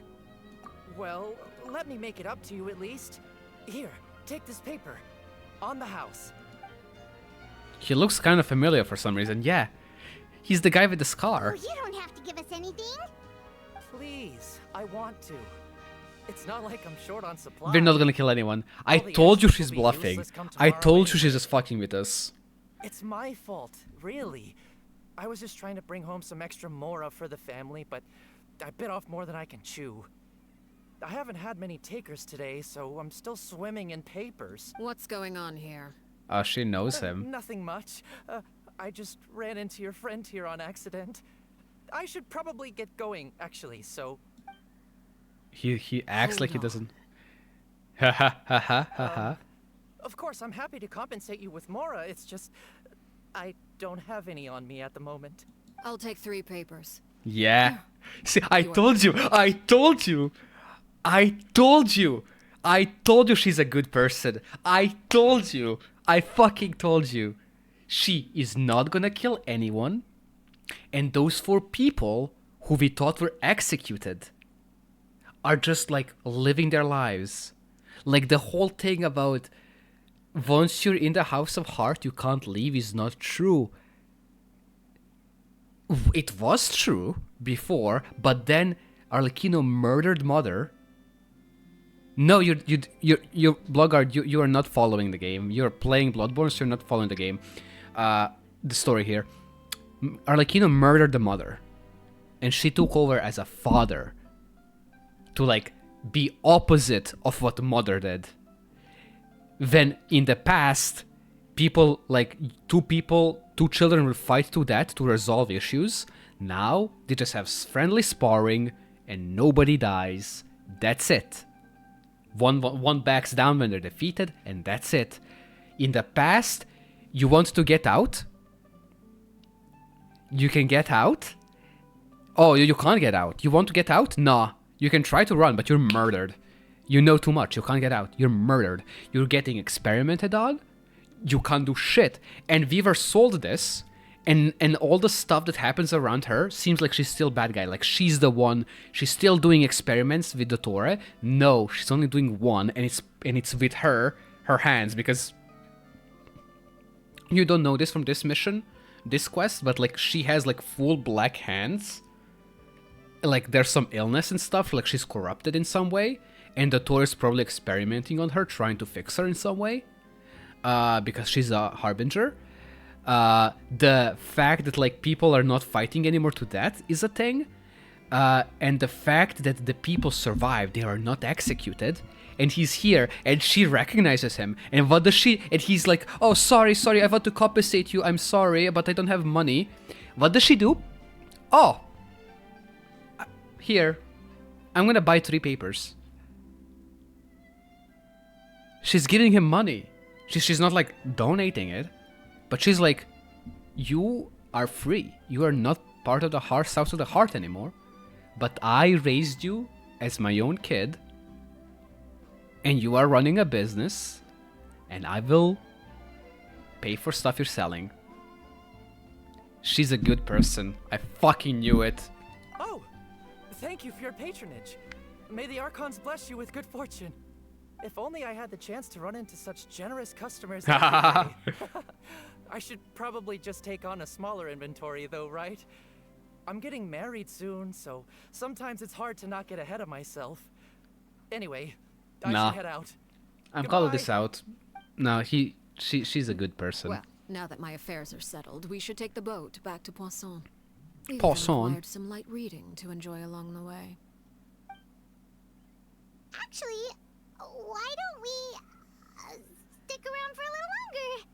S7: Well, let me make it up to you at least. Here, take this paper. On the house.
S1: He looks kind of familiar for some reason. Yeah. He's the guy with the scar.
S3: Oh, you don't have to give us anything.
S7: Please, I want to. It's not like I'm short on supplies.
S1: We're not gonna kill anyone. I told you she's bluffing. I told you she's just fucking with us.
S7: It's my fault, really. I was just trying to bring home some extra mora for the family, but I bit off more than I can chew. I haven't had many takers today, so I'm still swimming in papers.
S4: What's going on here?
S1: She knows him.
S7: Nothing much. I just ran into your friend here on accident. I should probably get going, actually, so...
S1: He acts like he doesn't... Ha ha ha ha ha ha.
S7: Of course, I'm happy to compensate you with mora, it's just... I don't have any on me at the moment.
S4: I'll take 3 papers.
S1: Yeah. See, I told you. I told you. I told you. I told you she's a good person. I told you. I fucking told you. She is not gonna kill anyone. And those 4 people who we thought were executed are just like living their lives. Like the whole thing about once you're in the House of Heart, you can't leave is not true. It was true before, but then Arlecchino murdered Mother. No, you're Bloodguard, you are not following the game. You're playing Bloodborne, so you're not following the game. The story here. Arlecchino murdered the Mother. And she took over as a father. To like be opposite of what Mother did. When in the past, people, like two children will fight to death to resolve issues. Now, they just have friendly sparring and nobody dies. That's it. One backs down when they're defeated and that's it. In the past, you want to get out? You can get out? Oh, you can't get out. You want to get out? Nah. You can try to run, but you're murdered. You know too much. You can't get out. You're murdered. You're getting experimented on. You can't do shit. And Weaver sold this, and all the stuff that happens around her seems like she's still bad guy. Like she's the one. She's still doing experiments with the Torah. No, she's only doing one, and it's with her hands, because you don't know this from this mission, this quest, but like she has like full black hands. Like there's some illness and stuff. Like she's corrupted in some way. And the Torah is probably experimenting on her, trying to fix her in some way. Because she's a harbinger. The fact that like people are not fighting anymore to death is a thing. And the fact that the people survive, they are not executed. And he's here, and she recognizes him. And what does she... And he's like, oh, sorry, I want to compensate you. I'm sorry, but I don't have money. What does she do? Oh. Here. I'm gonna buy 3 papers. She's giving him money. She's not like donating it, but she's like, you are free. You are not part of the House of the Heart anymore. But I raised you as my own kid, and you are running a business, and I will pay for stuff you're selling. She's a good person. I fucking knew it.
S7: Oh, thank you for your patronage.
S15: May the Archons bless you with good fortune. If only I had the chance to run into such generous customers every day. I should probably just take on a smaller inventory though, right? I'm getting married soon, so sometimes it's hard to not get ahead of myself. Anyway, I should head out.
S1: I'm calling this out. No, she's a good person.
S4: Well, now that my affairs are settled, we should take the boat back to Poisson. We've
S1: Poisson?
S4: acquired some light reading to enjoy along the way.
S3: Actually, why don't we stick around for a little longer?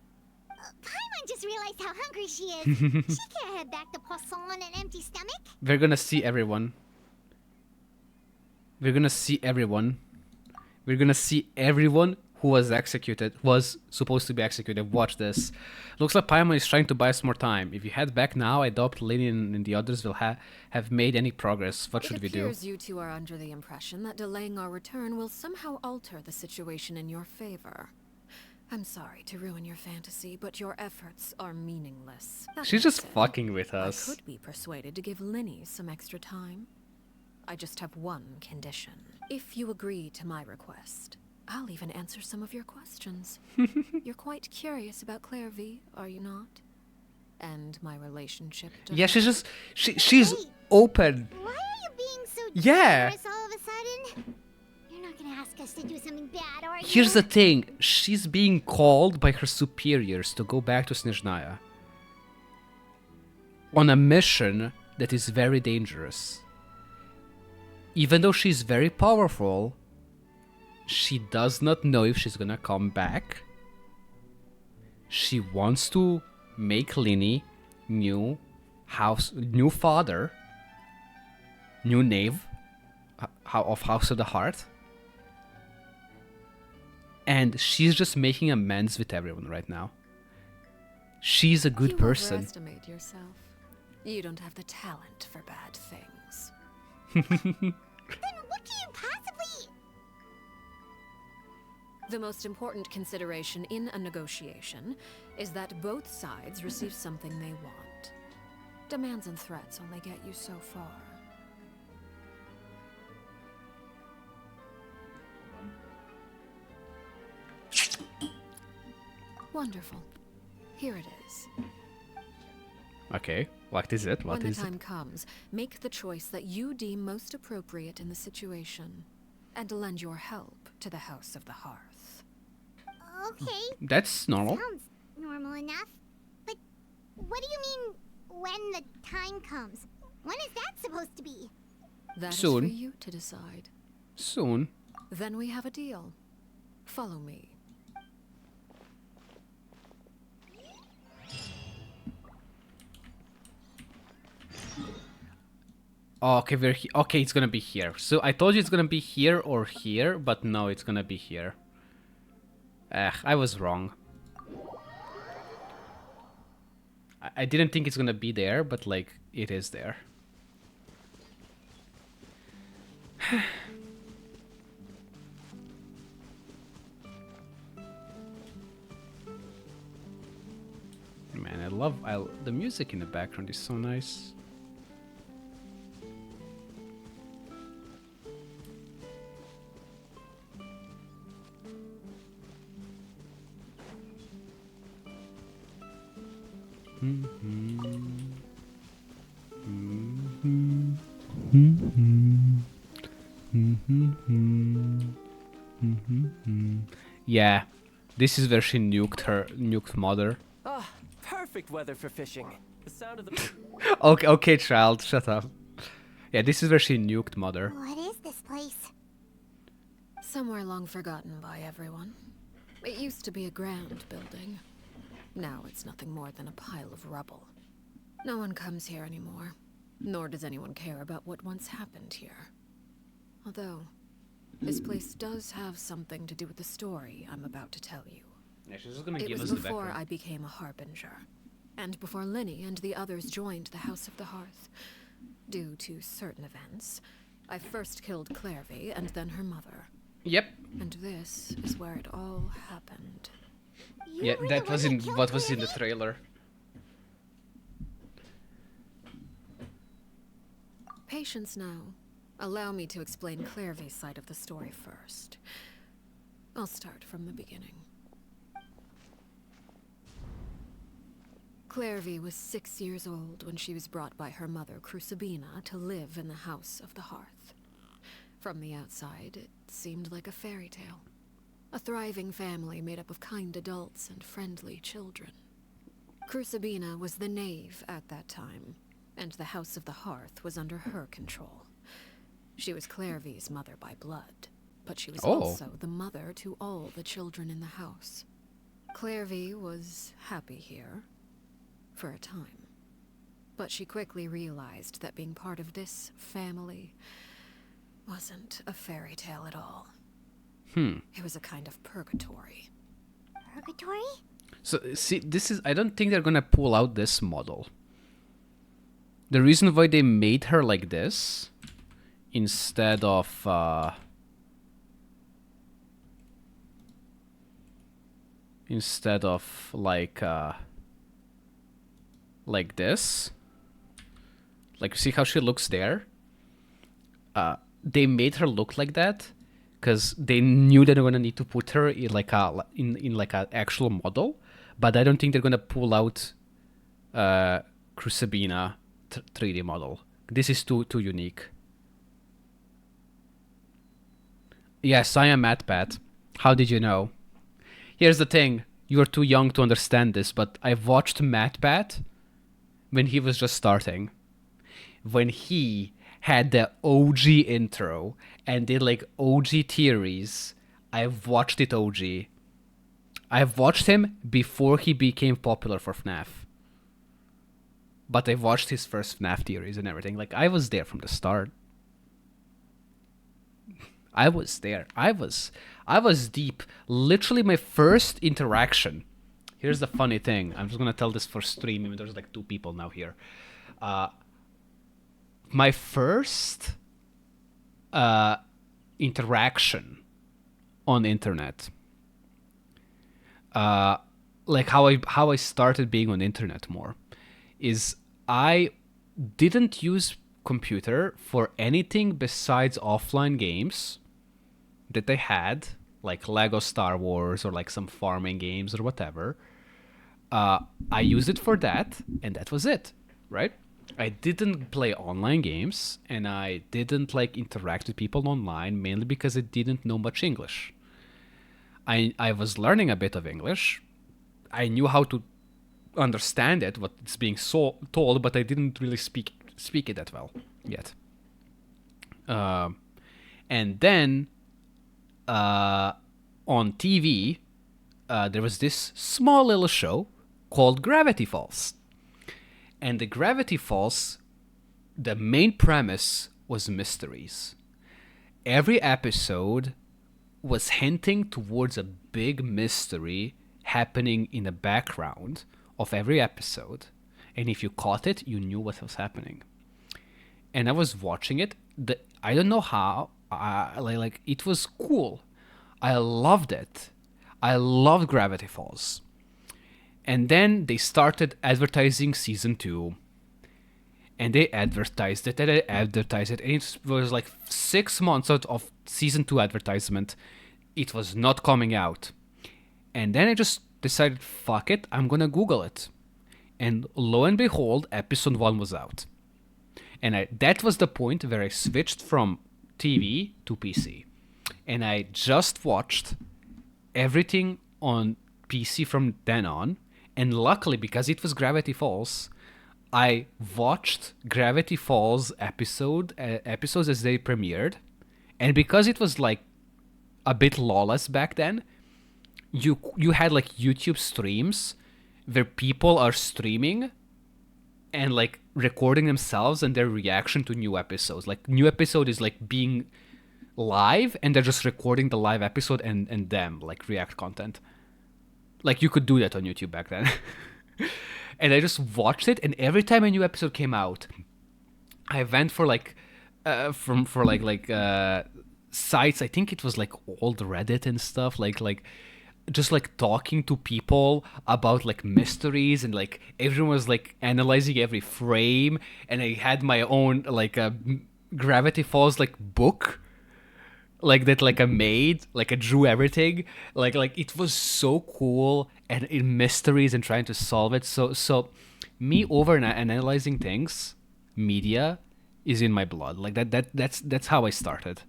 S3: Paimon just realized how hungry she is. She can't head back to Poisson on an empty stomach.
S1: We're gonna see everyone. We're gonna see everyone. We're gonna see everyone who was executed, was supposed to be executed. Watch this. Looks like Paimon is trying to buy us more time. If you head back now, I doubt Lily and the others will have made any progress. What should we do?
S4: It appears you two are under the impression that delaying our return will somehow alter the situation in your favor. I'm sorry to ruin your fantasy, but your efforts are meaningless.
S1: She's just fucking with us.
S4: I could be persuaded to give Linny some extra time. I just have one condition. If you agree to my request, I'll even answer some of your questions. You're quite curious about Clairvy, are you not? And my relationship to
S1: Yeah,
S4: her.
S1: she's just she's open.
S3: Why are you being so
S1: Yeah.
S3: generous all of a sudden? You're not gonna ask us to do something bad, are you?
S1: Here's the thing. She's being called by her superiors to go back to Snezhnaya on a mission that is very dangerous. Even though she's very powerful, she does not know if she's gonna come back. She wants to make Linny new father, new knave of House of the Heart. And she's just making amends with everyone right now. She's a good person.
S4: You overestimate yourself. You don't have the talent for bad things.
S3: Then what can you possibly...
S4: The most important consideration in a negotiation is that both sides receive something they want. Demands and threats only get you so far. Wonderful. Here it is.
S1: Okay, what is it?
S4: When
S1: What
S4: the
S1: is
S4: time
S1: it?
S4: comes, make the choice that you deem most appropriate in the situation, and lend your help to the House of the Hearth.
S3: Okay.
S1: That's normal.
S3: Sounds normal enough. But what do you mean, when the time comes? When is that supposed to be?
S4: That is
S1: Soon.
S4: for you to decide.
S1: Soon.
S4: Then we have a deal. Follow me.
S1: Oh, okay, okay, it's gonna be here. So I told you it's gonna be here or here, but no, it's gonna be here. I was wrong. I didn't think it's gonna be there, but like, it is there. Man, I love the music in the background is so nice. Yeah, this is where she nuked mother.
S13: Ah, perfect weather for fishing. The sound of the...
S1: Okay, child, shut up. Yeah, this is where she nuked mother.
S3: What is this place?
S4: Somewhere long forgotten by everyone. It used to be a grand building. Now it's nothing more than a pile of rubble. No one comes here anymore, nor does anyone care about what once happened here. Although, this place does have something to do with the story I'm about to tell you.
S1: Yeah, she's just gonna
S4: It
S1: give
S4: was
S1: us the
S4: before
S1: background.
S4: I became a harbinger, and before Linny and the others joined the House of the Hearth. Due to certain events, I first killed Clairvy and then her mother.
S1: Yep.
S4: And this is where it all happened.
S1: Yeah, that was in what was in the trailer.
S4: Patience now. Allow me to explain Clairvy's side of the story first. I'll start from the beginning. Clairvy was 6 years old when she was brought by her mother, Crucibina, to live in the House of the Hearth. From the outside, it seemed like a fairy tale. A thriving family made up of kind adults and friendly children. Crucibina was the knave at that time, and the House of the Hearth was under her control. She was Clairvy's mother by blood, but she was also the mother to all the children in the house. Clairvy was happy here, for a time. But she quickly realized that being part of this family wasn't a fairy tale at all. It was a kind of purgatory.
S3: Purgatory?
S1: So, see, I don't think they're gonna pull out this model. The reason why they made her like this, instead of, like this. Like, see how she looks there? They made her look like that because they knew that they were gonna need to put her in like a an actual model, but I don't think they're gonna pull out Crucibina 3D model. This is too unique. Yes, I am MatPat. How did you know? Here's the thing: you're too young to understand this, but I've watched MatPat when he was just starting, when he had the OG intro and did like OG theories. I've watched it OG. I've watched him before he became popular for FNAF. But I've watched his first FNAF theories and everything. Like, I was there from the start. I was there. I was deep. Literally my first interaction. Here's the funny thing. I'm just gonna tell this for stream, even there's like 2 people now here. My first interaction on internet, like how I started being on internet more, is I didn't use computer for anything besides offline games that they had, like Lego Star Wars or like some farming games or whatever. I used it for that, and that was it, right? I didn't play online games, and I didn't like interact with people online, mainly because I didn't know much English. I was learning a bit of English. I knew how to understand it, what's being told, but I didn't really speak it that well yet. And then on TV, there was this small little show called Gravity Falls. And the Gravity Falls, the main premise was mysteries. Every episode was hinting towards a big mystery happening in the background of every episode. And if you caught it, you knew what was happening. And I was watching it. I don't know how. Like it was cool. I loved it. I loved Gravity Falls. And then they started advertising season 2. And they advertised it, and they advertised it. And it was like 6 months out of season 2 advertisement. It was not coming out. And then I just decided, fuck it, I'm gonna Google it. And lo and behold, episode 1 was out. And that was the point where I switched from TV to PC. And I just watched everything on PC from then on. And luckily, because it was Gravity Falls, I watched Gravity Falls episodes as they premiered. And because it was like a bit lawless back then, you had like YouTube streams where people are streaming and like recording themselves and their reaction to new episodes. Like new episode is like being live and they're just recording the live episode and them like react content. Like you could do that on YouTube back then. And I just watched it, and every time a new episode came out, I went for like sites. I think it was like old Reddit and stuff, like just like talking to people about like mysteries, and like everyone was like analyzing every frame, and I had my own like Gravity Falls like book, like that, like I made, like I drew everything, like it was so cool, and in mysteries and trying to solve it. So me over analyzing things, media is in my blood. Like that's how I started.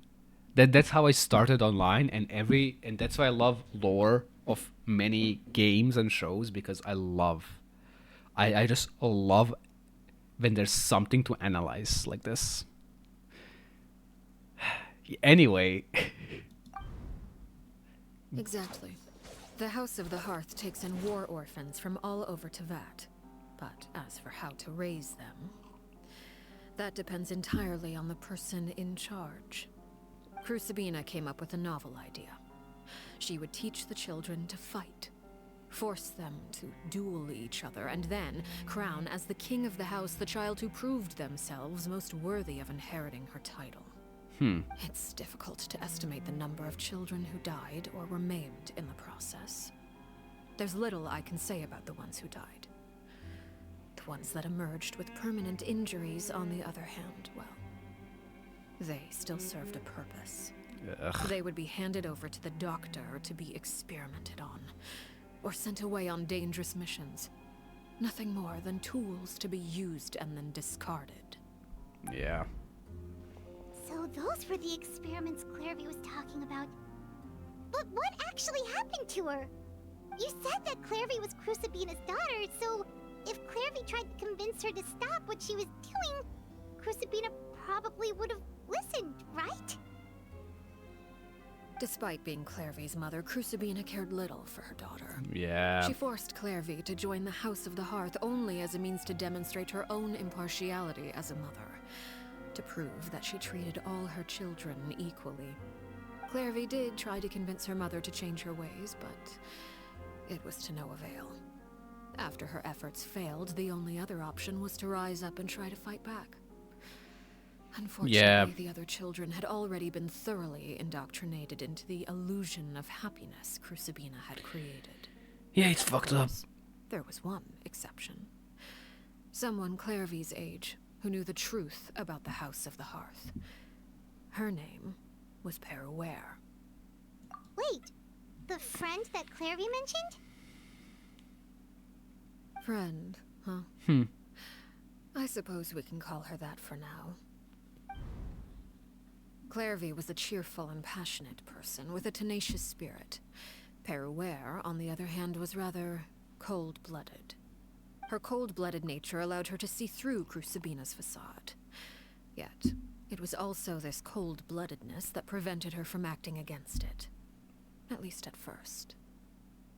S1: That's how I started online, and that's why I love lore of many games and shows, because I just love when there's something to analyze like this. Anyway.
S4: Exactly. The House of the Hearth takes in war orphans from all over Teyvat. But as for how to raise them, that depends entirely on the person in charge. Crucibina came up with a novel idea. She would teach the children to fight, force them to duel each other, and then crown as the king of the house the child who proved themselves most worthy of inheriting her title. It's difficult to estimate the number of children who died or were maimed in the process. There's little I can say about the ones who died. The ones that emerged with permanent injuries, on the other hand, well, they still served a purpose.
S1: Ugh.
S4: They would be handed over to the doctor to be experimented on, or sent away on dangerous missions. Nothing more than tools to be used and then discarded.
S1: Yeah.
S3: So those were the experiments Clairvy was talking about. But what actually happened to her? You said that Clairvy was Crucibina's daughter, so if Clairvy tried to convince her to stop what she was doing, Crucibina probably would have listened, right?
S4: Despite being Clairvy's mother, Crucibina cared little for her daughter.
S1: Yeah.
S4: She forced Clairvy to join the House of the Hearth only as a means to demonstrate her own impartiality as a mother, to prove that she treated all her children equally. Clairvy did try to convince her mother to change her ways, but it was to no avail. After her efforts failed, the only other option was to rise up and try to fight back. Unfortunately, the other children had already been thoroughly indoctrinated into the illusion of happiness Crucibina had created.
S1: Yeah, it's fucked up.
S4: There was one exception. Someone Clairvy's age who knew the truth about the House of the Hearth. Her name was Peruere.
S3: Wait, the friend that Clairvy mentioned?
S4: Friend, huh? I suppose we can call her that for now. Clairvy was a cheerful and passionate person with a tenacious spirit. Peruere, on the other hand, was rather cold-blooded. Her cold-blooded nature allowed her to see through Crucibina's facade. Yet, it was also this cold-bloodedness that prevented her from acting against it. At least at first.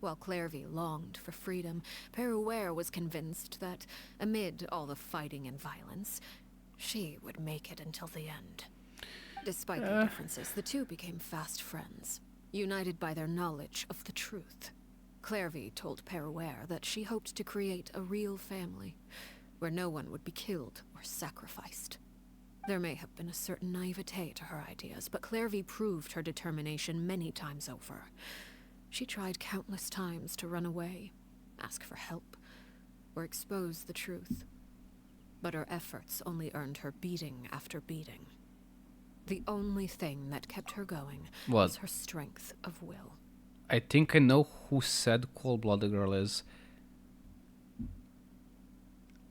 S4: While Clairvy longed for freedom, Peruere was convinced that, amid all the fighting and violence, she would make it until the end. Despite their differences, the two became fast friends, united by their knowledge of the truth. Clairvy told Peruere that she hoped to create a real family, where no one would be killed or sacrificed. There may have been a certain naivete to her ideas, but Clairvy proved her determination many times over. She tried countless times to run away, ask for help, or expose the truth. But her efforts only earned her beating after beating. The only thing that kept her going was her strength of will.
S1: I think I know who said cold-blooded girl is.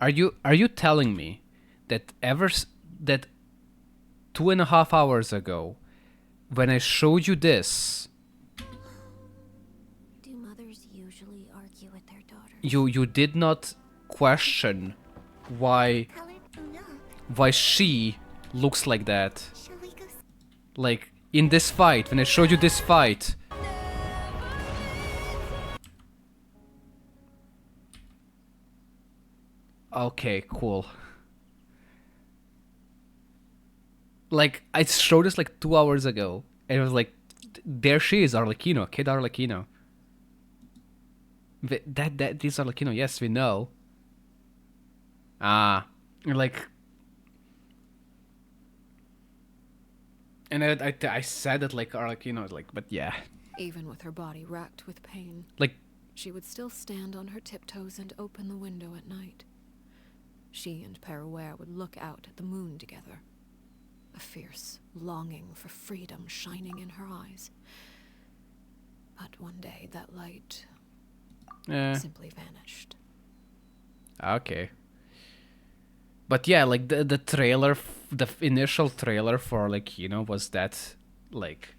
S1: Are you telling me that that 2.5 hours ago, when I showed you this,
S3: Do mothers usually argue with their daughters?
S1: you did not question why she looks like that? Like in this fight, when I showed you this fight. Okay, cool. Like, I showed this like 2 hours ago, and it was like, there she is, Arlecchino, Kid Arlecchino. That is Arlecchino, yes, we know. Like, and I said it like Arlecchino, like, but yeah.
S4: Even with her body racked with pain,
S1: like,
S4: she would still stand on her tiptoes and open the window at night. She and Peruere would look out at the moon together. a fierce longing for freedom shining in her eyes. But one day, that light simply vanished.
S1: Okay. But yeah, like the trailer, the initial trailer for Arlecchino was that like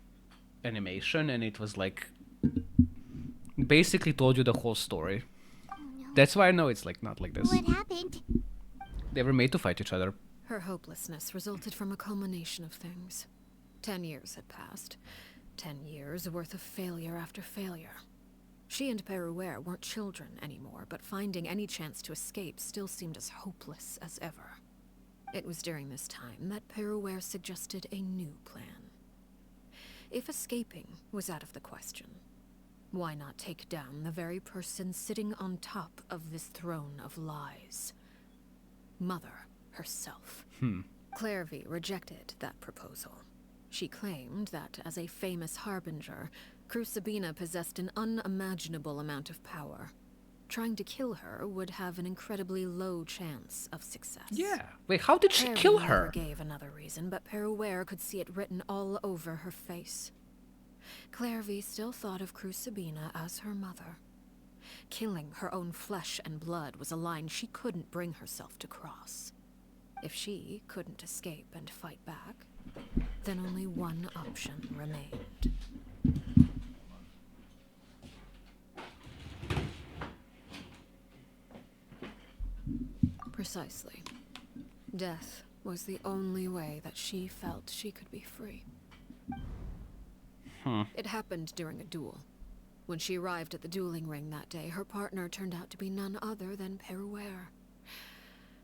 S1: animation, and it was like basically told you the whole story.
S3: Oh, no.
S1: That's why I know it's like not like this.
S3: What happened?
S1: They were made to fight each other.
S4: Her hopelessness resulted from a culmination of things. 10 years had passed. 10 years worth of failure after failure. She and Perouer weren't children anymore, but finding any chance to escape still seemed as hopeless as ever. It was during this time that Perouer suggested a new plan. If escaping was out of the question, why not take down the very person sitting on top of this throne of lies? Mother herself. Clairvy rejected that proposal. She claimed that, as a famous harbinger, Crucibina possessed an unimaginable amount of power. Trying to kill her would have an incredibly low chance of success.
S1: Yeah. Wait, how did she kill her?
S4: Never gave another reason, but Perouer could see it written all over her face. Clairvy still thought of Crucibina as her mother. Killing her own flesh and blood was a line she couldn't bring herself to cross. If she couldn't escape and fight back, then only one option remained. Precisely. Death was the only way that she felt she could be free. It happened during a duel. When she arrived at the dueling ring that day, her partner turned out to be none other than Perouer.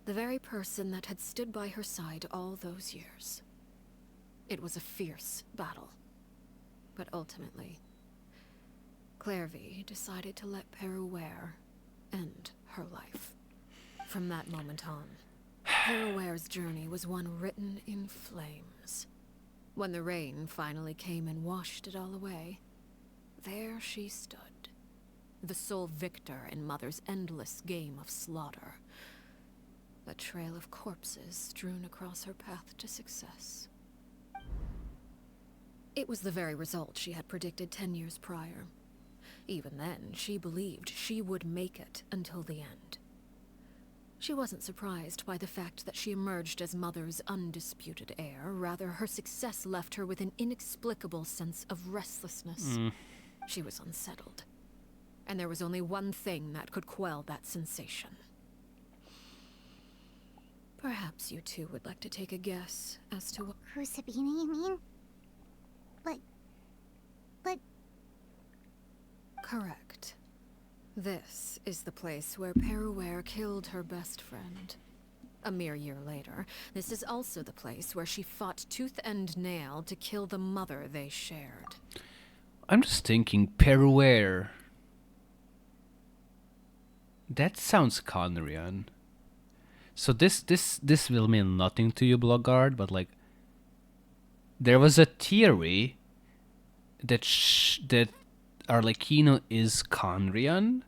S4: The very person that had stood by her side all those years. It was a fierce battle. But ultimately, Clairvy decided to let Perouer end her life. From that moment on, Perouer's journey was one written in flames. When the rain finally came and washed it all away, there she stood, the sole victor in Mother's endless game of slaughter. A trail of corpses strewn across her path to success. It was the very result she had predicted 10 years prior. Even then, she believed she would make it until the end. She wasn't surprised by the fact that she emerged as Mother's undisputed heir. Rather, her success left her with an inexplicable sense of restlessness. She was unsettled. And there was only one thing that could quell that sensation. Perhaps you two would like to take a guess as to what...
S3: Crucibina, you mean? But...
S4: Correct. This is the place where Perouer killed her best friend. A mere year later, this is also the place where she fought tooth and nail to kill the mother they shared.
S1: I'm just thinking, Perouer. That sounds Conrian. So this will mean nothing to you, Bloodguard, but like, there was a theory that that Arlecchino is Conrian,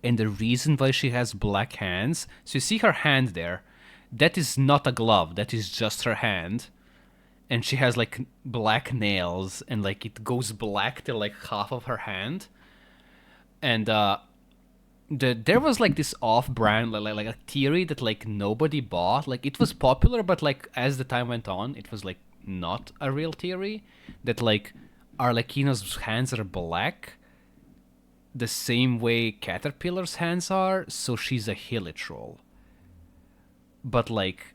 S1: and the reason why she has black hands. So you see her hand there. That is not a glove. That is just her hand, and she has like black nails, and like it goes black till like half of her hand. And there was like this off-brand like a theory that like nobody bought. Like it was popular, but like as the time went on, it was like not a real theory. That like Arlecchino's hands are black, the same way Caterpillar's hands are, so she's a hilitrol. But like,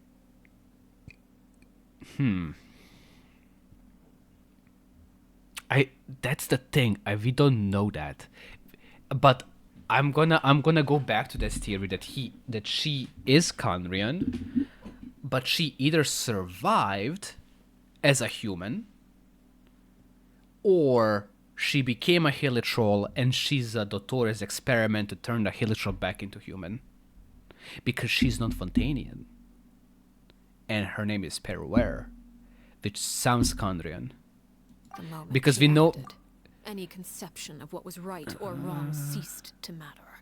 S1: that's the thing. We don't know that, but I'm gonna go back to this theory that she is Conrian, but she either survived as a human, or she became a hilitrol and she's a Dottores experiment to turn the hilitrol back into human. Because she's not Fontanian. And her name is Perouer, which sounds Conrian. Because we know...
S4: Any conception of what was right or wrong ceased to matter.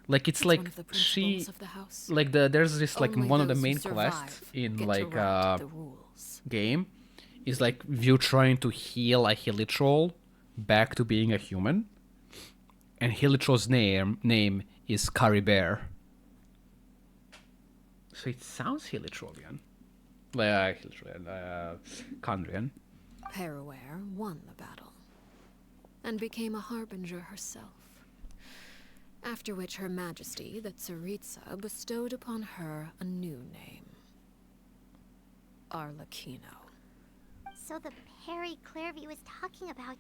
S1: Like it's like she... Like there's this like one of the main quests in like... game is like you trying to heal a Hilitrol back to being a human. And Hilitrol's name is Caribert. So it sounds Hilitrolian. Kandrian.
S4: Peruere won the battle and became a harbinger herself. After which Her Majesty, the Tsaritsa, bestowed upon her a new name. Arlecchino.
S3: So the Perry Clairvy was talking about...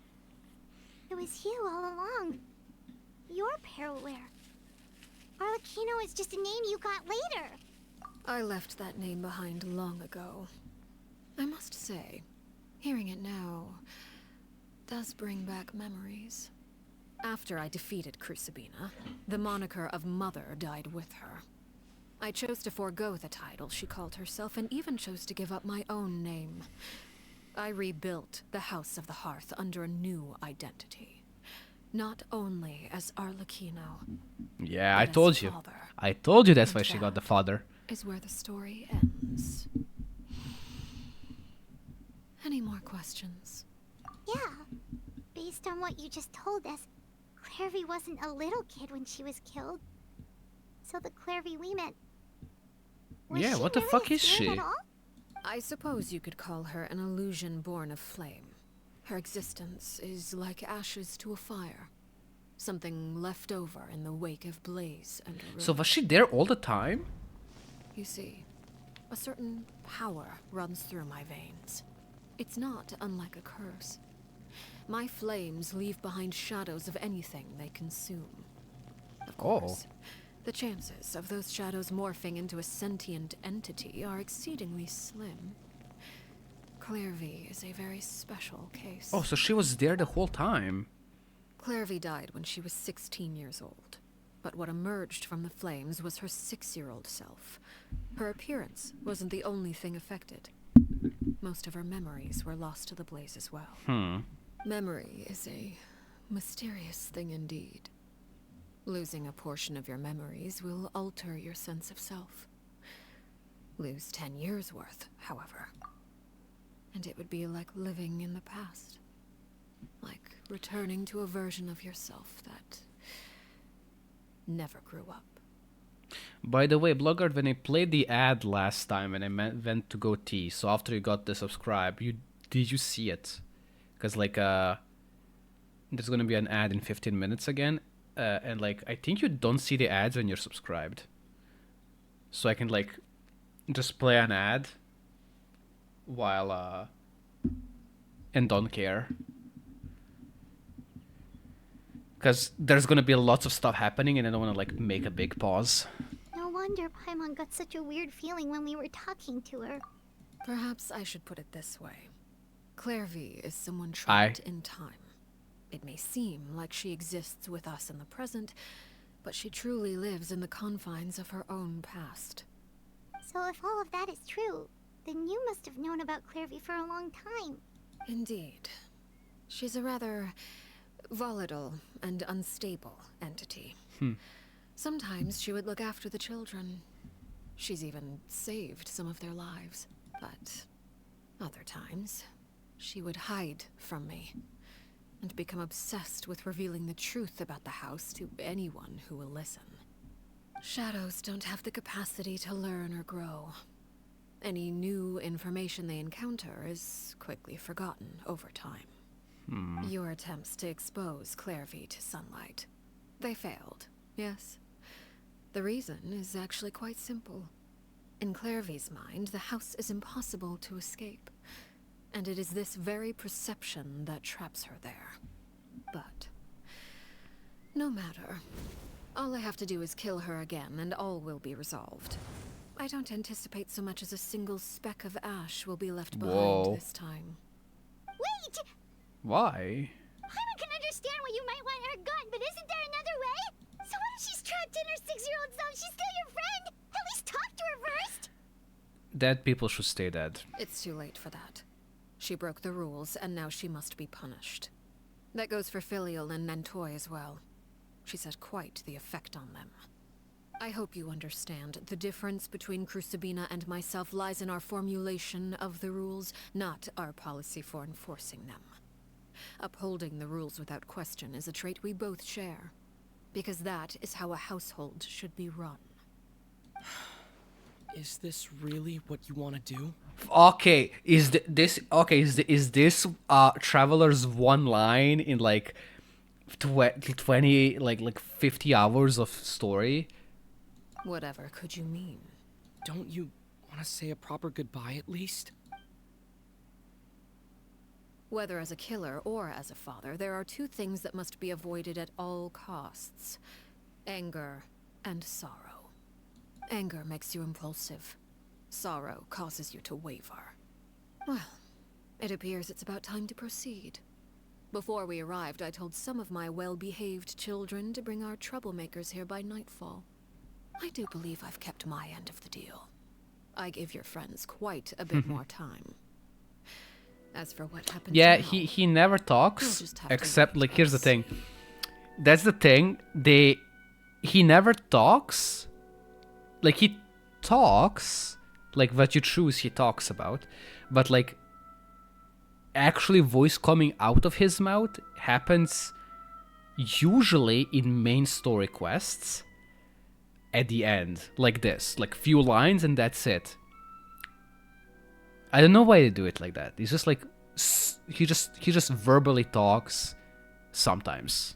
S3: It was you all along. You're Peruere. Arlecchino is just a name you got later.
S4: I left that name behind long ago. I must say, hearing it now does bring back memories. After I defeated Crucibina, the moniker of Mother died with her. I chose to forego the title she called herself and even chose to give up my own name. I rebuilt the House of the Hearth under a new identity. Not only as Arlecchino.
S1: Yeah, I told you. I told you that's why she got the father.
S4: Is where the story ends. Any more questions?
S3: Yeah. Based on what you just told us, Clairvy wasn't a little kid when she was killed. So the Clairvy we met...
S1: Yeah, what the fuck is she?
S4: I suppose you could call her an illusion born of flame. Her existence is like ashes to a fire. Something left over in the wake of blaze and ruin.
S1: So was she there all the time?
S4: You see, a certain power runs through my veins. It's not unlike a curse. My flames leave behind shadows of anything they consume. Of course, the chances of those shadows morphing into a sentient entity are exceedingly slim. Clairvy is a very special case.
S1: Oh, so she was there the whole time.
S4: Clairvy died when she was 16 years old. But what emerged from the flames was her 6-year-old self. Her appearance wasn't the only thing affected. Most of her memories were lost to the blaze as well. Memory is a mysterious thing indeed. Losing a portion of your memories will alter your sense of self. Lose 10 years' worth, however, and it would be like living in the past. Like returning to a version of yourself that never grew up.
S1: By the way, Bloggard, when I played the ad last time and I went to go tea, so after you got the subscribe, did you see it? Because like there's gonna be an ad in 15 minutes again, and like I think you don't see the ads when you're subscribed. So I can like just play an ad while and don't care. Because there's gonna be lots of stuff happening and I don't want to like make a big pause.
S3: No wonder Paimon got such a weird feeling when we were talking to her.
S4: Perhaps I should put it this way. Clairvy is someone trapped in time. It may seem like she exists with us in the present, but she truly lives in the confines of her own past.
S3: So if all of that is true, then you must have known about Clairvy for a long time.
S4: Indeed. She's a rather volatile and unstable entity. Sometimes she would look after the children. She's even saved some of their lives. But other times, she would hide from me and become obsessed with revealing the truth about the house to anyone who will listen. Shadows don't have the capacity to learn or grow. Any new information they encounter is quickly forgotten over time. Your attempts to expose Clairvy to sunlight. They failed, yes. The reason is actually quite simple. In Clairvy's mind, the house is impossible to escape. And it is this very perception that traps her there. But no matter. All I have to do is kill her again, and all will be resolved. I don't anticipate so much as a single speck of ash will be left behind this time.
S3: Wait!
S1: Why?
S3: Paimon can understand why you might want her gone, but isn't there another way? So what if she's trapped in her 6-year-old self? She's still your friend! At least talk to her first!
S1: Dead people should stay dead.
S4: It's too late for that. She broke the rules, and now she must be punished. That goes for Filial and Nantoy as well. She's had quite the effect on them. I hope you understand. The difference between Crucibina and myself lies in our formulation of the rules, not our policy for enforcing them. Upholding the rules without question is a trait we both share, because that is how a household should be run.
S10: Is this really what you want to do?
S1: Okay, is this Traveler's one line in like 20 like 50 hours of story?
S4: Whatever could you mean?
S10: Don't you want to say a proper goodbye at least?
S4: Whether as a killer or as a father, there are two things that must be avoided at all costs: anger and sorrow. Anger makes you impulsive. Sorrow causes you to waver. Well, it appears it's about time to proceed. Before we arrived, I told some of my well-behaved children to bring our troublemakers here by nightfall. I do believe I've kept my end of the deal. I give your friends quite a bit more time. As for what happened
S1: Yeah,
S4: now,
S1: he never talks,
S4: just have to
S1: except
S4: wait,
S1: like here's the
S4: Rex.
S1: thing. That's the thing. He never talks. Like he talks, like what you choose he talks about, but like actually voice coming out of his mouth happens usually in main story quests at the end, like this, like few lines and that's it. I don't know why they do it like that. It's just like he just verbally talks sometimes,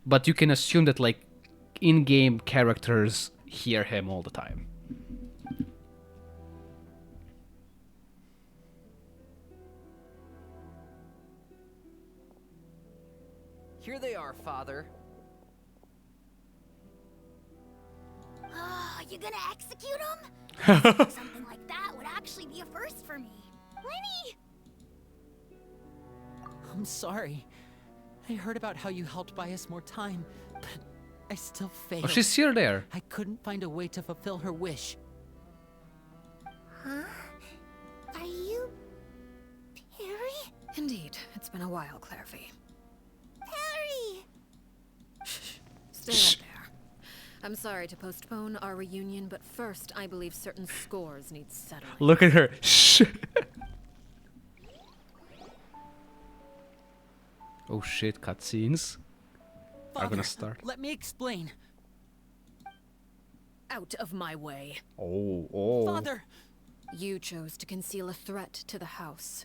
S1: but you can assume that like in-game characters hear him all the time.
S7: Here they are, Father.
S8: Oh, you gonna execute him? Something like that would actually be a first for me. Winnie!
S6: I'm sorry. I heard about how you helped buy us more time, but I still failed.
S1: Oh, she's still there.
S6: I couldn't find a way to fulfill her wish.
S8: Huh? Are you... Perry?
S4: Indeed, it's been a while, Clairvy.
S8: Perry!
S4: Stay up there. I'm sorry to postpone our reunion, but first I believe certain scores need settling.
S1: Look at her. Shh. Oh shit, cutscenes are gonna start.
S6: Let me explain.
S4: Out of my way.
S1: Oh.
S6: Father!
S4: You chose to conceal a threat to the house,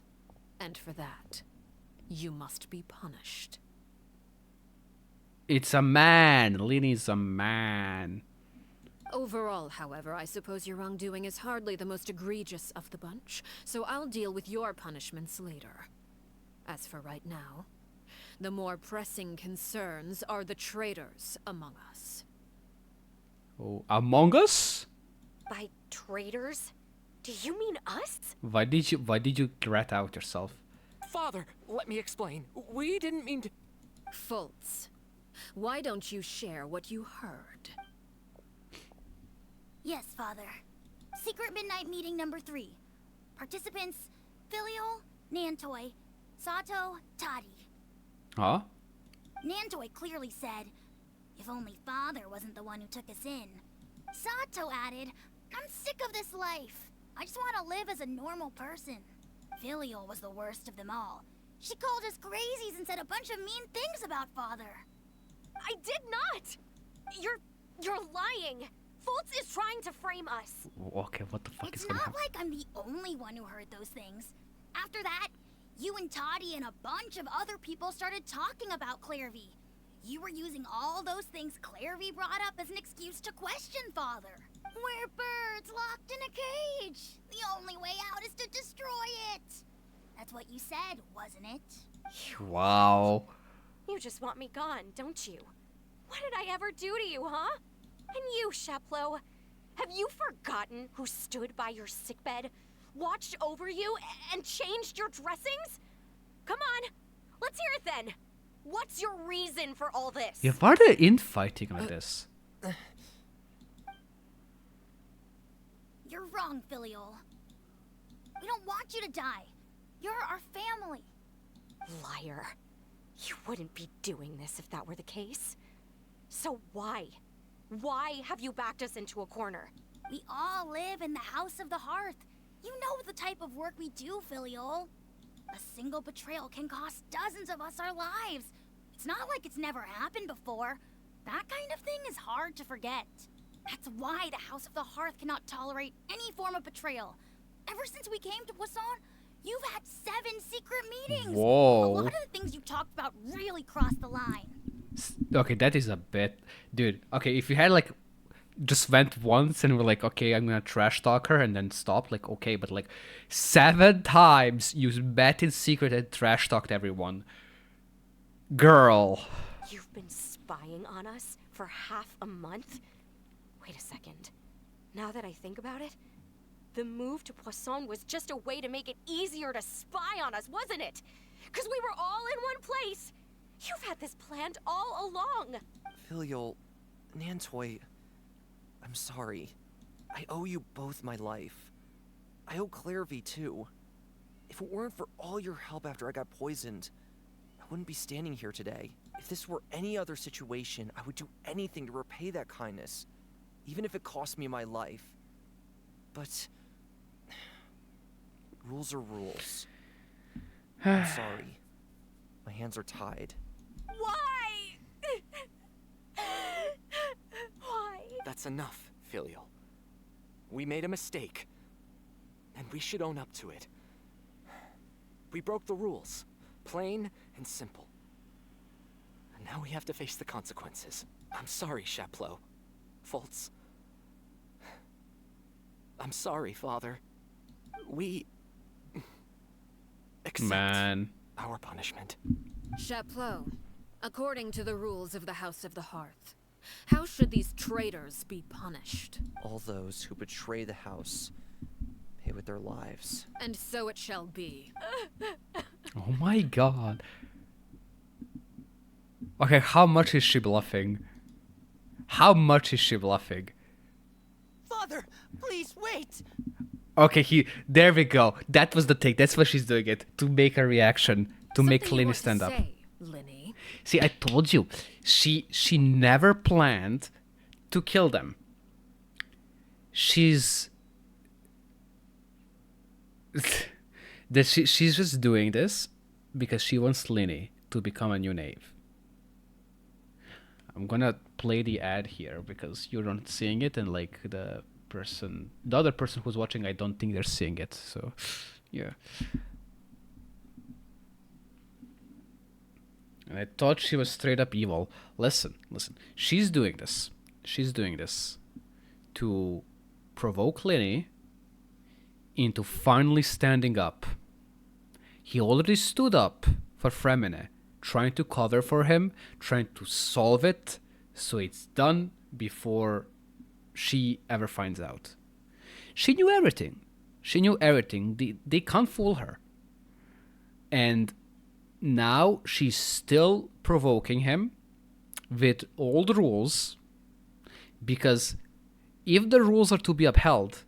S4: and for that, you must be punished.
S1: It's a man. Lini's a man.
S4: Overall, however, I suppose your wrongdoing is hardly the most egregious of the bunch, so I'll deal with your punishments later. As for right now, the more pressing concerns are the traitors among us.
S1: Oh, Among Us?
S16: By traitors? Do you mean us?
S1: Why did you rat out yourself?
S5: Father, let me explain. We didn't mean to...
S4: Fultz, why don't you share what you heard?
S8: Yes, Father. Secret midnight meeting number 3. Participants: Filial, Nantoy, Sato, Tadi.
S1: Huh?
S8: Nantoy clearly said, if only Father wasn't the one who took us in. Sato added, I'm sick of this life. I just want to live as a normal person. Filial was the worst of them all. She called us crazies and said a bunch of mean things about Father.
S16: I did not! You're lying! Fultz is trying to frame us.
S1: Okay, what the fuck is
S8: It's
S1: gonna
S8: not
S1: happen?
S8: like I'm the only one who heard those things. After that, you and Toddy and a bunch of other people started talking about Clairvy. You were using all those things Clairvy brought up as an excuse to question Father. We're birds locked in a cage. The only way out is to destroy it. That's what you said, wasn't it?
S1: Wow.
S16: You just want me gone, don't you? What did I ever do to you, huh? And you, Sheplo, have you forgotten who stood by your sickbed, watched over you, and changed your dressings? Come on, let's hear it then. What's your reason for all this?
S1: Yeah, why are they infighting like this?
S8: You're wrong, Filial. We don't want you to die. You're our family.
S16: Liar. You wouldn't be doing this if that were the case. So why? Why have you backed us into a corner?
S8: We all live in the House of the Hearth. You know the type of work we do, Filiol. A single betrayal can cost dozens of us our lives. It's not like it's never happened before. That kind of thing is hard to forget. That's why the House of the Hearth cannot tolerate any form of betrayal. Ever since we came to Poisson, you've had 7 secret meetings.
S1: Whoa.
S8: A lot of the things you talked about really crossed the line.
S1: Okay, that is a bit... Dude, okay, if you had like... Just went once and were like, okay, I'm gonna trash talk her and then stop, like, okay, but like 7 times you met in secret and trash talked everyone. Girl.
S16: You've been spying on us for half a month? Wait a second. Now that I think about it, the move to Poisson was just a way to make it easier to spy on us, wasn't it? Because we were all in one place. You've had this planned all along.
S7: Filiol, Nantoy, I'm sorry. I owe you both my life. I owe Clairvy too. If it weren't for all your help after I got poisoned, I wouldn't be standing here today. If this were any other situation, I would do anything to repay that kindness, even if it cost me my life. But rules are rules. I'm sorry. My hands are tied.
S16: Why? Why?
S5: That's enough, Filiol. We made a mistake, and we should own up to it. We broke the rules, plain and simple. And now we have to face the consequences. I'm sorry, Chaplot. Fultz. I'm sorry, Father. We accept our punishment.
S4: Chaplot, according to the rules of the House of the Hearth, how should these traitors be punished?
S7: All those who betray the house pay with their lives.
S4: And so it shall be.
S1: Oh my god. Okay, how much is she bluffing? How much is she bluffing?
S6: Father, please wait.
S1: Okay, there we go. That was the take. That's why she's doing it. To make a reaction. To make Linny stand up.
S4: Linny?
S1: See, I told you. She never planned to kill them. She's just doing this because she wants Linny to become a new knave. I'm gonna play the ad here because you're not seeing it, and like the other person who's watching, I don't think they're seeing it. So, yeah. And I thought she was straight up evil. Listen. She's doing this. To provoke Linny into finally standing up. He already stood up for Fremine, trying to cover for him, trying to solve it, so it's done before she ever finds out. She knew everything. They can't fool her. And now she's still provoking him with all the rules, because if the rules are to be upheld,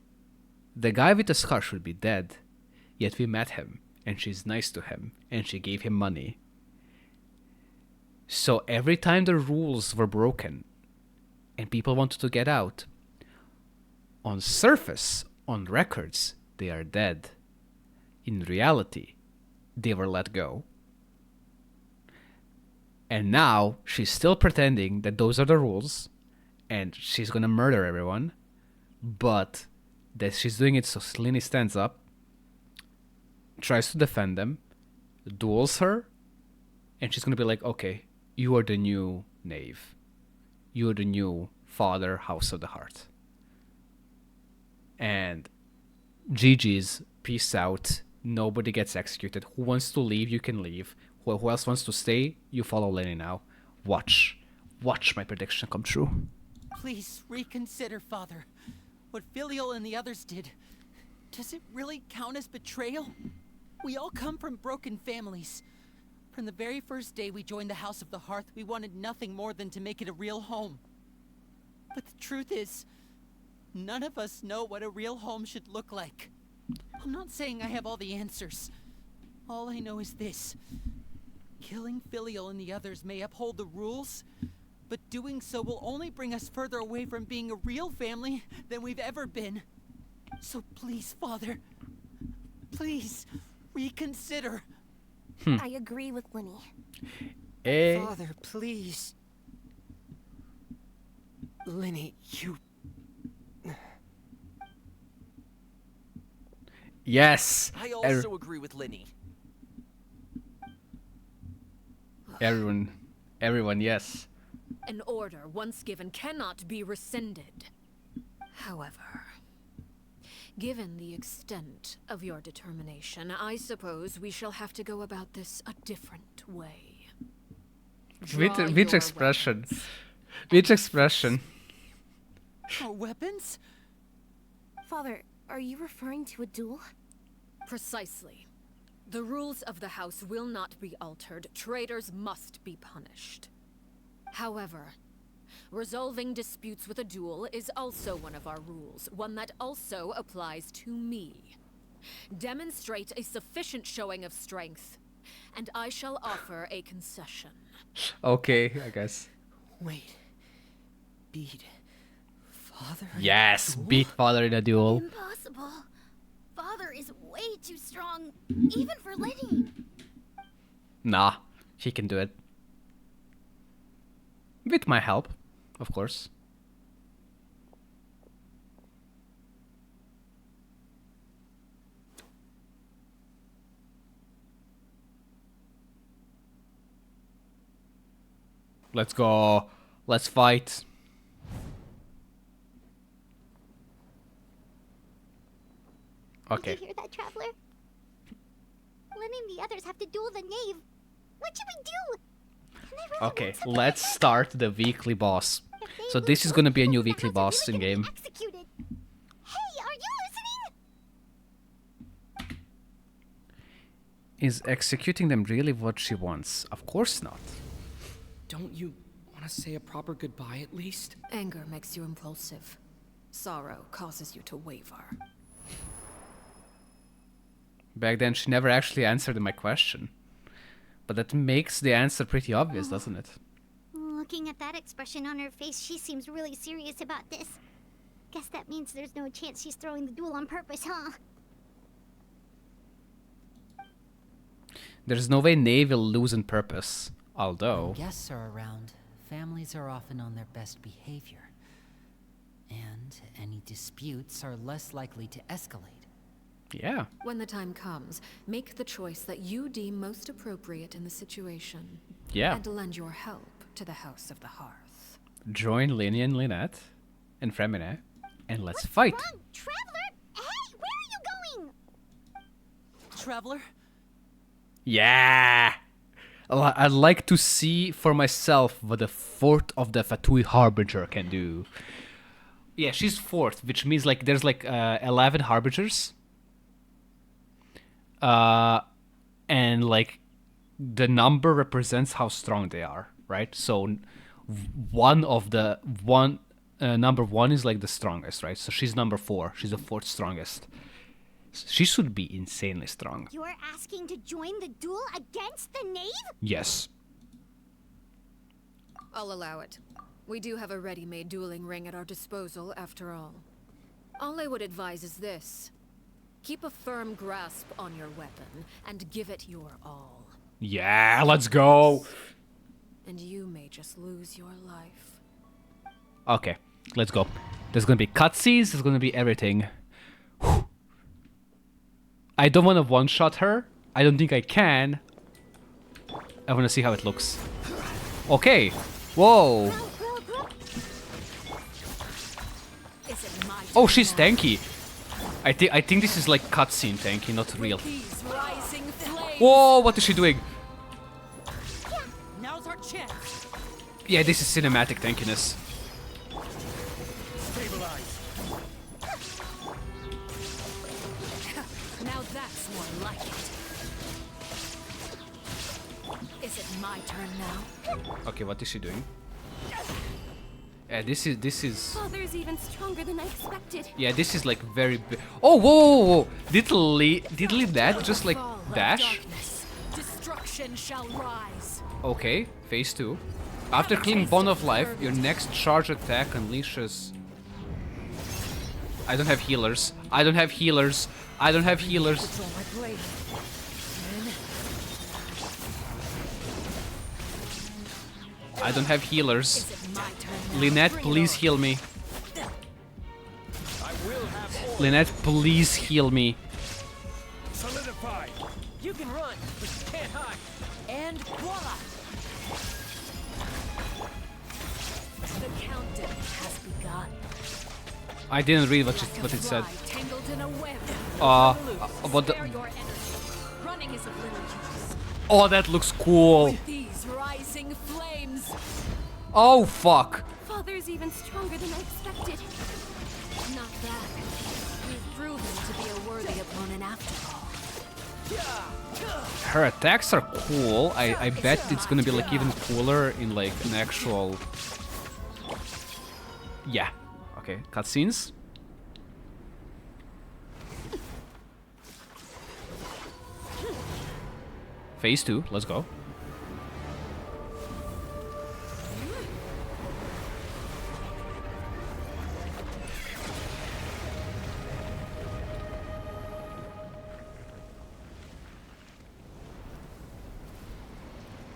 S1: the guy with the scar should be dead. Yet we met him, and she's nice to him, and she gave him money. So every time the rules were broken and people wanted to get out, on surface, on records, they are dead. In reality, they were let go. And now she's still pretending that those are the rules and she's gonna murder everyone, but that she's doing it so Linny stands up, tries to defend them, duels her, and she's gonna be like, okay, you are the new knave. You are the new father, House of the Heart. And GG's, peace out, nobody gets executed. Who wants to leave, you can leave. Who else wants to stay, you follow Lenny now. Watch my prediction come true.
S6: Please reconsider, Father. What Filiol and the others did, does it really count as betrayal? We all come from broken families. From the very first day we joined the House of the Hearth, we wanted nothing more than to make it a real home. But the truth is, none of us know what a real home should look like. I'm not saying I have all the answers. All I know is this. Killing Filiol and the others may uphold the rules, but doing so will only bring us further away from being a real family than we've ever been. So please, Father, please reconsider.
S9: I agree with Linny.
S10: Father, please.
S5: Linny, you...
S1: Yes!
S7: I also agree with Linny.
S1: Everyone, yes.
S4: An order once given cannot be rescinded. However, given the extent of your determination, I suppose we shall have to go about this a different way.
S1: Which expression? Which expression?
S6: Our weapons?
S9: Father, are you referring to a duel?
S4: Precisely. The rules of the house will not be altered. Traitors must be punished. However, resolving disputes with a duel is also one of our rules, one that also applies to me. Demonstrate a sufficient showing of strength, and I shall offer a concession.
S1: Okay, I guess.
S10: Wait. Beat Father?
S1: Yes, beat Father in a duel.
S8: Impossible. Father is way too strong, even for Linny.
S1: Nah, he can do it. With my help, of course. Let's go. Let's fight. Okay.
S3: Did you hear that, Traveler? Lenny and the others have to duel the knave. What should we do?
S1: Okay, let's start the weekly boss. So this is gonna be a new weekly boss in game.
S3: Executed. Hey, are you listening?
S1: Is executing them really what she wants? Of course not.
S10: Don't you want to say a proper goodbye at least?
S4: Anger makes you impulsive. Sorrow causes you to waver.
S1: Back then she never actually answered my question. But that makes the answer pretty obvious, doesn't it?
S3: Looking at that expression on her face, she seems really serious about this. Guess that means there's no chance she's throwing the duel on purpose, huh?
S1: There's no way Nave will lose on purpose. Although...
S6: When guests are around, families are often on their best behavior. And any disputes are less likely to escalate.
S1: Yeah.
S4: When the time comes, make the choice that you deem most appropriate in the situation.
S1: Yeah.
S4: And lend your help to the House of the Hearth.
S1: Join Linny and Lynette and Fremine and let's fight.
S3: Wrong, Traveler! Hey, where are you going?
S6: Traveler?
S1: Yeah! I'd like to see for myself what the fourth of the Fatui Harbinger can do. Yeah, she's fourth, which means like there's like 11 Harbingers. And like the number represents how strong they are, right? So number one is like the strongest, right? So she's number 4. She's the 4th strongest. She should be insanely strong.
S3: You're asking to join the duel against the knave?
S1: Yes.
S4: I'll allow it. We do have a ready-made dueling ring at our disposal, after all. All I would advise is this. Keep a firm grasp on your weapon, and give it your all.
S1: Yeah, let's go!
S4: And you may just lose your life.
S1: Okay, let's go. There's gonna be cutscenes, there's gonna be everything. Whew. I don't want to one-shot her. I don't think I can. I want to see how it looks. Okay. Whoa. Oh, she's tanky. I think this is like cutscene tanky, not real. Whoa, what is she doing?
S6: Now's our chance.
S1: Yeah, this is cinematic tankiness.
S6: Stabilize.
S4: Now that's more like it. Is it my turn now?
S1: Okay, what is she doing? Yeah, this is.
S9: Father's even stronger than I expected.
S1: Yeah, this is like very big. Oh, whoa! Did that just like dash?
S4: Destruction shall rise.
S1: Okay, phase 2. After clearing Bond of Life, your next charge attack unleashes... I don't have healers. I don't have healers. I don't have healers. I don't have healers. Lynette, please heal me. Lynette, please heal me.
S13: Solidify. You can run, but you can't hide.
S8: And voila! The countdown has begun.
S1: I didn't read what it said.
S8: Tangled in a web.
S1: What the...
S8: Running is of little use.
S1: Oh, that looks cool.
S8: With these rising flames.
S1: Oh, fuck.
S9: Father's even stronger than I expected.
S8: Not bad. You've proven to be a worthy opponent after all.
S1: Her attacks are cool. I bet it's gonna be like even cooler in like an actual... Yeah. Okay, cutscenes. Phase 2, let's go.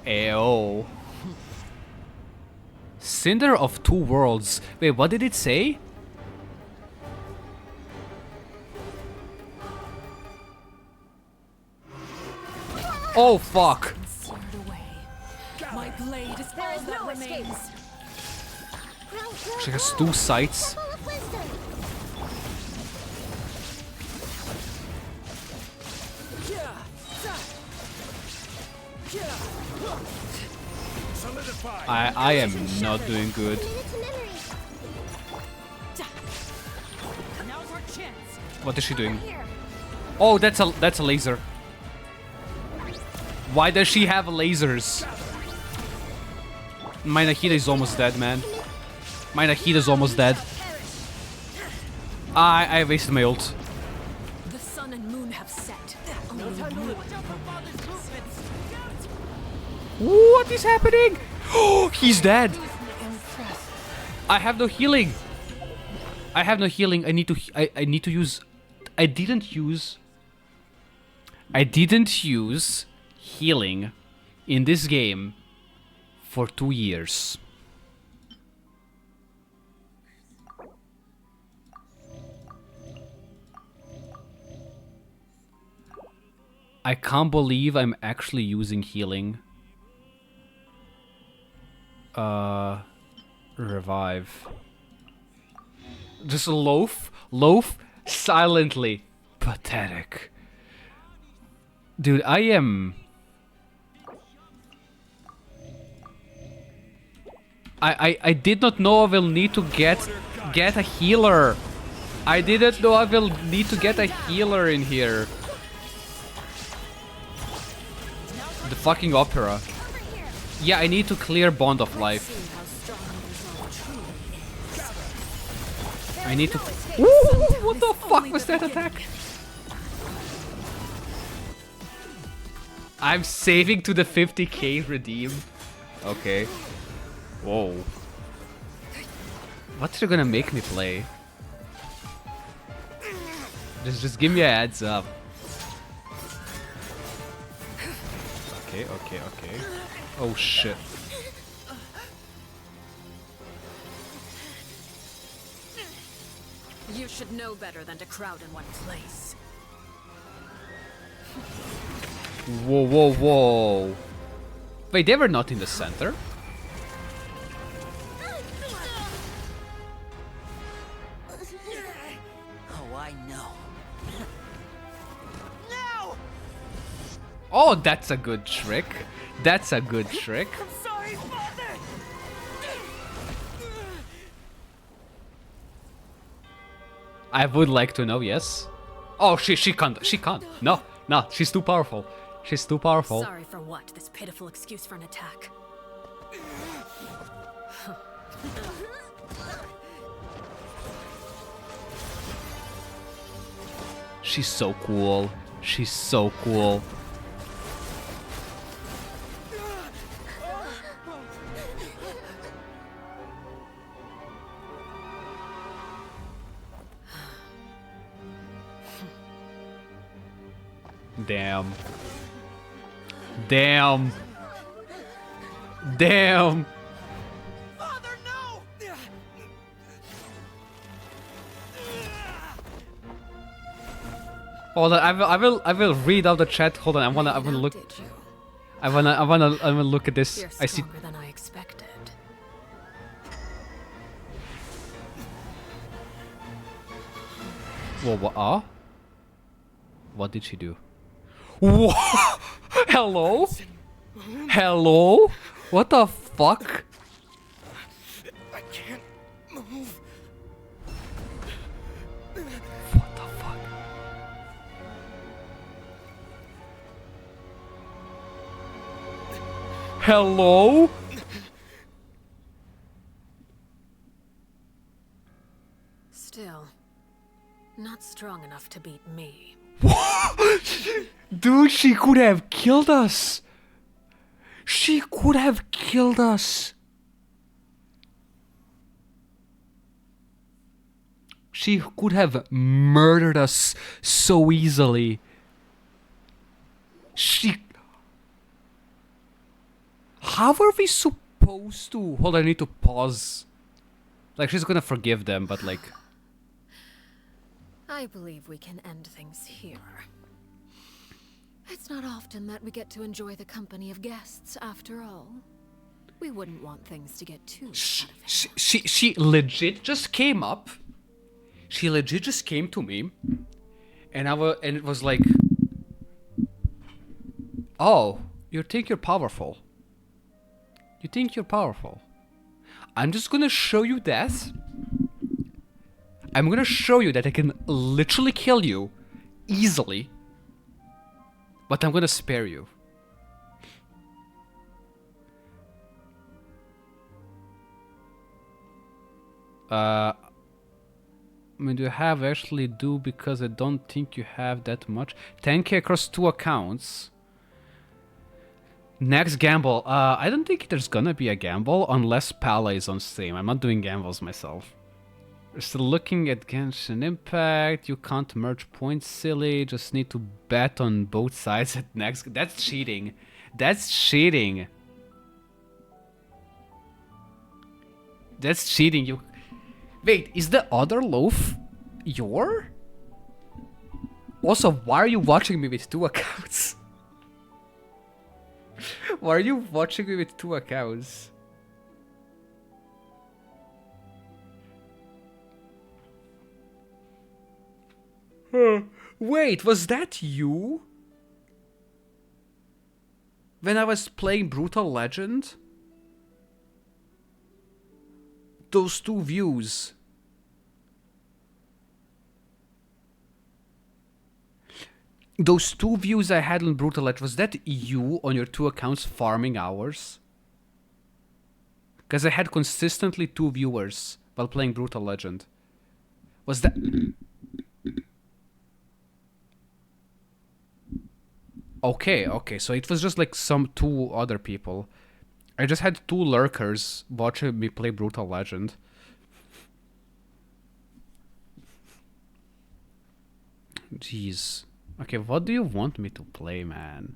S1: Ayo. Cinder of Two Worlds. Wait, what did it say? Oh fuck.
S8: My blade is all that remains.
S1: She has two sights. I am not doing good. What is she doing? Oh, that's a laser. Why does she have lasers? My Nahida is almost dead, man. My Nahida is almost dead. I wasted my ult.
S8: The sun and moon have set.
S13: No time to watch out for father's movements.
S1: What is happening? Oh, he's dead. I have no healing. I have no healing. I need to use. I didn't use healing in this game for 2 years. I can't believe I'm actually using healing. Revive. Just loaf silently. Pathetic. Dude, I am... I did not know I will need to get a healer. I didn't know I will need to get a healer in here. The fucking opera. Yeah, I need to clear Bond of Life. I need to... Ooh, what the fuck was that attack? I'm saving to the 50k redeem. Okay. Whoa. What's gonna make me play? Just give me a heads up. Okay. Oh shit.
S4: You should know better than to crowd in one place.
S1: Whoa. Wait, they were not in the center?
S6: Oh, I know.
S1: Oh, that's a good trick. That's a good trick.
S8: I'm sorry, Father!
S1: I would like to know, yes. Oh, she can't. No, she's too powerful. She's too powerful.
S4: Sorry for what? This pitiful excuse for an attack.
S1: She's so cool. She's so cool. Damn. Damn. Damn.
S7: Father, no!
S1: Hold on, I will read out the chat. Hold on, I wanna look. I wanna look at this.
S4: You're
S1: I see.
S4: stronger than I expected.
S1: Whoa, what? What did she do? What? Hello? Hello? What the fuck?
S7: I can't move.
S1: What the fuck? Hello?
S4: Still, not strong enough to beat me.
S1: Dude, she could have killed us. She could have killed us. She could have murdered us so easily. How are we supposed to? Hold on, I need to pause. Like, she's gonna forgive them, but like...
S4: I believe we can end things here. It's not often that we get to enjoy the company of guests, after all. We wouldn't want things to get too out of hand.
S1: She legit just came up. She legit just came to me, and it was like, "Oh, you think you're powerful? You think you're powerful? I'm just gonna show you that. I'm gonna show you that I can literally kill you easily, but I'm gonna spare you." I mean, do you have actually do, because I don't think you have that much. 10k across 2 accounts. Next gamble. I don't think there's gonna be a gamble unless Pala is on stream. I'm not doing gambles myself. We're still looking at Genshin Impact. You can't merge points, silly. Just need to bet on both sides at next. That's cheating. That's cheating. That's cheating. You... Wait, is the other loaf your? Also, why are you watching me with 2 accounts? Why are you watching me with 2 accounts? Wait, was that you? When I was playing Brutal Legend? Those 2 views. Those 2 views I had on Brutal Legend, was that you on your 2 accounts farming hours? Because I had consistently 2 viewers while playing Brutal Legend. Was that... Okay, so it was just like some 2 other people. I just had 2 lurkers watching me play Brutal Legend. Jeez. Okay, what do you want me to play, man?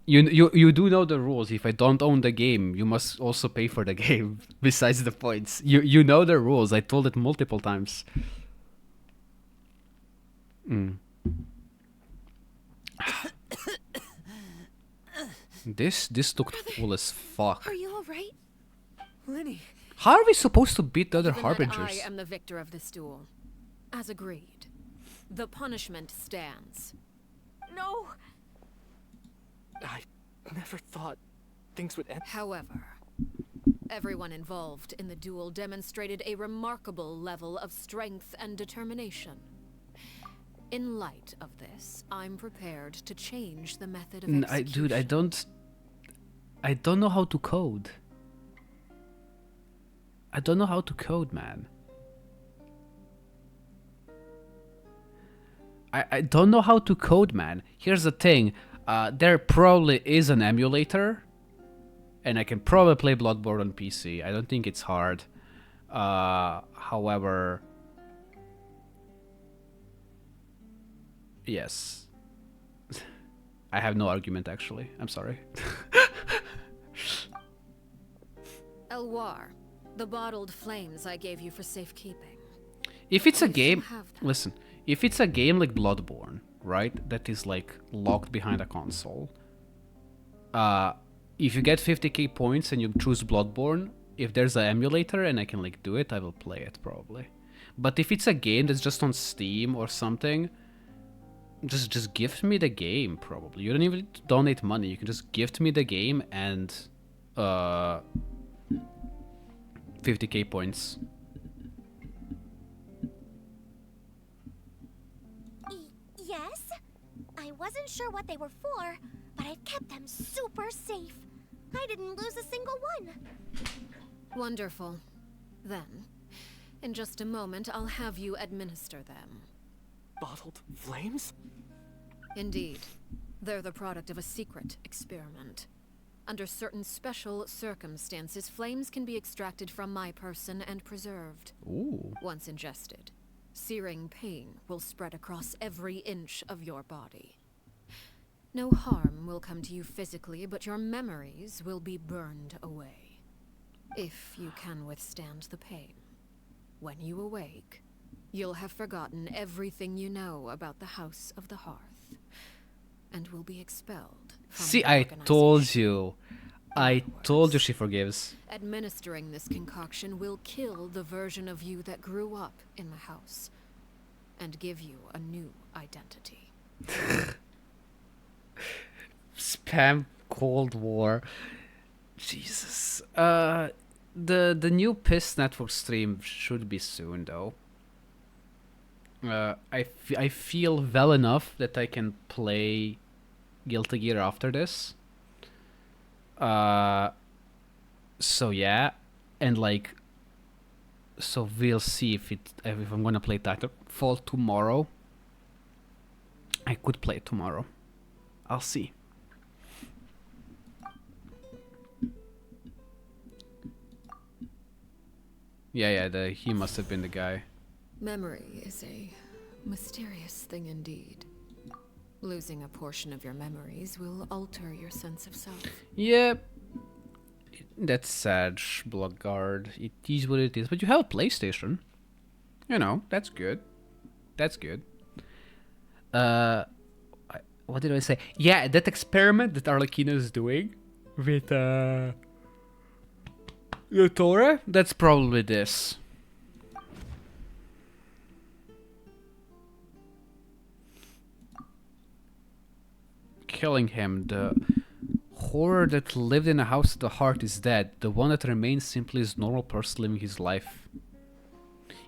S1: You do know the rules. If I don't own the game, you must also pay for the game. Besides the points, you know the rules. I told it multiple times. This looked cool as fuck.
S4: Are you alright?
S7: Lenny.
S1: How are we supposed to beat the other
S4: Given
S1: harbingers?
S4: that I am the victor of this duel. As agreed. The punishment stands.
S16: No!
S5: I never thought things would end.
S4: However, everyone involved in the duel demonstrated a remarkable level of strength and determination. In light of this, I'm prepared to change the method of execution.
S1: Dude, I don't know how to code. I don't know how to code, man. I don't know how to code, man. Here's the thing. There probably is an emulator. And I can probably play Bloodborne on PC. I don't think it's hard. However... Yes. I have no argument, actually. I'm sorry.
S4: Elwar, the bottled flames I gave you for safekeeping.
S1: If it's a
S4: I still
S1: game...
S4: have them.
S1: Listen, if it's a game like Bloodborne, right? That is, like, locked behind a console. If you get 50k points and you choose Bloodborne, if there's an emulator and I can, like, do it, I will play it, probably. But if it's a game that's just on Steam or something... Just gift me the game, probably. You don't even need to donate money. You can just gift me the game and 50k points.
S3: Yes? I wasn't sure what they were for, but I've kept them super safe. I didn't lose a single one.
S4: Wonderful. Then, in just a moment, I'll have you administer them.
S5: Bottled flames?
S4: Indeed. They're the product of a secret experiment. Under certain special circumstances, flames can be extracted from my person and preserved.
S1: Ooh.
S4: Once ingested, searing pain will spread across every inch of your body. No harm will come to you physically, but your memories will be burned away. If you can withstand the pain. When you awake, you'll have forgotten everything you know about the House of the Hearth. And will be expelled from
S1: See,
S4: the
S1: I
S4: organization.
S1: told you. I told you she forgives.
S4: Administering this concoction will kill the version of you that grew up in the house. And give you a new identity.
S1: Spam Cold War. Jesus. The new Piss Network stream should be soon, though. I feel well enough that I can play Guilty Gear after this. So yeah, and like, so we'll see if I'm gonna play Titanfall tomorrow. I could play it tomorrow. I'll see. Yeah, he must have been the guy.
S4: Memory is a mysterious thing indeed. Losing a portion of your memories will alter your sense of self.
S1: Yeah, that's sad, Bloodguard. It is what it is. But you have a PlayStation. You know, that's good. That's good. What did I say? Yeah, that experiment that Arlecchino is doing with the Torah, that's probably this. Killing him. The horror that lived in the House of the Heart is dead. The one that remains simply is normal person living his life.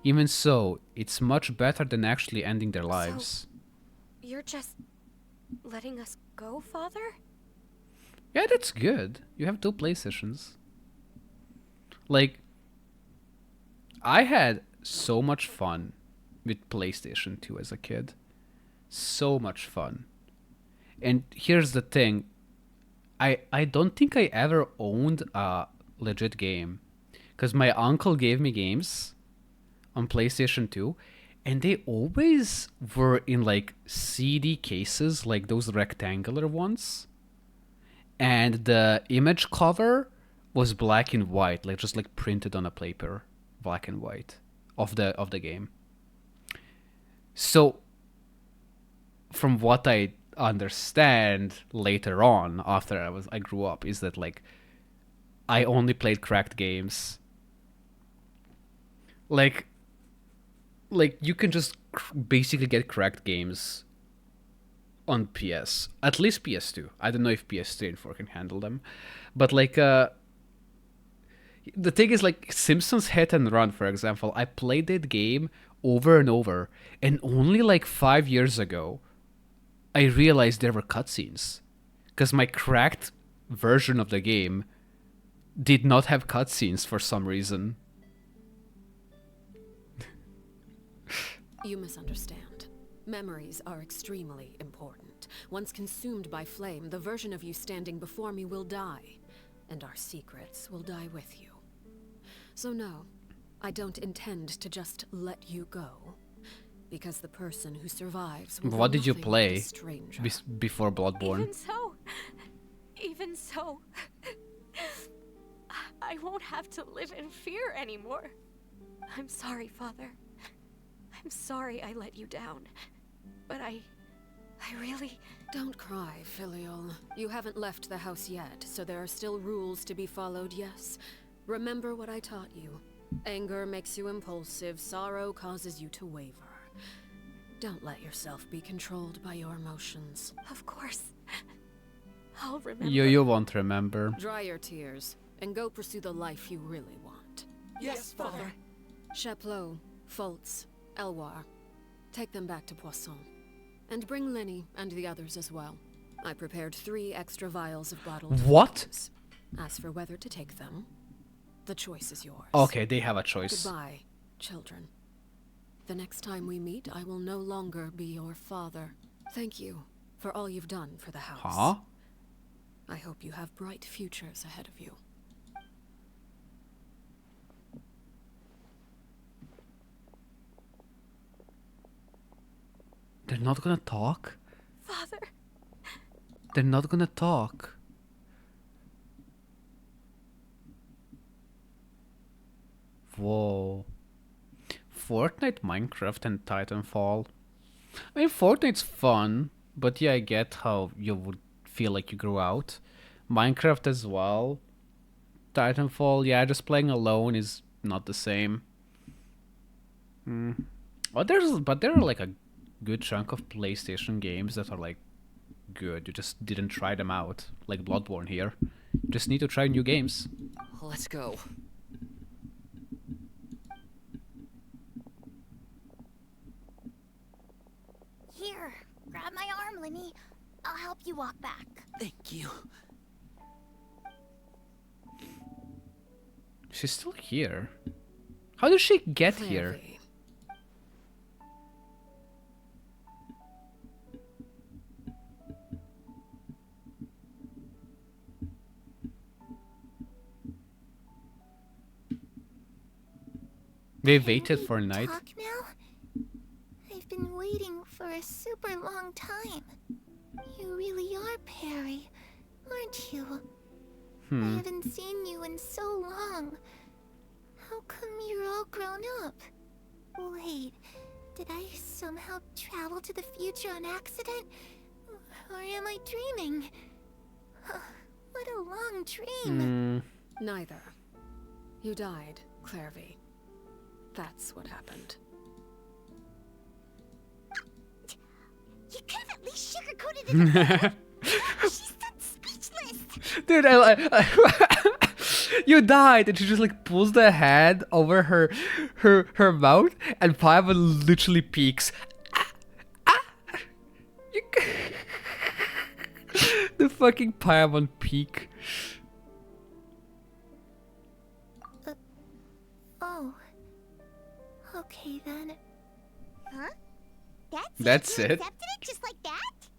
S1: Even so, it's much better than actually ending their lives.
S16: So, you're just letting us go, Father?
S1: Yeah, that's good. You have 2 PlayStations. Like, I had so much fun with PlayStation 2 as a kid. So much fun. And here's the thing. I don't think I ever owned a legit game. Because my uncle gave me games on PlayStation 2. And they always were in like CD cases, like those rectangular ones. And the image cover was black and white, like just like printed on a paper, black and white, of the game. So, from what I understand later on, after I grew up, is that like I only played cracked games. Like you can just basically get cracked games on PS, at least PS2. I don't know if PS3 and 4 can handle them, but like the thing is, like Simpsons Hit and Run, for example, I played that game over and over, and only like 5 years ago I realized there were cutscenes, because my cracked version of the game did not have cutscenes for some reason.
S4: You misunderstand. Memories are extremely important. Once consumed by flame, the version of you standing before me will die, and our secrets will die with you. So no, I don't intend to just let you go. Because the person who survives will
S1: What
S4: be
S1: did you
S4: nothing but a
S1: play
S4: stranger.
S1: before Bloodborne?
S16: Even so, I won't have to live in fear anymore. I'm sorry, Father. I'm sorry I let you down. But I really...
S4: Don't cry, Filial. You haven't left the house yet, so there are still rules to be followed, yes. Remember what I taught you. Anger makes you impulsive, sorrow causes you to waver. Don't let yourself be controlled by your emotions.
S16: Of course. I'll remember.
S1: You won't remember.
S4: Dry your tears, and go pursue the life you really want.
S7: Yes, Father.
S4: Chaplot, Foltz, Elwar. Take them back to Poisson. And bring Lenny and the others as well. I prepared 3 extra vials of bottled
S1: What?
S4: foods. As for whether to take them, the choice is yours.
S1: Okay, they have a choice.
S4: Goodbye, children. The next time we meet, I will no longer be your father. Thank you for all you've done for the house.
S1: Huh?
S4: I hope you have bright futures ahead of you.
S1: They're not gonna talk?
S16: Father.
S1: They're not gonna talk. Whoa. Fortnite, Minecraft, and Titanfall. I mean, Fortnite's fun, but yeah, I get how you would feel like you grew out. Minecraft as well. Titanfall, yeah, just playing alone is not the same. But there are like a good chunk of PlayStation games that are like good. You just didn't try them out, like Bloodborne here. You just need to try new games.
S5: Let's go.
S8: Here, grab my arm, Lenny. I'll help you walk back.
S7: Thank you.
S1: She's still here. How did she get here? They waited for a night.
S8: Talk now? I've been waiting for a super long time. You really are Perry, aren't you? I haven't seen you in so long. How come you're all grown up? Wait, did I somehow travel to the future on accident? Or am I dreaming? What a long dream.
S4: Neither. You died, Clairvy. That's what happened.
S8: You could have at least sugarcoated it a bit. She's done speechless.
S1: Dude, you died, and she just like pulls the hand over her mouth, and Paimon literally peeks. The fucking Paimon peek.
S8: Oh. Okay then.
S3: Huh?
S1: That's
S3: You
S1: it?
S3: accepted it just like that?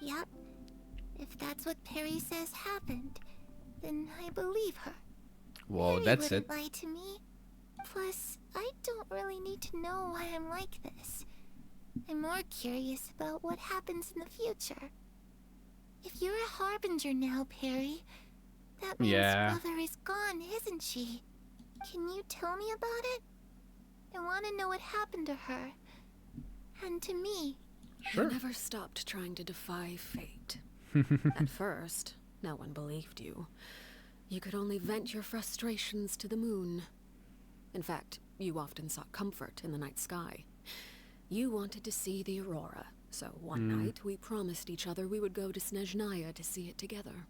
S8: Yep. If that's what Perry says happened, then I believe her.
S1: Whoa,
S8: Perry
S1: that's it.
S8: wouldn't lie to me. Plus, I don't really need to know why I'm like this. I'm more curious about what happens in the future. If you're a harbinger now, Perry, that means Mother is gone, isn't she? Can you tell me about it? I want to know what happened to her. And to me.
S1: Sure.
S4: You never stopped trying to defy fate. At first, no one believed you. You could only vent your frustrations to the moon. In fact, you often sought comfort in the night sky. You wanted to see the aurora, so one night we promised each other we would go to Snezhnaya to see it together.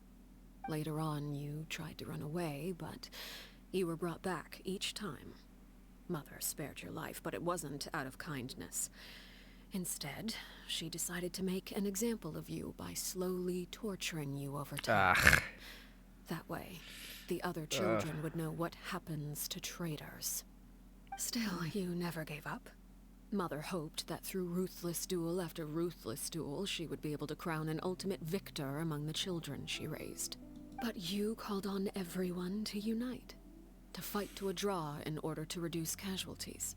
S4: Later on, you tried to run away, but you were brought back each time. Mother spared your life, but it wasn't out of kindness. Instead, she decided to make an example of you by slowly torturing you over time. That way, the other children would know what happens to traitors. Still, you never gave up. Mother hoped that through ruthless duel after ruthless duel, she would be able to crown an ultimate victor among the children she raised. But you called on everyone to unite, to fight to a draw in order to reduce casualties.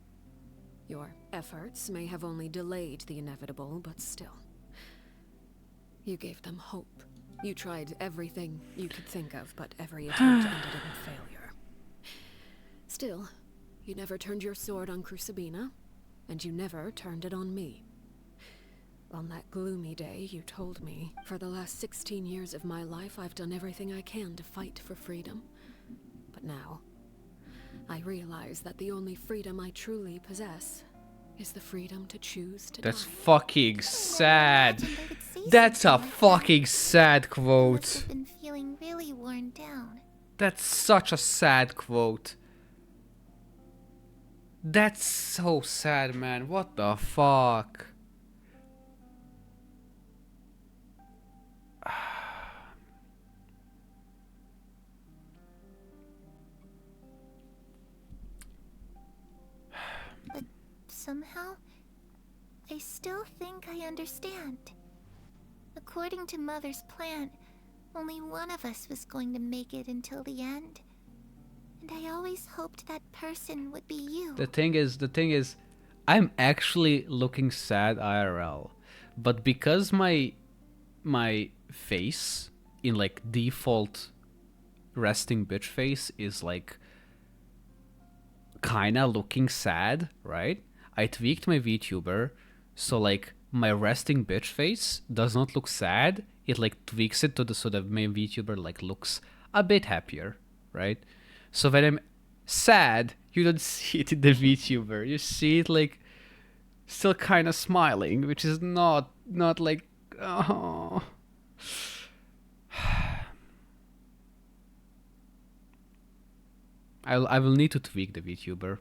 S4: Your efforts may have only delayed the inevitable, but still. You gave them hope. You tried everything you could think of, but every attempt ended in failure. Still, you never turned your sword on Crucibina, and you never turned it on me. On that gloomy day, you told me, for the last 16 years of my life, I've done everything I can to fight for freedom. But now, I realize that the only freedom I truly possess is the freedom to choose to
S1: That's
S4: die.
S1: fucking sad. That's a fucking sad quote.
S3: I've been feeling really worn down.
S1: That's such a sad quote. That's so sad, man. What the fuck?
S3: But somehow, I still think I understand. According to Mother's plan, only one of us was going to make it until the end. And I always hoped that person would be you.
S1: The thing is, I'm actually looking sad IRL, but because my face in like default resting bitch face is like kinda looking sad, right? I tweaked my VTuber, so like my resting bitch face does not look sad. It like tweaks it to the so that my VTuber like looks a bit happier, right? So when I'm sad, you don't see it in the VTuber. You see it like still kind of smiling, which is not like oh. I will need to tweak the VTuber,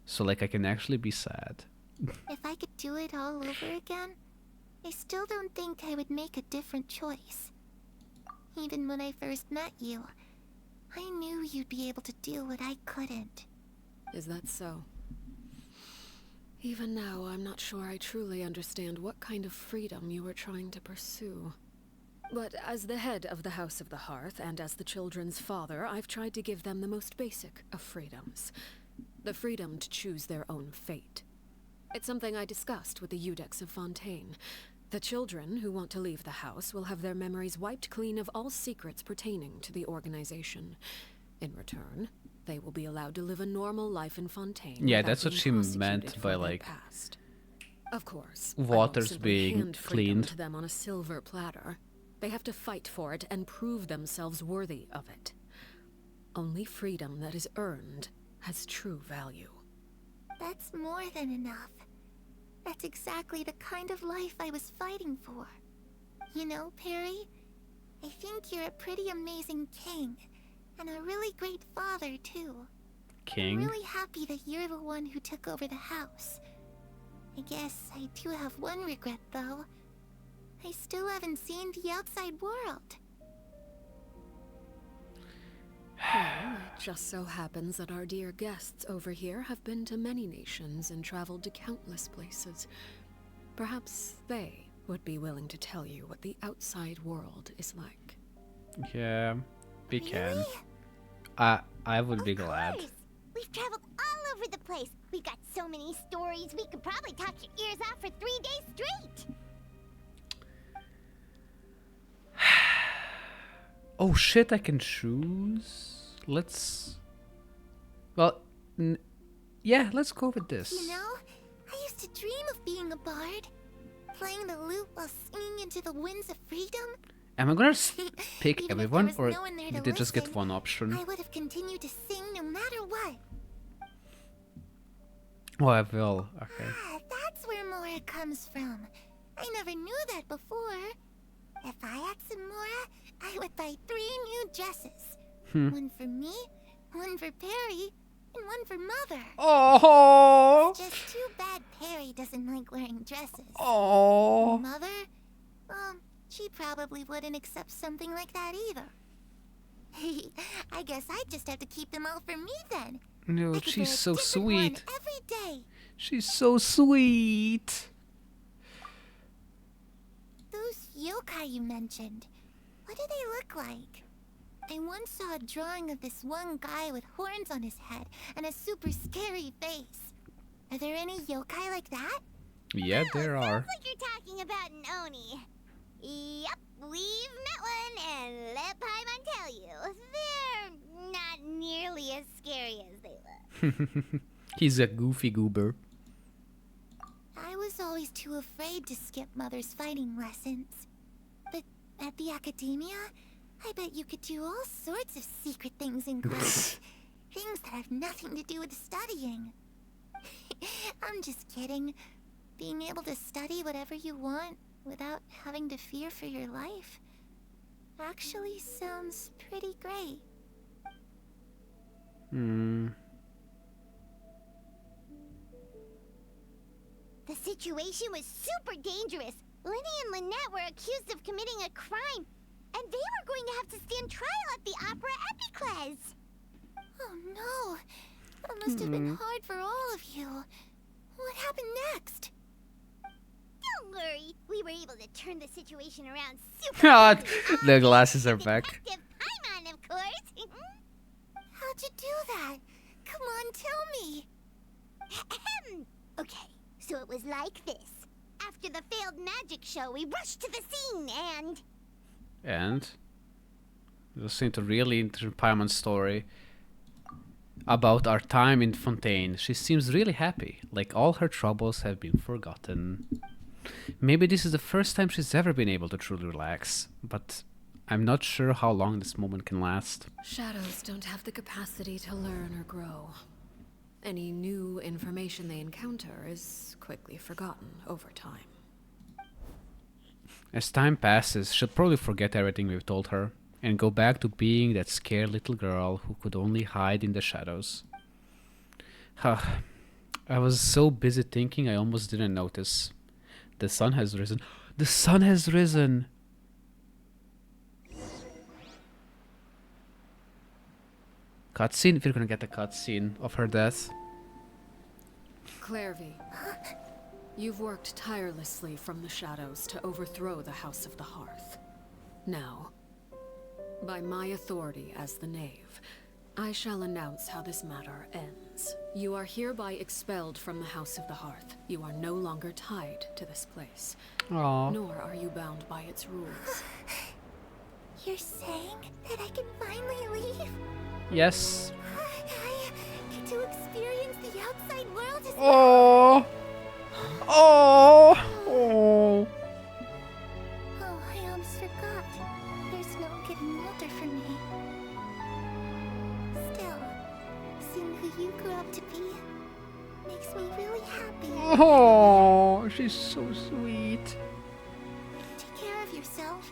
S1: so like I can actually be sad.
S3: If I could do it all over again, I still don't think I would make a different choice. Even when I first met you, I knew you'd be able to do what I couldn't.
S4: Is that so? Even now, I'm not sure I truly understand what kind of freedom you were trying to pursue. But as the head of the House of the Hearth, and as the children's father, I've tried to give them the most basic of freedoms. The freedom to choose their own fate. It's something I discussed with the Eudex of Fontaine. The children who want to leave the house will have their memories wiped clean of all secrets pertaining to the organization. In return, they will be allowed to live a normal life in Fontaine.
S1: Yeah, that's what she meant by like
S4: past. Of course,
S1: waters being cleaned
S4: to them on a silver platter. They have to fight for it and prove themselves worthy of it. Only freedom that is earned has true value.
S3: That's more than enough. That's exactly the kind of life I was fighting for. You know, Perry, I think you're a pretty amazing king, and a really great father, too.
S1: King?
S3: I'm really happy that you're the one who took over the house. I guess I do have one regret, though. I still haven't seen the outside world.
S4: Well, it just so happens that our dear guests over here have been to many nations and traveled to countless places. Perhaps they would be willing to tell you what the outside world is like.
S1: Yeah, we can. I would be glad.
S3: Of course. We've traveled all over the place. We've got so many stories, we could probably talk your ears off for 3 days straight.
S1: Oh shit, I can choose. Let's... Well, yeah, let's go with this.
S3: You know, I used to dream of being a bard. Playing the lute while singing into the winds of freedom.
S1: Am I gonna pick everyone, or
S3: no one there
S1: did
S3: to
S1: they just get
S3: listen,
S1: one option?
S3: I would have continued to sing no matter what.
S1: Oh, I will. Okay.
S3: Ah, that's where Mora comes from. I never knew that before. If I had some Mora, I would buy 3 new dresses. One for me, one for Perry, and one for Mother.
S1: Oh!
S3: It's just too bad Perry doesn't like wearing dresses.
S1: Oh!
S3: Mother? She probably wouldn't accept something like that either. I guess I just have to keep them all for me then.
S1: No, she's so sweet.
S3: Every day.
S1: She's so sweet.
S3: Those yokai you mentioned, what do they look like? I once saw a drawing of this one guy with horns on his head and a super scary face.
S8: Are there any yokai like that?
S1: Yeah, there are.
S3: Sounds like you're talking about an Oni. Yep, we've met one, and let Paimon tell you, they're not nearly as scary as they look.
S1: He's a goofy goober.
S8: I was always too afraid to skip Mother's fighting lessons. But at the academia, I bet you could do all sorts of secret things in class. Things that have nothing to do with studying. I'm just kidding. Being able to study whatever you want without having to fear for your life actually sounds pretty great.
S3: The situation was super dangerous. Lenny and Lynette were accused of committing a crime, and they were going to have to stand trial at the Opera Epicles.
S8: Oh no! That must have been hard for all of you. What happened next?
S3: Don't worry, we were able to turn the situation around super
S1: God,
S3: quickly.
S1: the glasses are back.
S3: Detective Paimon, of course.
S8: How'd you do that? Come on, tell me.
S3: Okay, so it was like this. After the failed magic show, we rushed to the scene and...
S1: And? Listening to really interesting Paimon's story about our time in Fontaine. She seems really happy, like all her troubles have been forgotten. Maybe this is the first time she's ever been able to truly relax, but I'm not sure how long this moment can last.
S4: Shadows don't have the capacity to learn or grow. Any new information they encounter is quickly forgotten over time.
S1: As time passes, she'll probably forget everything we've told her and go back to being that scared little girl who could only hide in the shadows. I was so busy thinking I almost didn't notice. The sun has risen. The sun has risen! Cutscene? We're gonna get a cutscene of her death.
S4: Clairvy, you've worked tirelessly from the shadows to overthrow the House of the Hearth. Now, by my authority as the Knave, I shall announce how this matter ends. You are hereby expelled from the House of the Hearth. You are no longer tied to this place.
S1: Aww.
S4: Nor are you bound by its rules.
S8: You're saying that I can finally leave?
S1: Yes.
S8: I get to experience the outside world as
S1: Oh. Oh. Oh.
S8: Oh, I almost forgot. There's no getting older for me. Still, seeing who you grew up to be makes me really happy.
S1: Oh, she's so sweet.
S8: Take care of yourself.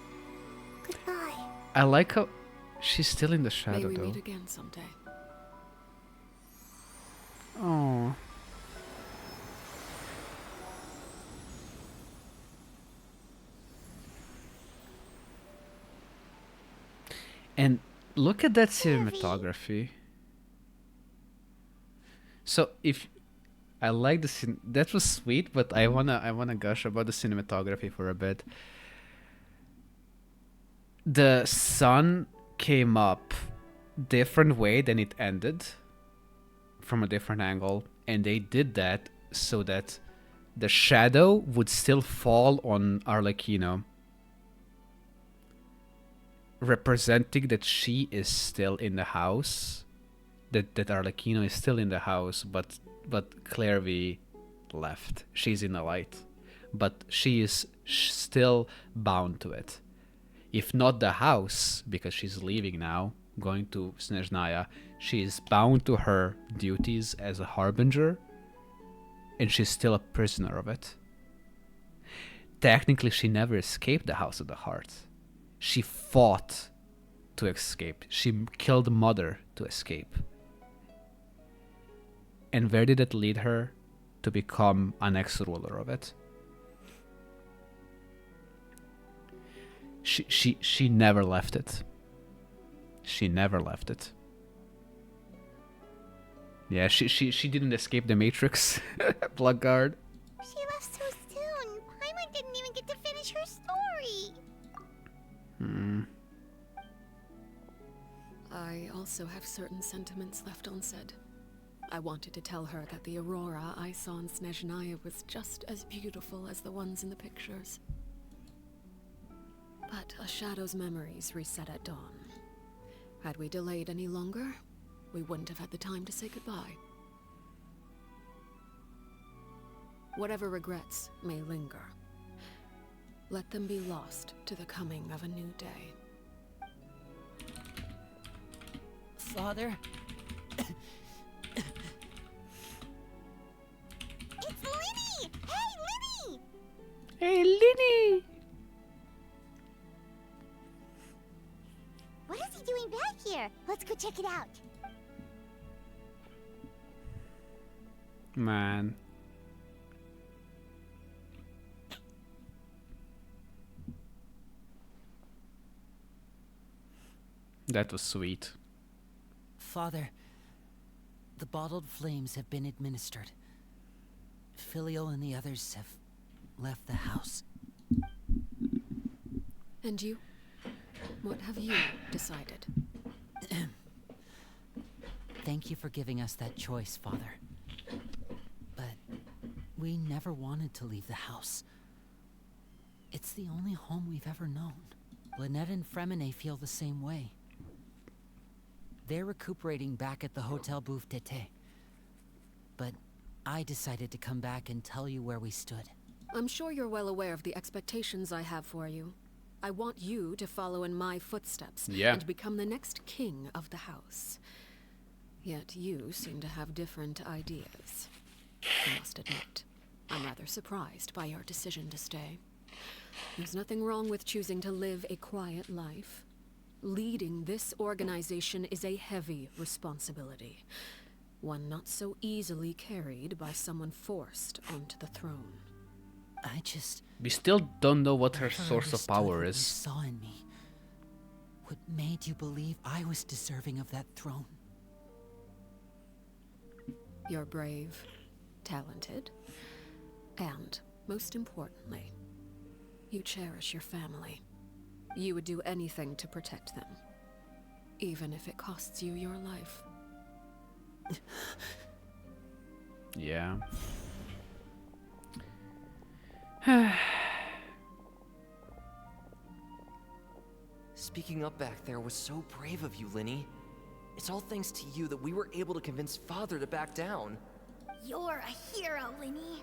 S8: Goodbye.
S1: I like how she's still in the
S4: May
S1: shadow,
S4: we
S1: though.
S4: meet again someday.
S1: Oh. And look at that cinematography. So if I like the that was sweet, but I wanna gush about the cinematography for a bit. The sun came up different way than it ended, from a different angle, and they did that so that the shadow would still fall on Arlecchino, representing that she is still in the house, that Arlecchino is still in the house, but Clairvy left. She's in the light, but she is still bound to it. If not the house, because she's leaving now, going to Snezhnaya, she is bound to her duties as a harbinger, and she's still a prisoner of it. Technically, she never escaped the House of the Heart. She fought to escape. She killed Mother to escape. And where did it lead her? To become an ex-ruler of it. She never left it. She never left it. Yeah, she didn't escape the Matrix. Bloodguard.
S3: She left so soon. Paimon didn't even get to finish her story.
S4: I also have certain sentiments left unsaid. I wanted to tell her that the aurora I saw in Snezhnaya was just as beautiful as the ones in the pictures. But a shadow's memories reset at dawn. Had we delayed any longer, we wouldn't have had the time to say goodbye. Whatever regrets may linger, let them be lost to the coming of a new day.
S6: Father?
S3: It's Linny! Hey, Linny!
S1: Hey, Linny!
S3: What is he doing back here? Let's go check it out.
S1: Man. That was sweet.
S6: Father, the bottled flames have been administered. Filio and the others have left the house.
S4: And you? What have you decided?
S6: Thank you for giving us that choice, Father. But we never wanted to leave the house. It's the only home we've ever known. Lynette and Fremine feel the same way. They're recuperating back at the Hotel Bouffe d'Été. But I decided to come back and tell you where we stood.
S4: I'm sure you're well aware of the expectations I have for you. I want you to follow in my footsteps and become the next king of the house. Yet you seem to have different ideas. I must admit, I'm rather surprised by your decision to stay. There's nothing wrong with choosing to live a quiet life. Leading this organization is a heavy responsibility, one not so easily carried by someone forced onto the throne.
S1: We still don't know what her source of power
S6: What you
S1: is.
S6: saw in me. What made you believe I was deserving of that throne?
S4: You're brave, talented, and, most importantly, you cherish your family. You would do anything to protect them, even if it costs you your life.
S1: Yeah.
S7: Speaking up back there was so brave of you, Linny. It's all thanks to you that we were able to convince Father to back down.
S8: You're a hero, Linny.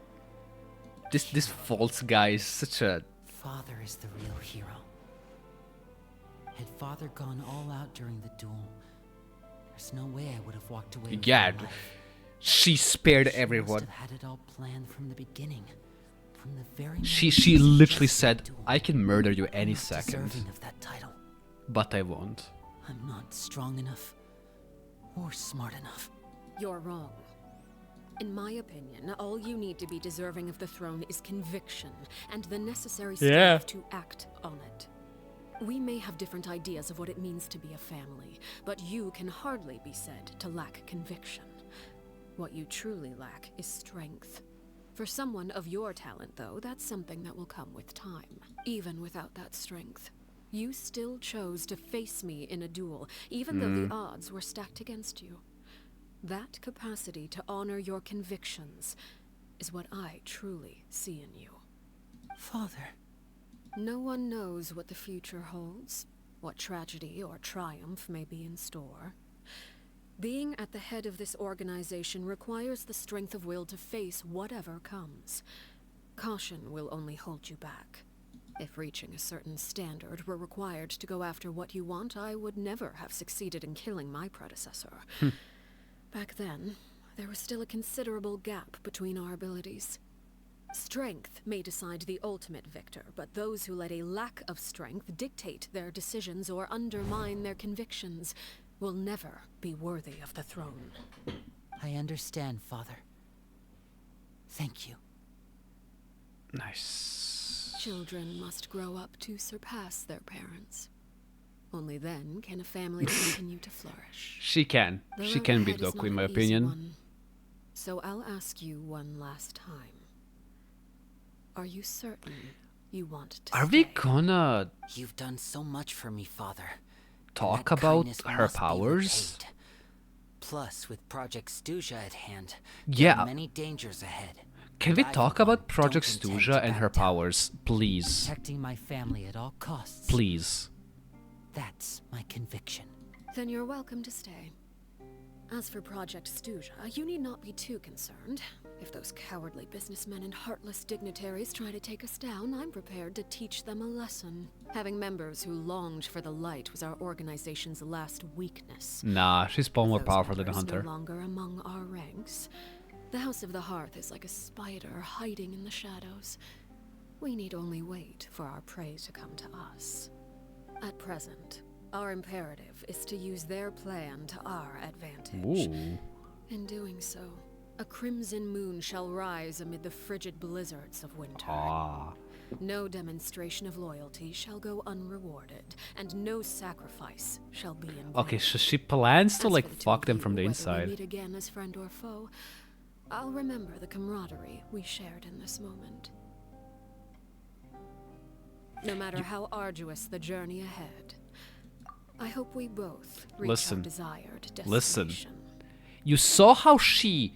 S1: This false guy is such a...
S6: Father is the real hero. Had Father gone all out during the duel, there's no way I would have walked away with
S1: Yeah,
S6: my life.
S1: she spared
S6: She
S1: everyone.
S6: must have had it all planned from the beginning. From the very
S1: She literally said, I can murder you any
S6: not
S1: second,
S6: deserving of that title.
S1: but I won't.
S6: I'm not strong enough or smart enough.
S4: You're wrong. In my opinion, all you need to be deserving of the throne is conviction and the necessary strength to act on it. We may have different ideas of what it means to be a family, but you can hardly be said to lack conviction. What you truly lack is strength. For someone of your talent, though, that's something that will come with time. Even without that strength, you still chose to face me in a duel, even though the odds were stacked against you. That capacity to honor your convictions is what I truly see in you.
S6: Father.
S4: No one knows what the future holds, what tragedy or triumph may be in store. Being at the head of this organization requires the strength of will to face whatever comes. Caution will only hold you back. If reaching a certain standard were required to go after what you want, I would never have succeeded in killing my predecessor. Back then, there was still a considerable gap between our abilities. Strength may decide the ultimate victor, but those who let a lack of strength dictate their decisions or undermine their convictions will never be worthy of the throne.
S6: I understand, Father. Thank you.
S1: Nice.
S4: Children must grow up to surpass their parents. Only then can a family continue to flourish.
S1: She can.
S4: The
S1: She
S4: road
S1: can beat
S4: ahead is
S1: Goku, in
S4: not
S1: my
S4: an easy
S1: opinion.
S4: one. So I'll ask you one last time. Are you certain you want to
S1: Are
S4: stay?
S1: we gonna
S6: You've done so much for me, Father.
S1: talk
S6: That
S1: about
S6: kindness
S1: her
S6: must be
S1: powers?
S6: repaid. Plus, with Project Stuja at hand,
S1: Yeah.
S6: there are many dangers ahead.
S1: Can we
S6: I,
S1: talk
S6: for one,
S1: about Project
S6: don't intend
S1: Stuja
S6: to
S1: and her
S6: back down.
S1: powers, please?
S6: Protecting my family at all costs.
S1: Please.
S6: That's my conviction.
S4: Then you're welcome to stay. As for Project Stuja, you need not be too concerned. If those cowardly businessmen and heartless dignitaries try to take us down, I'm prepared to teach them a lesson. Having members who longed for the light was our organization's last weakness.
S1: Nah, she's far more
S4: Those
S1: powerful than a
S4: members
S1: hunter.
S4: no longer among our ranks. The House of the Hearth is like a spider hiding in the shadows. We need only wait for our prey to come to us. At present, our imperative is to use their plan to our advantage.
S1: Ooh.
S4: In doing so, a crimson moon shall rise amid the frigid blizzards of winter.
S1: Ah.
S4: No demonstration of loyalty shall go unrewarded, and no sacrifice shall be in vain.
S1: Okay, so she plans to
S4: As
S1: like
S4: for the two
S1: fuck
S4: of
S1: them
S4: you,
S1: from the
S4: whether we
S1: inside.
S4: meet again as friend or foe, I'll remember the camaraderie we shared in this moment. No matter how arduous the journey ahead, I hope we both reach our desired destination.
S1: Listen. You saw how she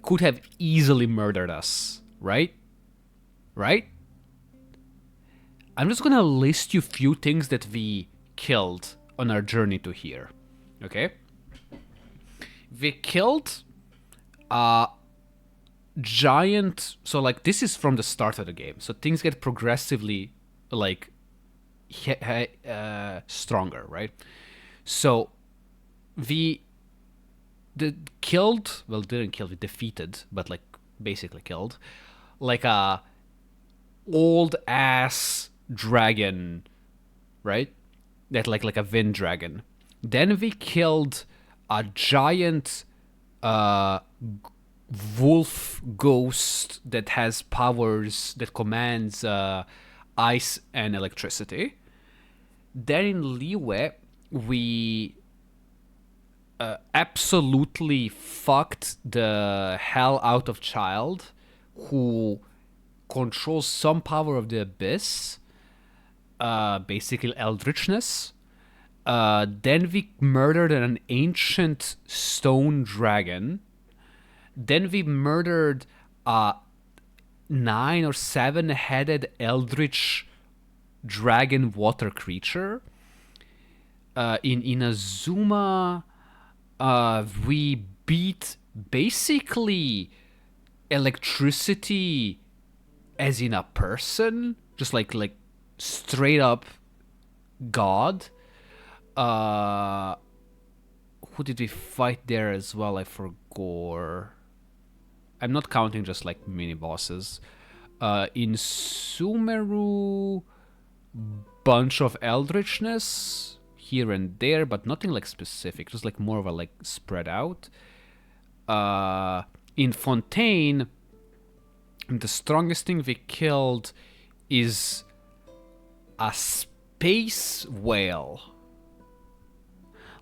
S1: could have easily murdered us, right? Right? I'm just gonna list you few things that we killed on our journey to here. Okay? We killed a giant... So, like, this is from the start of the game. So things get progressively, like, stronger, right? So, we didn't kill, we defeated, but, like, basically killed, like, a old-ass dragon, right? That, like a wind dragon. Then we killed a giant wolf ghost that has powers that commands ice and electricity. Then in Liyue, we absolutely fucked the hell out of Child, who controls some power of the abyss, basically eldritchness. Then we murdered an ancient stone dragon. Then we murdered a 9 or 7-headed eldritch dragon water creature. In Inazuma, we beat basically electricity as in a person, just like straight up god. Who did we fight there as well? I forgot. I'm not counting just like mini bosses. In Sumeru, bunch of eldritchness here and there, but nothing like specific. Just like more of a like spread out. In Fontaine, the strongest thing we killed is a space whale.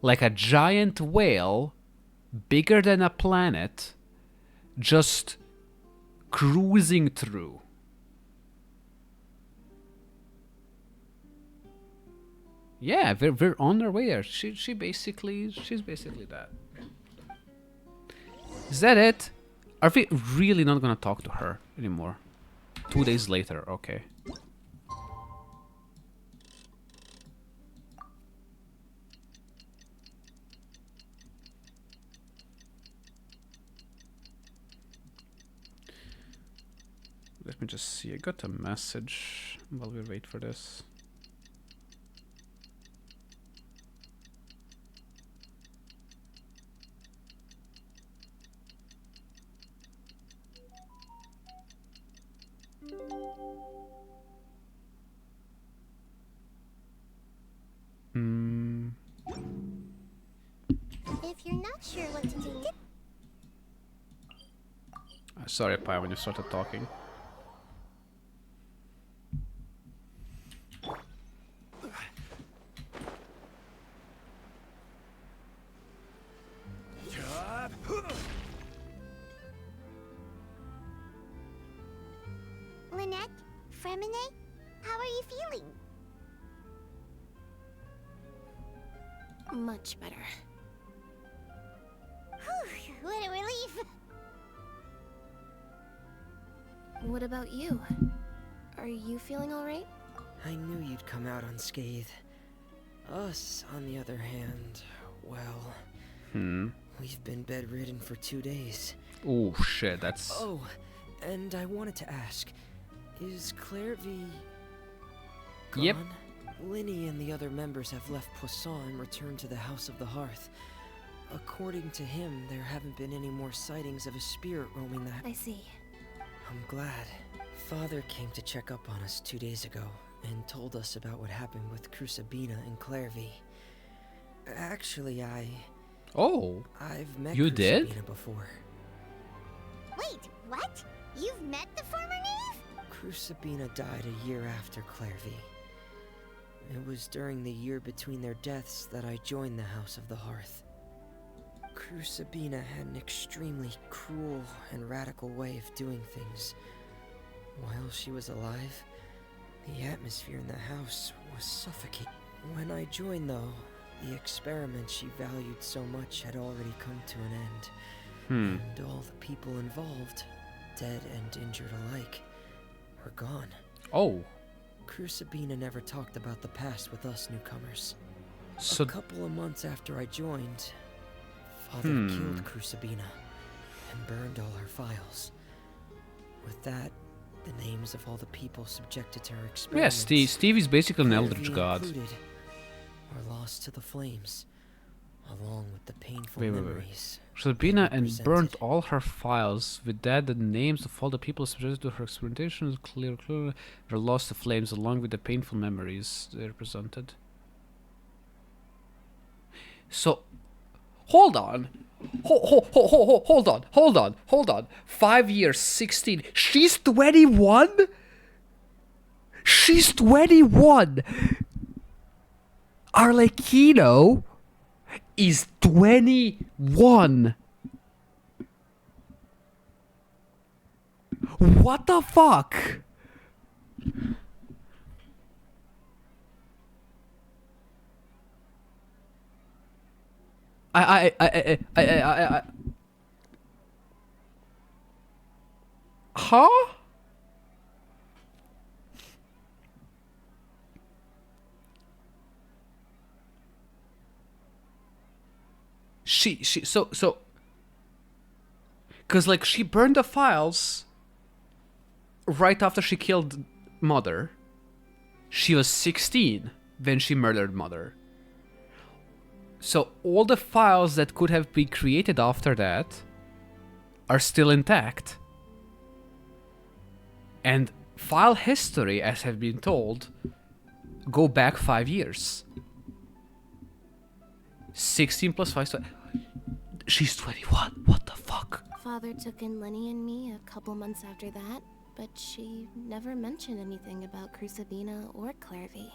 S1: Like a giant whale, bigger than a planet, just cruising through. Yeah, we're on our way there. She's basically that. Is that it? Are we really not gonna talk to her anymore? 2 days later, okay. Let me just see. I got a message while we wait for this.
S3: If you're not sure what to do,
S1: Sorry, Pai, when you started talking.
S3: Lynette, Fremine, how are you feeling?
S9: Much better.
S3: what a relief.
S9: What about you? Are you feeling alright?
S10: I knew you'd come out unscathed. Us, on the other hand, well... We've been bedridden for 2 days.
S1: Oh shit, that's...
S10: Oh, and I wanted to ask, is Claire V... gone?
S1: Yep.
S10: Linny and the other members have left Poisson and returned to the House of the Hearth. According to him, there haven't been any more sightings of a spirit roaming the...
S9: I see.
S10: I'm glad. Father came to check up on us 2 days ago and told us about what happened with Crucibina and Claire V. Actually, I've met
S1: you did?
S10: Crucibina before.
S3: Wait, what? You've met the former knave?
S10: Crucibina died a year after Claire V. It was during the year between their deaths that I joined the House of the Hearth. Crucibina had an extremely cruel and radical way of doing things. While she was alive, the atmosphere in the house was suffocating. When I joined, though, the experiment she valued so much had already come to an end. And all the people involved, dead and injured alike, were gone.
S1: Oh.
S10: Crucibina never talked about the past with us newcomers.
S1: So
S10: a couple of months after I joined, Father killed Crucibina and burned all her files. With that, the names of all the people subjected to her experiments...
S1: Yeah, Steve is basically an eldritch god.
S10: Were lost to the flames, along with the painful
S1: Wait.
S10: memories.
S1: Sabina and burnt all her files. With that, the names of all the people subjected to her experimentation clear were lost to flames, along with the painful memories they represented. So, hold on. Hold on. 5 years, 16. She's 21? She's 21! Arlecchino is 21. What the fuck? Huh? So because like she burned the files right after she killed Mother. She was 16 when she murdered Mother. So all the files that could have been created after that are still intact. And file history, as have been told, go back 5 years. 16 plus 5... She's 21. What the fuck?
S9: Father took in Lenny and me a couple months after that, but she never mentioned anything about Crucibina or Claire V.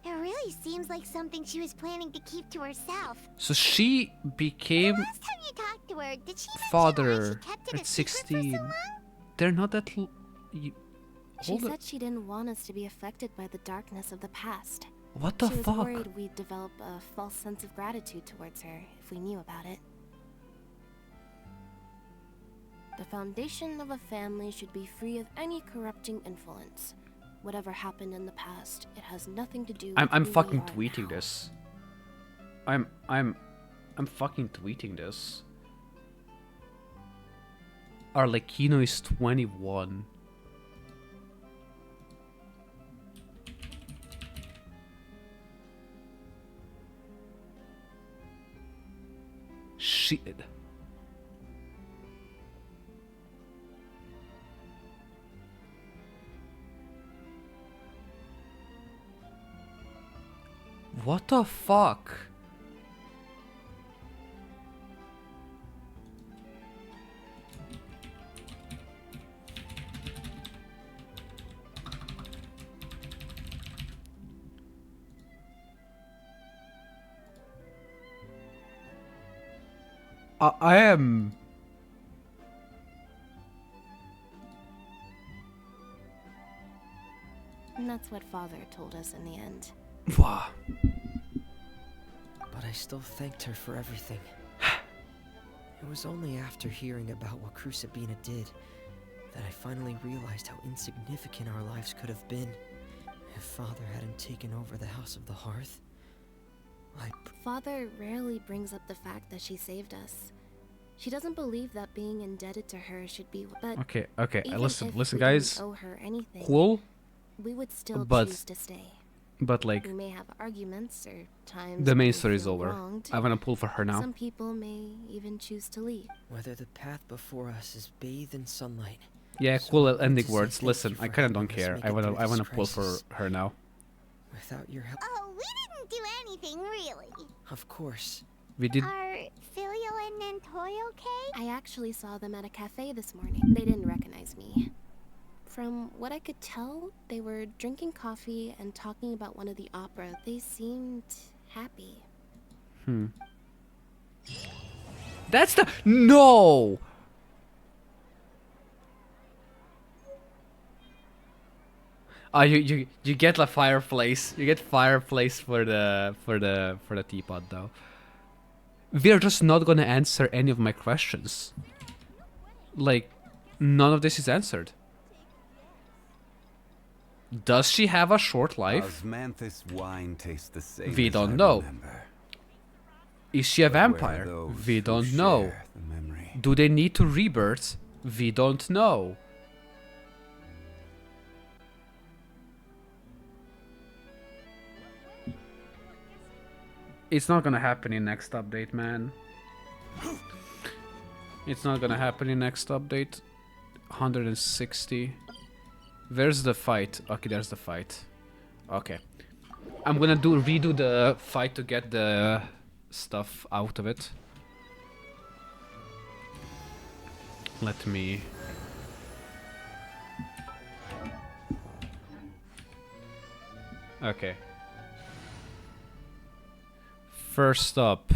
S3: It really seems like something she was planning to keep to herself.
S1: So she became
S3: The last time you talked to her, did she mention why
S1: father
S3: she kept it
S1: at
S3: a secret for
S1: 16.
S3: so long?
S1: They're not that...
S9: She said she didn't want us to be affected by the darkness of the past.
S1: What the
S9: She was
S1: fuck?
S9: worried we'd develop a false sense of gratitude towards her if we knew about it. The foundation of a family should be free of any corrupting influence. Whatever happened in the past, it has nothing to do with
S1: I'm
S9: who we
S1: fucking
S9: are
S1: tweeting
S9: now.
S1: this. I'm fucking tweeting this. Arlecchino is 21. Shit. What the fuck? I am...
S9: And that's what Father told us in the end.
S1: Wow.
S10: But I still thanked her for everything. It was only after hearing about what Crucibina did that I finally realized how insignificant our lives could have been if Father hadn't taken over the House of the Hearth.
S9: Father rarely brings up the fact that she saved us. She doesn't believe that being indebted to her should be. But
S1: okay.
S9: even
S1: Listen,
S9: if
S1: listen,
S9: we didn't
S1: guys.
S9: owe her anything,
S1: Cool.
S9: we would still
S1: But
S9: choose to stay.
S1: But like,
S9: we may have arguments or times.
S1: the
S9: when
S1: main
S9: we
S1: story is
S9: feel
S1: over.
S9: wronged.
S1: I wanna pull for her now.
S9: Some people may even choose to leave.
S10: Whether the path before us is bathed in sunlight.
S1: Yeah,
S10: So
S1: cool
S10: I'm going
S1: ending
S10: to say
S1: words.
S10: thank
S1: Listen,
S10: you
S1: I
S10: for
S1: kinda don't
S10: helping us
S1: care.
S10: make
S1: I
S10: it
S1: wanna
S10: through this
S1: pull for
S10: crisis.
S1: her now.
S10: Without your help.
S3: Oh, we didn't do anything, really.
S10: Of course.
S1: We did.
S3: Are Filial and Nantoy okay?
S9: I actually saw them at a cafe this morning. They didn't recognize me. From what I could tell, they were drinking coffee and talking about one of the opera. They seemed happy.
S1: That's the no. Oh, you get a fireplace. You get fireplace for the teapot though. We're just not gonna answer any of my questions. Like, none of this is answered. Does she have a short life?
S17: Osmanthus wine tastes the same.
S1: We
S17: as
S1: don't
S17: I
S1: know.
S17: remember.
S1: Is she a
S17: But where are
S1: vampire?
S17: those
S1: We
S17: who
S1: don't know.
S17: share the memory?
S1: Do they need to rebirth? We don't know. It's not gonna happen in next update, man. It's not gonna happen in next update. 160. Where's the fight? Okay, there's the fight. Okay. I'm gonna redo the fight to get the stuff out of it. Let me... Okay. First up...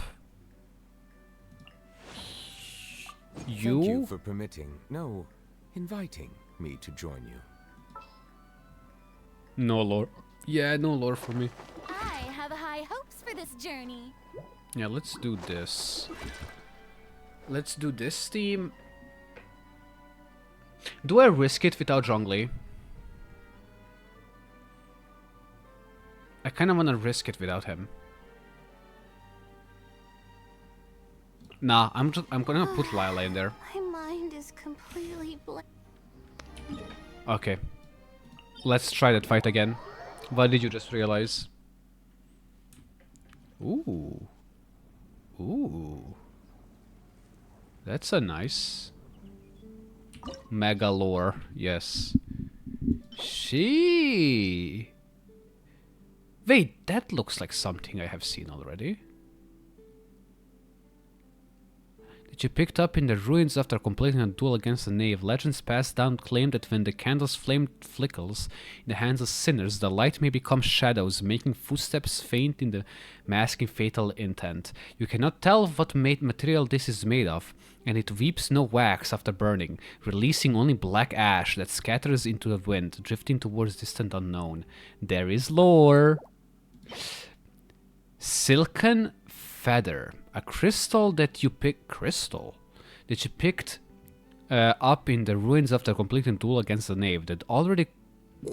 S2: Thank you for permitting, no, inviting me to join you.
S1: No lore. Yeah, no lore for me.
S8: I have high hopes for this journey.
S1: Yeah, let's do this. Let's do this team. Do I risk it without Zhongli? I kind of want to risk it without him. Nah, I'm gonna put Lila in there.
S9: My mind is completely blank.
S1: Okay. Let's try that fight again. What did you just realize? Ooh. Ooh. That's a nice... Megalore, yes. She... Wait, that looks like something I have seen already. That you picked up in the ruins after completing a duel against the knave. Legends passed down claim that when the candle's flame flickers in the hands of sinners, the light may become shadows, making footsteps faint in the masking fatal intent. You cannot tell what material this is made of, and it weeps no wax after burning, releasing only black ash that scatters into the wind, drifting towards distant unknown. There is lore. Silken feather. A crystal that you picked up in the ruins after completing duel against the knave. That already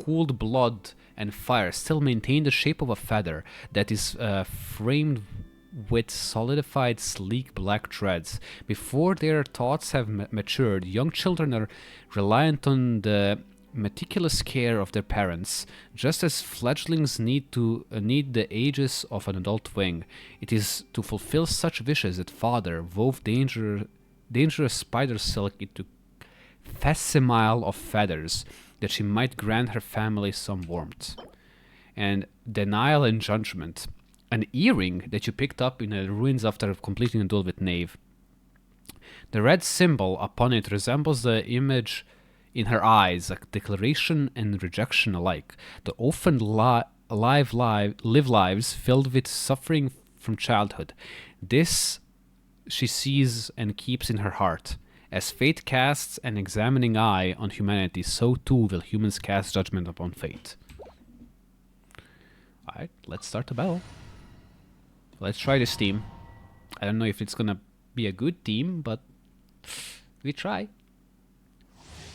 S1: cooled blood and fire still maintain the shape of a feather that is framed with solidified sleek black threads. Before their thoughts have matured, young children are reliant on the meticulous care of their parents, just as fledglings need the ages of an adult wing. It is to fulfill such wishes that father wove dangerous spider silk into facsimile of feathers, that she might grant her family some warmth. And denial and judgment. An earring that you picked up in the ruins after completing a duel with knave. The red symbol upon it resembles the image in her eyes, a declaration and rejection alike. The often live lives filled with suffering from childhood. This she sees and keeps in her heart. As fate casts an examining eye on humanity, so too will humans cast judgment upon fate. Alright, let's start the battle. Let's try this team. I don't know if it's gonna be a good team, but we try.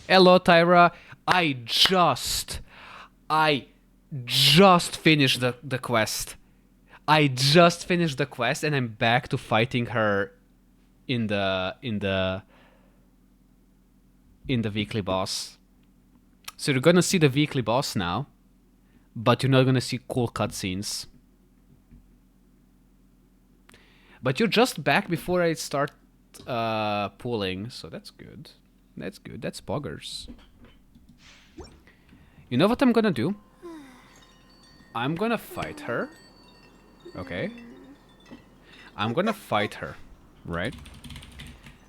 S1: Hello, Tyra. I just finished the quest. I just finished the quest, and I'm back to fighting her in the weekly boss. So you're gonna see the weekly boss now, but you're not gonna see cool cutscenes. But you're just back before I start pulling, so that's good. That's good. That's buggers. You know what I'm gonna do? I'm gonna fight her. Okay. I'm gonna fight her, right?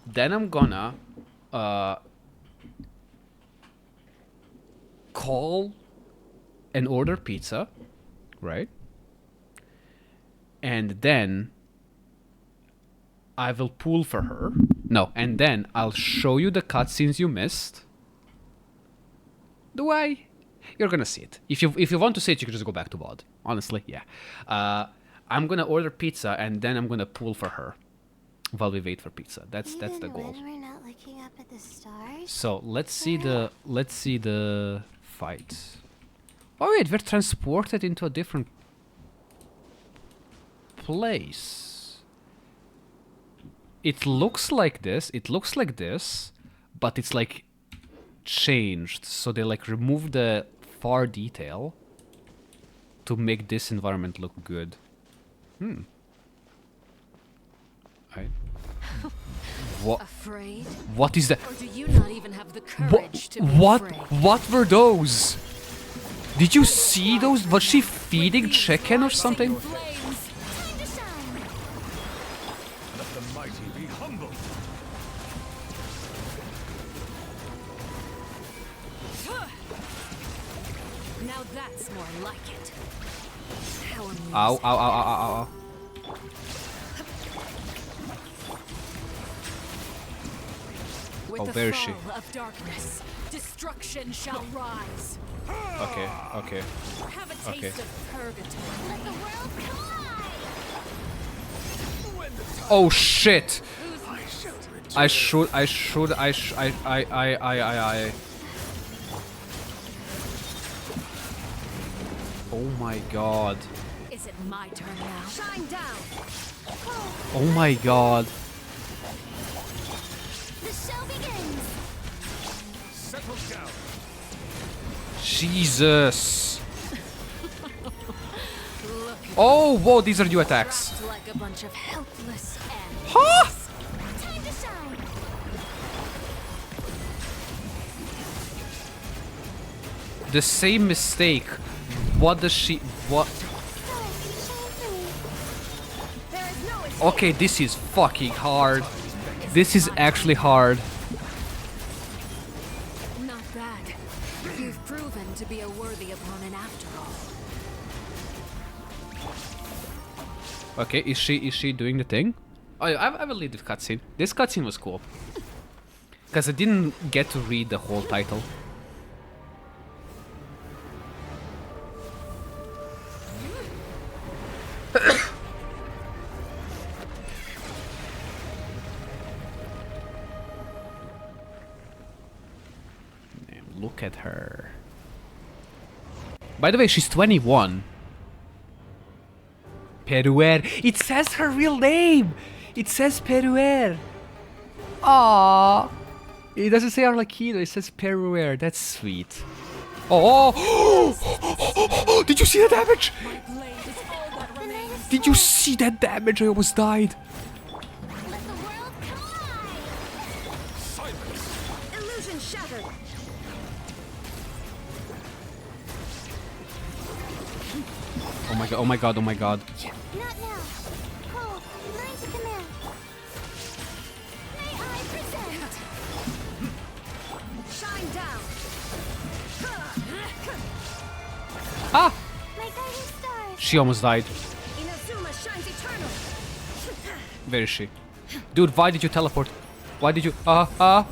S1: Then I'm gonna call and order pizza, right? And then I will pull for her. No, and then I'll show you the cutscenes you missed. Do I? You're gonna see it. If you want to see it, you can just go back to VOD. Honestly, yeah. I'm gonna order pizza and then I'm gonna pull for her while we wait for pizza. That's the goal.
S3: When we're not looking up at the stars?
S1: So let's see the fight. Oh wait, we're transported into a different place. It looks like this. It looks like this, but it's like changed. So they like removed the far detail to make this environment look good. What?
S4: Afraid?
S1: What is that?
S4: Or do you not even have the courage to be
S1: What?
S4: afraid?
S1: What were those? Did you see those? Was she feeding chicken or something?
S2: Let the mighty be humbled.
S4: Now that's more like it. How amusing.
S1: Ow, ow, ow, ow, ow, ow.
S4: With
S1: Oh,
S4: the
S1: where is she?
S4: fall of darkness, destruction shall rise.
S1: Okay, okay,
S4: Have a taste
S1: okay.
S4: of purgatory.
S3: Let the world collide!
S1: Oh shit!
S2: I
S1: Oh my god.
S4: Is it my turn now? Shine down.
S1: Oh my god.
S3: The show begins!
S2: settle down.
S1: Jesus. Oh, whoa, these are new attacks.
S4: Trapped like a bunch of helpless animals.
S1: Huh?
S3: Time to shine!
S1: The same mistake. What does she... What? Okay, this is fucking hard. This is actually hard.
S4: Not bad. You've proven to be a worthy opponent after all.
S1: Okay, is she doing the thing? Oh, I will leave the cutscene. This cutscene was cool. Because I didn't get to read the whole title. Look at her. By the way, she's 21. Peruer. It says her real name. It says Peruer. Aww. It doesn't say Arlecchino. It says Peruer. That's sweet. Oh. Did you see the damage? Did you see that damage? I almost died.
S3: Let the world collide! Illusion shattered!
S1: Oh my god, oh my god, oh my god.
S3: Not now. Cole, learn to command. May I present? Shine down.
S1: Ah!
S3: My guiding stars.
S1: She almost died.
S3: Inazuma shines eternal.
S1: Where is she? Dude, why did you teleport? Why did you... How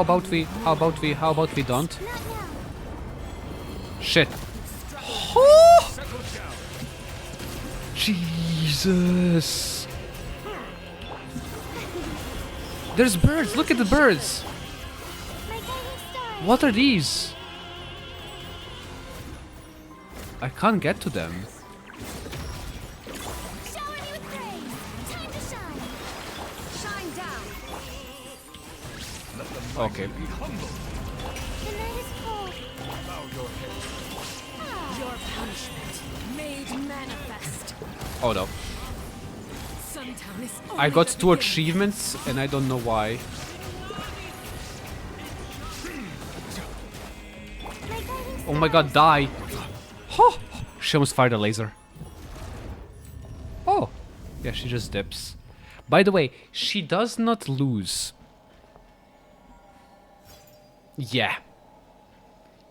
S1: about we don't? Shit. Jesus! There's birds! Look at the birds! What are these? I can't get to them. Okay.
S4: Your punishment made manifest.
S1: Oh no.
S4: Sometimes
S1: I got 2 achievements and I don't know why. Oh my god, die! Oh, she almost fired a laser. Oh, yeah, she just dips. By the way, she does not lose. Yeah.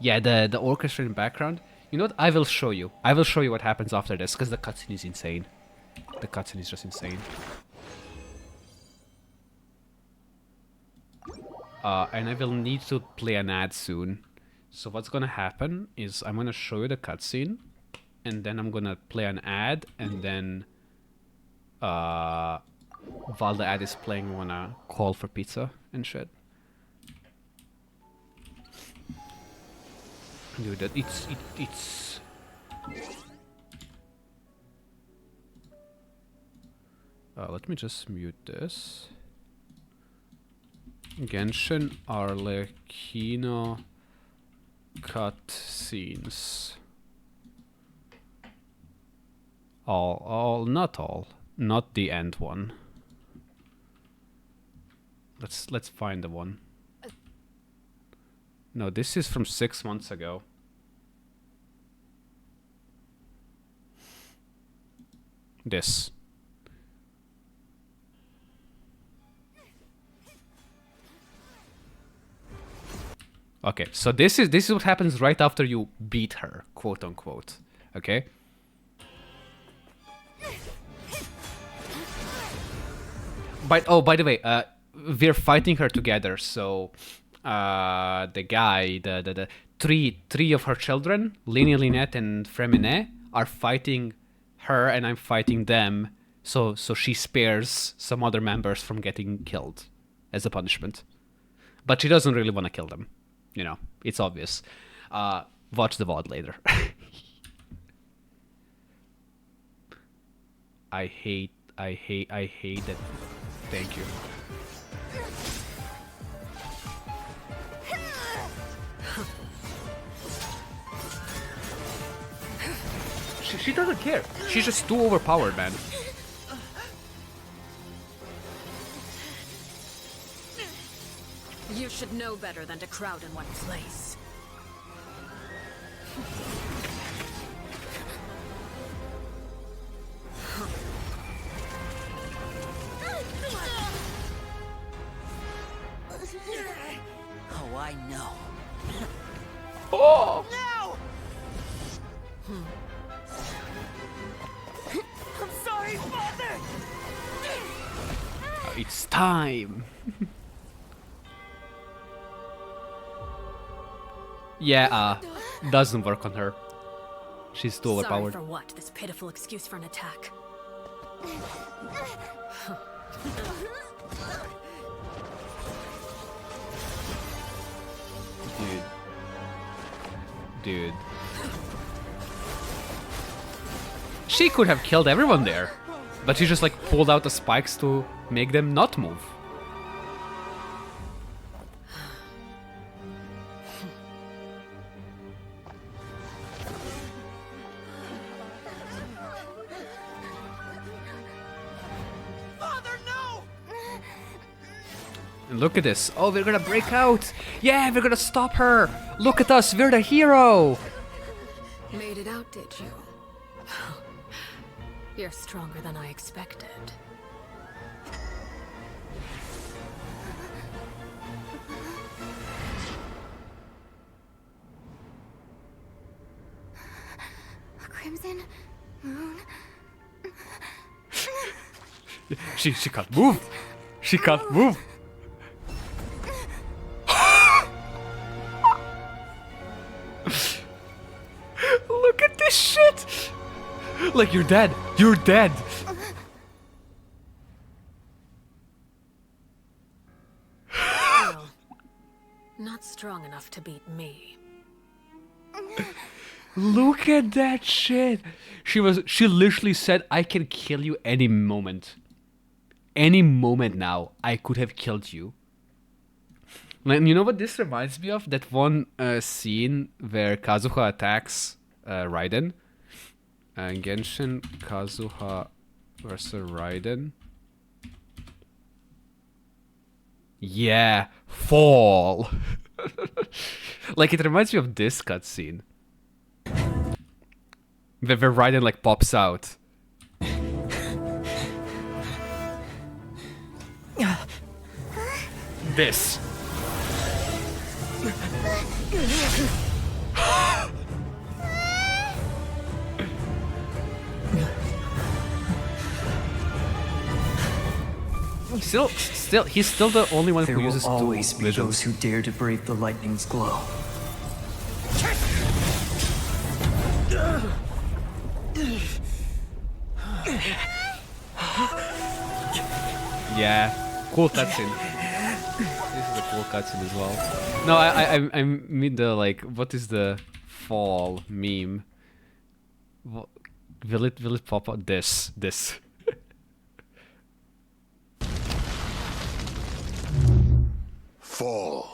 S1: Yeah, the orchestra in the background. You know what? I will show you. I will show you what happens after this, because the cutscene is insane. The cutscene is just insane. And I will need to play an ad soon. So what's gonna happen is I'm gonna show you the cutscene, and then I'm gonna play an ad, and then while the ad is playing, I wanna call for pizza and shit. Dude, that it's let me just mute this. Genshin Arlecchino cutscenes. Not the end one. Let's find the one. No, this is from 6 months ago. This. Okay, so this is what happens right after you beat her, quote unquote. Okay? By the way, we're fighting her together, so the guy, the three of her children, Linia, Linette, and Fremine, are fighting her, and I'm fighting them, so she spares some other members from getting killed as a punishment. But she doesn't really want to kill them. You know, it's obvious. Watch the VOD later. I hate that. Thank you. She doesn't care. She's just too overpowered, man.
S4: You should know better than to crowd in one place.
S6: Oh, I know.
S1: Oh!
S15: No! I'm sorry, Father!
S1: It's time. Yeah, doesn't work on her. She's too overpowered.
S4: Sorry for what? This pitiful excuse for an attack.
S1: Dude. She could have killed everyone there, but she just like pulled out the spikes to make them not move. And look at this. Oh, we're gonna break out. Yeah, we're gonna stop her. Look at us. We're the hero.
S4: Made it out, did you? You're stronger than I expected.
S3: Crimson Moon.
S1: She can't move. She can't move. Look at this shit. Like, you're dead. You're dead.
S4: Well, not strong enough to beat me.
S1: Look at that shit. She literally said, I can kill you any moment. Any moment now, I could have killed you. And you know what this reminds me of? That one scene where Kazuha attacks Raiden. Genshin Kazuha versus Raiden. Yeah, fall. Like, it reminds me of this cutscene. Where Raiden like pops out. This. He's still the only one who uses two
S18: There will always be
S1: visions.
S18: those who dare to brave the lightning's glow.
S1: Yeah, cool cutscene. This is a cool cutscene as well. No, I mean the like, what is the fall meme? Will it pop out? This.
S19: Fall.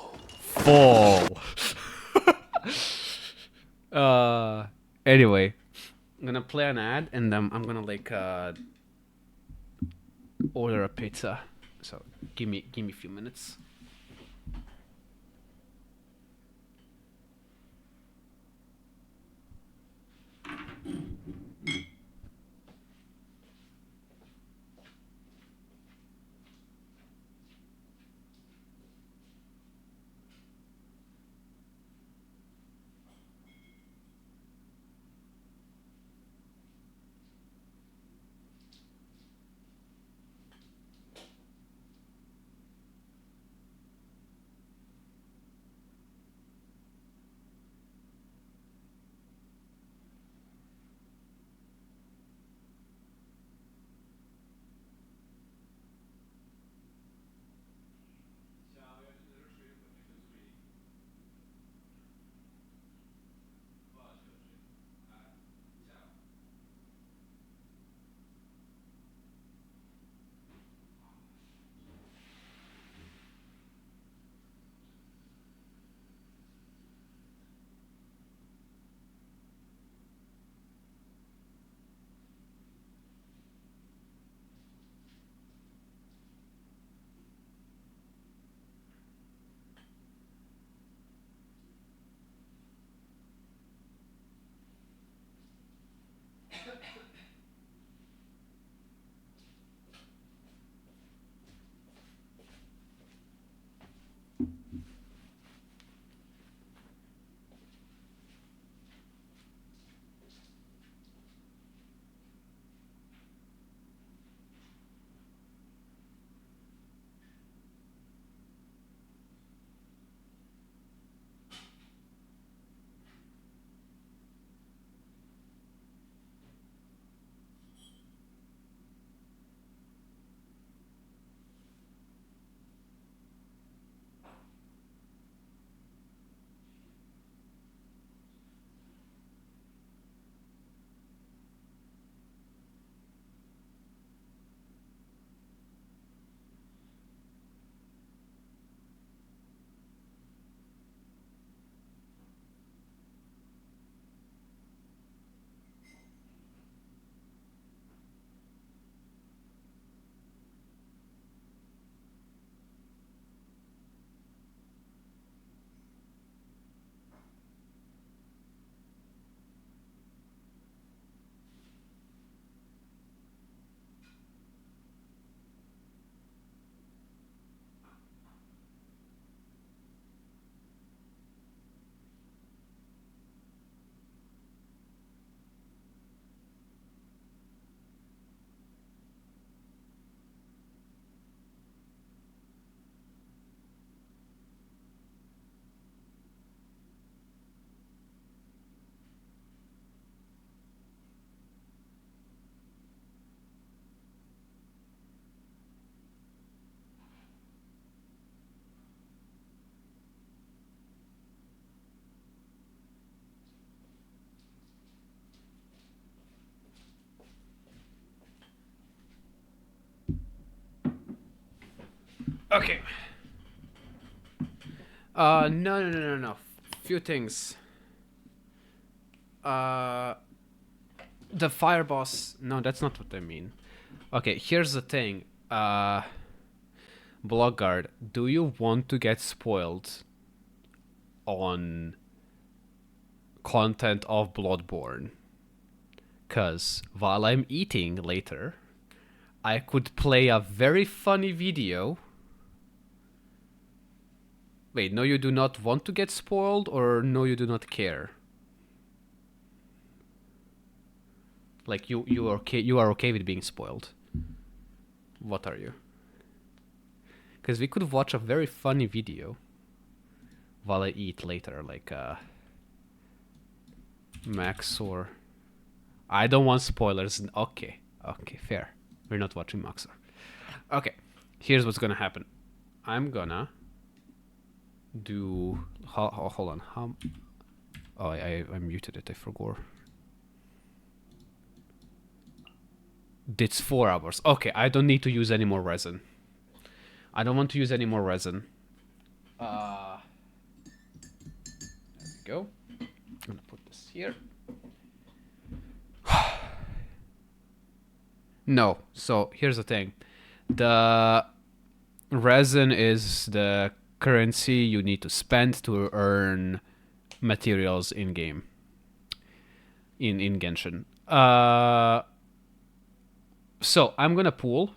S1: Anyway, I'm gonna play an ad and then I'm gonna like order a pizza. So give me a few minutes. Okay. No. Few things. The fire boss. No, that's not what I mean. Okay, here's the thing. Blockguard, do you want to get spoiled on content of Bloodborne? Because while I'm eating later, I could play a very funny video. Wait, no, you do not want to get spoiled, or no, you do not care? Like you are okay. You are okay with being spoiled. What are you? Because we could watch a very funny video while I eat later, like Max or. I don't want spoilers. Okay, fair. We're not watching Maxor. Okay, here's what's gonna happen. I'm gonna do. Hold on. Oh, I muted it. I forgot. It's 4 hours. Okay, I don't need to use any more resin. I don't want to use any more resin. There we go. I'm gonna put this here. No, so here's the thing. The resin is the currency you need to spend to earn materials in game. In Genshin. So I'm gonna pool.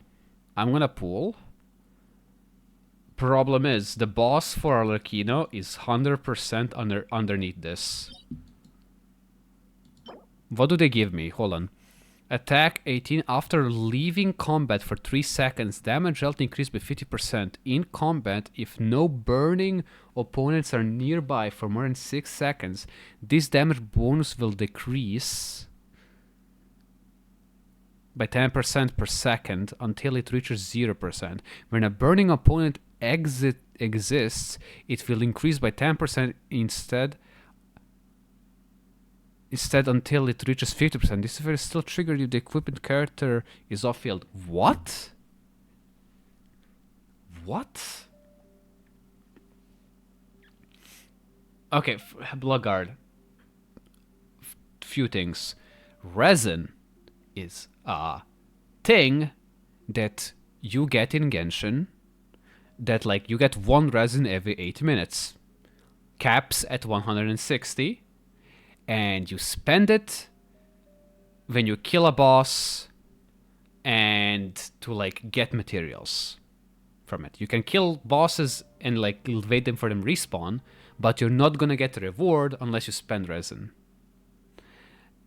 S1: Problem is the boss for Arlecchino is 100% underneath this. What do they give me? Hold on. Attack 18 after leaving combat for 3 seconds. Damage health increased by 50%. In combat, if no burning opponents are nearby for more than 6 seconds, this damage bonus will decrease by 10% per second until it reaches 0%. When a burning opponent exists, it will increase by 10% instead until it reaches 50%. This will still trigger if the equipment character is off field. What? Okay, Bloodguard. Few things. Resin is a thing that you get in Genshin, that like you get 1 resin every 8 minutes. Caps at 160. And you spend it when you kill a boss and to like get materials from it. You can kill bosses and like wait them for them respawn, but you're not gonna get the reward unless you spend resin.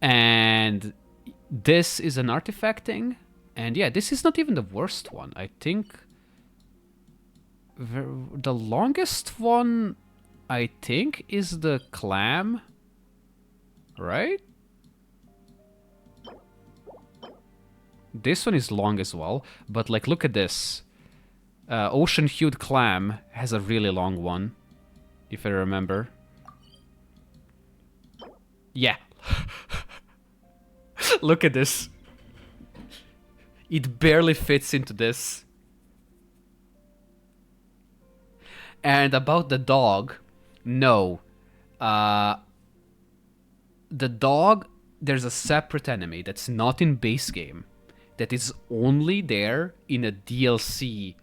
S1: And this is an artifact thing, and yeah, this is not even the worst one. I think the longest one, I think, is the clam. Right? This one is long as well, but like look at this. Ocean-hued clam has a really long one, if I remember. Yeah. Look at this. It barely fits into this. And about the dog, no. The dog, there's a separate enemy that's not in base game, that is only there in a DLC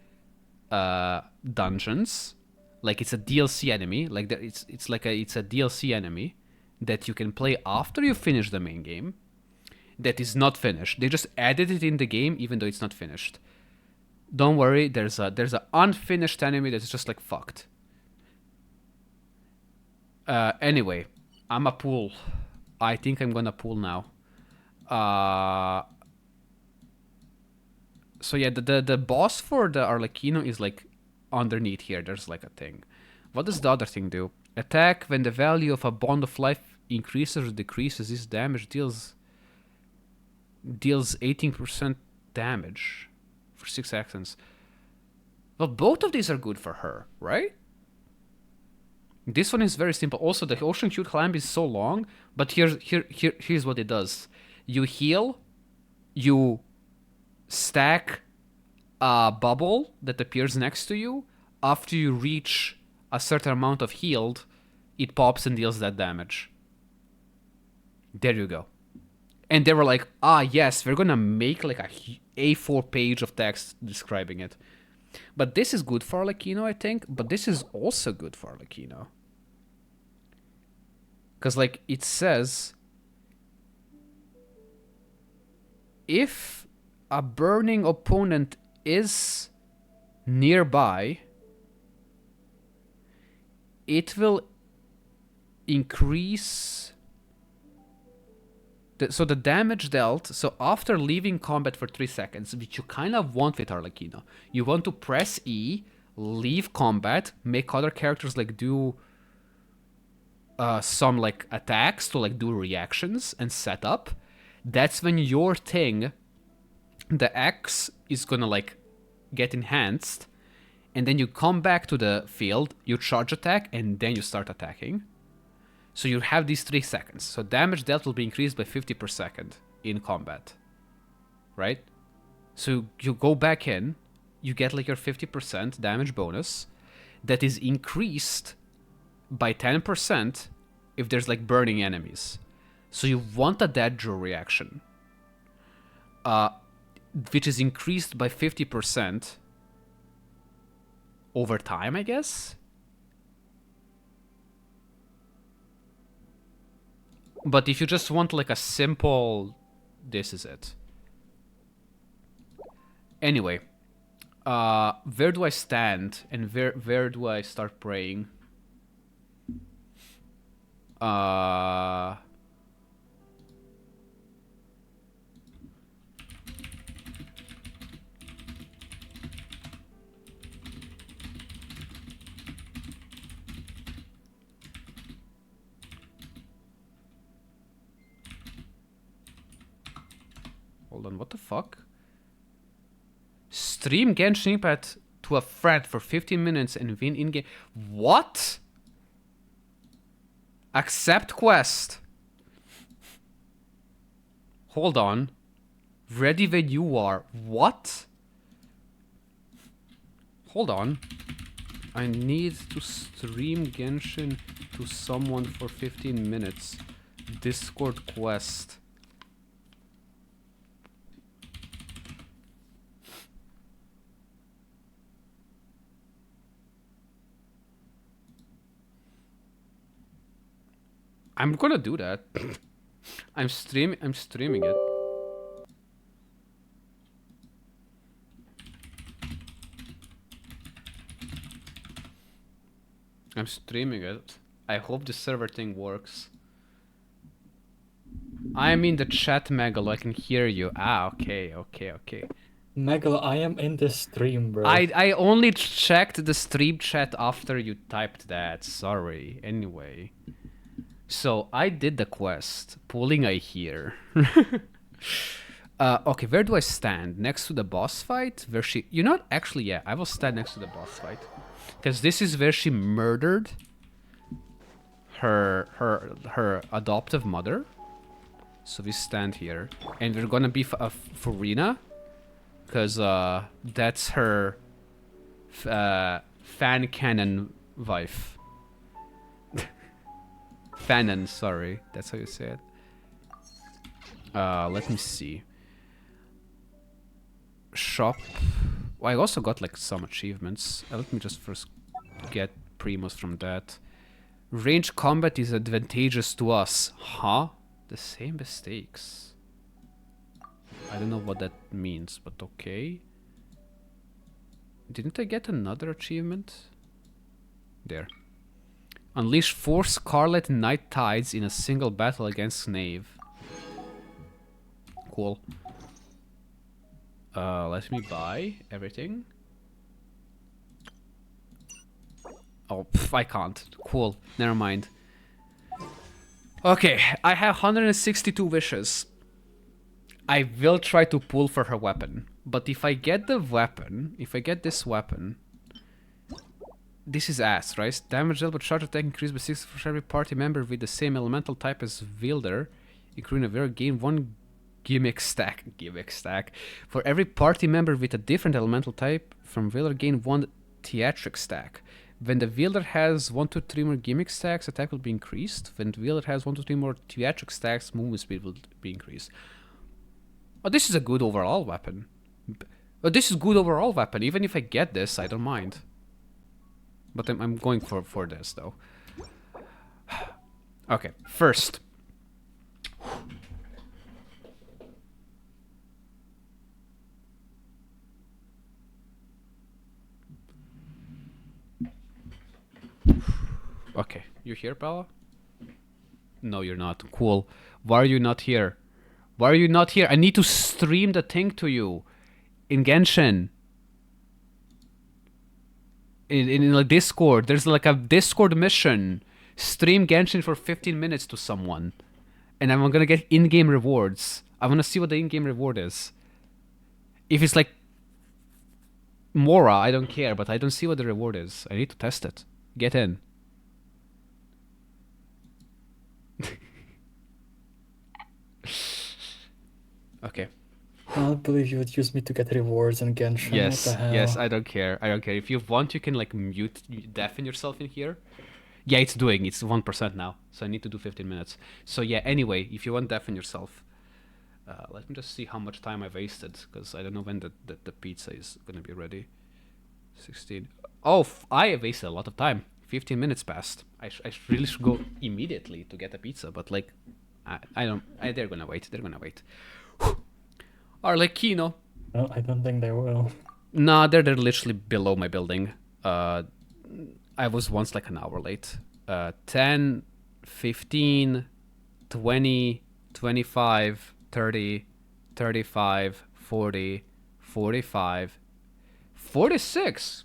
S1: dungeons. Like it's a DLC enemy, like it's a DLC enemy that you can play after you finish the main game. That is not finished. They just added it in the game even though it's not finished. Don't worry, there's a unfinished enemy that's just like fucked. Anyway, I'm a pool. I think I'm gonna pool now. So yeah, the boss for the Arlecchino is like underneath here. There's like a thing. What does the other thing do? Attack when the value of a bond of life increases or decreases. This damage deals 18% damage for 6 seconds. Well, both of these are good for her, right? This one is very simple. Also, the ocean-hued climb is so long, but here's what it does. You heal, you stack bubble that appears next to you. After you reach a certain amount of healed, it pops and deals that damage. There you go. And they were like, yes, we're gonna make like a A4 page of text describing it. But this is good for Arlecchino, I think. But this is also good for Arlecchino. Because, like, it says, if a burning opponent is nearby, it will increase... So the damage dealt, so after leaving combat for 3 seconds, which you kind of want with Arlecchino, you want to press E, leave combat, make other characters like do some like attacks to like do reactions and set up. That's when your thing, the X, is gonna like get enhanced, and then you come back to the field, you charge attack, and then you start attacking. So you have these 3 seconds. So damage dealt will be increased by 50 per second in combat. Right? So you go back in, you get like your 50% damage bonus that is increased by 10% if there's like burning enemies. So you want a dead draw reaction, which is increased by 50% over time, I guess? But if you just want like a simple, this is it. Anyway, where do I stand and where do I start praying? Hold on, what the fuck? Stream Genshin Impact to a friend for 15 minutes and win in-game. What? Accept quest. Hold on. Ready when you are. What? Hold on. I need to stream Genshin to someone for 15 minutes. Discord quest. I'm gonna do that. I'm streaming it. I'm streaming it. I hope the server thing works. I'm in the chat, Megalo. I can hear you. Okay.
S19: Megalo, I am in the stream, bro.
S1: I only checked the stream chat after you typed that. Sorry. Anyway. So, I did the quest. Pulling I hear. Okay, where do I stand? Next to the boss fight? Where she... You know what? Actually, yeah. I will stand next to the boss fight. Because this is where she murdered her adoptive mother. So we stand here. And we're gonna be Farina. Because that's her fan canon wife. Fanon, sorry. That's how you say it. Let me see. Shop. Well, I also got like some achievements. Let me just first get Primos from that. Range combat is advantageous to us. Huh? The same mistakes. I don't know what that means, but okay. Didn't I get another achievement? There. Unleash 4 Scarlet Night Tides in a single battle against Knave. Cool. Let me buy everything. Oh, I can't. Cool. Never mind. Okay, I have 162 wishes. I will try to pull for her weapon. But if I get the weapon, if I get this weapon... This is ass, right? Damage dealt by charge attack increased by 6 for every party member with the same elemental type as wielder. Including a very gain 1 Gimmick stack. For every party member with a different elemental type from Wheeler, gain 1 theatric stack. When the wielder has 1 to 3 more gimmick stacks, attack will be increased. When the wielder has 1 to 3 more theatric stacks, movement speed will be increased. Oh, this is a good overall weapon. Even if I get this, I don't mind. But I'm going for this, though. Okay, first. Okay, you here, Bella? No, you're not. Cool. Why are you not here? Why are you not here? I need to stream the thing to you. In Genshin. In like Discord. There's like a Discord mission. Stream Genshin for 15 minutes to someone. And I'm gonna get in-game rewards. I wanna see what the in-game reward is. If it's like Mora, I don't care, but I don't see what the reward is. I need to test it. Get in. Okay.
S19: I don't believe you would use me to get rewards on Genshin.
S1: Yes,
S19: what the hell?
S1: yes, I don't care. If you want, you can like deafen yourself in here. Yeah, it's 1% now, so I need to do 15 minutes. So yeah, anyway, if you want deafen yourself, let me just see how much time I wasted, because I don't know when the pizza is gonna be ready. 16. Oh, I wasted a lot of time. 15 minutes passed. I really should go immediately to get a pizza, but like, they're gonna wait. Arlecchino.
S19: No, I don't think they will.
S1: Nah, they're literally below my building. I was once like an hour late. 10, 15, 20, 25, 30, 35, 40, 45, 46.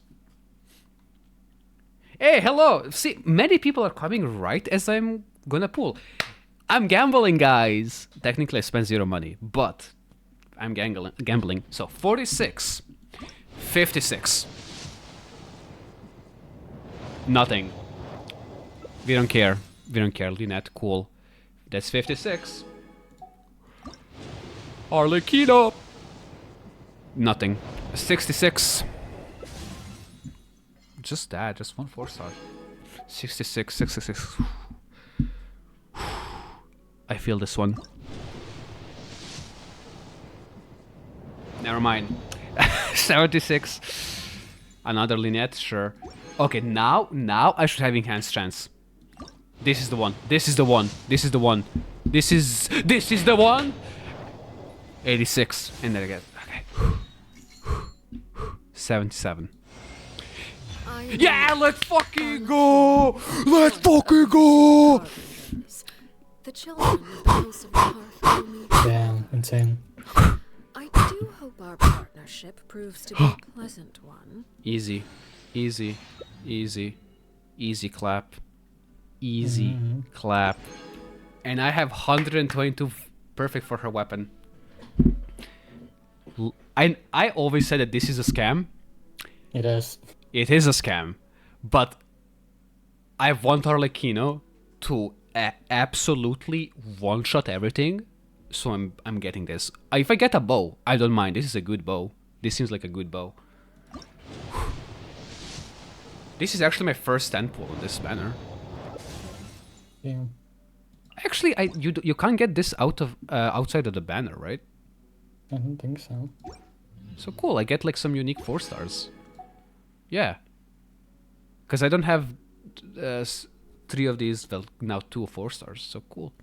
S1: Hey, hello. See, many people are coming right as I'm gonna pull. I'm gambling, guys. Technically, I spent 0 money, but I'm gambling. So 46, 56. Nothing. We don't care. Lynette, cool. That's 56. Arlecchino. Nothing. 66. Just that. Just 1 4-star. 66. I feel this one. Never mind. 76. Another Lynette, sure. Okay, now I should have enhanced chance. This is the one. This is the one. one. 86. And then again. Okay. 77. Yeah, let's fucking go!
S4: The children of the House of the Hearth will meet.
S19: Damn, insane.
S4: I do hope our partnership proves to be a pleasant one.
S1: Easy clap. Easy clap. And I have 122 perfect for her weapon. I always said that this is a scam.
S19: It is.
S1: It is a scam. But I want Arlecchino to absolutely one-shot everything. So I'm getting this. If I get a bow, I don't mind. This is a good bow. This seems like a good bow. This is actually my first 10 pull on this banner.
S19: Yeah.
S1: Actually, you can't get this outside of the banner, right?
S19: I don't think so.
S1: So cool. I get like some unique 4-stars. Yeah. Because I don't have 3 of these. Well, now 2 4-stars. So cool.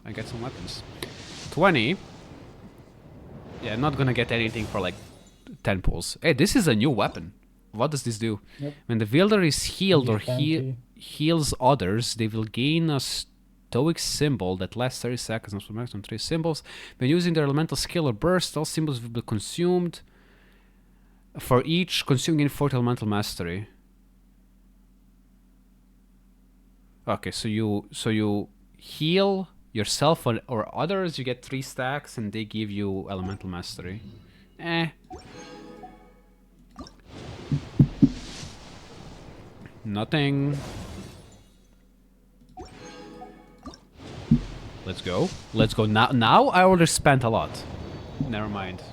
S1: I get some weapons. 20. Yeah, I'm not gonna get anything for like 10 pulls. Hey, this is a new weapon. What does this do?
S19: Yep.
S1: When the wielder is healed or heals others, they will gain a stoic symbol that lasts 30 seconds and maximum 3 symbols. When using their elemental skill or burst, all symbols will be consumed. For each, consuming 40 elemental mastery. Okay, so you heal yourself or others, you get 3 stacks and they give you elemental mastery. Nothing. Let's go. Let's go. Now I already spent a lot. Never mind.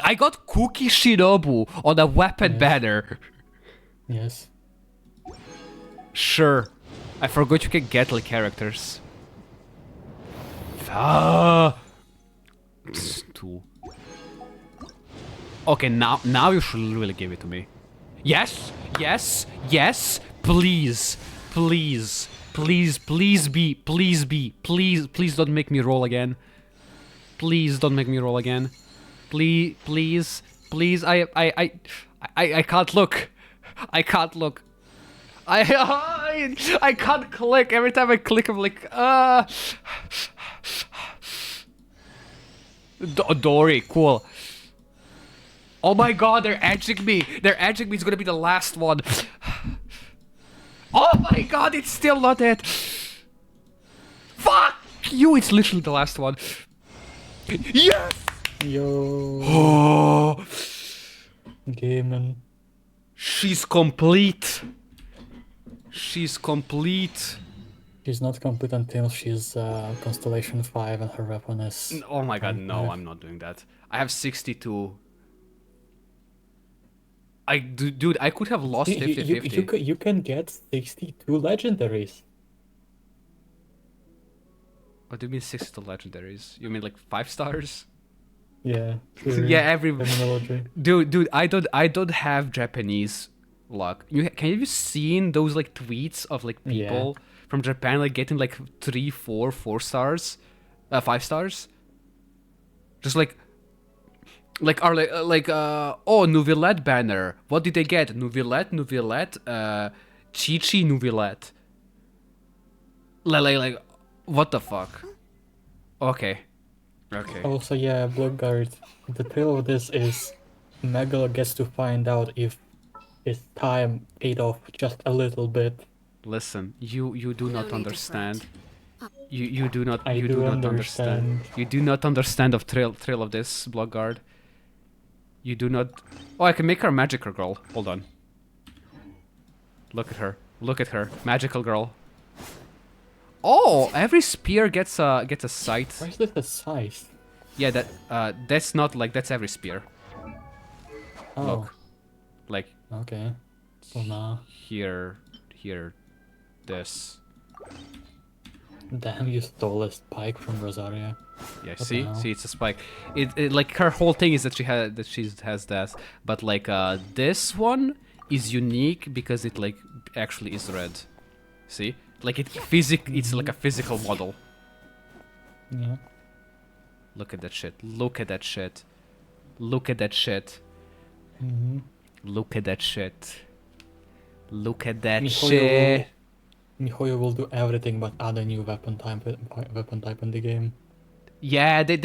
S1: I got Cookie Shinobu on a weapon banner.
S19: Yes.
S1: Sure. I forgot you can get like characters. Ah. 2. Okay, now you should really give it to me. Yes, yes, yes. Please, please, please, please be, please don't make me roll again. Please don't make me roll again. Please, please, please. I can't look. I can't look. I can't click. Every time I click, I'm like, Dory, cool. Oh my god, they're edging me. They're edging me. It's gonna be the last one. Oh my god, it's still not it. Fuck you, it's literally the last one. Yes!
S19: Yo.
S1: Oh.
S19: Gaming.
S1: She's complete. She's complete.
S19: She's not complete until she's Constellation 5 and her weapon is...
S1: Oh my god, no, I'm not doing that. I have 62. Dude, I could have lost 50-50.
S19: You can get 62 legendaries.
S1: What do you mean 62 legendaries? You mean like 5 stars?
S19: Yeah.
S1: Yeah, every
S19: terminology.
S1: Dude, I don't have Japanese luck. Can you seen those like tweets of like people from Japan like getting like 3, 4 stars, 5 stars? Just like oh, Nouvillette banner. What did they get? Nouvillette, Chi-Chi Nouvillette. Like what the fuck? Okay. Okay.
S19: Also, yeah, Bloodguard. The thrill of this is Megal gets to find out if his time paid off just a little bit.
S1: Listen, you do not understand. You do not
S19: I
S1: you
S19: do
S1: do not
S19: understand.
S1: understand. You do not understand of thrill of this, Bloodguard. You do not. Oh, I can make her a magical girl. Hold on. Look at her. Look at her, magical girl. Oh, every spear gets a sight.
S19: Why is this a sight?
S1: Yeah, that's not like that's every spear.
S19: Oh.
S1: Look, like.
S19: Okay. So now.
S1: Here, this.
S19: Damn, you stole a spike from Rosaria.
S1: Yeah,
S19: What
S1: see,
S19: the hell?
S1: it's a spike. It like her whole thing is that she has that, but like this one is unique because it like actually is red. See, like it's like a physical model.
S19: Yeah.
S1: Look at that shit. Look at that shit. Look at that shit. Look at that shit. Look at that shit.
S19: Mihoyo will do everything but add a new weapon type in the game.
S1: Yeah, the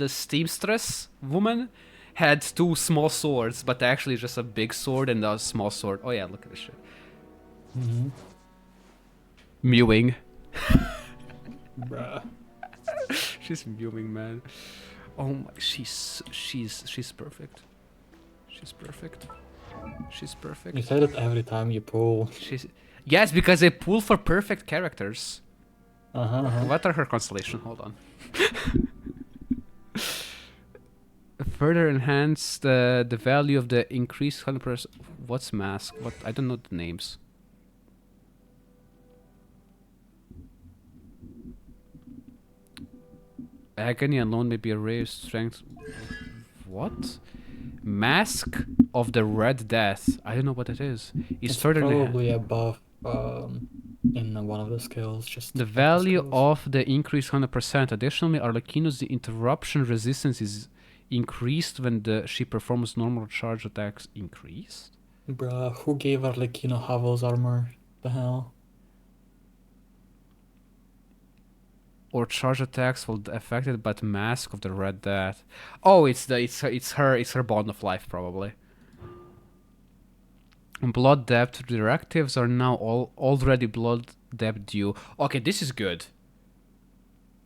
S1: Steamstress woman had 2 small swords, but actually just a big sword and a small sword. Oh yeah, look at this shit. Mewing.
S19: Bruh.
S1: She's mewing, man. Oh my, she's perfect. She's perfect. She's perfect.
S19: You say that every time you pull.
S1: Yes, because I pull for perfect characters.
S19: Uh-huh.
S1: What are her constellation? Hold on. Further enhance the value of the increased 100%. What's mask? What? I don't know the names. Agony alone may be a ray of strength. What? Mask of the Red Death. I don't know what it is.
S19: It's
S1: further
S19: probably a buff in one of the skills. Just
S1: the value of the increase 100%. Additionally, Arlecchino's interruption resistance is increased when she performs normal charge attacks. Increased?
S19: Bruh, who gave Arlecchino Havel's armor? The hell?
S1: Or charge attacks will affected by the Mask of the Red Death. Oh, it's her bond of life probably. Blood depth directives are now already blood depth due. Okay, this is good.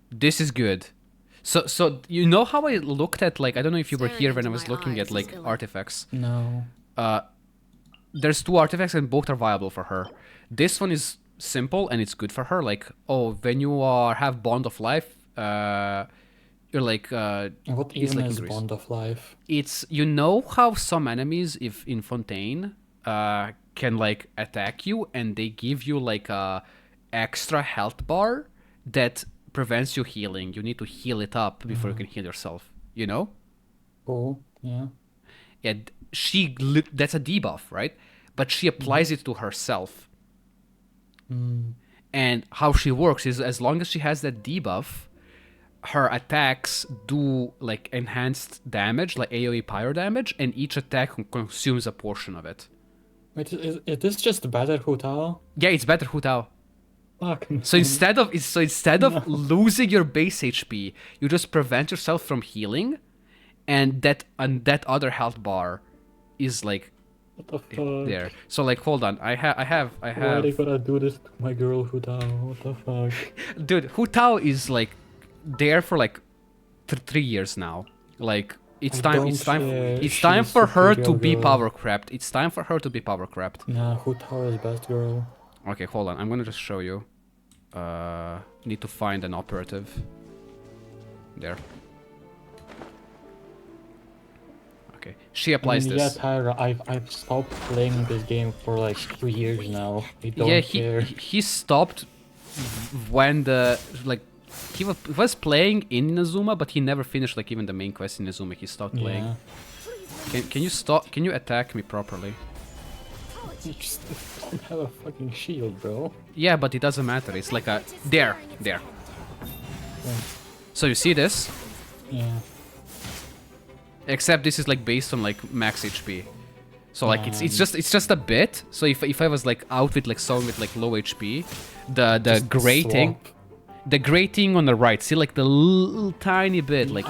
S1: This is good. So you know how I looked at like I don't know if you were here when I was looking at like artifacts.
S19: No.
S1: There's 2 artifacts and both are viable for her. This one is simple and it's good for her. Like, oh, when you have Bond of Life, you're like
S19: What
S1: it's
S19: even
S1: like
S19: is
S1: increase.
S19: Bond of Life?
S1: It's, you know how some enemies, if in Fontaine, can like attack you and they give you like a extra health bar that prevents you healing. You need to heal it up before you can heal yourself. You know?
S19: Oh, yeah.
S1: And that's a debuff, right? But she applies it to herself. And how she works is, as long as she has that debuff, her attacks do like enhanced damage, like AoE pyro damage, and each attack consumes a portion of it.
S19: Wait, is this just better Hu Tao?
S1: Yeah, it's better Hu Tao.
S19: Fuck.
S1: So instead of losing your base HP, you just prevent yourself from healing, and that other health bar is like
S19: What the fuck?
S1: there. So like, hold on, I have.
S19: Why are they gonna do this to my girl Hu Tao? What the fuck?
S1: Dude, Hu Tao is like there for like 3 years now. Like, it's time for her to be power crept. It's time for her to be power crept.
S19: Nah, Hu Tao is best girl.
S1: Okay, hold on. I'm gonna just show you. Need to find an operative. There. Okay, she applies this.
S19: Yeah, Tyra, I've stopped playing this game for like 2 years now. I don't care.
S1: He stopped when he was playing in Inazuma, but he never finished like even the main quest in Inazuma. He stopped playing. Can you stop? Can you attack me properly?
S19: You just don't have a fucking shield, bro.
S1: Yeah, but it doesn't matter. It's like a there. So you see this?
S19: Yeah.
S1: Except this is like based on like max HP. So like it's just a bit. So if I was like out with like someone with like low HP, the grating on the right, see like the little tiny bit like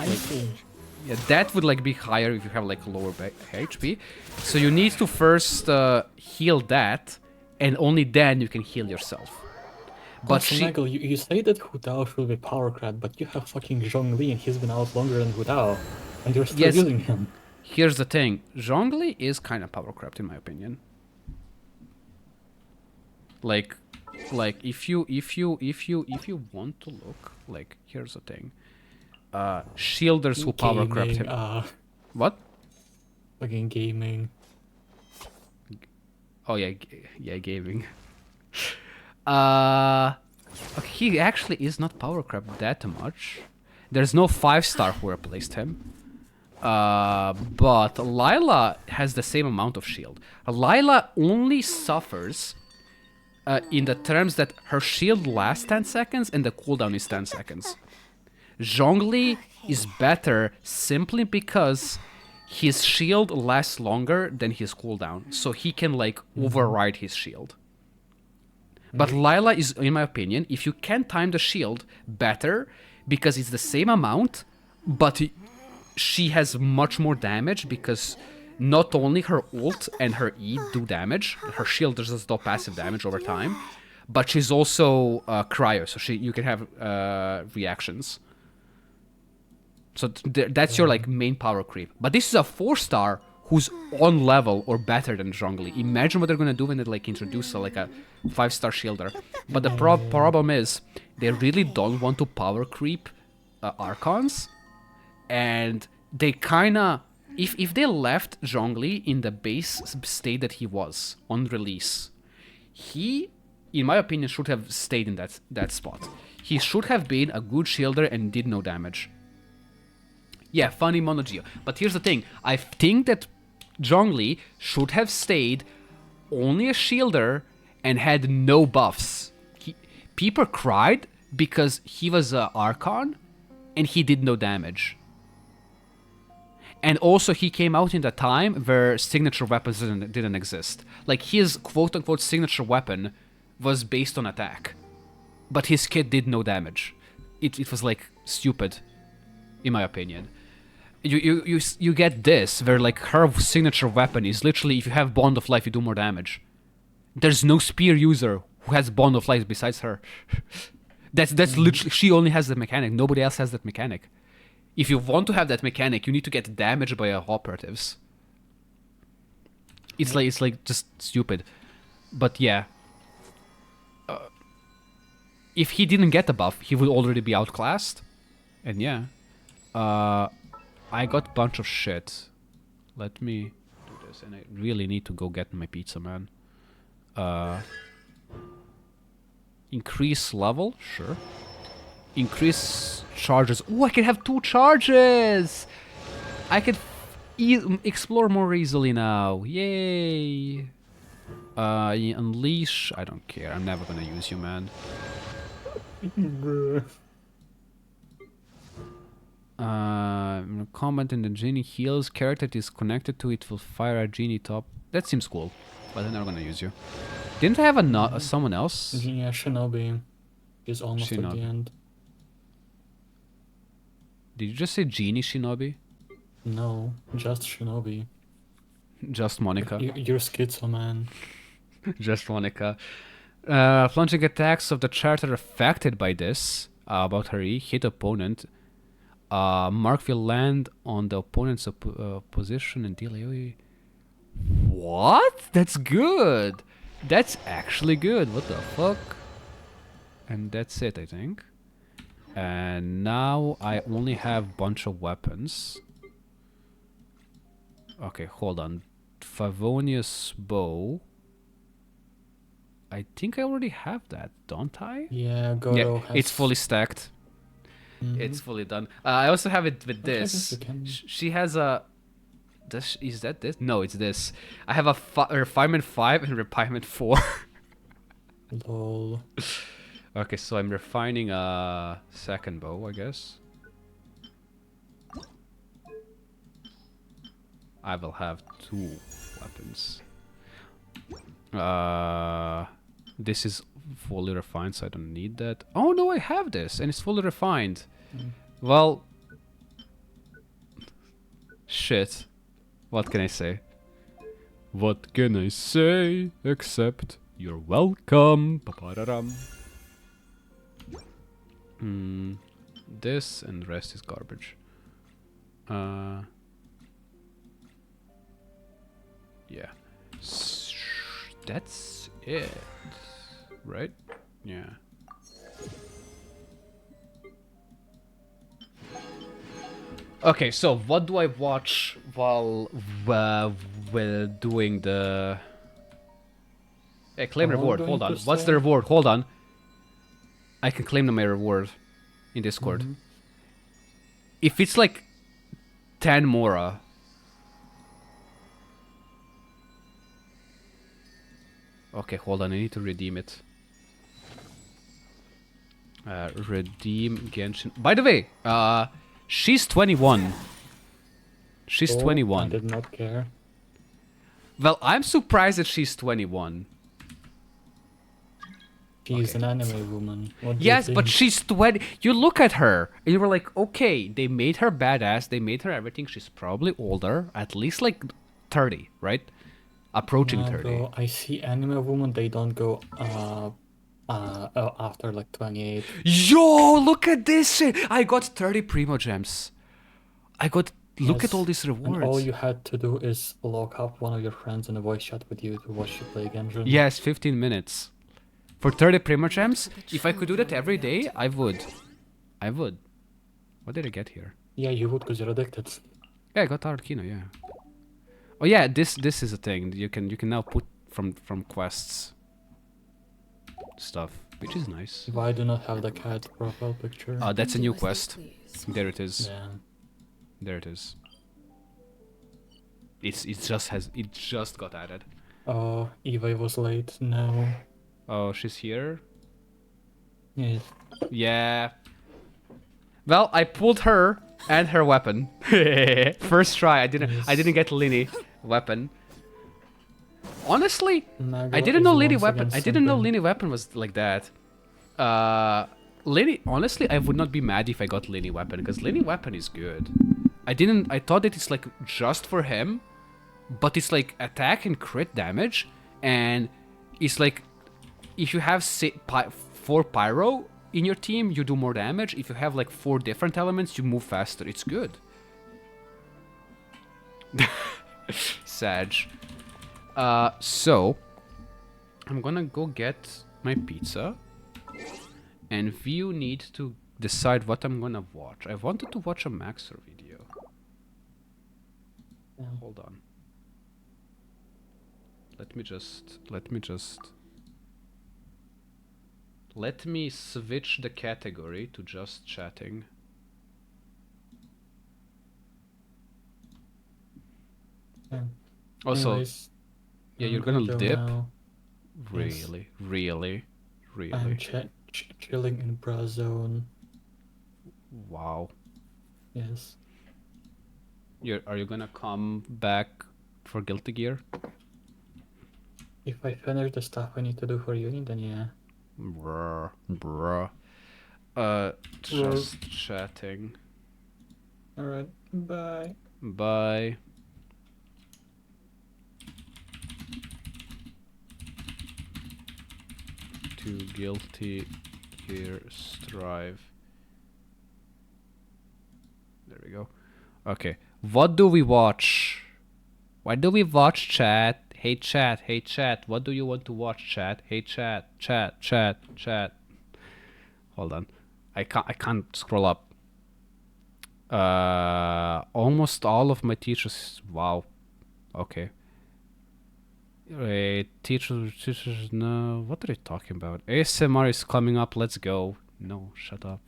S1: yeah, that would like be higher if you have like lower HP. So you need to first heal that, and only then you can heal yourself. But
S19: Michael, you say that Hu Tao should be power crap, but you have fucking Zhongli and he's been out longer than Hu Tao, and you're still using him.
S1: Here's the thing, Zhongli is kind of power crept in my opinion. Like if you want to look, like here's the thing. Shielders who power crept him. What?
S19: Fucking gaming.
S1: Oh yeah, gaming. Okay, he actually is not power crept that much. There's no 5-star who replaced him. But Lila has the same amount of shield. Lila only suffers in the terms that her shield lasts 10 seconds and the cooldown is 10 seconds. Zhongli is better simply because his shield lasts longer than his cooldown, so he can like override his shield. But Lila is, in my opinion, if you can time the shield, better, because it's the same amount, but she has much more damage because not only her ult and her E do damage, her shield does no passive damage over time, but she's also cryo, so you can have reactions. So that's your like main power creep. But this is a 4-star who's on level or better than Zhongli. Imagine what they're gonna do when they like introduce like a 5-star shielder. But the problem is they really don't want to power creep Archons, and they kinda if they left Zhongli in the base state that he was on release, he, in my opinion, should have stayed in that spot. He should have been a good shielder and did no damage. Yeah, funny monogeo. But here's the thing. I think that Zhongli should have stayed only a shielder and had no buffs. People cried because he was an Archon and he did no damage. And also he came out in the time where signature weapons didn't exist. Like his quote-unquote signature weapon was based on attack. But his kit did no damage. It was like stupid, in my opinion. You get this, where like her signature weapon is literally, if you have Bond of Life, you do more damage. There's no spear user who has Bond of Life besides her. That's literally, she only has that mechanic. Nobody else has that mechanic. If you want to have that mechanic, you need to get damaged by operatives. It's like just stupid. But yeah. if he didn't get the buff, he would already be outclassed. And yeah. I got a bunch of shit. Let me do this. And I really need to go get my pizza, man. Increase level? Sure. Increase charges. Oh, I can have 2 charges! I can explore more easily now. Yay! Unleash. I don't care. I'm never gonna use you, man. Comment in the genie heals. Character that is connected to it will fire a genie top. That seems cool, but I'm never gonna use you. Didn't I have someone else?
S19: Yeah, Shinobi is almost at the end.
S1: Did you just say Genie Shinobi?
S19: No, just Shinobi.
S1: Just Monica.
S19: You're schizo, man.
S1: Just Monica. Plunging attacks of the character affected by this, about her E, hit opponent. Mark will land on the opponent's position and deal AoE. What? That's good. That's actually good. What the fuck? And that's it, I think. And now I only have a bunch of weapons. Okay, hold on. Favonius bow. I think I already have that, don't I?
S19: Yeah, Goro has...
S1: it's fully stacked. It's fully done. I also have it with this. She has a... Is that this? No, it's this. I have a refinement 5 and refinement 4.
S19: Lol.
S1: Okay, so I'm refining a second bow, I guess. I will have 2 weapons. This is fully refined, so I don't need that. Oh no, I have this, and it's fully refined. Well... Shit. What can I say? What can I say except you're welcome? Ba-ba-da-dum. This and the rest is garbage. Yeah. That's it. Right? Yeah. Okay, so what do I watch while doing the... Hey, claim reward. Hold on. What's the reward? Hold on. I can claim my reward in Discord. If it's like 10 Mora... Okay, hold on. I need to redeem it. Redeem Genshin. By the way, she's 21. She's 21.
S19: I did not care.
S1: Well, I'm surprised that she's 21.
S19: She's an anime woman.
S1: Yes, but she's 20. You look at her, and you were like, okay, they made her badass, they made her everything. She's probably older, at least like 30, right? Approaching 30.
S19: Bro, I see anime women, they don't go after like 28.
S1: Yo, look at this shit! I got 30 Primo Gems. I got... Look at all these rewards.
S19: And all you had to do is lock up one of your friends in a voice chat with you to watch you play Genshin.
S1: Yes, 15 minutes. For 30 Primo Gems, if I could do that every day, I would. I would. What did I get here?
S19: Yeah, you would, because you're addicted.
S1: Yeah, I got Arlecchino, yeah. Oh yeah, this is a thing. You can now put from quests stuff, which is nice.
S19: Why do not have the cat profile picture?
S1: That's a new quest. There it is.
S19: Yeah.
S1: There it is. It just got added.
S19: Oh, Eva was late. No.
S1: Oh, she's here.
S19: Yes.
S1: Yeah. Well, I pulled her and her weapon. First try. I didn't get Lini weapon. Honestly, I didn't know Lini weapon. I didn't know Lini weapon was like that. Lini, honestly, I would not be mad if I got Lini weapon, because Lini weapon is good. I thought that it's like just for him, but it's like attack and crit damage, and it's like if you have 4 pyro in your team, you do more damage. If you have like 4 different elements, you move faster. It's good. Sag. So I'm gonna go get my pizza, And you need to decide what I'm gonna watch. I wanted to watch a Maxer video. Hold on. Let me switch the category to just chatting. Also,
S19: Anyways,
S1: yeah, you're
S19: I'm gonna
S1: gonna
S19: go
S1: dip?
S19: now.
S1: Really?
S19: Yes.
S1: Really?
S19: I'm chilling in Brazone.
S1: Wow.
S19: Yes.
S1: Are you gonna come back for Guilty Gear?
S19: If I finish the stuff I need to do for uni, then yeah.
S1: Bruh. Just chatting.
S19: Alright, bye.
S1: Bye. To Guilty Gear Strive. There we go. Okay. What do we watch? Why do we watch, chat? Hey chat, hey chat. What do you want to watch, chat? Hey chat. Hold on. I can't scroll up. Almost all of my teachers. Wow. Okay. Teachers, no. What are you talking about? ASMR is coming up. Let's go. No, shut up.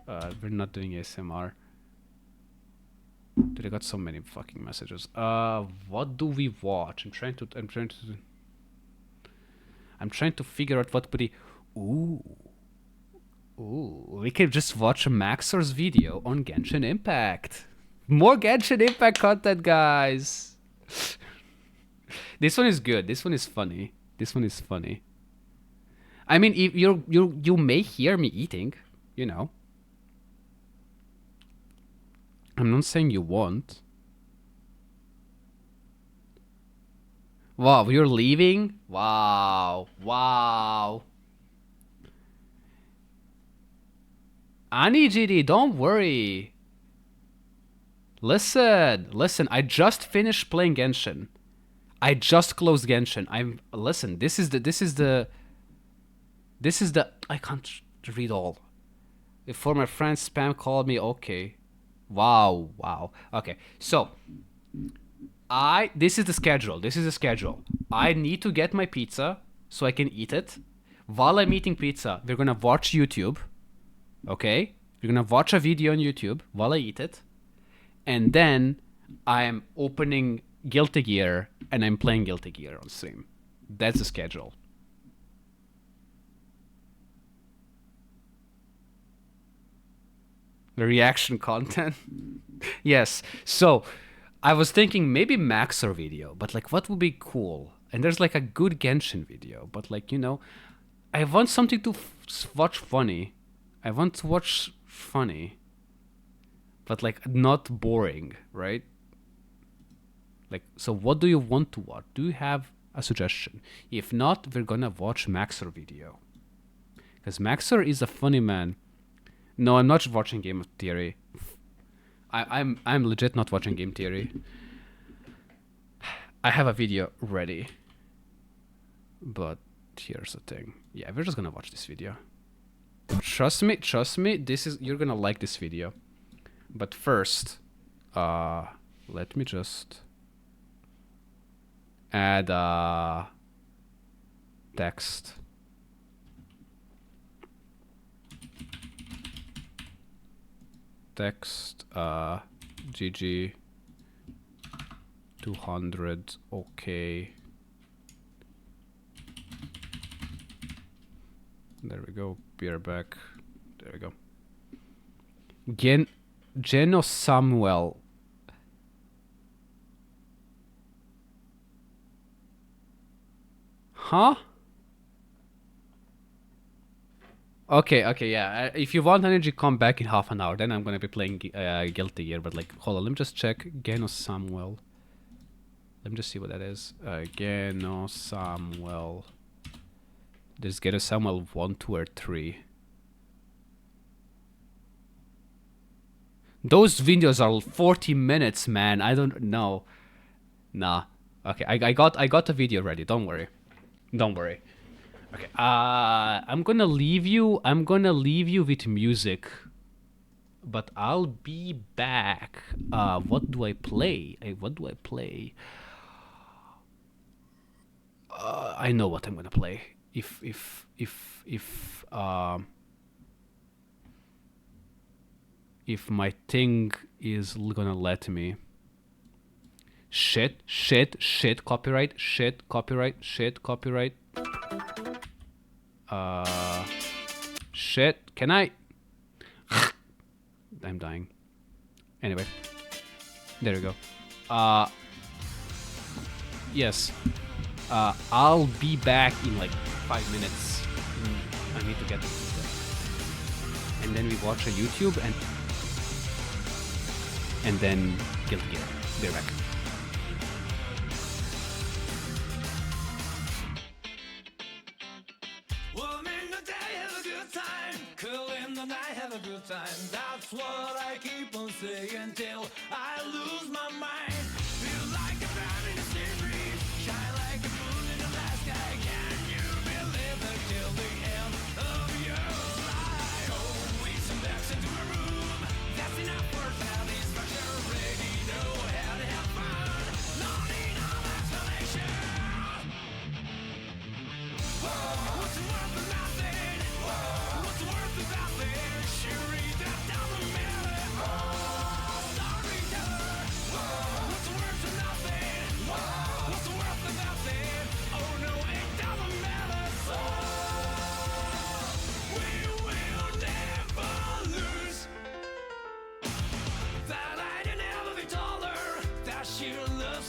S1: We're not doing ASMR. Dude, I got so many fucking messages. What do we watch? I'm trying to figure out what would be. Ooh, we can just watch a Maxor's video on Genshin Impact. More Genshin Impact content, guys. This one is good. This one is funny. I mean, if you may hear me eating, you know. I'm not saying you won't. Wow, you're leaving? Wow. Anijiri, don't worry. Listen, I just finished playing Genshin. I just closed Genshin. Listen, this is the I can't read all. If for my friends spam called me, okay. Wow. Okay, so this is the schedule. I need to get my pizza so I can eat it. While I'm eating pizza, we're gonna watch YouTube. Okay? We're gonna watch a video on YouTube while I eat it. And then I'm opening Guilty Gear and I'm playing Guilty Gear on stream. That's the schedule. The reaction content. Yes. So I was thinking maybe Maxer video, but like what would be cool? And there's like a good Genshin video, but like, you know, I want something to watch funny. I want to watch funny, but like not boring, right? Like, so what do you want to watch? Do you have a suggestion? If not, we're gonna watch Maxer video. Because Maxer is a funny man. No, I'm not watching Game Theory. I'm legit not watching Game Theory. I have a video ready. But here's the thing. Yeah, we're just gonna watch this video. Trust me, you're gonna like this video. But first, let me just add text. GG 200, okay. There we go, beer back. There we go. Geno Samuel. Huh? Okay, yeah. If you want energy, come back in half an hour. Then I'm gonna be playing Guilty Gear. But like, hold on, let me just check Geno Samuel. Let me just see what that is. Geno Samuel. There's Geno Samuel 1, 2, or 3. Those videos are 40 minutes, man. I don't know. Nah. Okay, I got a video ready. Don't worry. Okay. I'm gonna leave you with music. But I'll be back. What do I play? I know what I'm gonna play. If my thing is gonna let me. Shit, copyright, shit, copyright. Shit, can I? I'm dying. Anyway, there we go. Yes. I'll be back in like 5 minutes. I need to get this stuff. And then we watch a YouTube and then Guilty Gear. Be right back.
S20: Have a good time. That's what I keep on saying till I lose my mind. Feel like a man in a sea breeze, shine like a moon in the last sky. Can you believe it till the end of your life? Oh, we some backs into a room. That's enough for satisfaction. Already know how to have fun. No need no explanation. Whoa, what's worth of nothing? Whoa, what's worth of nothing?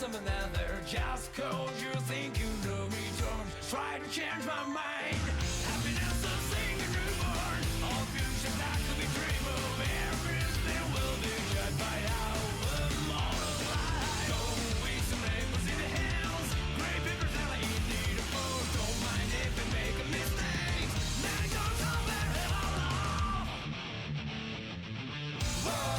S20: Another, just cause you think you know me, don't try to change my mind.